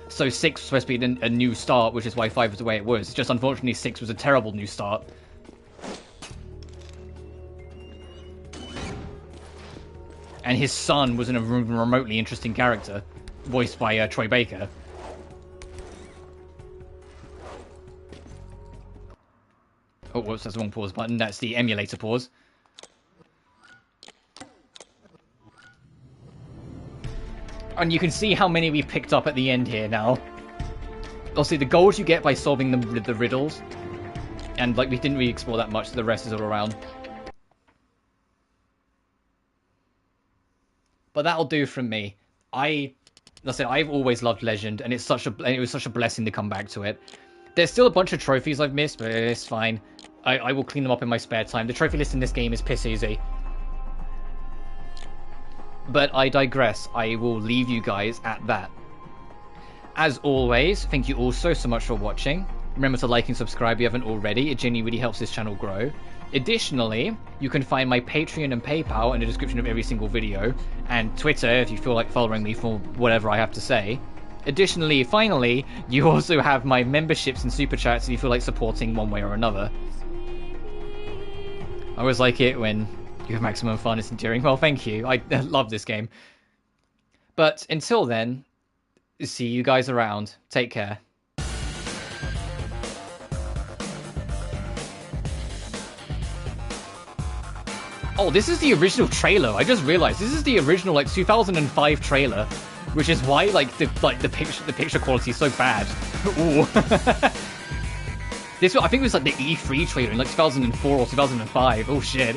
So 6 was supposed to be a new start, which is why 5 was the way it was. Just unfortunately 6 was a terrible new start. And his son wasn't a remotely interesting character, voiced by Troy Baker. Oh, whoops, that's the wrong pause button. That's the emulator pause. And you can see how many we picked up at the end here now. obviously the gold you get by solving the riddles, and like we didn't really explore that much, so the rest is all around. But that'll do from me. I've always loved Legend, and it was such a blessing to come back to it. There's still a bunch of trophies I've missed, but it's fine. I will clean them up in my spare time. The trophy list in this game is piss easy. But I digress. I will leave you guys at that. As always, thank you all so much for watching. Remember to like and subscribe if you haven't already. It genuinely really helps this channel grow. Additionally, you can find my Patreon and PayPal in the description of every single video, and Twitter if you feel like following me for whatever I have to say. Additionally, finally, you also have my memberships and super chats if you feel like supporting one way or another. I always like it when you have maximum fun. It's endearing. Well, thank you. I love this game. But until then, see you guys around. Take care. Oh, this is the original trailer. I just realized this is the original like 2005 trailer, which is why like the picture quality is so bad. Ooh. This I think it was like the E3 trailer in like 2004 or 2005. Oh shit.